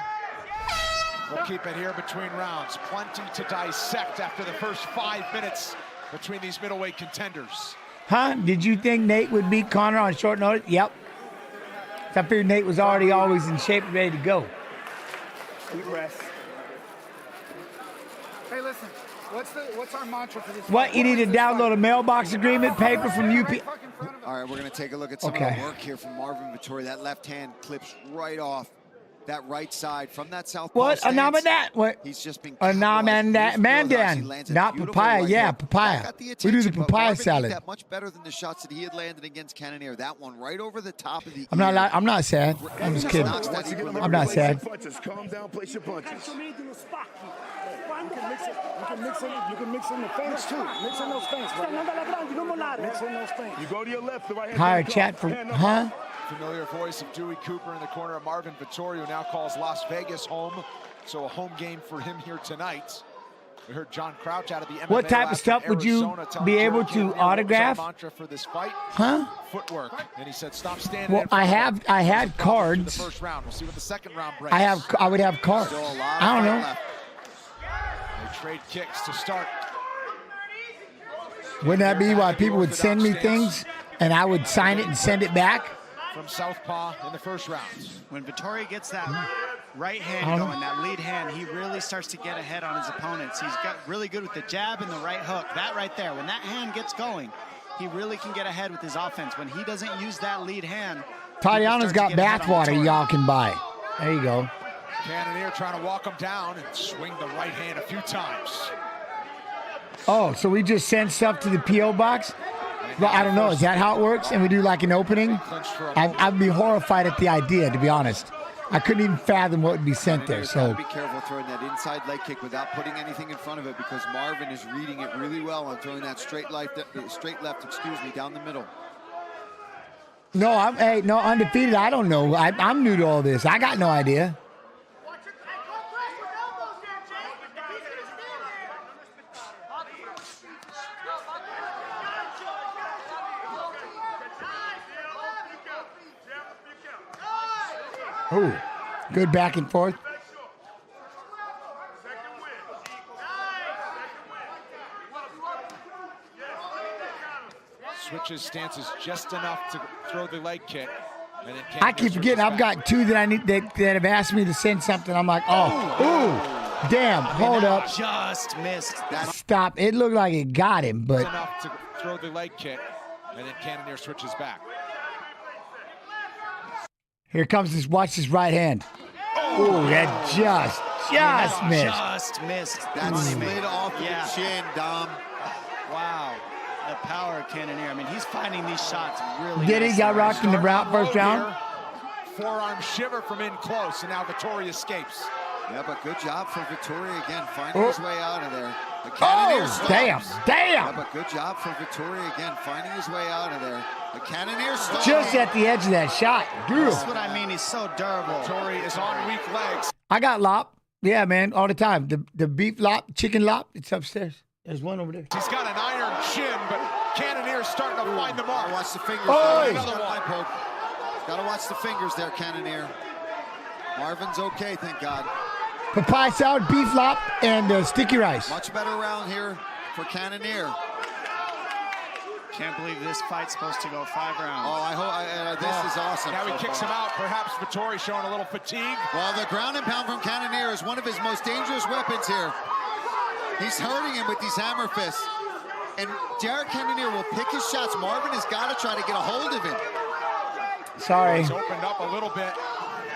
We'll keep it here between rounds. Plenty to dissect after the first 5 minutes between these middleweight contenders. Huh? Did you think Nate would beat Conor on short notice? Yep. I figured Nate was already always in shape and ready to go. Deep breath. Hey, listen. What's our mantra for this? What? You need to download a mailbox agreement paper from UP. all right. We're going to take a look at some of the work here from Marvin Vettori. That left hand clips right off that right side from that southpaw What? stance. What? He's just been mandan. Not papaya. Yeah, papaya. We do the papaya salad. That much better than the shots that he had landed against Cannonier. That one right over the top of the I'm not sad. I'm just kidding. I'm not sad. Calm down, place your punches. You can mix in the feints too. Mix in those feints. Mix in those feints. You go to your left, the right hand. Higher chat from, huh? familiar voice of Dewey Cooper in the corner of Marvin Vettori, who now calls Las Vegas home. So a home game for him here tonight. We heard John Crouch out of the MMA What type lab of stuff from would you Arizona be able telling to Jauregui what was our autograph? mantra for this fight? Huh? Footwork. And he said, "Stop standing." Well, in front of him." I had cards. The first round. We'll see what the second round brings. I would have cards. I don't know. They trade kicks to start. Wouldn't that be why people would send me things and I would sign it and send it back? From southpaw in the first round. When Vettori gets that right hand going, that lead hand, he really starts to get ahead on his opponents. He's got really good with the jab and the right hook. That right there, when that hand gets going, he really can get ahead with his offense. When he doesn't use that lead hand, Tatiana's got bathwater y'all can buy. There you go. Cannonier trying to walk him down and swing the right hand a few times. Oh, so we just send stuff to the P.O. box? Well, I don't know. Is that how it works? And we do like an opening? I'd be horrified at the idea, to be honest. I couldn't even fathom what would be sent there. So be careful throwing that inside leg kick without putting anything in front of it, because Marvin is reading it really well on throwing that straight left, down the middle. no, no, undefeated. I don't know. I'm new to all this. I got no idea. Oh, good back and forth. Switches stances just enough to throw the leg kick. And then I keep forgetting I've got two that I need that have asked me to send something. I'm like, oh, damn, hold up. Just missed. Stop. It looked like it got him, but enough to throw the leg kick, and then Cannonier switches back. here comes this. Watch this right hand. Oh, that just missed. Just missed. That slid off the chin, Dom. Wow. The power of Cannonier. I mean, he's finding these shots really Did he nice. got rocked in the first round? Forearm shiver from in close, and now Vettori escapes. Yeah, but good job from Vettori again, finding his way out of there. The Oh, stops. damn. Yeah, but good job from Vettori again, finding his way out of there. The Cannonier stops. Just at the edge of that shot. That's what I mean. He's so durable. Vettori is on weak legs. I got lop. Yeah, man, all the time. The beef lop, chicken lop, it's upstairs. There's one over there. He's got an iron chin, but Cannonier's starting to find the mark. Watch the fingers. Oh. Another one. Gotta watch the fingers there, Cannonier. Marvin's okay, thank God. Papaya salad, beef lop, and sticky rice. Much better round here for Cannonier. Can't believe this fight's supposed to go 5 rounds. Oh, I hope this is awesome. Now he so kicks far. him out. Perhaps Vettori showing a little fatigue. Well, the ground and pound from Cannonier is one of his most dangerous weapons here. He's hurting him with these hammer fists. And Jared Cannonier will pick his shots. Marvin has got to try to get a hold of him. Sorry. He's opened up a little bit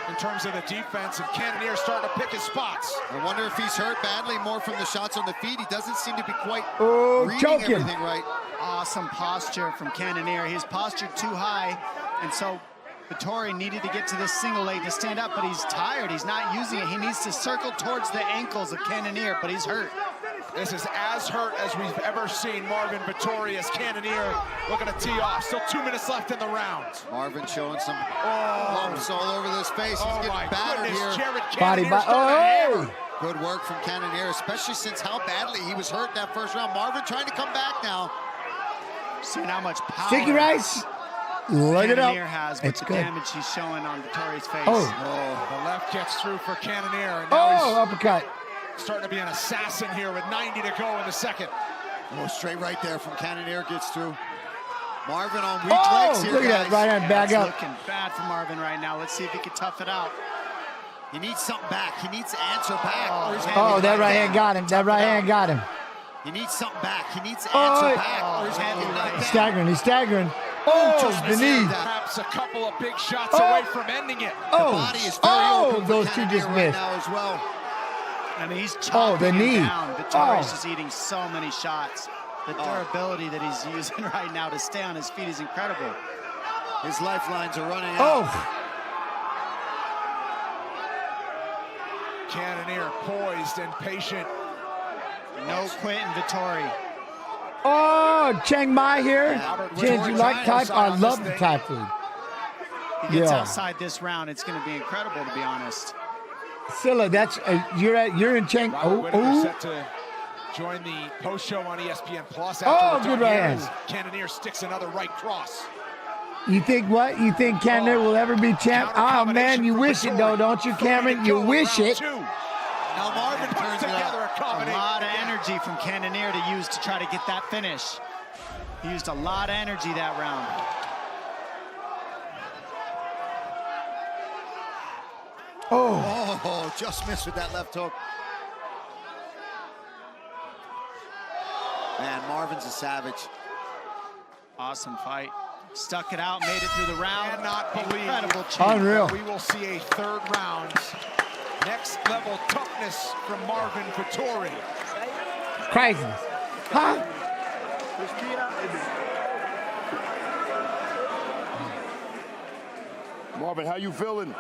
in terms of the defense, and Cannonier starting to pick his spots. I wonder if he's hurt badly more from the shots on the feet. He doesn't seem to be quite reading choking. everything right. Awesome posture from Cannonier. He's postured too high, and so Vettori needed to get to this single leg to stand up, but he's tired. He's not using it. He needs to circle towards the ankles of Cannonier, but he's hurt. This is as hurt as we've ever seen Marvin Vettori as Cannonier looking to tee off. Still 2 minutes left in the round. Marvin showing some bumps all over this face. He's getting battered here. Body. Oh! Good work from Cannonier, especially since how badly he was hurt that first round. Marvin trying to come back now. Seeing how much power Sticky rice. Look it up. Cannonier has with It's the good. damage he's showing on Vettori's face. Oh. The left gets through for Cannonier. And now Uppercut. he's starting to be an assassin here with 90 to go in the second. Oh, straight right there from Cannonier gets through. Marvin on weak legs here, look at that right hand back up. Looking bad for Marvin right now. Let's see if he can tough it out. He needs something back. He needs to answer back. Oh, that right hand got him. That right hand got him. He needs something back. He needs to answer back. He's He's staggering. He's staggering. Oh, the knee. Perhaps a couple of big shots away from ending it. The body is very open those for two just Cannonier right missed. now as well. I mean, he's chopping the him knee. down. Vettori's Oh. just eating so many shots. The durability that he's using right now to stay on his feet is incredible. His lifelines are running out. Cannonier poised and patient. No quitting Vettori. Oh, Chiang Mai here. Robert Change Vettori you like trying Thai? to I sign love this the thing. Thai food. He gets Yeah. outside this round, it's going to be incredible, to be honest. Silla, that's you're in Chang. Whitaker set to join the post show on ESPN Plus. Oh, After good right hand. Cannonier sticks another right cross. You think what? You think Cannonier will ever be champ? Oh man, you wish it though, don't you, Cameron? You wish it. Now Marvin turns together A lot of energy from Cannonier to use to try to get that finish. He used a lot of energy that round. Oh, just missed with that left hook. Man, Marvin's a savage. Awesome fight. Stuck it out, made it through the round. Cannot believe Incredible change. Unreal. we will see a third round. Next level toughness from Marvin Vettori. Crazy. Huh? Marvin, how you feeling?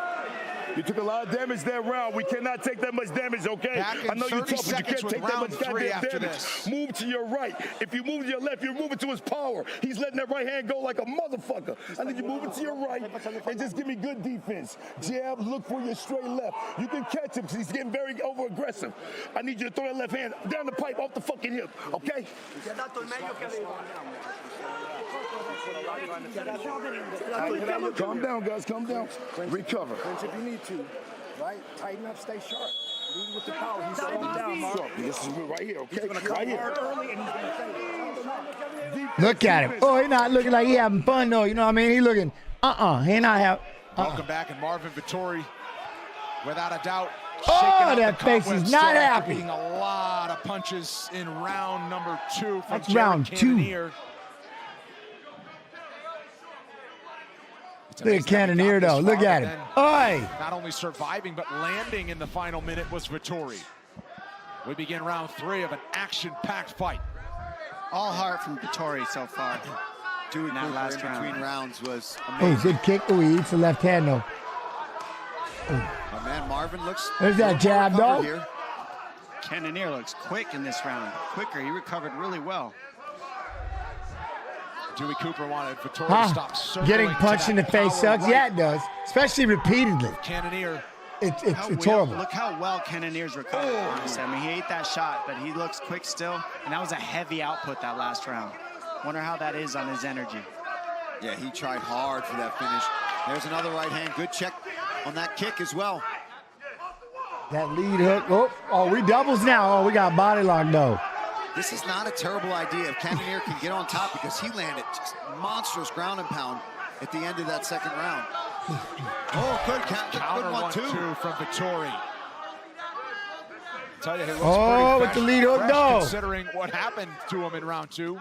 You took a lot of damage that round. We cannot take that much damage, okay? Back in I know you're 30 tough, but you can't seconds take with that round much 3 goddamn after damage. this. Move to your right. If you move to your left, you're moving to his power. He's letting that right hand go like a motherfucker. I need you moving to your right and just give me good defense. Jab, look for your straight left. You can catch him because he's getting very over-aggressive. I need you to throw that left hand down the pipe off the fucking hip, okay? Calm down, guys, calm down. Recover. If you need to, right? Tighten up, stay sharp. Lead with the power. He's slowing down, Mark. Sharp. This is right here, okay? He's going to Right come here. hard early, and he's going to Look at him. Oh, he's not looking like he having fun though. You know what I mean? He looking. He not have. Welcome back, and Marvin Vettori, without a doubt. Oh, shaking up that the face is cobwebs not after happy. being a lot of punches in round number 2 from That's Jared round 2. Cannonier. Look at Cannonier though. Look at him. Oi! Not only surviving, but landing in the final minute was Vettori. We begin round 3 of an action-packed fight. All heart from Vettori so far. Dewey that Cooper last in round. between rounds was Oh, amazing. good kick. Oh, he eats the left hand though. But man, Marvin looks. There's that jab though. Here. Cannonier looks quick in this round. Quicker, he recovered really well. Dewey Cooper wanted Vettori to stop circling. Getting punched to in the that face power sucks. right. Yeah, it does. Especially repeatedly. Cannonier. It's Well, horrible. look how well Cannonier's recovered, honestly. I mean, he ate that shot, but he looks quick still. And that was a heavy output that last round. Wonder how that is on his energy. Yeah, he tried hard for that finish. There's another right hand. Good check on that kick as well. That lead hook. Oh, we doubles now. Oh, we got body lock though. This is not a terrible idea if Cannonier can get on top because he landed just monstrous ground and pound at the end of that second round. Oh, good Counter one, 1-2 from Vettori. Tell you, he looks Oh, pretty with the fresh- lead hook, fresh no. Considering what happened to him in round 2.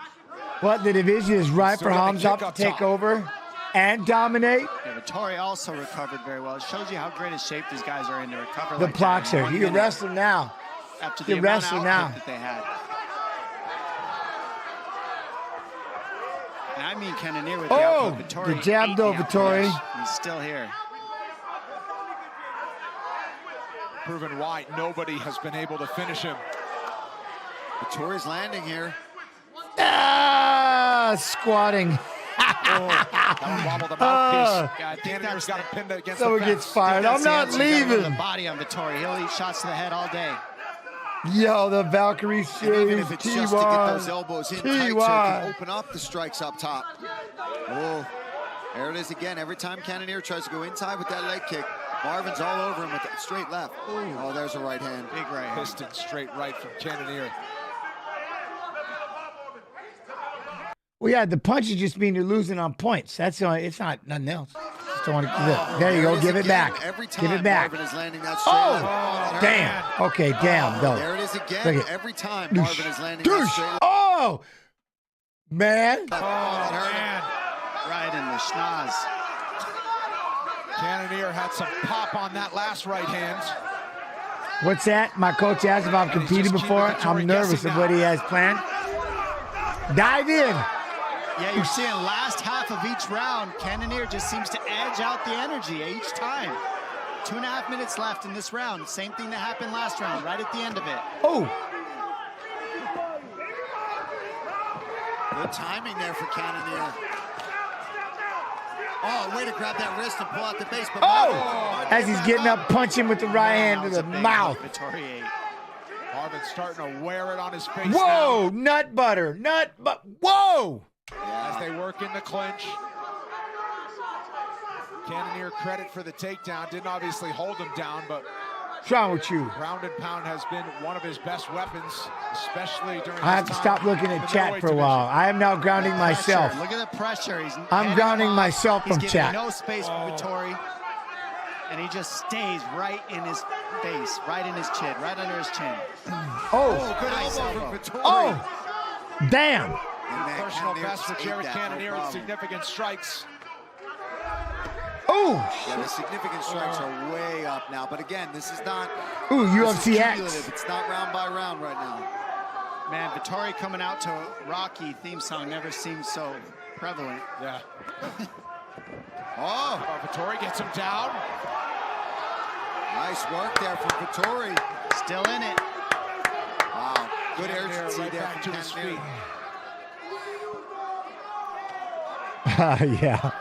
What, the division is right Still for got the Hamza kick to up take top. over and dominate? Yeah, Vettori also recovered very well. It shows you how great a shape these guys are in to recover The like that in boxer. 1 You can minute rest him now. after You the can amount rest of him output now. that they had. And I mean Cannonier with the Oh, output. Vettori the jab ate though, the output. Vettori. He's still here. Proven why nobody has been able to finish him. Vettori's landing here. Squatting. That one wobbled the mouthpiece. Cannonier's got him pinned against the Someone fence. gets fired. I'm not The leaving. body on Vettori. He'll eat shots to the head all day. Yo, the Valkyrie And series. even if it's just to get those T1. elbows in tight so it can open up the strikes up top. Oh, there it is again. Every time Cannonier tries to go inside with that leg kick, Marvin's all over him with that straight left. Oh, there's a right hand. Big right hand. Piston straight right from Cannonier. Well, yeah, the punch is just mean you're losing on points. That's the only, it's not nothing else. Just don't want to, there you go. it is Give it again. back. Every time Give it back. Marvin is landing that straight Oh, left. damn. Okay, damn, though. There it is again. Look at- Every time Marvin is landing that Douche. straight left. Oh, man. Right in the schnoz. Cannonier had some pop on that last right hand. What's that? My coach asked if I've competed before. I'm nervous of what he has planned. Dive in. Yeah, you're seeing last half of each round, Cannonier just seems to edge out the energy each time. 2.5 minutes left in this round. Same thing that happened last round, right at the end of it. Oh. Good timing there for Cannonier. Oh, way to grab that wrist and pull out the base. But Oh! As he's getting up, punch him with the right hand to the mouth. Marvin starting to wear it on his face Whoa! now. Nut butter. Whoa! As they work in the clinch. Cannonier credit for the takedown. Didn't obviously hold him down, but What's wrong with you? ground and pound has been one of his best weapons, especially during I have to stop looking at chat for a while. I am now grounding myself. Look at the pressure. I'm grounding myself from He's chat. giving no space for Vettori. And he just stays right in his face, right in his chin, right under his chin. Oh, good elbow. Oh, damn. Personal best for Jared Cannonier with significant strikes. Oh! Yeah, the significant strikes are way up now. But again, this is not. Ooh, this is UFC X. cumulative. It's not round by round right now. Man, Vettori coming out to a Rocky theme song never seemed so prevalent. Yeah. Oh! Vettori gets him down. Nice work there from Vettori. Still in it. Wow. Good urgency right there back from to his Cannonier. feet. Yeah.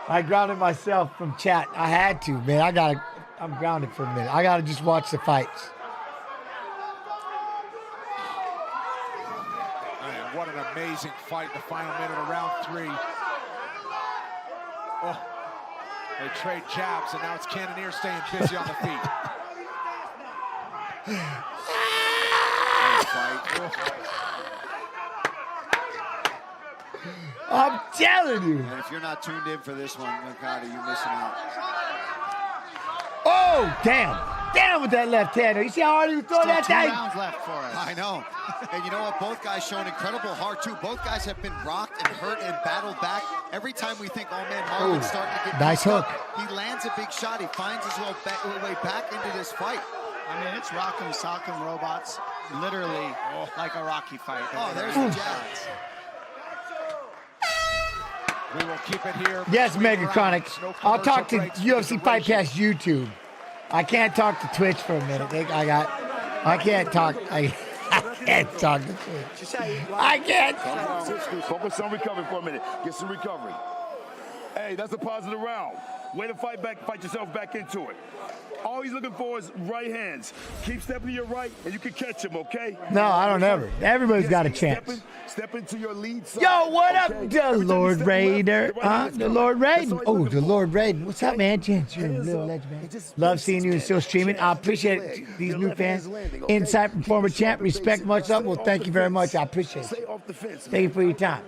I grounded myself from chat. I had to, man. I'm grounded for a minute. I gotta just watch the fights. Man, what an amazing fight, the final minute of round 3. Oh, they trade jabs, and now it's Cannonier staying busy on the feet. I'm telling you. And if you're not tuned in for this one, Mercado, you're missing out. Oh, damn. Damn with that left hand. You see how hard he was throwing that Still 2 thing? rounds left for us. I know. And you know what? Both guys showing incredible heart, too. Both guys have been rocked and hurt and battled back. Every time we think, oh, man, Marlon's starting to get nice hook. He lands a big shot. He finds his way back into this fight. I mean, it's rock'em sock'em robots, literally like a Rocky fight. Oh, there's the jabs. We will keep it here. Yes, Mega Chronic. I'll talk to UFC Fight Pass YouTube. I can't talk to Twitch for a minute. I can't talk. I can't talk to Twitch. I can't. Focus on recovery for a minute. Get some recovery. Hey, that's a positive round. Way to fight yourself back into it. All he's looking for is right hands. Keep stepping to your right, and you can catch him, okay? No, I don't ever. Everybody's got a chance. Step into your lead side. Yo, what up, the Lord Raider? The Lord Raiden. Oh, the Lord Raiden. What's up, man? Chance, you're a little legend, man. Love seeing you and still streaming. I appreciate these new fans. Insight from former champ. Respect, much love. Well, thank you very much. I appreciate it. Thank you for your time.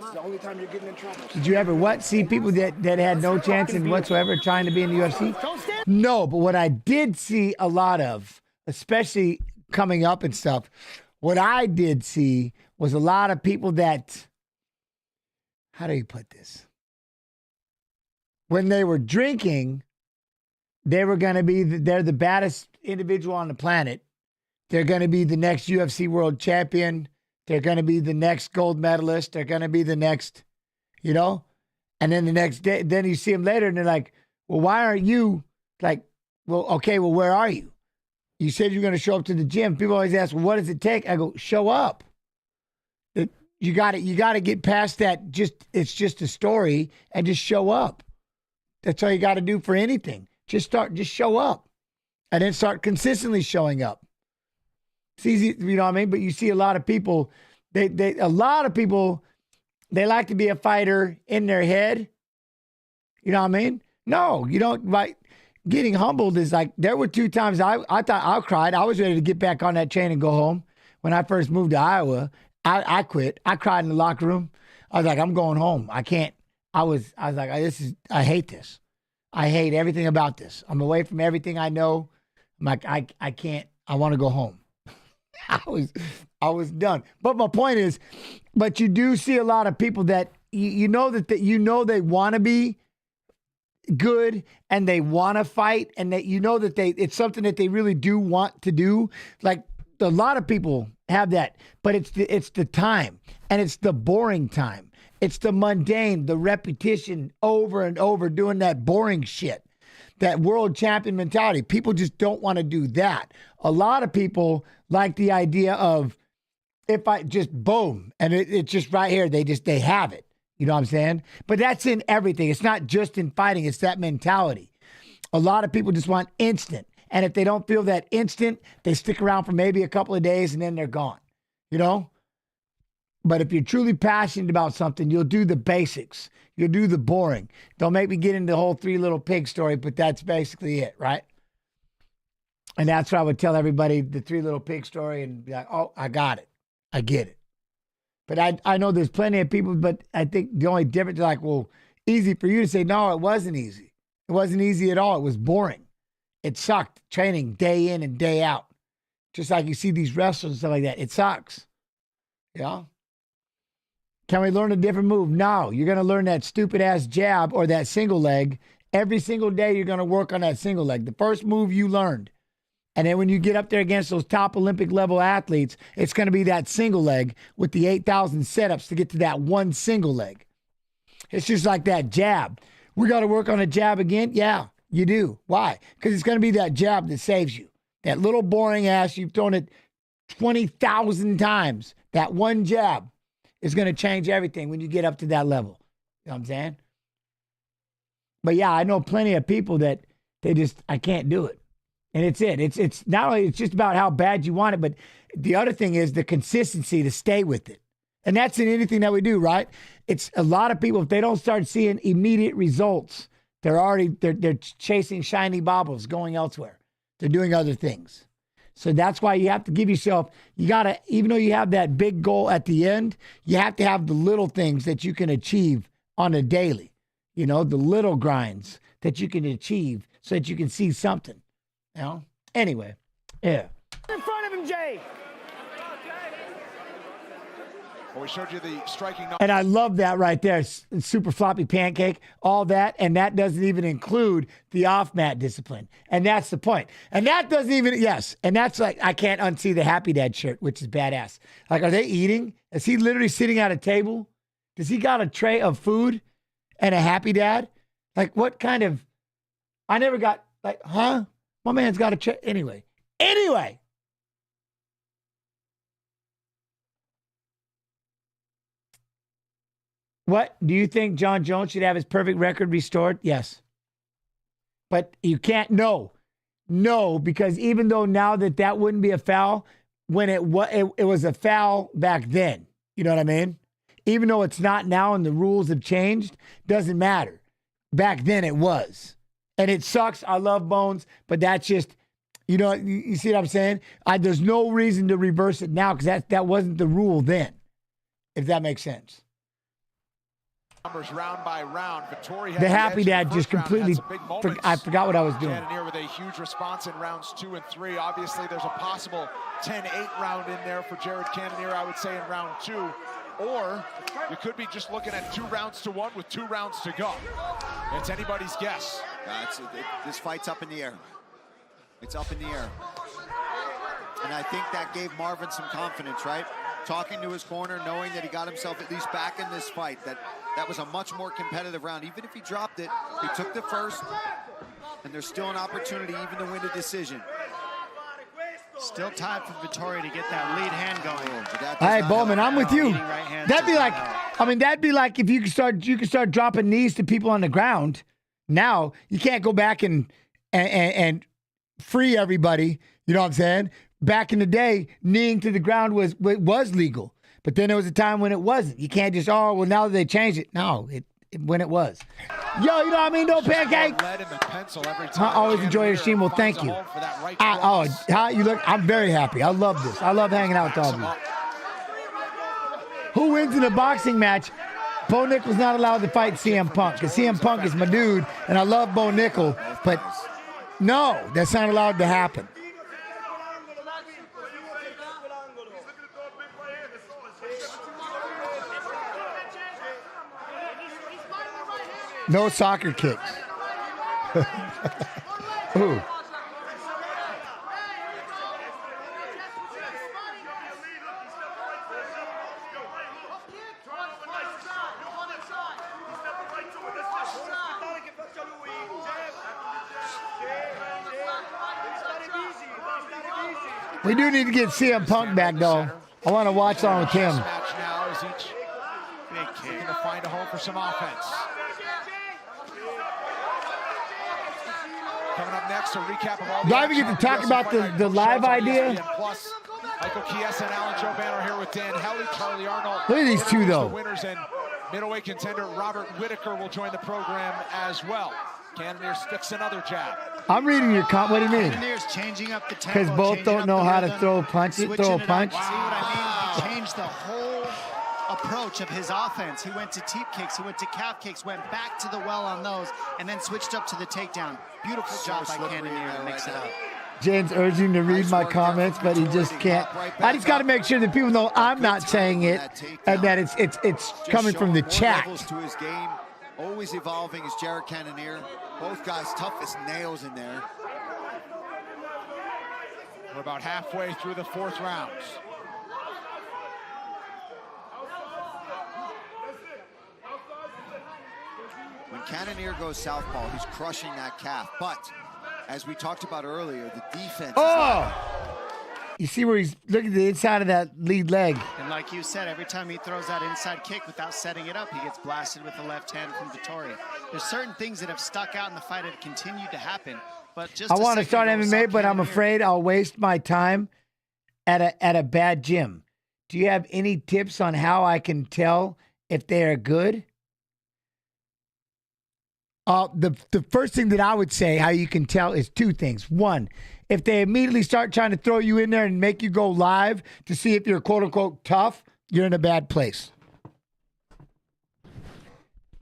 That's the only time you're getting in trouble. Did you ever see people that had no chance in whatsoever trying to be in the UFC? No, but what I did see a lot of, especially coming up and stuff, what I did see was a lot of people that, how do you put this? When they were drinking, they were going to be, they're the baddest individual on the planet. They're going to be the next UFC world champion. They're going to be the next gold medalist. They're going to be the next, you know? And then the next day, then you see them later and they're like, well, why aren't you like, well, okay, well, where are you? You said you're going to show up to the gym. People always ask, well, what does it take? I go, show up. You got to get past that. It's just a story and just show up. That's all you got to do for anything. Just show up and then start consistently showing up. It's easy, you know what I mean? But you see a lot of people, they like to be a fighter in their head. You know what I mean? No, you don't. Like, getting humbled is like, there were 2 times I thought I cried. I was ready to get back on that train and go home. When I first moved to Iowa, I quit. I cried in the locker room. I was like, I'm going home. I can't. I was like, I hate this. I hate everything about this. I'm away from everything I know. I'm like, I can't. I want to go home. I was done. But my point is, but you do see a lot of people that you know they want to be good and they want to fight and that you know that it's something that they really do want to do. Like a lot of people have that, but it's the time and it's the boring time. It's the mundane, the repetition over and over doing that boring shit. That world champion mentality. People just don't want to do that. A lot of people like the idea of if I just boom and it's just right here. They have it. You know what I'm saying? But that's in everything. It's not just in fighting. It's that mentality. A lot of people just want instant. And if they don't feel that instant, they stick around for maybe a couple of days and then they're gone. You know? But if you're truly passionate about something, you'll do the basics. You'll do the boring. Don't make me get into the whole Three Little Pigs story, but that's basically it, right? And that's what I would tell everybody, the Three Little Pig story, and be like, oh, I got it. I get it. But I know there's plenty of people, but I think the only difference is like, well, easy for you to say, no, it wasn't easy. It wasn't easy at all. It was boring. It sucked training day in and day out. Just like you see these wrestlers and stuff like that. It sucks. Yeah. Can we learn a different move? No. You're going to learn that stupid ass jab or that single leg. Every single day you're going to work on that single leg. The first move you learned. And then when you get up there against those top Olympic level athletes, it's going to be that single leg with the 8,000 setups to get to that one single leg. It's just like that jab. We got to work on a jab again? Yeah, you do. Why? Because it's going to be that jab that saves you. That little boring ass, you've thrown it 20,000 times. That one jab is going to change everything when you get up to that level. You know what I'm saying? But yeah, I know plenty of people that I can't do it. And it's it. It's not only, it's just about how bad you want it, but the other thing is the consistency to stay with it. And that's in anything that we do, right? It's a lot of people, if they don't start seeing immediate results, they're chasing shiny baubles, going elsewhere. They're doing other things. So that's why you have to give yourself, you got to, even though you have that big goal at the end, you have to have the little things that you can achieve on a daily. You know, the little grinds that you can achieve so that you can see something. You know? Anyway, yeah. In front of him, Jay. Well, we showed you the striking. And I love that right there. Super floppy pancake, all that. And that doesn't even include the off-mat discipline. And that's the point. And that doesn't even, yes. And that's like, I can't unsee the Happy Dad shirt, which is badass. Like, are they eating? Is he literally sitting at a table? Does he got a tray of food and a Happy Dad? Like, what kind of, I never got, like, huh? My man's got a tray. Anyway. What? Do you think John Jones should have his perfect record restored? Yes. But you can't, no, because even though now that wouldn't be a foul, when it was a foul back then. You know what I mean? Even though it's not now and the rules have changed, doesn't matter. Back then it was. And it sucks. I love Bones, but that's just, you see what I'm saying? There's no reason to reverse it now because that wasn't the rule then, if that makes sense. Numbers round by round. Vittori the Happy Dad just completely, I forgot what I was doing. Cannonier with a huge response in rounds 2 and 3. Obviously, there's a possible 10-8 round in there for Jared Cannonier, I would say, in round 2. Or you could be just looking at 2 rounds to 1 with 2 rounds to go. It's anybody's guess. This fight's up in the air. It's up in the air. And I think that gave Marvin some confidence, right? Talking to his corner, knowing that he got himself at least back in this fight, that was a much more competitive round. Even if he dropped it, he took the first, and there's still an opportunity even to win a decision. Still time for Vittori to get that lead hand going. All right, Bowman, I'm with you. That'd be like if you could start dropping knees to people on the ground. Now you can't go back and free everybody. You know what I'm saying? Back in the day, kneeing to the ground was legal, but then there was a time when it wasn't. You can't just now that they changed it. No, when it was. Yo, you know what I mean? No pancake. I always enjoy your stream. Well, thank you. How you look? I'm very happy. I love this. I love hanging out with all of you. Who wins in a boxing match? Bo Nickel's not allowed to fight CM Punk because CM Punk is my dude, and I love Bo Nickel, but no, that's not allowed to happen. No soccer kicks. Ooh. We do need to get CM Punk back, though. I want to watch on with him. Find a home for for some offense. Coming up next, a recap of all the Do I even get to talk about the live idea? Plus, Michael Chiesa and Alan Joban are here with Dan Helly, Charlie Arnold. Look at these two, though. The winners, and middleweight contender Robert Whitaker will join the program as well. Cannonier sticks another jab. I'm reading your comment. What do you mean? Cannonier's changing up the tempo. Because both don't know how to throw a punch. Throw a punch. See what I mean? He changed the whole approach of his offense. He went to teep kicks, he went to calf kicks, went back to the well on those, and then switched up to the takedown. Beautiful job by Cannonier to mix it up. James urging to read my comments, but he just can't. I just got to make sure that people know I'm not saying it, and that it's coming from the chat. To his game, always evolving is Jared Cannonier. Both guys tough as nails in there. We're about halfway through the fourth round. When Cannonier goes southpaw, he's crushing that calf. But as we talked about earlier, the defense. You see where he's looking at the inside of that lead leg. And like you said, every time he throws that inside kick without setting it up, he gets blasted with the left hand from Vettori. There's certain things that have stuck out in the fight that have continued to happen. But just I want to start MMA, but I'm afraid I'll waste my time at a bad gym. Do you have any tips on how I can tell if they are good? The first thing that I would say how you can tell is two things. One, if they immediately start trying to throw you in there and make you go live to see if you're quote-unquote tough, you're in a bad place.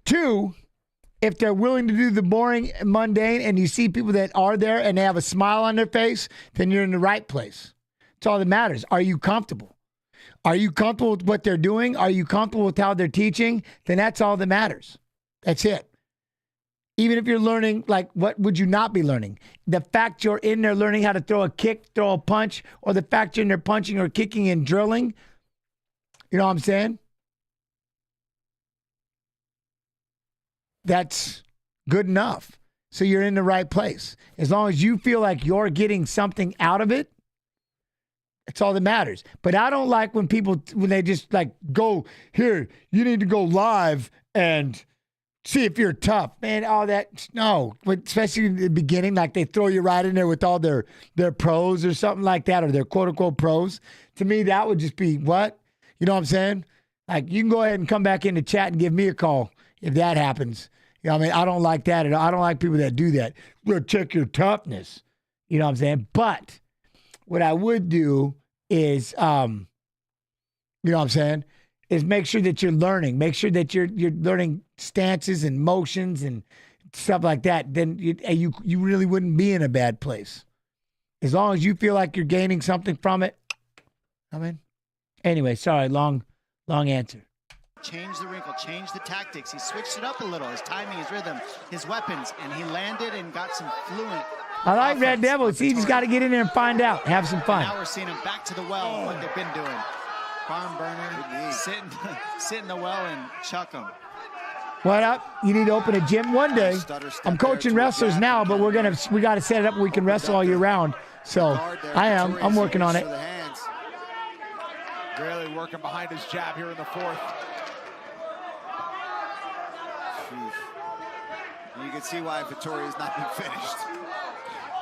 Two, if they're willing to do the boring, mundane, and you see people that are there and they have a smile on their face, then you're in the right place. That's all that matters. Are you comfortable? Are you comfortable with what they're doing? Are you comfortable with how they're teaching? Then that's all that matters. That's it. Even if you're learning, like, what would you not be learning? The fact you're in there learning how to throw a kick, throw a punch, or the fact you're in there punching or kicking and drilling, you know what I'm saying? That's good enough. So you're in the right place. As long as you feel like you're getting something out of it, that's all that matters. But I don't like when they just like go, here, you need to go live and see if you're tough, man. All that, no. Especially in the beginning, like they throw you right in there with all their pros or something like that, or their quote-unquote pros. To me, that would just be what? You know what I'm saying? Like, you can go ahead and come back in the chat and give me a call if that happens. You know what I mean? I don't like that at all. I don't like people that do that. We'll check your toughness. You know what I'm saying? But what I would do is, you know what I'm saying, is make sure that you're learning. Make sure that you're learning stances and motions and stuff like that. Then you really wouldn't be in a bad place. As long as you feel like you're gaining something from it. I mean, anyway, sorry, long answer. Change the wrinkle, change the tactics. He switched it up a little, his timing, his rhythm, his weapons, and he landed and got some fluent. I like Red Devils. He just got to get in there and find out. Have some fun. Now we're seeing him back to the well, what they've been doing. Barn burner, sit in the well and chuck them. What up? You need to open a gym one day. I'm coaching wrestlers now, but we got to set it up where we can wrestle all year round. So I'm working on it. Really working behind his jab here in the fourth. You can see why Vettori has not been finished.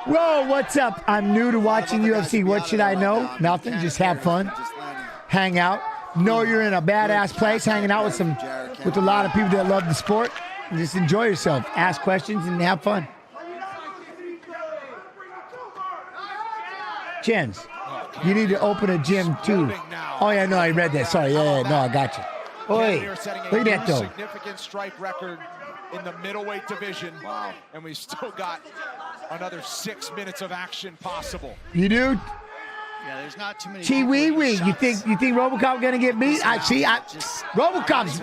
Whoa, what's up? I'm new to watching UFC. What should I know? Nothing. Just have fun. Hang out. Know you're in a badass place, hanging out with a lot of people that love the sport. And just enjoy yourself. Ask questions and have fun. Jens, you need to open a gym too. Oh yeah, no, I read that. Sorry, yeah, no, I got you. Oi, look at that though. Significant strike record in the middleweight division. Wow. And we still got another 6 minutes of action possible. You do? Yeah, there's not too many. Chee wee wee. You think RoboCop gonna get beat? RoboCop's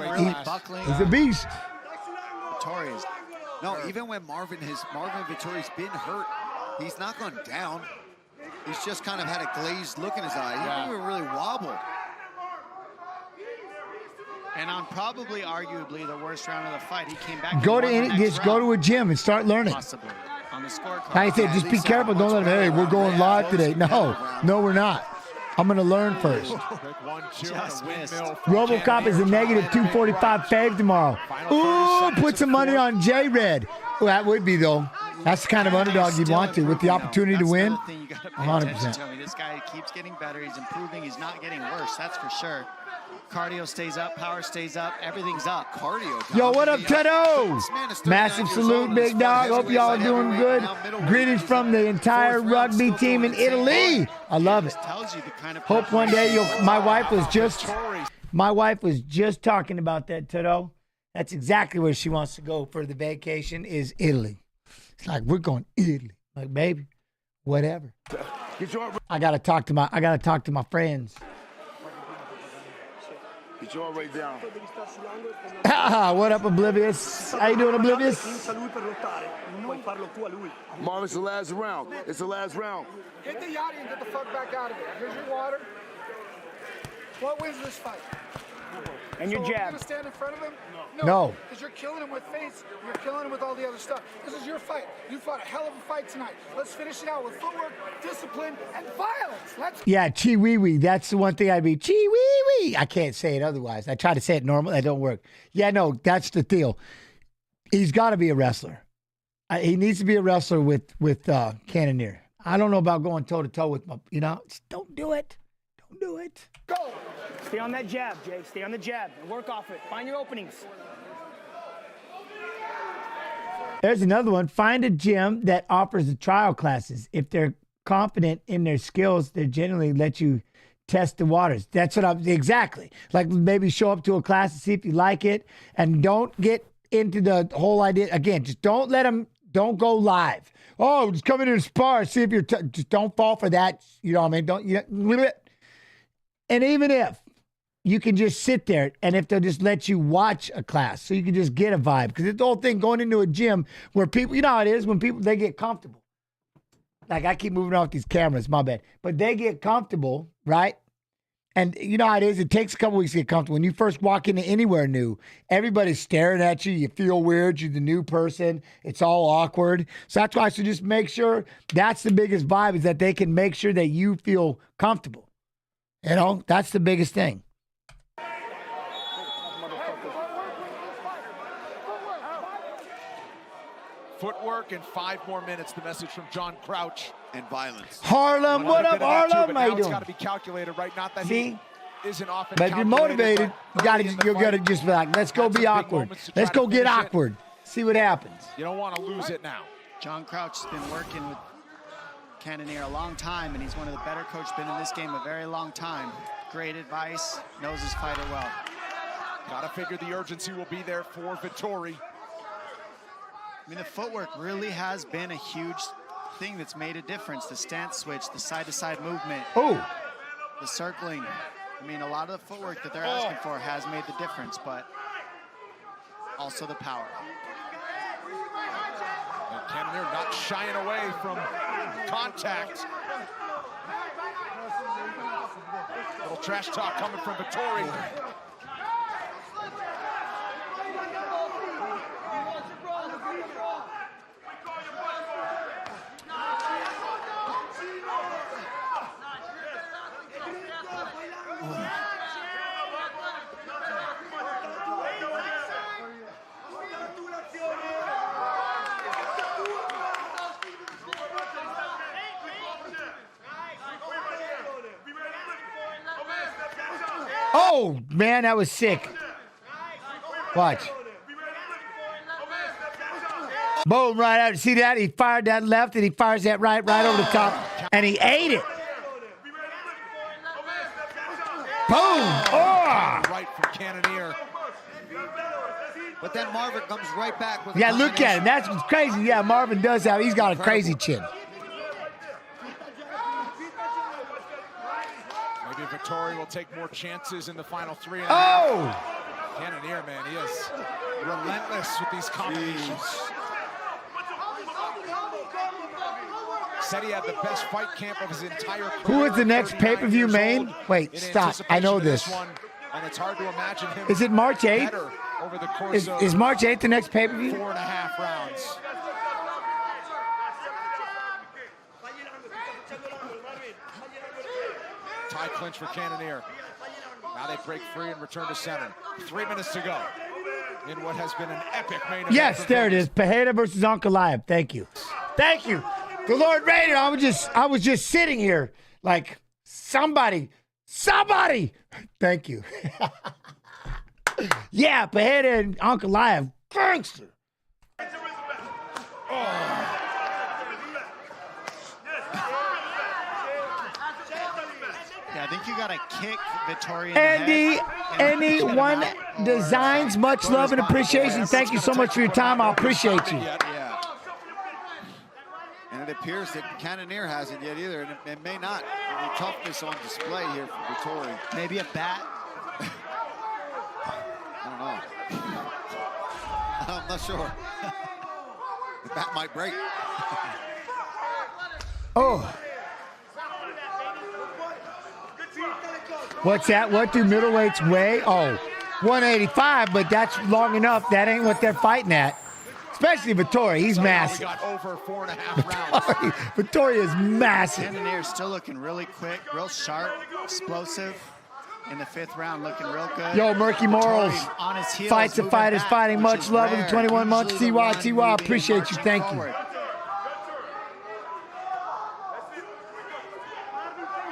he's a beast. Vettori's. No, even when Marvin Vettori's been hurt, he's not gone down. He's just kind of had a glazed look in his eye. He didn't even really wobble. And on probably, arguably, the worst round of the fight, he came back. Go to a gym and start learning. Possibly. On the scorecard. I said, just be careful. Don't let him, hey, we're going live today. No, we're not. I'm going to learn first. Just missed. RoboCop is a negative 245 fave tomorrow. Ooh, put some money on J-Red. Well, that would be, though. That's the kind of underdog you'd want to with the opportunity to win. 100%. This guy keeps getting better. He's improving. He's not getting worse. That's for sure. Cardio stays up. Power stays up. Everything's up. Cardio. Yo, what up, Tedo? Massive salute, big dog. Hope y'all are doing good. Greetings from the entire rugby team in Italy. I love it. Hope one day my wife was just talking about that, Tedo. That's exactly where she wants to go for the vacation is Italy. It's like, we're going to Italy. Like, baby, whatever. I gotta talk to my friends. Get your right down. What up, Oblivious? How you doing, Oblivious? Marvin, it's the last round. It's the last round. Get the yachty and get the fuck back out of it. Here's your water. What wins this fight? And your jab. Are you going to stand in front of him? No. Because you're killing him with face. You're killing him with all the other stuff. This is your fight. You fought a hell of a fight tonight. Let's finish it out with footwork, discipline, and violence. Yeah, chi wee wee. That's the one thing I'd be chi wee wee. I can't say it otherwise. I try to say it normal. That don't work. Yeah, no, that's the deal. He's got to be a wrestler. He needs to be a wrestler with Cannonier. I don't know about going toe to toe with my. Just don't do it. Don't do it. Go. Stay on that jab, Jay. Stay on the jab and work off it. Find your openings. There's another one. Find a gym that offers the trial classes. If they're confident in their skills, they generally let you test the waters. That's what exactly. Like maybe show up to a class and see if you like it, and don't get into the whole idea. Again, just don't don't go live. Oh, just come in and spar, see if you're, just don't fall for that. You know what I mean? And even if you can just sit there, and if they'll just let you watch a class, so you can just get a vibe. Because it's the whole thing going into a gym where people, you know how it is when people, they get comfortable. Like I keep moving off these cameras, my bad. But they get comfortable, right? And you know how it is, it takes a couple weeks to get comfortable. When you first walk into anywhere new, everybody's staring at you. You feel weird. You're the new person. It's all awkward. So that's why I should just make sure that's the biggest vibe, is that they can make sure that you feel comfortable. You know, that's the biggest thing. Footwork and 5 more minutes. The message from John Crouch. And violence. Harlem, what up, Harlem? How you doing? It's got to be calculated, right? Not that he isn't often. But if you're motivated, you gotta just be like, let's go be awkward. Let's go get awkward. See what happens. You don't want to lose it now. John Crouch has been working with Cannonier a long time, and he's one of the better coaches, been in this game a very long time. Great advice, knows his fighter well. Gotta figure the urgency will be there for Vettori. I mean, the footwork really has been a huge thing that's made a difference. The stance switch, the side-to-side movement. Oh. The circling. I mean, a lot of the footwork that they're asking for has made the difference, but also the power. And Cannonier not shying away from contact. Little trash talk coming from Vettori. Oh, man, that was sick. Watch. Boom, right out. See that? He fired that left, and he fires that right over the top, and he ate it. Boom. Oh. Right from Cannonier. But then Marvin comes right back with Yeah, look at him. That's crazy. Yeah, Marvin does have. He's got a crazy chin. Maybe Vettori will take more chances in the final 3.5. Oh! Cannonier, man, he is relentless with these combinations. Said he had the best fight camp of his entire career. Who is the next pay-per-view main? Wait, stop. I know this. And it's hard to imagine him. Is it March 8th? Over the course Is March 8th the next pay-per-view? 4.5 rounds. Tie clinch for Cannonier. Now they break free and return to center. 3 minutes to go in what has been an epic main event. Yes, there it is. Pinheiro versus Ankalaev. Thank you. Thank you. The Lord Raider, I was just sitting here like, somebody. Thank you. Yeah, Pinheiro and Ankalaev. Gangster. Yeah, I think you got to kick Vittoria. Andy One Designs, much love and appreciation. Thank you so much for your time. I appreciate you. Yeah. And it appears that Cannonier hasn't yet either, and it may not. The toughness on display here for Vittoria. Maybe a bat. I don't know. I'm not sure. The bat might break. Oh. What's that? What do middleweights weigh? Oh, 185, but that's long enough. That ain't what they're fighting at. Especially Vittoria. He's massive. We got over 4.5 rounds. Vittoria is massive. Cannonier still looking really quick, real sharp, explosive. In the 5th round, looking real good. Yo, Murky Morals. On his heels, Fights of Fighters fighting. Much love in 21 months. Usually TY, appreciate you. Thank you.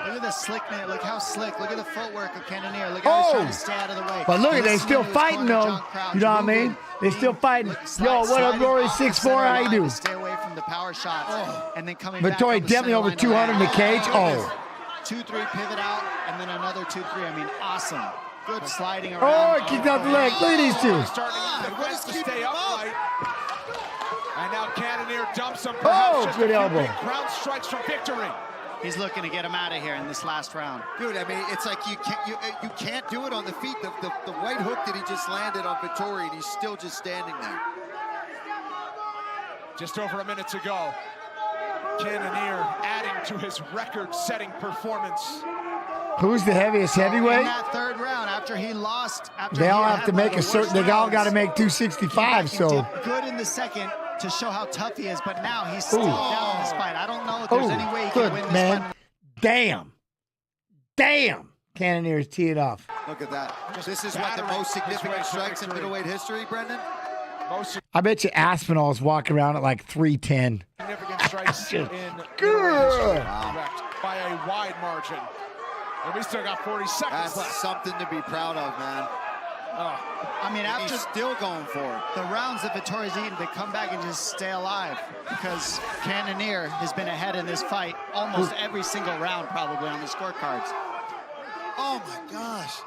Look at the slickness. Look how slick. Look at the footwork of Cannonier. Look how he's trying to stay out of the way. But look at they still fighting though. You know what I mean? They still fighting. Yo, what up, Rory 6'4"? How you do? Stay away from the power shots and then coming Vittoria back. definitely over 200 in the cage. Oh. 2-3 pivot out and then another 2-3. I mean, awesome. Good sliding around. Oh, he kicked out the leg. Look at these two. Starting the rest to stay upright. And now Cannonier dumps him. Oh, good elbow. Ground strikes from victory. He's looking to get him out of here in this last round. Dude, I mean, it's like you can't do it on the feet. The right hook that he just landed on Vittoria, and he's still just standing there. Just over a minute to go. Cannonier adding to his record-setting performance. Who's the heaviest heavyweight? In that 3rd round, after he lost, They all have to make a certain. They all got to make 265. So good in the 2nd to show how tough he is, but now he's still down in this fight. I don't know if there's any way he can win this fight. Damn. Cannonier's teed off. Look at that. This is what the most significant strikes in middleweight history, Brendan? I bet you Aspinall's walking around at like 310. Significant strikes in middleweight history. By a wide margin. And we still got 40 seconds left. That's something to be proud of, man. I mean, after he's still going for it. The rounds that Vittoria's eaten, they come back and just stay alive because Cannonier has been ahead in this fight almost every single round probably on the scorecards. Oh my gosh.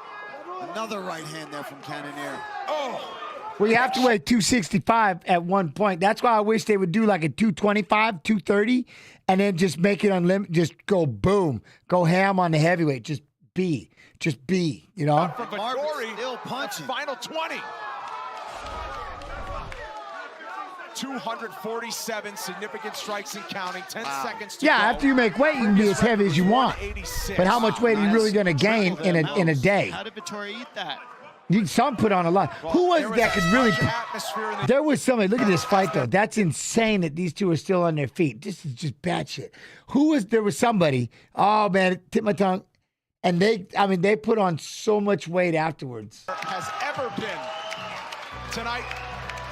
Another right hand there from Cannonier. Oh. Well, you have to weigh 265 at one point. That's why I wish they would do like a 225, 230, and then just make it unlimited. Just go boom. Go ham on the heavyweight. Just be, you know? From Vittoria, still punching. Final 20. 247 significant strikes and counting. 10 seconds to go. After you make weight, you can be as heavy as you want. But how much weight are you really going to gain in a day? How did Vittoria eat that? Some put on a lot. Who was that could really? There was somebody. Look at this fight though. That's insane that these two are still on their feet. This is just bad shit. There was somebody. Oh man, it tipped my tongue. And they put on so much weight afterwards. Has ever been tonight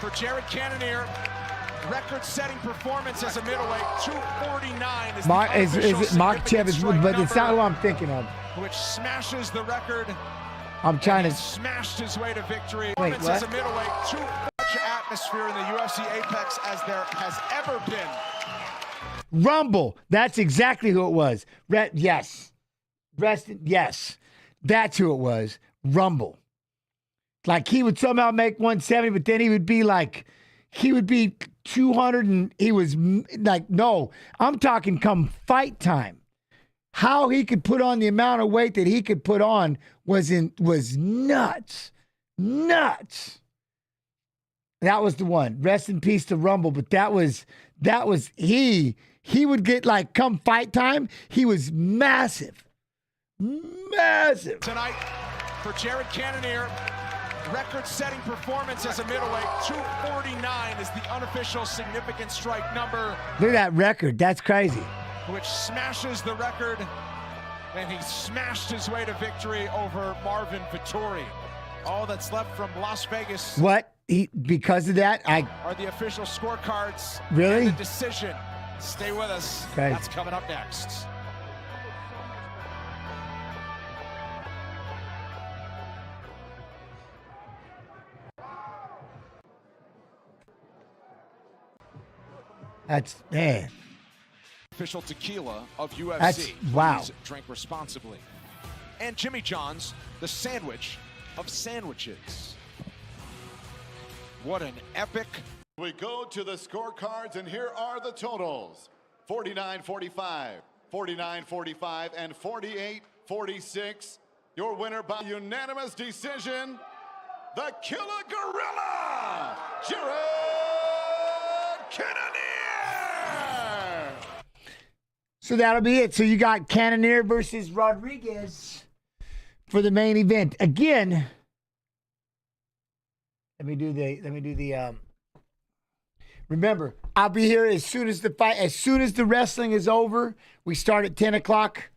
for Jared Cannonier. Record-setting performance as a middleweight. 249 is but it's not who I'm thinking of. Which smashes the record. I'm trying to smashed his way to victory. Wait, what? As a middleweight, too much atmosphere in the UFC Apex as there has ever been. Rumble. That's exactly who it was. Yes. That's who it was. Rumble. Like he would somehow make 170, but then he would be 200 and he was like, no, I'm talking come fight time. How he could put on the amount of weight that he could put on was nuts. Nuts. That was the one. Rest in peace to Rumble, but that was he would get come fight time, he was massive. Massive. Tonight for Jared Cannonier, record-setting performance as a middleweight. 249 is the unofficial significant strike number. Look at that record. That's crazy. Which smashes the record And he smashed his way to victory over Marvin Vettori. All that's left from Las Vegas. What? Because of that, are the official scorecards. Really? And the decision. Stay with us. Okay. That's coming up next. That's, man. Official tequila of UFC. That's, wow. Please drink responsibly. And Jimmy John's, the sandwich of sandwiches. What an epic. We go to the scorecards, and here are the totals. 49-45, 49-45, and 48-46. Your winner by unanimous decision, the Killer Gorilla, Jared Cannonier! So that'll be it. So you got Cannonier versus Rodriguez for the main event. Again, let me do the remember, I'll be here as soon as the fight, as soon as the wrestling is over. We start at 10 o'clock.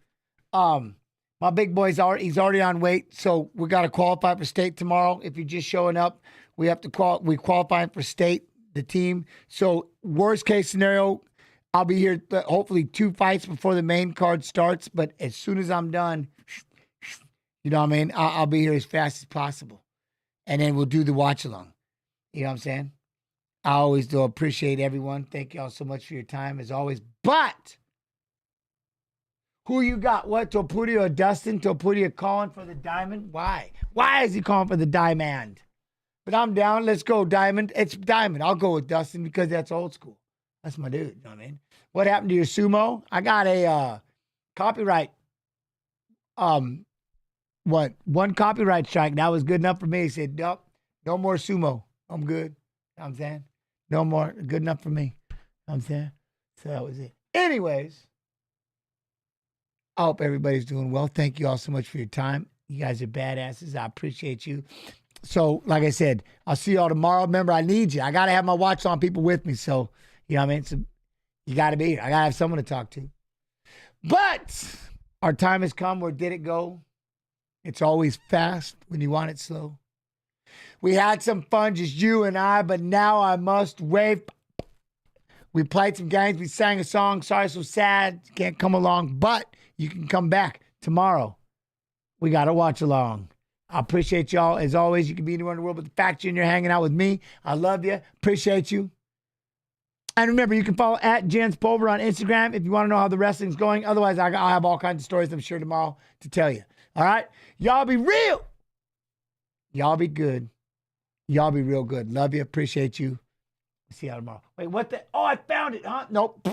My big boy's he's already on weight, so we got to qualify for state tomorrow. If you're just showing up, we have to we qualify for state, the team. So worst case scenario, I'll be here hopefully 2 fights before the main card starts. But as soon as I'm done, you know what I mean? I'll be here as fast as possible. And then we'll do the watch along. You know what I'm saying? I always do appreciate everyone. Thank y'all so much for your time as always. But who you got? What? Topuria or Dustin? Topuria calling for the diamond? Why? Why is he calling for the diamond? But I'm down. Let's go, Diamond. It's Diamond. I'll go with Dustin because that's old school. That's my dude. You know what I mean? What happened to your sumo? I got a copyright. One copyright strike. That was good enough for me. He said, nope, no more sumo. I'm good. You know what I'm saying? No more. Good enough for me. You know what I'm saying? So that was it. Anyways, I hope everybody's doing well. Thank you all so much for your time. You guys are badasses. I appreciate you. So, like I said, I'll see y'all tomorrow. Remember, I need you. I got to have my watch on people with me. So, you know what I mean? So, you got to be here. I got to have someone to talk to. But our time has come. Where did it go? It's always fast when you want it slow. We had some fun, just you and I, but now I must wave. We played some games. We sang a song. Sorry, so sad. Can't come along, but you can come back tomorrow. We got to watch along. I appreciate y'all. As always, you can be anywhere in the world, but the fact you're hanging out with me, I love you. Appreciate you. And remember, you can follow at Jens Pulver on Instagram if you want to know how the wrestling's going. Otherwise, I'll have all kinds of stories, I'm sure, tomorrow to tell you. All right? Y'all be real. Y'all be good. Y'all be real good. Love you. Appreciate you. See y'all tomorrow. Wait, what the? Oh, I found it, huh? Nope.